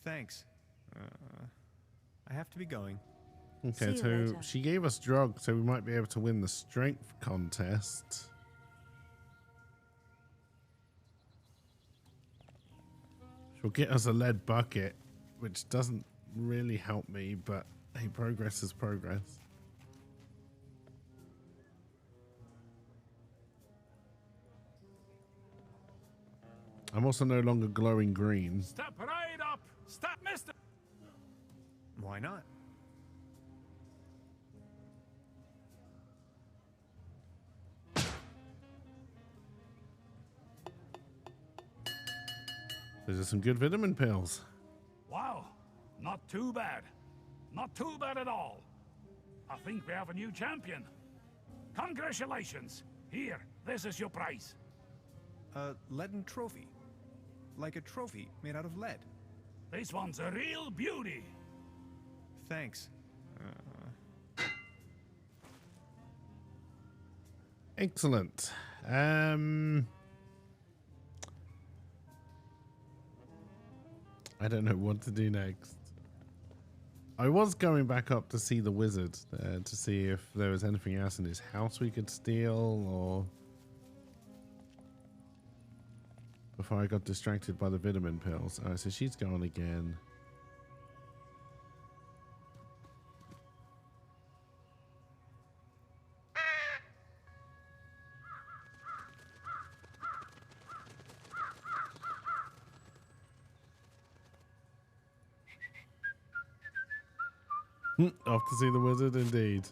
Thanks. I have to be going. Okay, so she gave us drugs, so we might be able to win the strength contest. She'll get us a lead bucket, which doesn't really help me, but hey, progress is progress. I'm also no longer glowing green. Step right up! Step, mister! Why not? Those are some good vitamin pills. Wow, not too bad. Not too bad at all. I think we have a new champion. Congratulations. Here, this is your prize. A leaden trophy. Like a trophy made out of lead. This one's a real beauty. Thanks. Excellent. I don't know what to do next. I was going back up to see the wizard to see if there was anything else in his house we could steal, or before I got distracted by the vitamin pills. Oh, so she's gone again. Off to see the wizard indeed.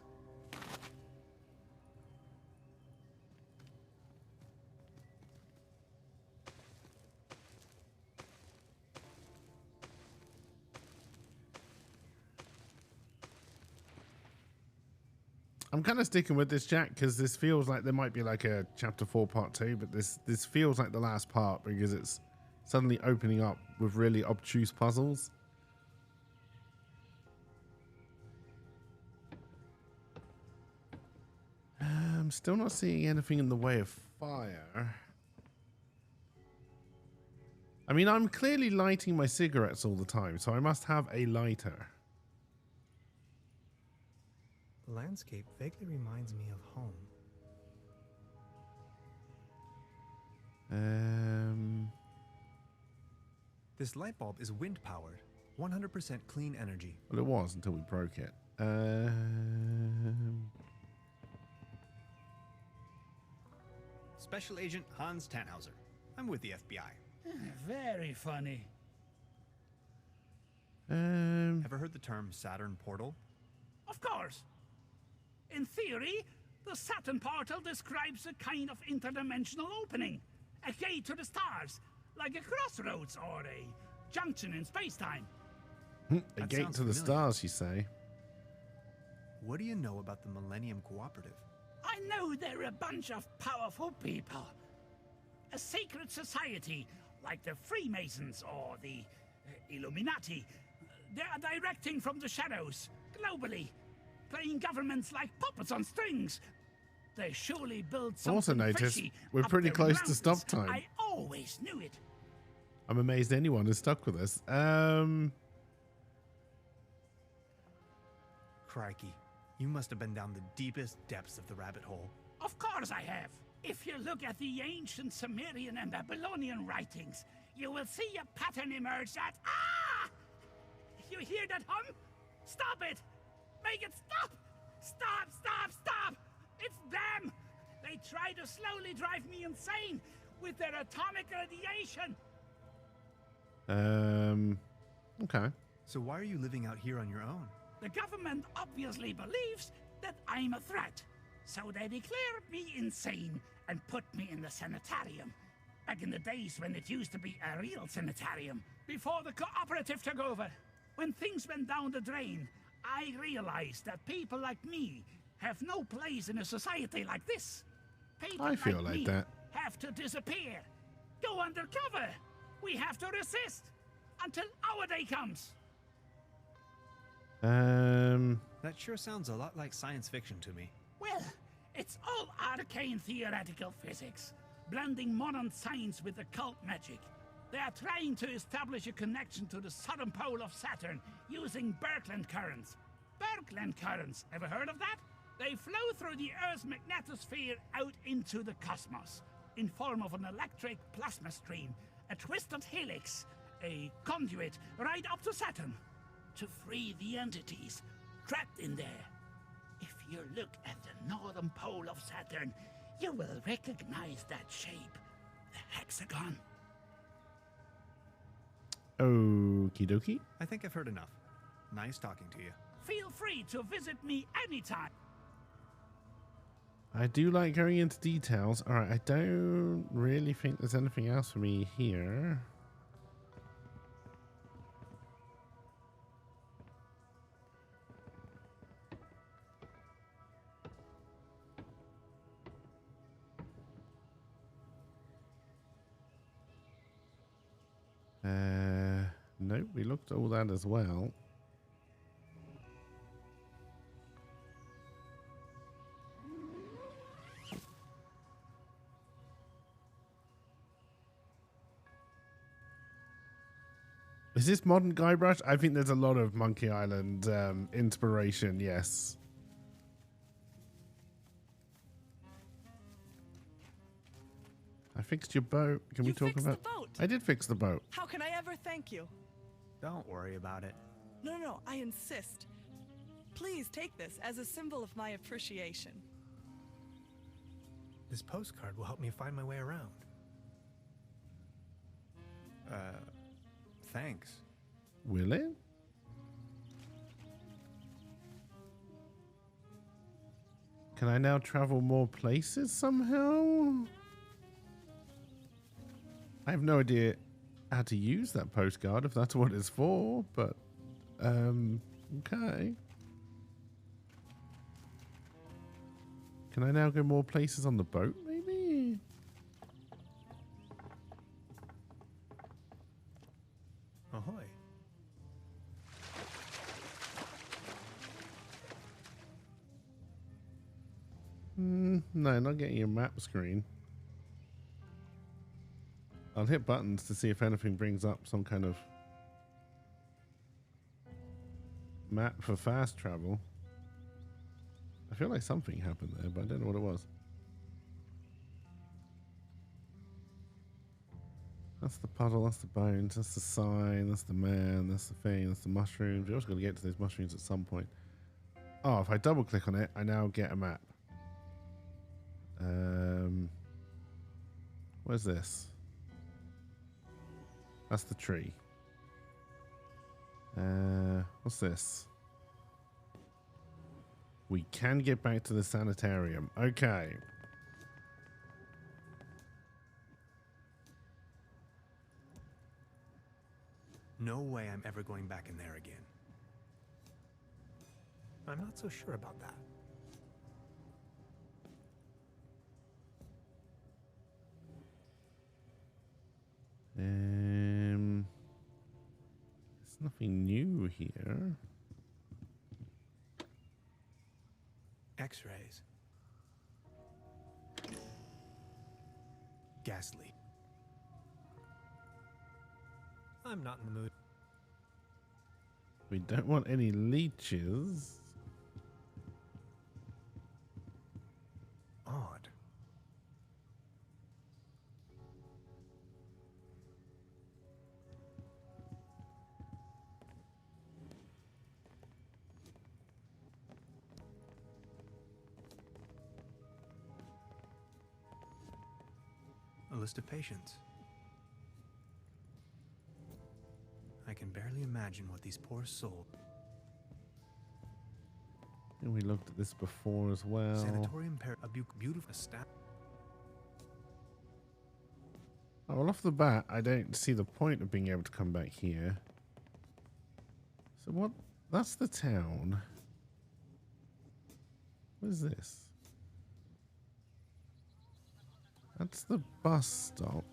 I'm kind of sticking with this, Jack, because this feels like there might be like a chapter 4 part 2, but this feels like the last part because it's suddenly opening up with really obtuse puzzles. I'm still not seeing anything in the way of fire. I mean, I'm clearly lighting my cigarettes all the time, so I must have a lighter. The landscape vaguely reminds me of home. This light bulb is wind powered, 100% clean energy. Well, it was until we broke it. Special Agent Hans Tannhauser. I'm with the FBI. Very funny. Ever heard the term Saturn portal? Of course. In theory, the Saturn portal describes a kind of interdimensional opening. A gate to the stars, like a crossroads or a junction in space-time. A gate to the stars, you say? What do you know about the Millennium Cooperative? I know they're a bunch of powerful people. A secret society, like the Freemasons or the Illuminati. They are directing from the shadows, globally, playing governments like puppets on strings. They surely build something Also noticed fishy we're up pretty the close to mountains. stop time. I always knew it. I'm amazed anyone is stuck with us. Crikey, you must have been down the deepest depths of the rabbit hole. Of course I have. If you look at the ancient Sumerian and Babylonian writings, you will see a pattern emerge that... Ah! You hear that hum? Stop it! Make it stop! Stop, stop, stop! It's them! They try to slowly drive me insane with their atomic radiation! Okay. So why are you living out here on your own? The government obviously believes that I'm a threat, so they declare me insane and put me in the sanitarium. Back in the days when it used to be a real sanitarium, before the cooperative took over. When things went down the drain, I realized that people like me have no place in a society like this. People I feel like like me that. have to disappear. Go undercover. We have to resist until our day comes. That sure sounds a lot like science fiction to me. Well, it's all arcane theoretical physics, blending modern science with occult magic. They are trying to establish a connection to the southern pole of Saturn using Birkeland currents. Birkeland currents, ever heard of that? They flow through the Earth's magnetosphere out into the cosmos, in form of an electric plasma stream, a twisted helix, a conduit right up to Saturn, to free the entities trapped in there. If you look at the northern pole of Saturn, you will recognize that shape, the hexagon. Okie dokie. I think I've heard enough. Nice talking to you. Feel free to visit me anytime. I do like going into details. All right, I don't really think there's anything else for me here. Nope, we looked at all that as well. Is this modern Guybrush? I think there's a lot of Monkey Island inspiration, yes. I fixed your boat. Can we talk about... the boat. I did fix the boat. How can I ever thank you? Don't worry about it. No, I insist. Please take this as a symbol of my appreciation. This postcard will help me find my way around. Thanks. Will it? Can I now travel more places somehow? I have no idea how to use that postcard, if that's what it's for, but, okay. Can I now go more places on the boat, maybe? Ahoy. No, not getting your map screen. I'll hit buttons to see if anything brings up some kind of map for fast travel. I feel like something happened there, but I don't know what it was. That's the puddle, that's the bones, that's the sign, that's the man, that's the thing, that's the mushrooms. You're also going to get to those mushrooms at some point. Oh, if I double click on it, I now get a map. Where's this? That's the tree. What's this? We can get back to the sanitarium. Okay. No way I'm ever going back in there again. I'm not so sure about that. There's nothing new here. X-rays. Gas leak. I'm not in the mood. We don't want any leeches. Odd. noblest of patience. I can barely imagine what these poor souls. And we looked at this before as well. Sanatorium a beautiful staff. Oh, well, off the bat, I don't see the point of being able to come back here. So what? That's the town. What is this? That's the bus stop.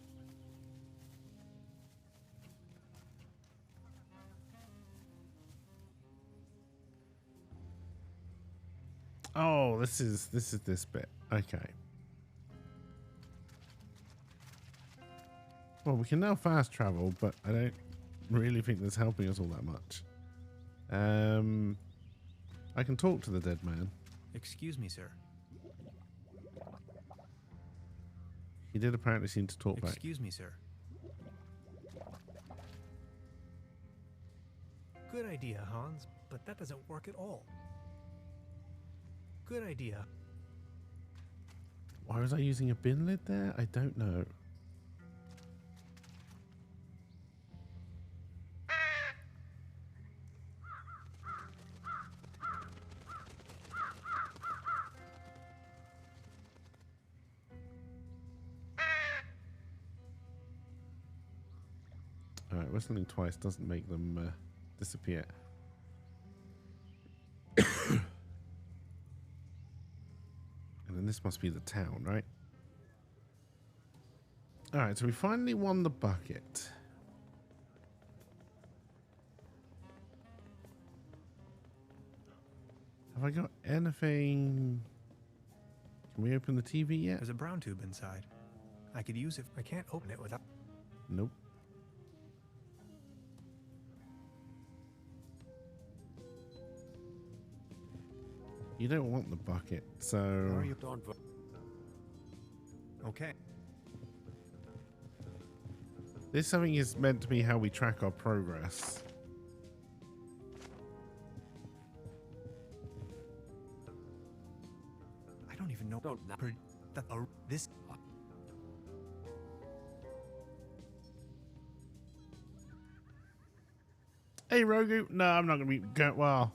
Oh, this is this bit. Okay. Well, we can now fast travel, but I don't really think that's helping us all that much. I can talk to the dead man. Excuse me, sir. He did apparently seem to talk back. Excuse me, sir. Good idea, Hans, but that doesn't work at all. Good idea. Why was I using a bin lid there? I don't know. Alright, whistling twice doesn't make them disappear. And then this must be the town, right? Alright, so we finally won the bucket. Have I got anything? Can we open the TV yet? There's a brown tube inside. I could use it. I can't open it without... Nope. You don't want the bucket, so... Are you don't... Okay. This something is meant to be how we track our progress. I don't even know... This... Hey, Rogu. No, I'm not going to be... Well,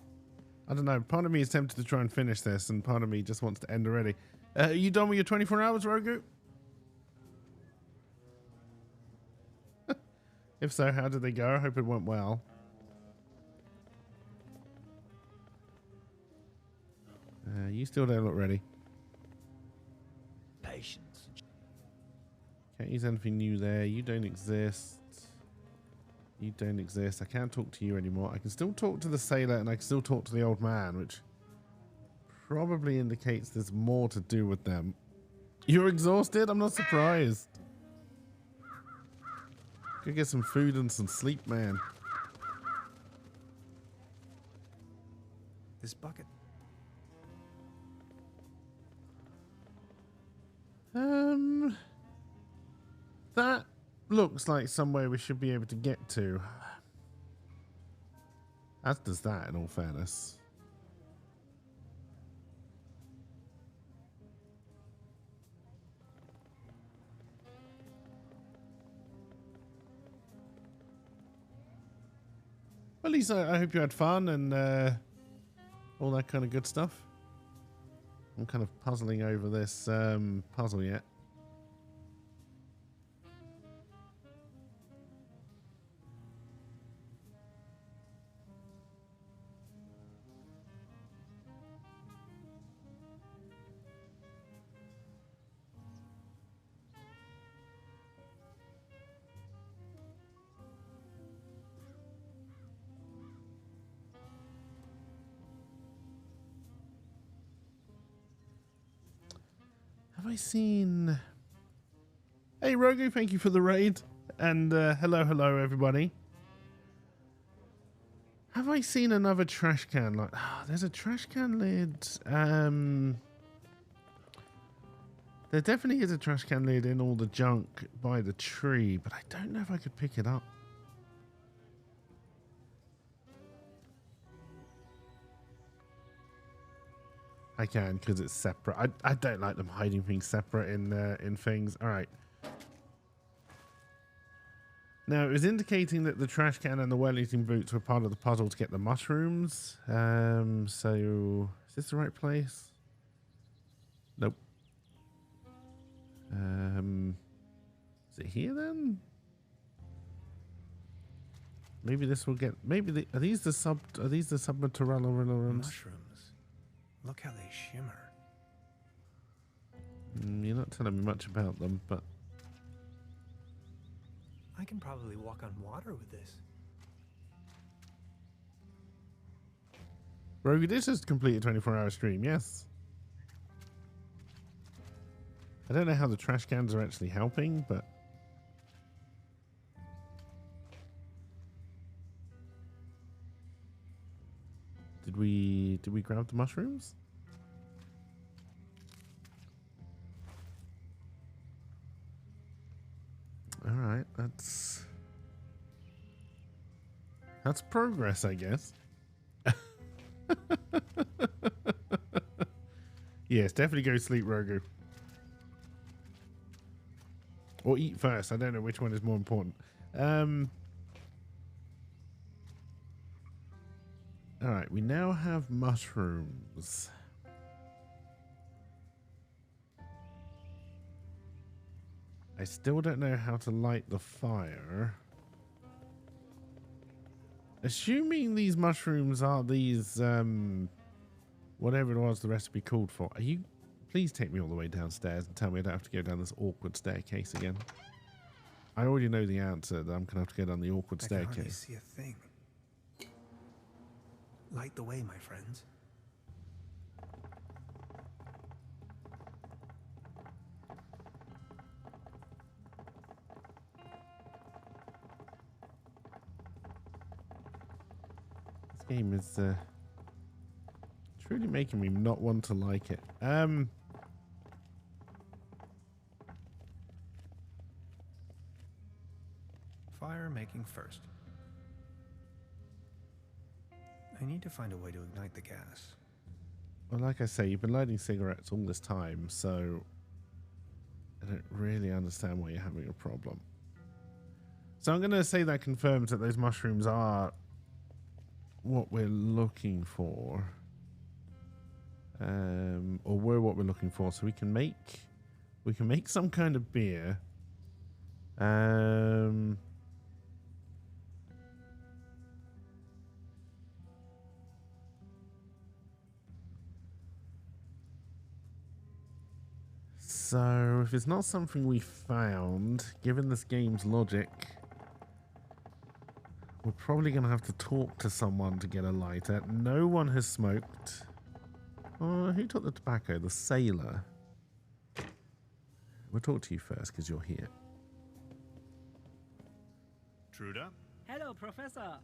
I don't know. Part of me is tempted to try and finish this, and part of me just wants to end already. Are you done with your 24 hours, Rogu? If so, how did they go? I hope it went well. You still don't look ready. Patience. Can't use anything new there. You don't exist. You don't exist. I can't talk to you anymore. I can still talk to the sailor and I can still talk to the old man, which probably indicates there's more to do with them. You're exhausted? I'm not surprised. Go get some food and some sleep, man. This bucket... That looks like somewhere we should be able to get to. As does that, in all fairness. Well, Lisa, I hope you had fun and all that kind of good stuff. I'm kind of puzzling over this puzzle yet. Have I seen... Hey, Rogu, thank you for the raid. And hello, everybody. Have I seen another trash can? Like, there's a trash can lid. There definitely is a trash can lid in all the junk by the tree, but I don't know if I could pick it up. I can because it's separate. I don't like them hiding things separate in things. All right, Now, it was indicating that the trash can and the well-eating boots were part of the puzzle to get the mushrooms. So, is this the right place? Nope. Is it here then? Maybe this will get. Maybe are these the submaterrella mushrooms? Look how they shimmer. You're not telling me much about them, but I can probably walk on water with this. Rogue, this is complete a 24-hour stream. Yes. I don't know how the trash cans are actually helping, but did we grab the mushrooms? All right, that's progress, I guess. Yes, definitely go sleep, Rogu. Or eat first. I don't know which one is more important. All right, we now have mushrooms. I still don't know how to light the fire. Assuming these mushrooms are these, whatever it was the recipe called for. Are you? Please take me all the way downstairs and tell me I don't have to go down this awkward staircase again. I already know the answer that I'm gonna have to go down the awkward I can hardly staircase. see a thing. Light the way, my friends. This game is truly making me not want to like it. Fire making first. I need to find a way to ignite the gas. Well, like I say, you've been lighting cigarettes all this time, so I don't really understand why you're having a problem. So I'm going to say that confirms that those mushrooms are what we're looking for. Or were what we're looking for. So we can make some kind of beer. So, if it's not something we found, given this game's logic, we're probably going to have to talk to someone to get a lighter. No one has smoked. Who took the tobacco? The sailor. We'll talk to you first, because you're here. Truda? Hello, Professor.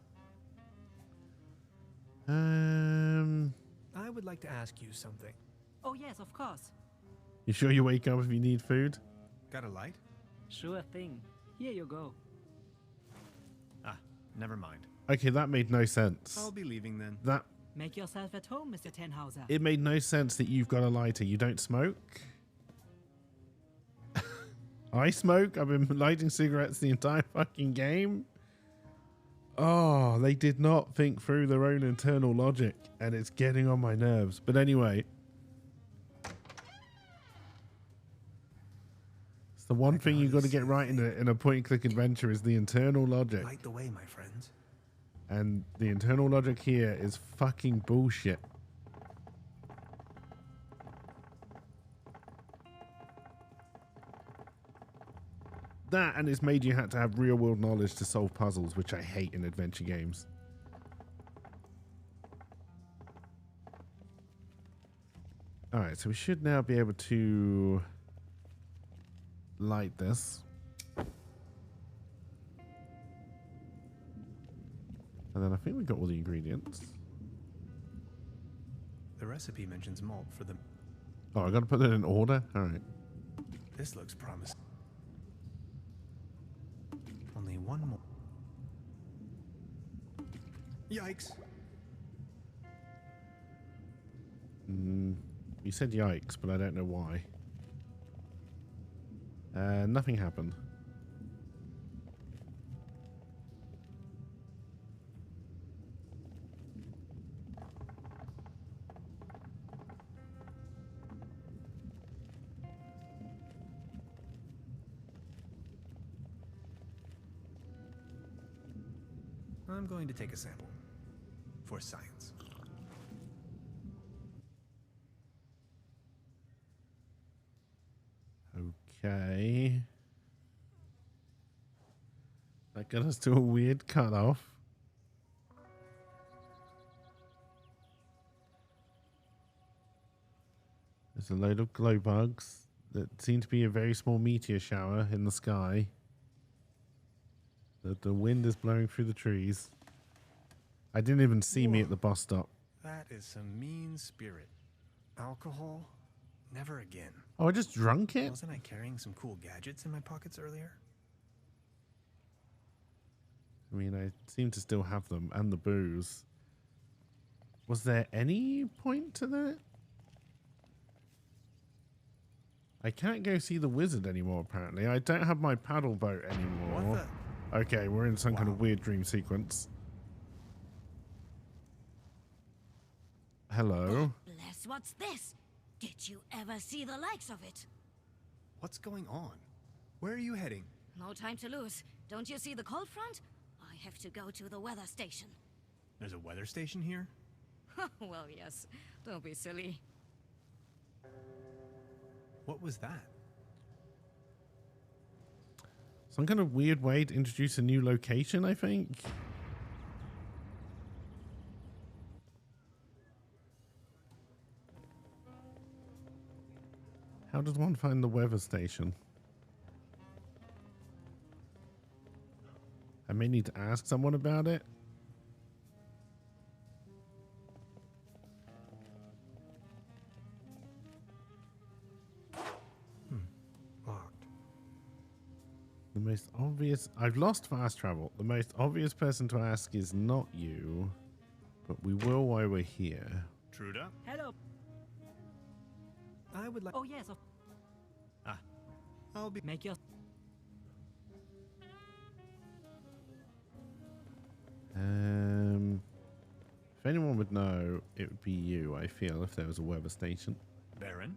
I would like to ask you something. Oh, yes, of course. You sure you wake up if you need food? Got a light? Sure thing. Here you go. Ah, never mind. Okay, that made no sense. I'll be leaving then. That Make yourself at home, Mr. Tenhauser. it made no sense that you've got a lighter. You don't smoke? I smoke. I've been lighting cigarettes the entire fucking game. Oh, they did not think through their own internal logic, and it's getting on my nerves. But anyway, it's the one thing you've got to get right in a point-and-click adventure is the internal logic. Light the way, my friends. And the internal logic here is fucking bullshit. That, and it's made you have to have real-world knowledge to solve puzzles, which I hate in adventure games. Alright, so we should now be able to light this. And then I think we got all the ingredients. The recipe mentions malt for the... Oh, I gotta put that in order? Alright. This looks promising. Only one more. Yikes. You said yikes, but I don't know why. Nothing happened. I'm going to take a sample. For science. Okay. That got us to a weird cutoff. There's a load of glow bugs that seem to be a very small meteor shower in the sky. The wind is blowing through the trees. I didn't even see me at the bus stop. That is some mean spirit. Alcohol? Never again. Oh, I just drunk it? Wasn't I carrying some cool gadgets in my pockets earlier? I mean, I seem to still have them and the booze. Was there any point to that? I can't go see the wizard anymore, apparently. I don't have my paddle boat anymore. What the? Okay, we're in some kind of weird dream sequence. Hello? Bless, what's this? Did you ever see the likes of it? What's going on? Where are you heading? No time to lose. Don't you see the cold front? I have to go to the weather station. There's a weather station here? Well, yes. Don't be silly. What was that? Some kind of weird way to introduce a new location, I think. How does one find the weather station? I may need to ask someone about it. Locked. The most obvious... I've lost fast travel. The most obvious person to ask is not you. But we will while we're here. Truda? Hello. I would like... Oh, yes. I'll be... Make your... If anyone would know, it would be you, I feel, if there was a weather station. Baron?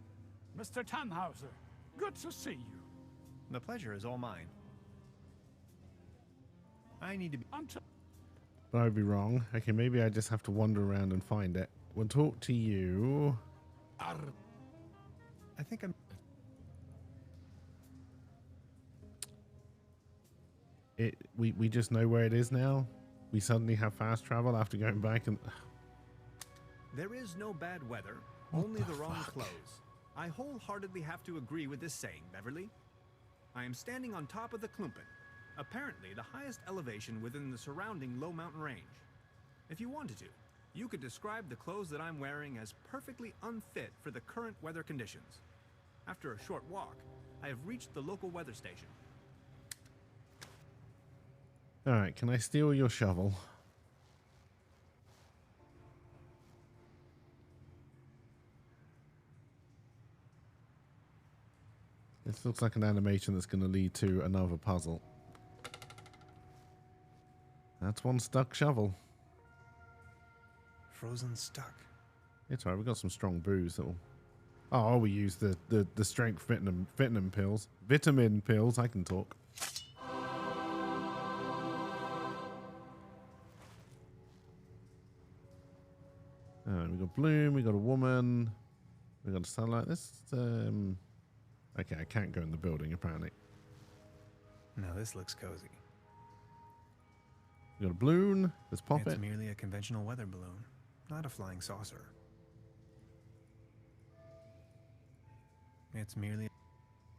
Mr. Tannhauser, good to see you. The pleasure is all mine. I need to be... But I'd be wrong. Okay, maybe I just have to wander around and find it. We'll talk to you. I think I'm... We just know where it is now. We suddenly have fast travel after going back and... There is no bad weather, only the wrong clothes. I wholeheartedly have to agree with this saying, Beverly. I am standing on top of the Klumpen, apparently the highest elevation within the surrounding low mountain range. If you wanted to, you could describe the clothes that I'm wearing as perfectly unfit for the current weather conditions. After a short walk, I have reached the local weather station. Alright, can I steal your shovel? This looks like an animation that's going to lead to another puzzle. That's one stuck shovel. Frozen stuck. It's alright, we've got some strong booze that'll... Oh, we use the strength vitamin pills. Vitamin pills, I can talk. We got Bloom, we got a woman, we got a sunlight. This, okay, I can't go in the building apparently. No, this looks cozy. We got a balloon. Let's pop It's it. merely a conventional weather balloon, not a flying saucer. It's merely...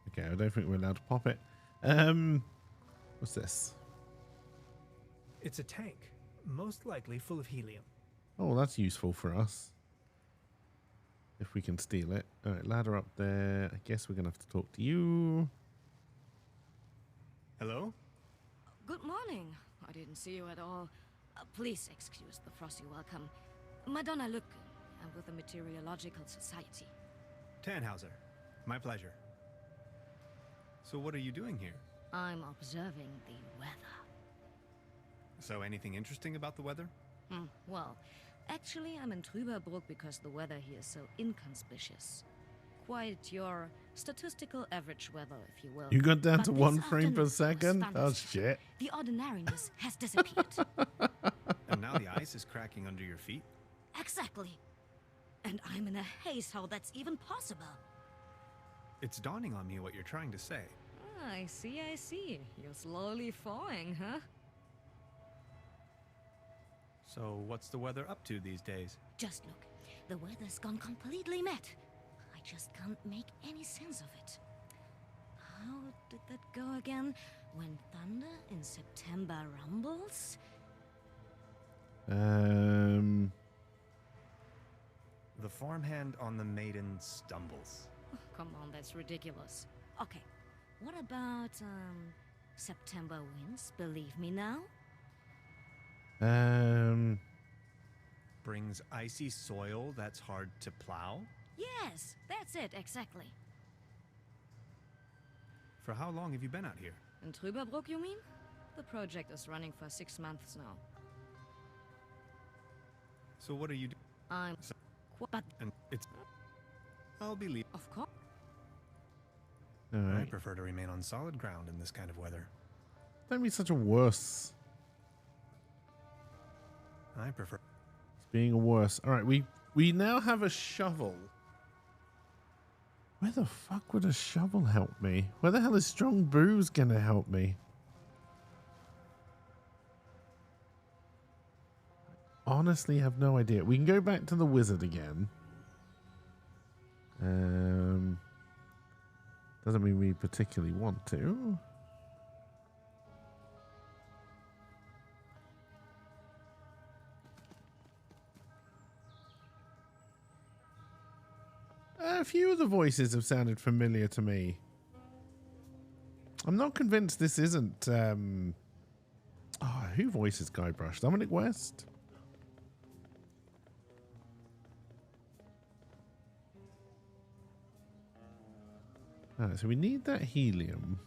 Okay, I don't think we're allowed to pop it. What's this? It's a tank, most likely full of helium. Oh, that's useful for us. If we can steal it. All right, ladder up there. I guess we're going to have to talk to you. Hello? Good morning. I didn't see you at all. Please excuse the frosty welcome. Madonna Luke, I'm with the Meteorological Society. Tannhauser, my pleasure. So what are you doing here? I'm observing the weather. So anything interesting about the weather? Well, actually I'm in Truberbrook because the weather here is so inconspicuous. quite your statistical average weather, if you will. You got down But to this 1 frame afternoon per was second? Oh, thunderstorm. shit. The ordinariness has disappeared. And now the ice is cracking under your feet? Exactly. And I'm in a haze how that's even possible. It's dawning on me what you're trying to say. Ah, I see. You're slowly thawing, huh? So what's the weather up to these days? Just look. The weather's gone completely mad. I just can't make any sense of it. How did that go again? When thunder in September rumbles? The farmhand on the maiden stumbles. Oh, come on, that's ridiculous. Okay, what about, September winds, believe me now? Brings icy soil that's hard to plow? Yes, that's it, exactly. For how long have you been out here? In Truberbrook, you mean? The project is running for 6 months now. So what are you doing? I'm... But... And it's... I'll believe... Of course. I prefer to remain on solid ground in this kind of weather. Don't be such a wuss. I prefer... It's being a wuss. Alright, we now have a shovel. Where the fuck would a shovel help me? Where the hell is strong booze gonna help me? Honestly have no idea. We can go back to the wizard again. Doesn't mean we particularly want to. A few of the voices have sounded familiar to me. I'm not convinced this isn't... who voices Guybrush? Dominic West? Alright, so we need that helium.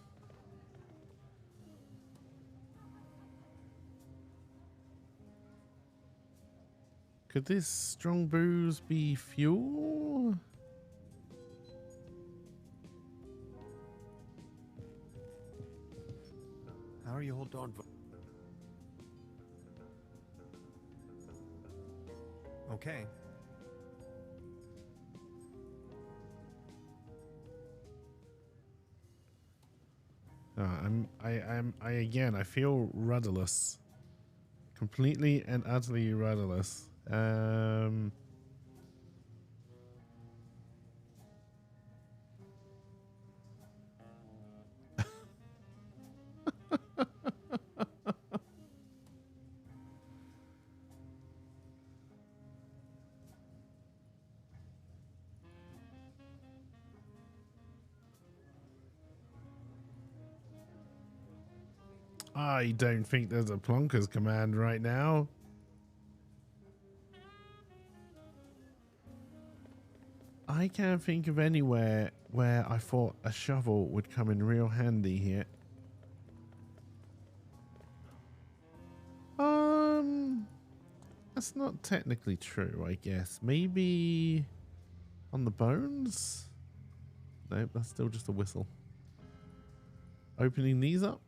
Could this strong booze be fuel? How are you holding on? Okay. I feel rudderless. Completely and utterly rudderless. I don't think there's a plonkers command right now. I can't think of anywhere where I thought a shovel would come in real handy here. That's not technically true, I guess. Maybe on the bones? Nope, that's still just a whistle. Opening these up.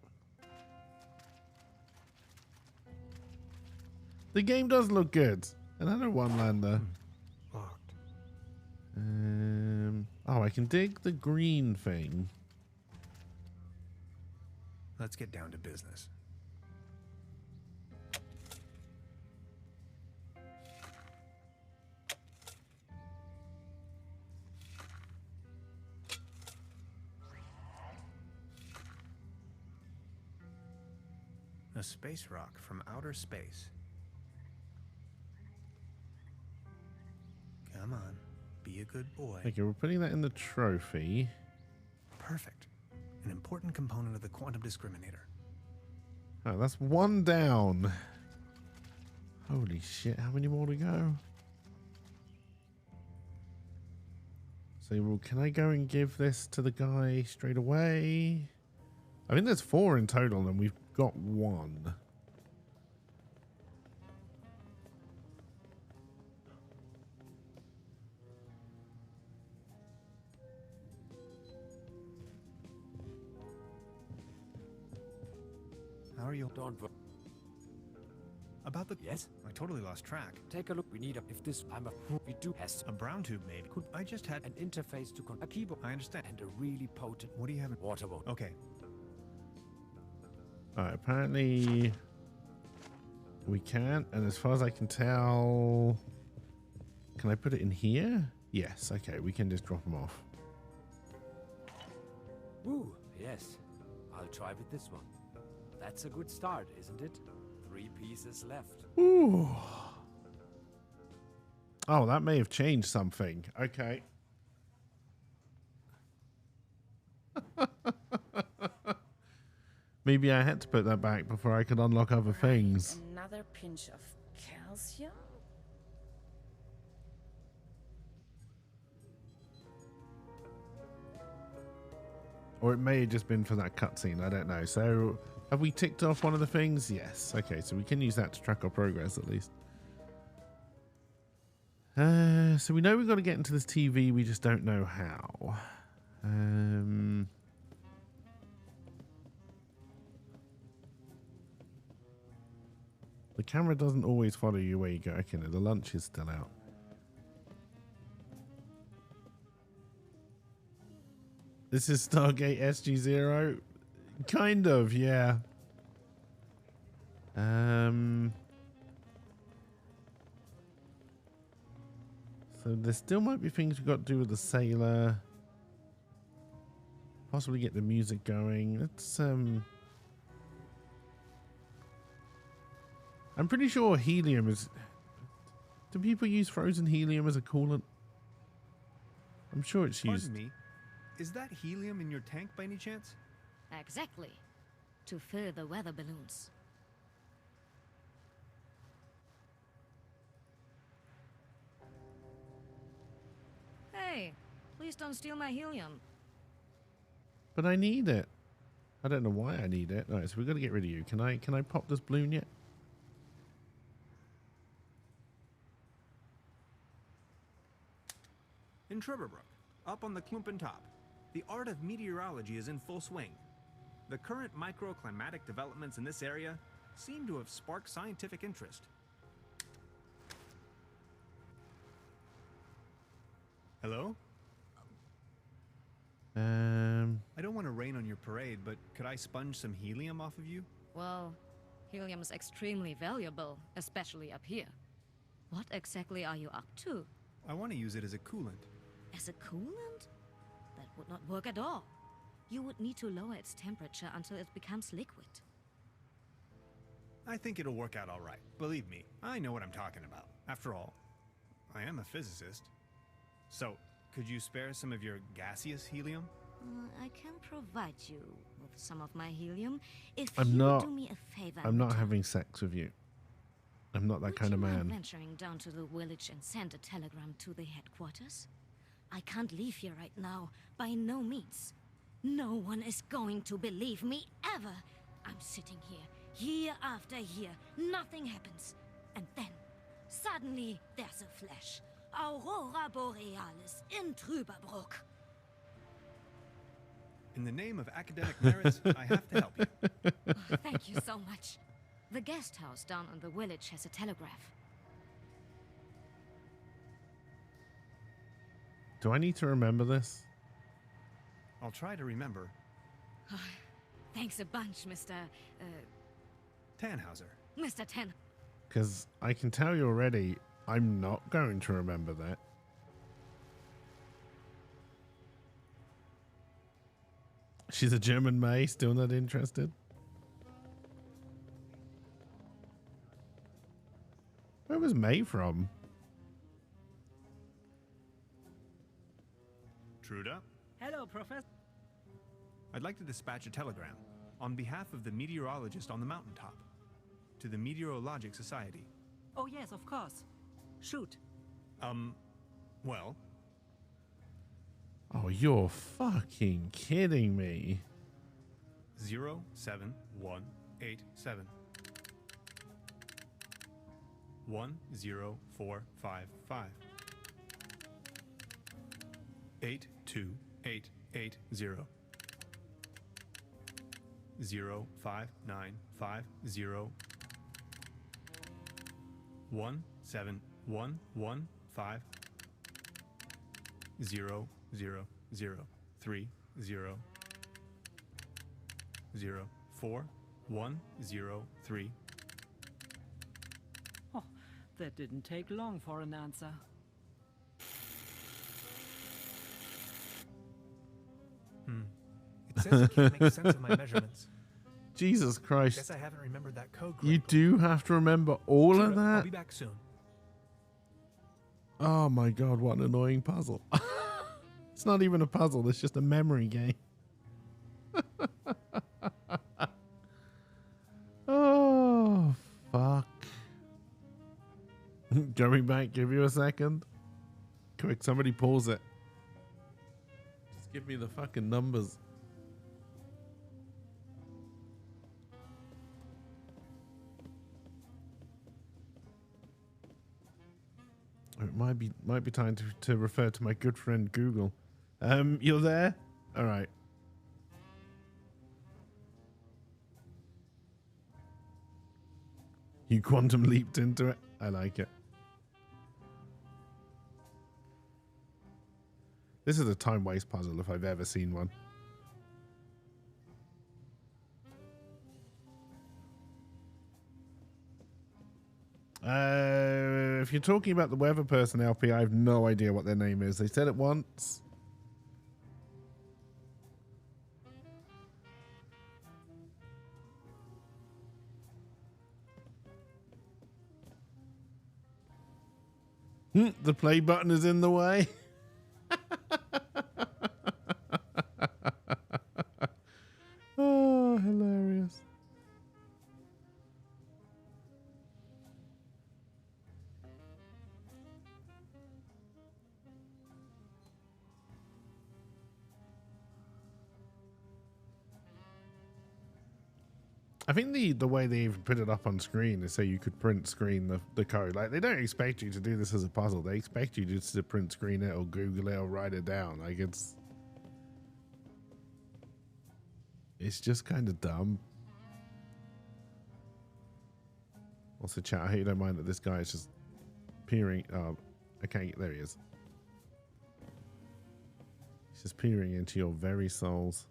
The game does look good. Another one-lander. Locked. Oh, I can dig the green thing. Let's get down to business. A space rock from outer space. Come on, be a good boy. Okay, we're putting that in the trophy. Perfect. An important component of the quantum discriminator. Oh, that's one down. Holy shit, how many more to go? So, well, can I go and give this to the guy straight away? I think there's 4 in total and we've got 1. you? Don't worry. About the... Yes? I totally lost track. Take a look. We need a... If this... we do has... A brown tube, maybe. I just had... An interface to... a keyboard. I understand. And a really potent... What do you have? Water vote. Okay. Alright, apparently... we can't, and as far as I can tell... Can I put it in here? Yes, okay, we can just drop them off. Ooh, yes. I'll try with this one. That's a good start, isn't it? 3 pieces left. Ooh. Oh, that may have changed something. Okay. Maybe I had to put that back before I could unlock other things. Another pinch of calcium? Or it may have just been for that cutscene, I don't know. So, have we ticked off one of the things? Yes. Okay, so we can use that to track our progress at least. So we know we've got to get into this TV, we just don't know how. The camera doesn't always follow you where you go. Okay, no, the lunch is still out. This is Stargate SG-0? Kind of, yeah. So there still might be things we've got to do with the sailor. Possibly get the music going. Let's, I'm pretty sure helium is... Do people use frozen helium as a coolant? I'm sure it's used... Pardon me. Is that helium in your tank by any chance? Exactly. To fill the weather balloons. Hey, please don't steal my helium. But I need it. I don't know why I need it. Alright, so we've got to get rid of you. Can I pop this balloon yet? In Truberbrook, up on the Klumpen top, the art of meteorology is in full swing. The current microclimatic developments in this area seem to have sparked scientific interest. Hello? I don't want to rain on your parade, but could I sponge some helium off of you? Well, helium is extremely valuable, especially up here. What exactly are you up to? I want to use it as a coolant. As a coolant? That would not work at all. You would need to lower its temperature until it becomes liquid. I think it'll work out all right. Believe me, I know what I'm talking about. After all, I am a physicist. So, could you spare some of your gaseous helium? I can provide you with some of my helium if I'm you not, do me a favor. I'm not having sex with you. I'm not that kind of Would you mind man. venturing down to the village and send a telegram to the headquarters? I can't leave here right now, by no means. No one is going to believe me ever. I'm sitting here, year after year, nothing happens. And then, suddenly, there's a flash. Aurora Borealis in Truberbrook. In the name of academic merits, I have to help you. Oh, thank you so much. The guest house down in the village has a telegraph. Do I need to remember this? I'll try to remember. Thanks a bunch, Mr. Tannhauser. Mr. Tan. Because I can tell you already, I'm not going to remember that. She's a German May, still not interested. Where was May from? Truda? Hello, Professor. I'd like to dispatch a telegram on behalf of the meteorologist on the mountaintop to the Meteorologic Society. Oh, yes, of course. Shoot. Well? Oh, you're fucking kidding me. 07187 10455 82880 0595 5 0 1 7 1 1 5 0 0 0 3 0 0 4 1 0 3. Oh, that didn't take long for an answer. It says it can't make sense of my measurements. Jesus Christ. Guess I haven't remembered that code You correctly. do have to remember all of I'll that? be back soon. Oh my god, what an annoying puzzle. It's not even a puzzle, it's just a memory game. Oh, fuck. Going back, give you a second. Quick, somebody pause it. Just give me the fucking numbers. It might be time to refer to my good friend Google. You're there? All right. You quantum leaped into it. I like it. This is a time waste puzzle if I've ever seen one. If you're talking about the weather person LP, I have no idea what their name is. They said it once. The play button is in the way. Oh, hilarious. I think the way they even put it up on screen is so you could print screen the code. Like, they don't expect you to do this as a puzzle. They expect you just to print screen it or Google it or write it down. Like, it's just kind of dumb. Also, chat, I hope you don't mind that this guy is just peering. Oh, okay, there he is. He's just peering into your very souls.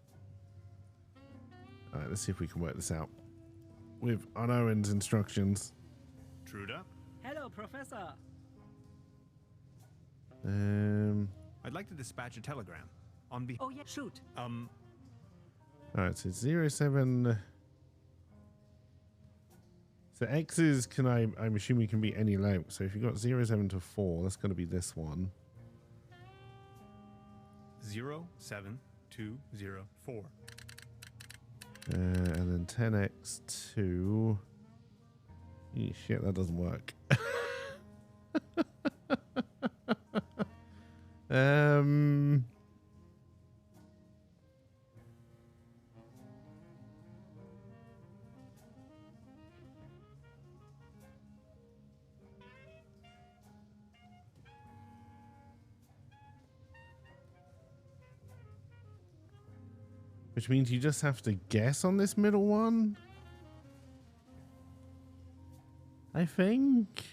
All right, let's see if we can work this out with Owen's instructions. Truda? Hello, Professor. I'd like to dispatch a telegram on behalf. Oh yeah, shoot. All right, so 07. So X's I'm assuming can be any length. So if you've got 07 to 4, that's going to be this one. 07204. And then 10x2. Shit, that doesn't work. Which means you just have to guess on this middle one? I think.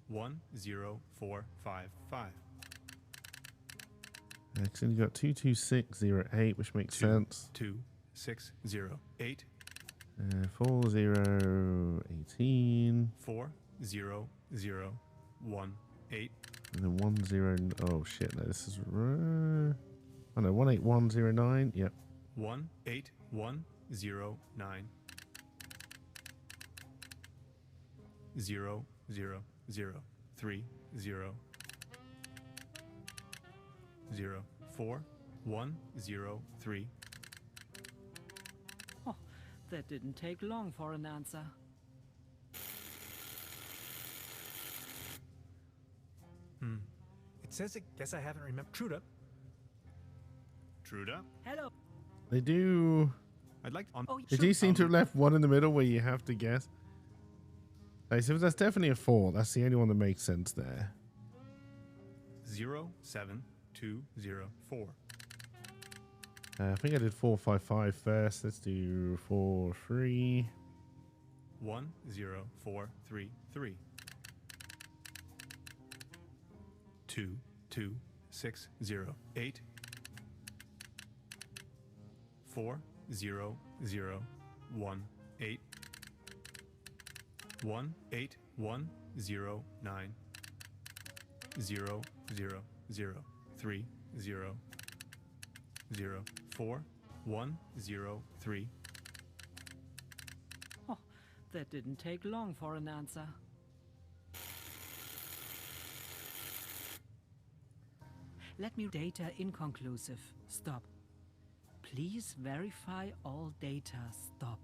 One 0 4 5 5. Actually, you got 22608, which makes sense. 2608. 4018. 40018. And then 10. Oh shit! No, this is. Oh no, 18109. Yep. 18109. 0 0 0 3 0 0 4 1 0 3. Oh, that didn't take long for an answer. It says it. Guess I haven't remembered. Truda. Truda? Hello. They do. I'd like to. They do seem to have left one in the middle where you have to guess. Okay, so that's definitely a 4. That's the only one that makes sense there. 07204. I think I did 455 first. Let's do 43. 10433. 22608. 40018. 18109. 0003004 Oh, that didn't take long for an answer. Let me data inconclusive. Stop. Please verify all data. Stop.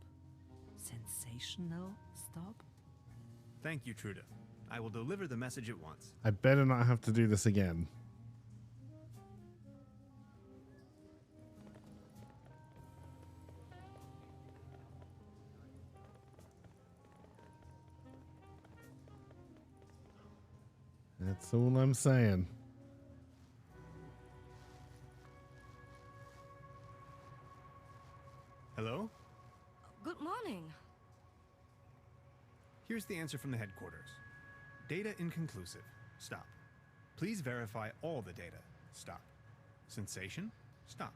Sensational. Stop. Thank you, Truda. I will deliver the message at once. I better not have to do this again. That's all I'm saying. Hello? Good morning. Here's the answer from the headquarters. Data inconclusive. Stop. Please verify all the data. Stop. Sensation? Stop.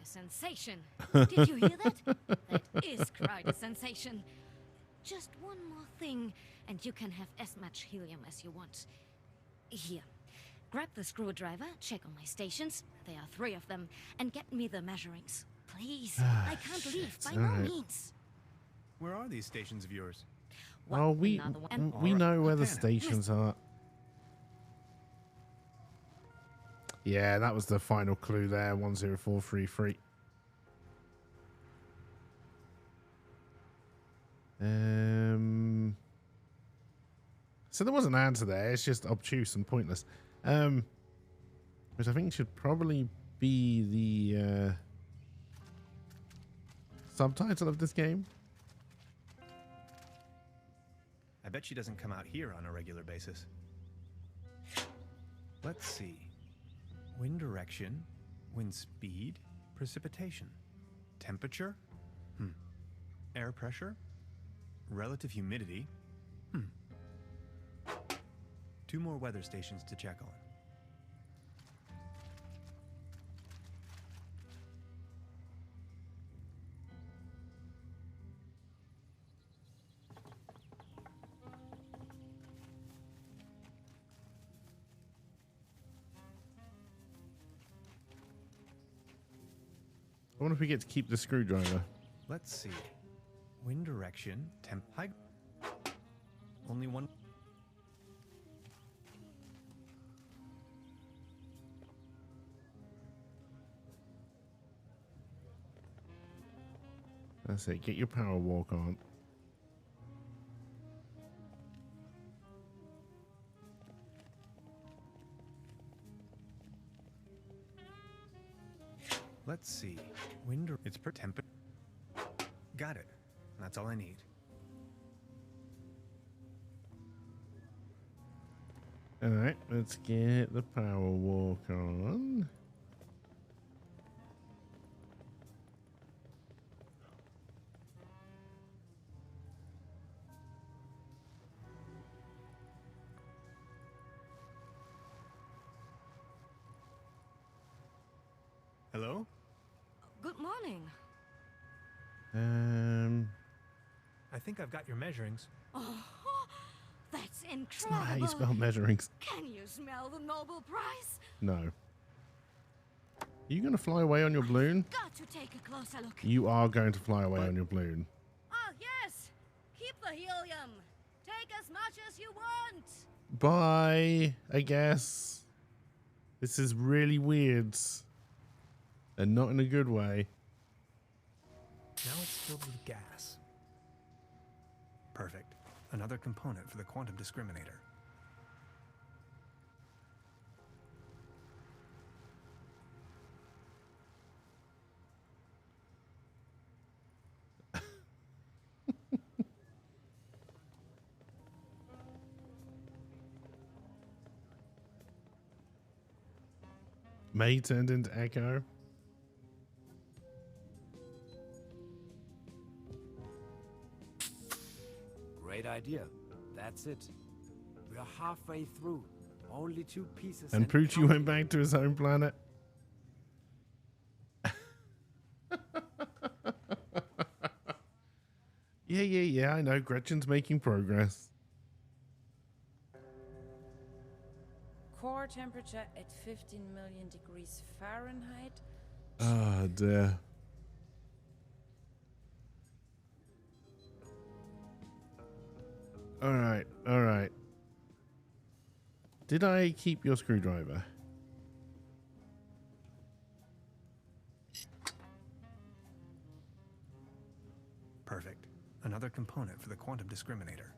A sensation. Did you hear that? That is quite a sensation. Just one more thing, and you can have as much helium as you want. Here. Grab the screwdriver, check on my stations, there are 3 of them, and get me the measurings. Please, I can't leave, by no means. Where are these stations of yours? Oh, we know where the stations are. Yeah, that was the final clue there, 10433. So there was an answer there. It's just obtuse and pointless. Which I think should probably be the subtitle of this game. I bet she doesn't come out here on a regular basis. Let's see. Wind direction, wind speed, precipitation, temperature, air pressure, relative humidity, 2 more weather stations to check on. I wonder if we get to keep the screwdriver. Let's see. Wind direction, high. Only one. That's it. Get your power walk on. Let's see. Wind. It's per temperature. Got it. That's all I need. All right, let's get the power walk on. Hello? Good morning. I think I've got your measurings. Oh, that's That's incredible. not how you spell measurings. Can you smell the Nobel Prize? No. Are you going to fly away on your balloon? Got to take a closer look. You are going to fly away on your balloon. Ah, yes. Keep the helium. Take as much as you want. Bye, I guess. This is really weird. And not in a good way. Now it's filled with gas. Perfect. Another component for the quantum discriminator. May turned into Echo. Great idea. That's it. We're halfway through. Only 2 pieces. And Poochie went back to his home planet. Yeah, I know. Gretchen's making progress. Core temperature at 15 million degrees Fahrenheit. Oh, dear. All right. Did I keep your screwdriver? Perfect. Another component for the quantum discriminator.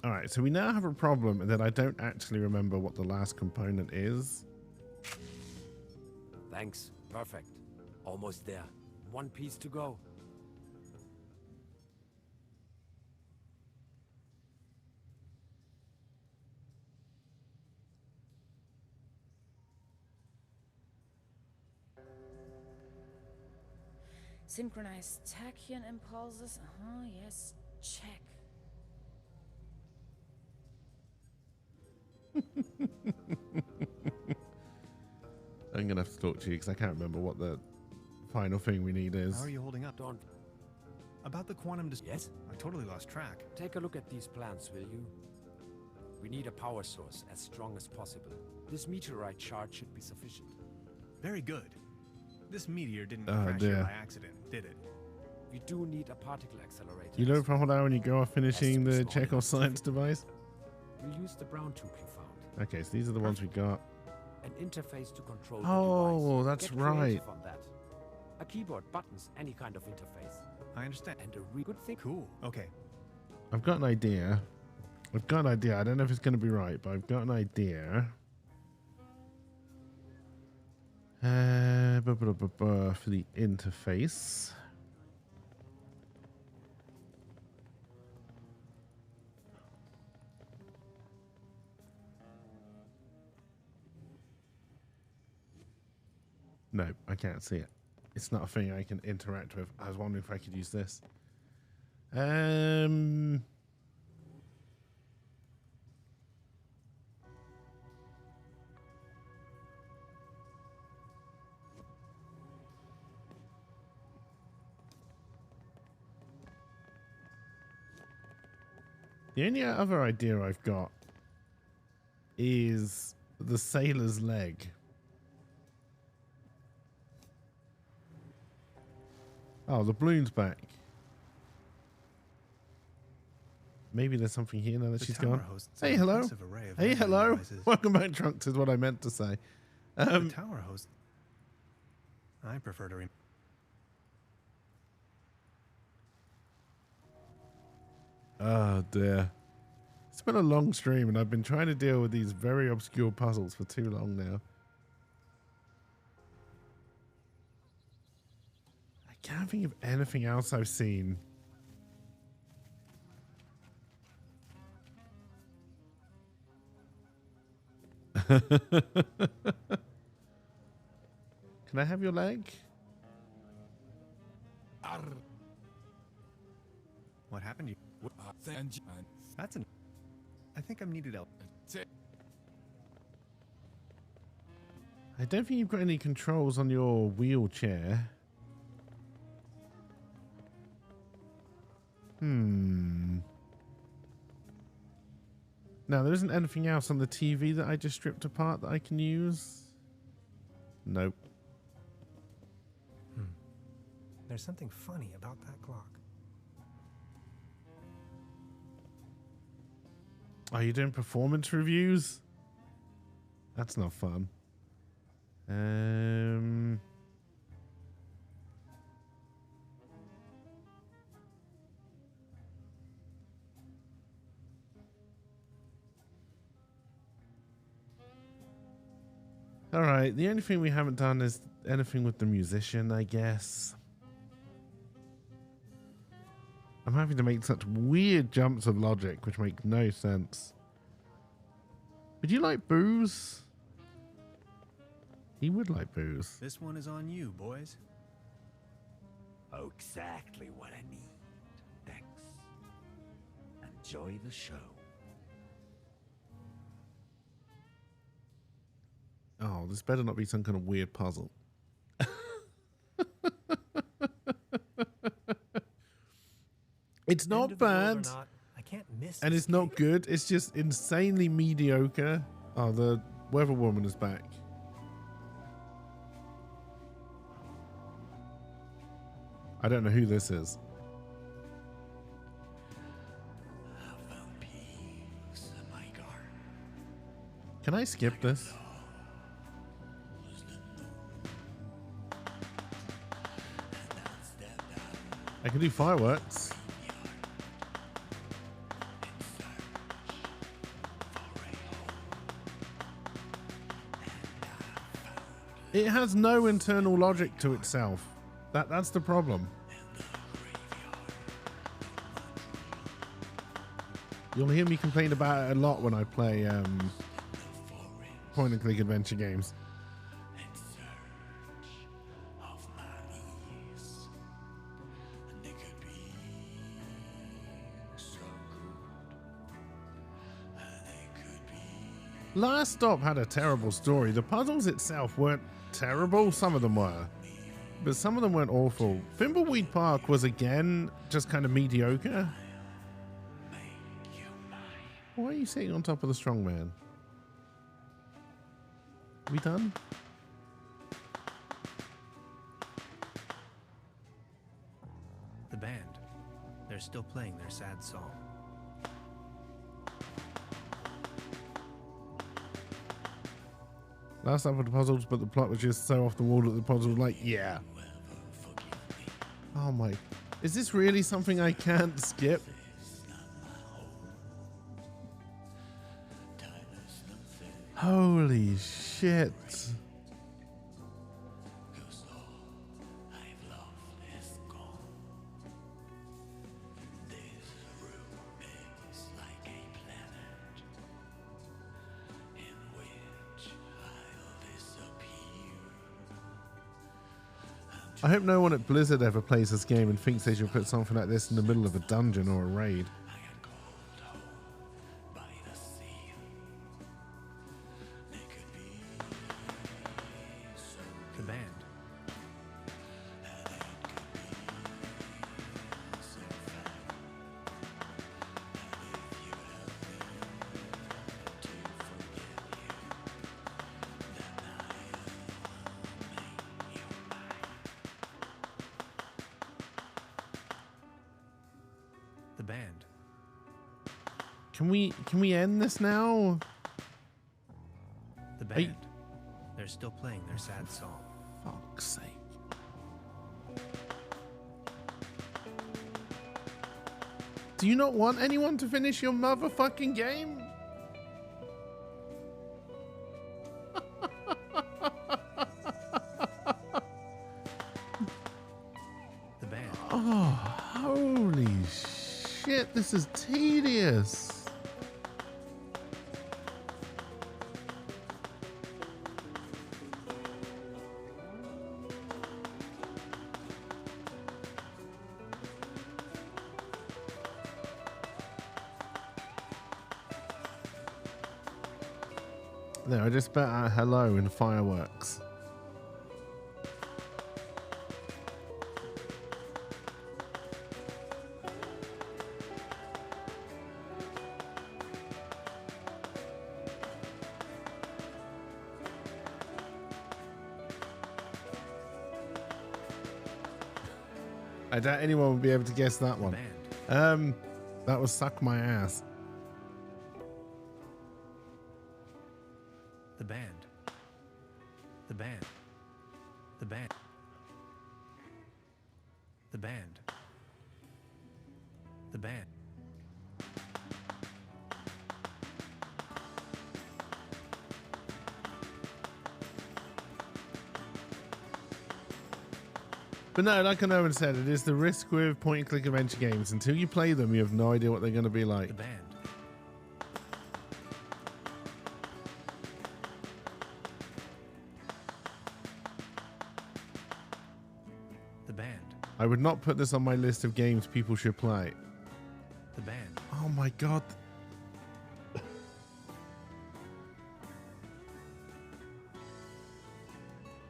All right, so we now have a problem that I don't actually remember what the last component is. Thanks. Perfect. Almost there. 1 piece to go. Synchronized tachyon impulses. Yes. Check. I'm gonna have to talk to you because I can't remember what the final thing we need is. How are you holding up? Don't. About the quantum Yes? I totally lost track. Take a look at these plans, will you? We need a power source as strong as possible. This meteorite charge should be sufficient. Very good. This meteor didn't Oh, crash dear. here by accident, did it? We do need a particle accelerator. You look for a whole hour when you go off finishing the Chekhov science device? We'll use the brown tube you found. Okay, so these are the ones we got. An interface to control the Oh, device. that's Get creative right. on that. A keyboard, buttons, any kind of interface. I understand. And a really good thing. Cool. Okay. I've got an idea. I don't know if it's going to be right, but I've got an idea. For the interface. No, I can't see it. It's not a thing I can interact with. I was wondering if I could use this. The only other idea I've got is the sailor's leg. Oh, the balloon's back. Maybe there's something here now that she's gone. Hey, hello. Hey, hello. Welcome back, Trunks, is what I meant to say. The tower host. I prefer to Oh, dear. It's been a long stream, and I've been trying to deal with these very obscure puzzles for too long now. I can't think of anything else I've seen. Can I have your leg? What happened to you? That's an... I think I'm needed out. I don't think you've got any controls on your wheelchair. Now, there isn't anything else on the TV that I just stripped apart that I can use? Nope. There's something funny about that clock. Are you doing performance reviews? That's not fun. All right, the only thing we haven't done is anything with the musician, I guess. I'm having to make such weird jumps of logic, which make no sense. Would you like booze? He would like booze. This one is on you, boys. Oh, exactly what I need. Thanks. Enjoy the show. Oh, this better not be some kind of weird puzzle. It's not bad. I can't miss and it's not good. It's just insanely mediocre. Oh, the weather woman is back. I don't know who this is. Can I skip this? I can do fireworks. It has no internal logic to itself. That's the problem. You'll hear me complain about it a lot when I play point and click adventure games. Last Stop had a terrible story. The puzzles itself weren't terrible. Some of them were, but some of them weren't awful. Thimbleweed Park was again just kind of mediocre. Why are you sitting on top of the strongman? We done? The band. They're still playing their sad song. Last time for the puzzles, but the plot was just so off the wall that the puzzle was like, yeah. Oh my. Is this really something I can't skip? Holy shit. I hope no one at Blizzard ever plays this game and thinks they should put something like this in the middle of a dungeon or a raid. The band. The band. Can we end this now? The band. They're still playing their sad song. Fuck's sake. Do you not want anyone to finish your motherfucking game? The band. Oh, holy shit, this is tedious. There, I just spat out hello in fireworks. I doubt anyone will be able to guess that one. That was Suck My Ass. The band. The band. The band. The band. The band. But no, like Owen said, it is the risk with point-and-click adventure games. Until you play them, you have no idea what they're going to be like. The band. band. I would not put this on my list of games people should play. The band. Oh my god.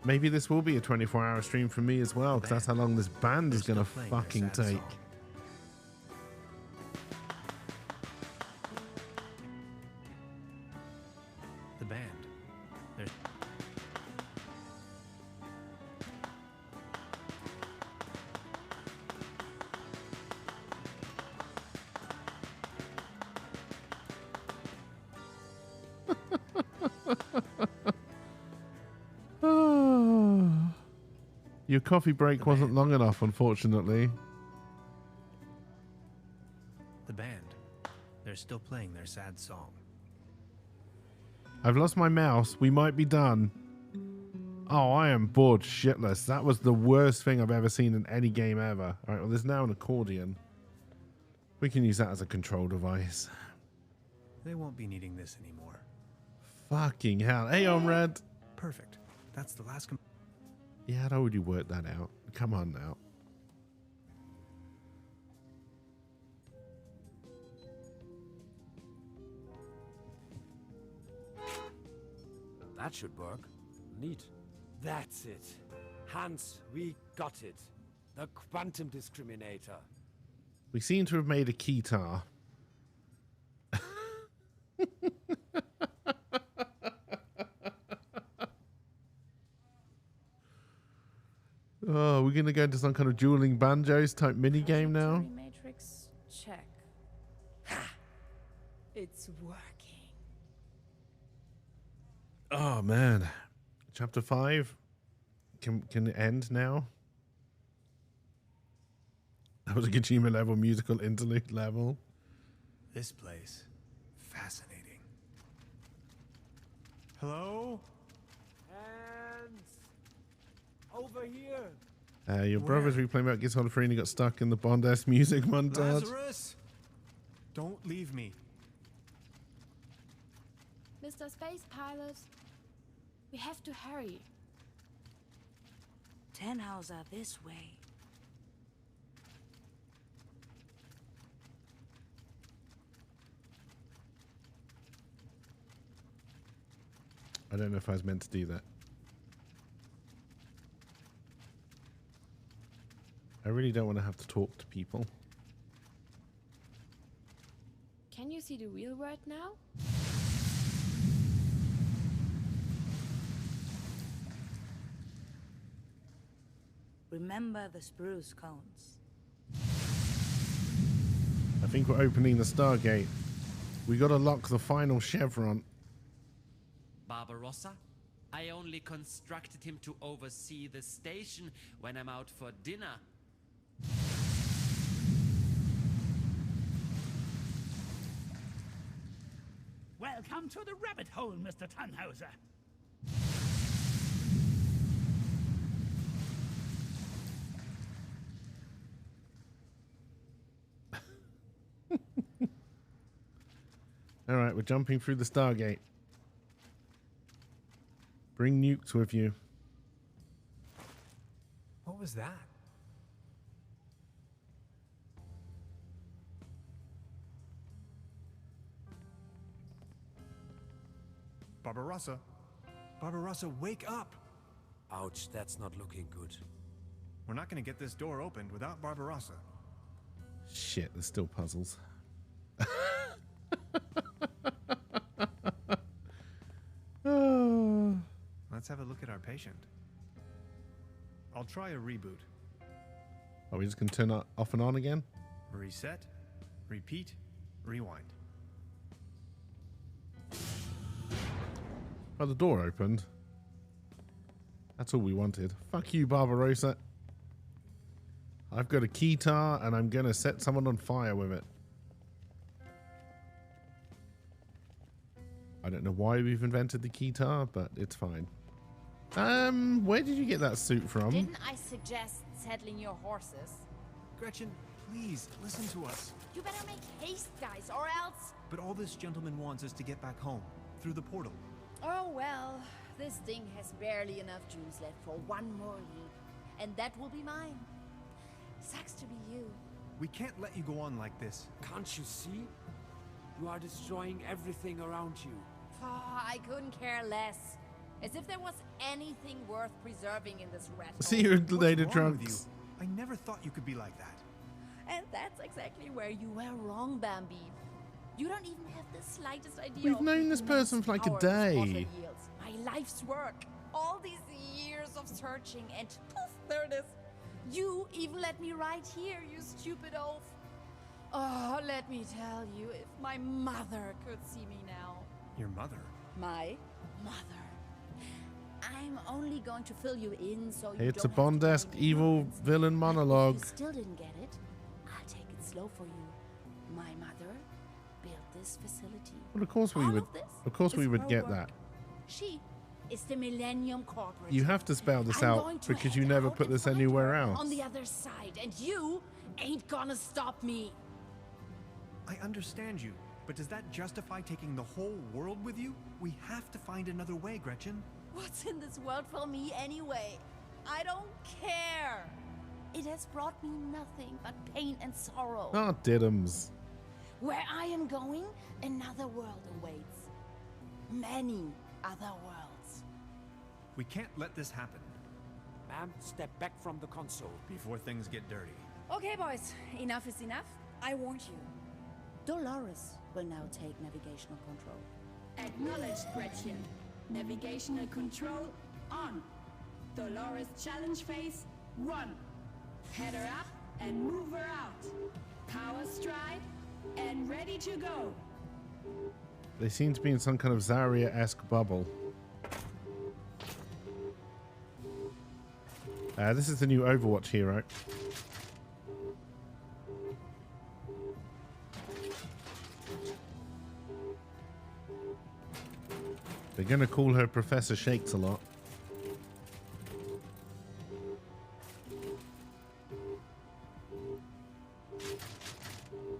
Maybe this will be a 24-hour stream for me as well, because that's how long this band is going to fucking take. The band. There's... Your coffee break wasn't long enough, unfortunately. The band. They're still playing their sad song. I've lost my mouse. We might be done. Oh, I am bored shitless. That was the worst thing I've ever seen in any game ever. All right, well, there's now an accordion. We can use that as a control device. They won't be needing this anymore. Fucking hell. Hey, Red. Perfect. That's the last... Yeah, I'd already worked that out. Come on now. That should work. Neat. That's it. Hans, we got it. The quantum discriminator. We seem to have made a keytar. Oh, we're going to go into some kind of dueling banjos type mini game now. Matrix check. Ha! It's working. Oh man, chapter 5 can it end now? That was a Kojima level musical interlude level. This place. Fascinating. Hello? Hands! Over here! Your brother's replaying about Gears of 3 and he got stuck in the Bond-esque music montage. Lazarus! Don't leave me. Mr. Space Pilot, we have to hurry. 10 houses are this way. I don't know if I was meant to do that. I really don't want to have to talk to people. Can you see the real world now? Remember the spruce cones. I think we're opening the Stargate. We gotta lock the final chevron. Barbarossa? I only constructed him to oversee the station when I'm out for dinner. Welcome to the rabbit hole, Mr. Tannhauser. All right, we're jumping through the Stargate. Bring nukes with you. What was that? Barbarossa. Barbarossa, wake up! Ouch, that's not looking good. We're not going to get this door opened without Barbarossa. Shit, there's still puzzles. Let's have a look at our patient. I'll try a reboot. Are we just going to turn it off and on again? Reset, repeat, rewind. Oh, the door opened. That's all we wanted. Fuck you, Barbarossa. I've got a keytar and I'm going to set someone on fire with it. I don't know why we've invented the keytar, but it's fine. Where did you get that suit from? Didn't I suggest settling your horses? Gretchen, please, listen to us. You better make haste, guys, or else... But all this gentleman wants is to get back home, through the portal. Oh, well, this thing has barely enough juice left for one more leap. And that will be mine. Sucks to be you. We can't let you go on like this. Can't you see? You are destroying everything around you. Oh, I couldn't care less. As if there was anything worth preserving in this rat hole. See you later, What's wrong with Trunks. you? I never thought you could be like that. And that's exactly where you were wrong, Bambi. You don't even have the slightest idea. We've of known the this person for like a immense power this day. bottle yields. My life's work. All these years of searching, and poof, there it is. You even let me right here, you stupid oaf. Oh, let me tell you, if my mother could see me now. Your mother? My mother. I'm only going to fill you in so you It's a don't have to Bond-esque evil villain monologue. If you still didn't get it, I'll take it slow for you. My mother built this facility. Well, of course we All would. of this Of course we is would her get work. that. She is the Millennium Corporation. You have to spell this I'm out going to because you head never out put and this find anywhere her else. on the other side, and you ain't gonna stop me. I understand you, but does that justify taking the whole world with you? We have to find another way, Gretchen. What's in this world for me anyway? I don't care. It has brought me nothing but pain and sorrow. Ah, diddums. Where I am going, another world awaits. Many other worlds. We can't let this happen. Ma'am, step back from the console. Before things get dirty. Okay, boys. Enough is enough. I warned you. Dolores will now take navigational control. Acknowledged, Gretchen. Navigational control on. Dolores challenge phase 1. Head her up and move her out. Power stride and ready to go. They seem to be in some kind of Zarya-esque bubble. This is the new Overwatch hero. They're going to call her Professor Shakes a lot.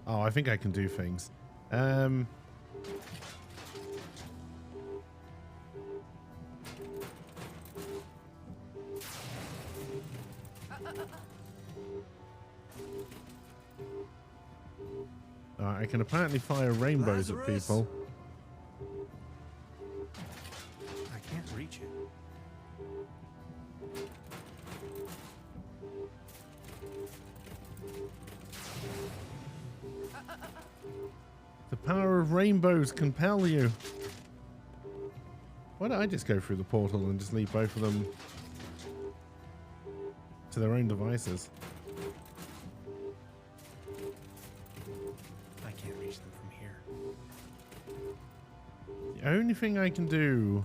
Oh, I think I can do things. I can apparently fire rainbows at Lazarus? people. I can't reach it. The power of rainbows compel you. Why don't I just go through the portal and just leave both of them to their own devices? I can't reach them from here. The only thing I can do...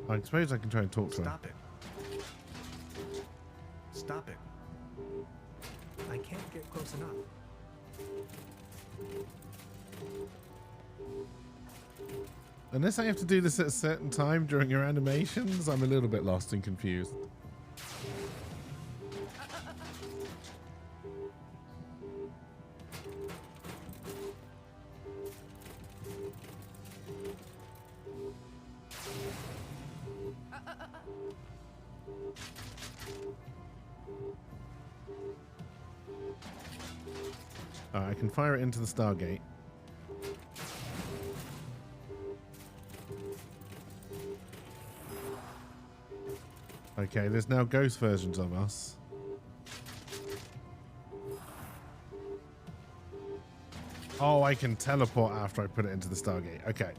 I suppose I can try and talk to her. Stop it. Stop it. I can't get close enough. Unless I have to do this at a certain time during your animations, I'm a little bit lost and confused. I can fire it into the Stargate. Okay, there's now ghost versions of us. Oh, I can teleport after I put it into the Stargate. Okay.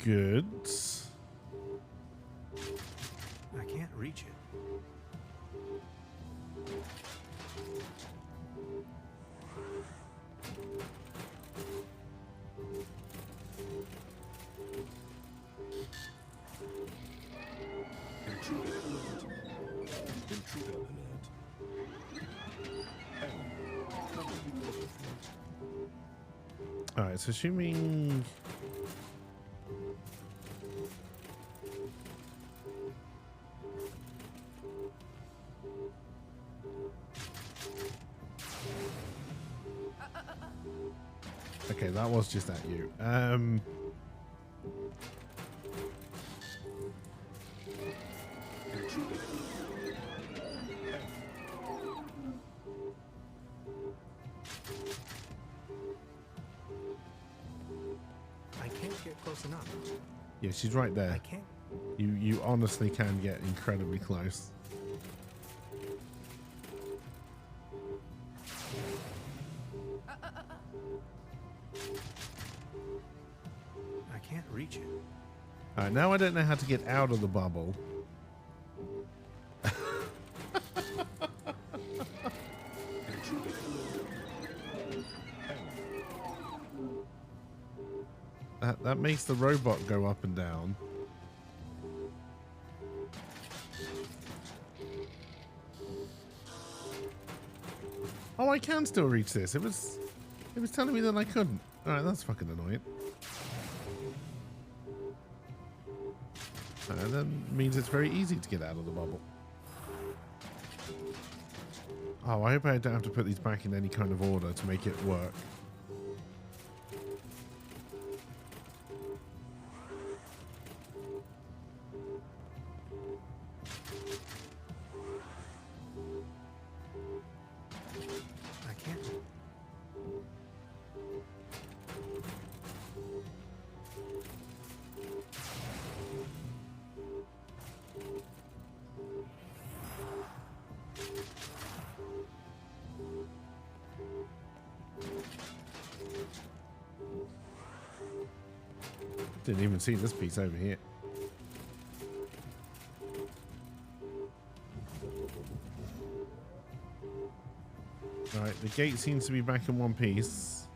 Good. I can't reach it. Intruder alert. Intruder alert. All right, so assuming... Okay, that was just at you. I can't get close enough. Yeah, she's right there. I can't. You honestly can get incredibly close. I can't reach it. All right, now I don't know how to get out of the bubble. That makes the robot go up and down. Oh, I can still reach this. It was telling me that I couldn't. All right, that's fucking annoying. That means it's very easy to get out of the bubble. Oh, I hope I don't have to put these back in any kind of order to make it work. Didn't even see this piece over here. Alright, the gate seems to be back in one piece.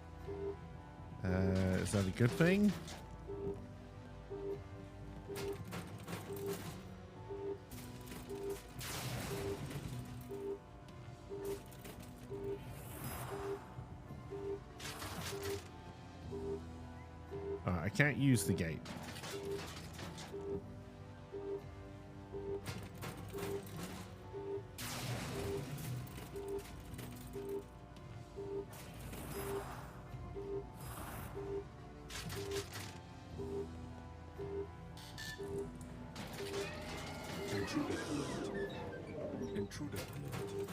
Is that a good thing? I can't use the gate.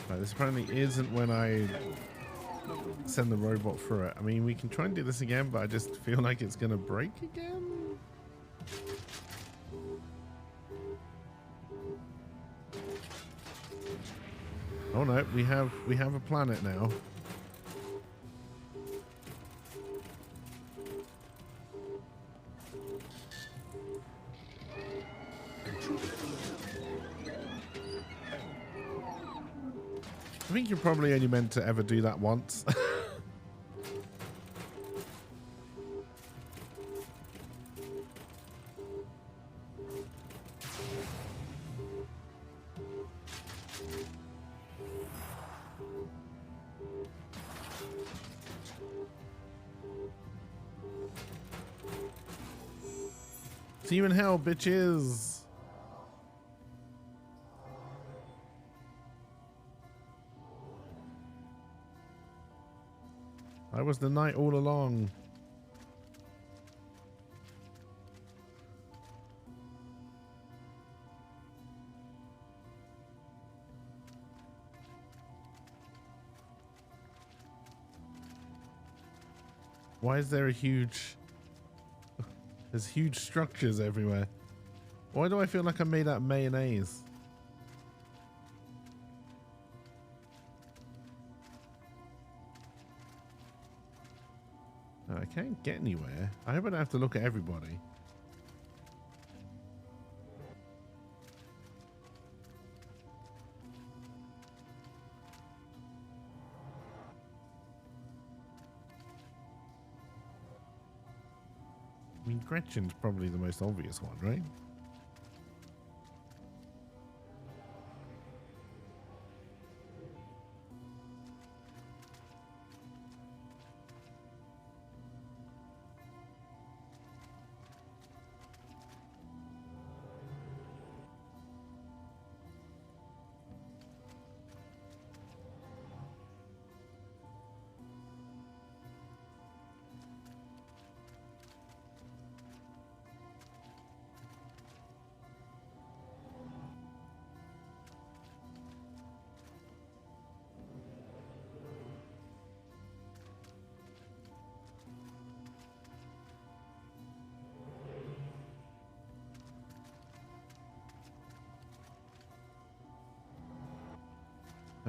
Right, this apparently isn't when I send the robot through it. I mean, we can try and do this again, but I just feel like it's going to break again. Oh no, we have a planet now. I think you're probably only meant to ever do that once. See you in hell, bitches. I was the knight all along. Why is there there's huge structures everywhere? Why do I feel like I'm made out of mayonnaise? I can't get anywhere. I hope I don't have to look at everybody. I mean, Gretchen's probably the most obvious one, right?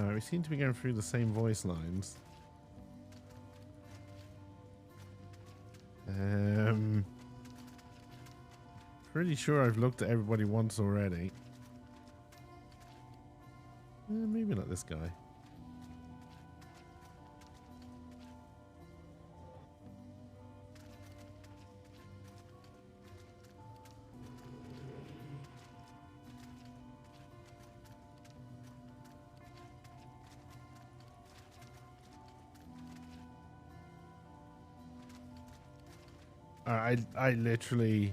We seem to be going through the same voice lines. Pretty sure I've looked at everybody once already. Maybe not this guy. I literally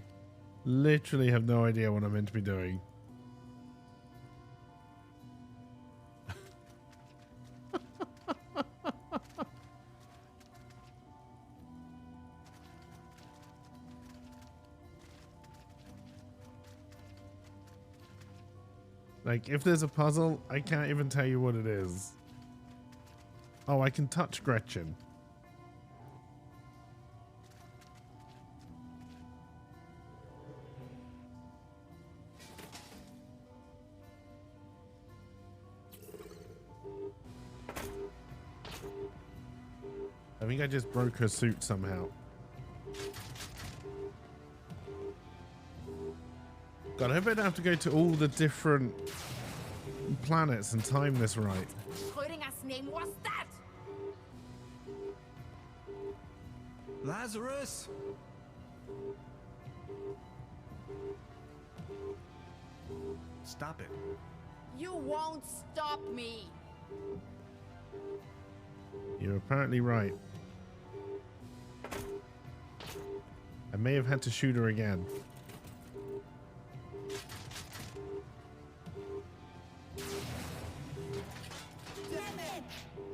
have no idea what I'm meant to be doing. Like, if there's a puzzle, I can't even tell you what it is. Oh, I can touch Gretchen. I think I just broke her suit somehow. God, I hope I don't have to go to all the different planets and time this right. Schrödinger's name was that? Lazarus! Stop it. You won't stop me. You're apparently right. I may have had to shoot her again. Damn it!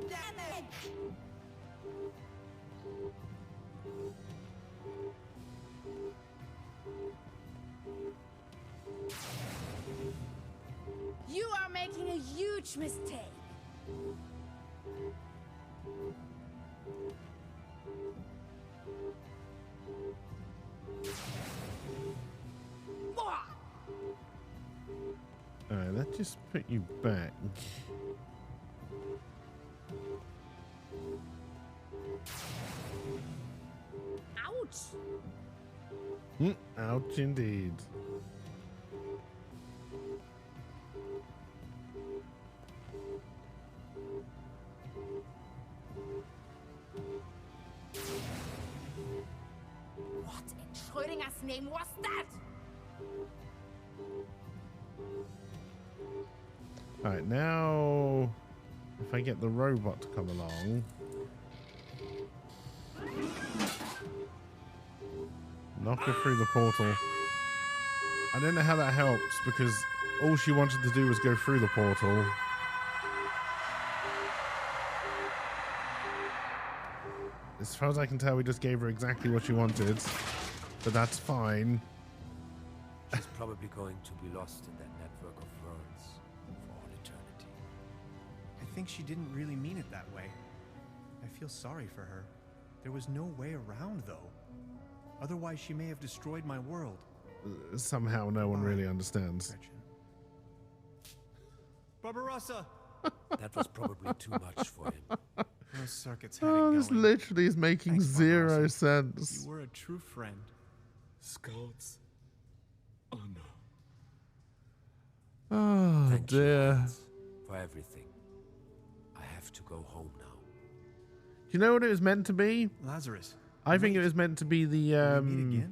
Damn it! You are making a huge mistake. Alright, that just put you back. Ouch! Ouch indeed. What in Schrödinger's name was that? Alright, now if I get the robot to come along. Knock her through the portal. I don't know how that helps because all she wanted to do was go through the portal. As far as I can tell, we just gave her exactly what she wanted. But that's fine. She's probably going to be lost in that network of worlds for all eternity. I think she didn't really mean it that way. I feel sorry for her. There was no way around, though. Otherwise, she may have destroyed my world. Somehow no one really understands. Barbarossa! That was probably too much for him. Those circuits had Oh, it this going. literally is making Thanks, zero Barbarossa. sense. You were a true friend. Scouts. Honor. Oh, Thank you, dear. Hans, for everything. I have to go home now. Do you know what it was meant to be? Lazarus. I think it was meant to be the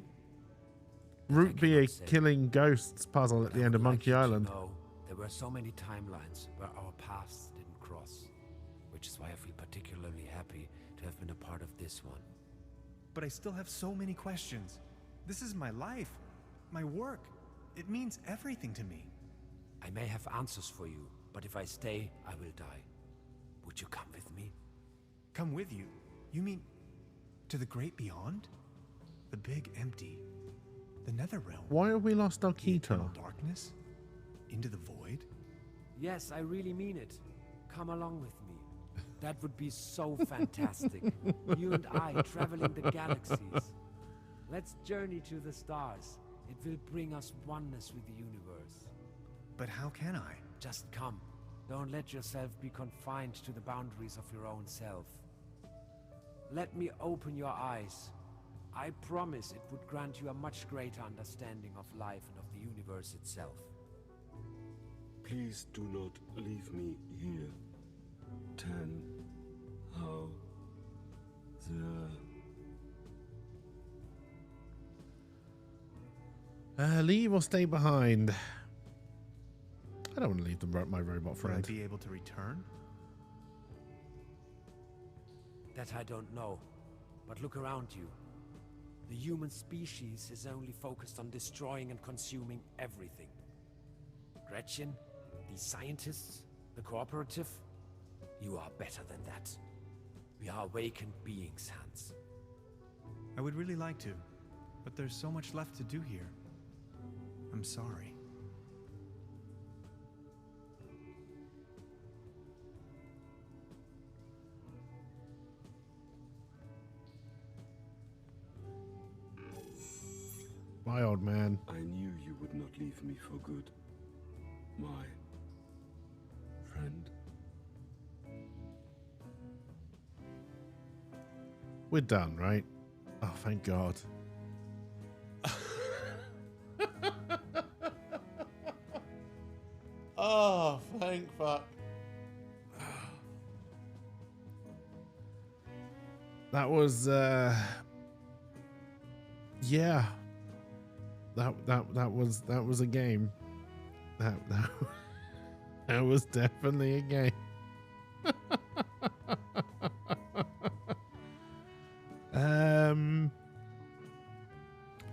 root beer killing ghosts puzzle at the end of Monkey Island. No, there were so many timelines where our paths didn't cross, which is why I feel particularly happy to have been a part of this one. But I still have so many questions. This is my life, my work. It means everything to me. I may have answers for you, but if I stay, I will die. Would you come with me? Come with you? You mean to the great beyond? The big empty? The nether realm? Why have we lost our Keto? Darkness? Into the void? Yes, I really mean it. Come along with me. That would be so fantastic. You and I traveling the galaxies. Let's journey to the stars. It will bring us oneness with the universe. But how can I? Just come. Don't let yourself be confined to the boundaries of your own self. Let me open your eyes. I promise it would grant you a much greater understanding of life and of the universe itself. Please do not leave me here. 10. How the... Leave or stay behind? I don't want to leave my robot friend. Would I be able to return? That I don't know. But look around you. The human species is only focused on destroying and consuming everything. Gretchen, these scientists, the cooperative, you are better than that. We are awakened beings, Hans. I would really like to, but there's so much left to do here. I'm sorry. My old man. I knew you would not leave me for good. My friend. We're done, right? Oh, thank God. Oh, thank fuck. That was yeah. That was a game. That was definitely a game.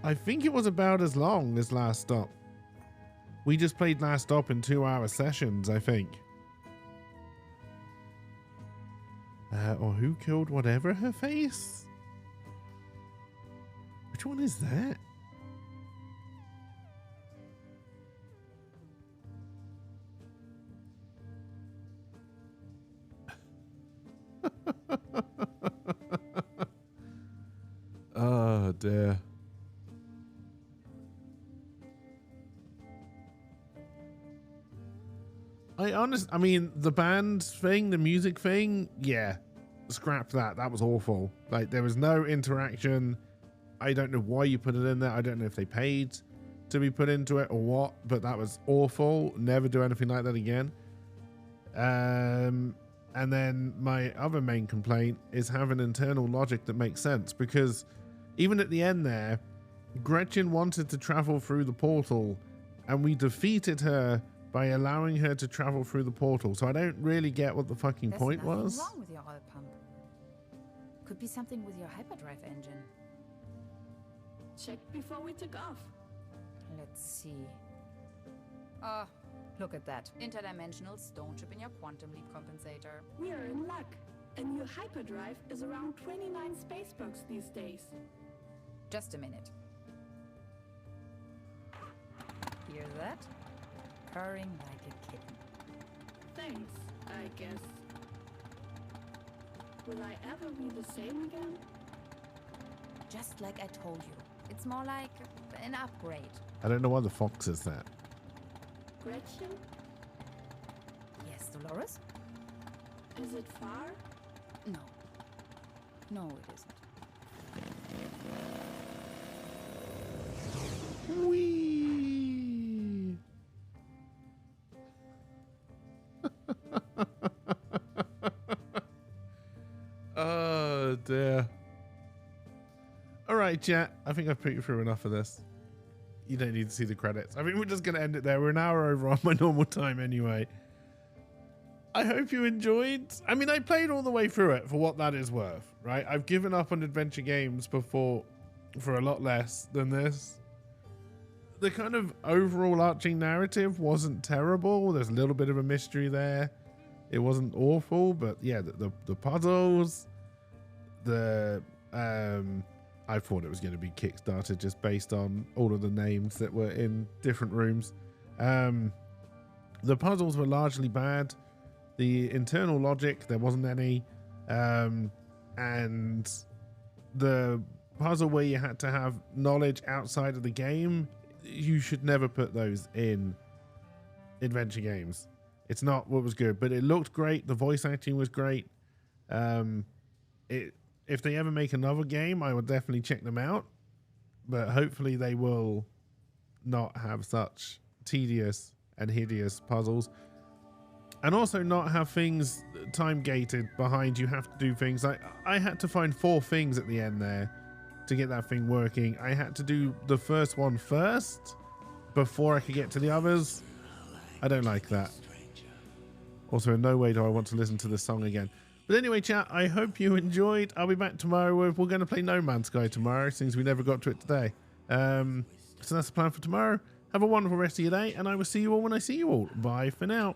I think it was about as long as Last Stop. We just played Last Stop in 2-hour sessions, I think. Or who killed whatever her face? Which one is that? Oh dear. I mean, the band thing, the music thing, yeah, scrap that. That was awful. Like, there was no interaction. I don't know why you put it in there. I don't know if they paid to be put into it or what, but that was awful. Never do anything like that again. And then my other main complaint is having internal logic that makes sense, because even at the end there, Gretchen wanted to travel through the portal and we defeated her by allowing her to travel through the portal. So I don't really get what the fucking point was. There's nothing wrong with your oil pump. Could be something with your hyperdrive engine. Check before we took off. Let's see. Ah, look at that. Interdimensional stone chip in your quantum leap compensator. We are in luck. A new hyperdrive is around 29 space bucks these days. Just a minute. Hear that? Purring like a kitten. Thanks, I guess. Will I ever be the same again? Just like I told you. It's more like an upgrade. I don't know why the fox is that. Gretchen? Yes, Dolores? Is it far? No. No, it isn't. Whee! Oh dear. Alright, chat. I think I've put you through enough of this. You don't need to see the credits. I think we're just going to end it there. We're an hour over on my normal time anyway. I hope you enjoyed. I mean, I played all the way through it for what that is worth, right? I've given up on adventure games before for a lot less than this. The kind of overall arching narrative wasn't terrible. There's a little bit of a mystery there. It wasn't awful, but yeah, the puzzles, I thought it was going to be Kickstarted just based on all of the names that were in different rooms. The puzzles were largely bad. The internal logic, there wasn't any. And the puzzle where you had to have knowledge outside of the game, you should never put those in adventure games. It's not what was good, but it looked great. The voice acting was great. If they ever make another game, I will definitely check them out. But hopefully they will not have such tedious and hideous puzzles. And also not have things time gated behind you have to do things. Like I had to find 4 things at the end there to get that thing working. I had to do the first one first before I could get to the others. I don't like that. Also, in no way do I want to listen to this song again. But anyway, chat, I hope you enjoyed. I'll be back tomorrow. We're going to play No Man's Sky tomorrow, since we never got to it today. So that's the plan for tomorrow. Have a wonderful rest of your day, and I will see you all when I see you all. Bye for now.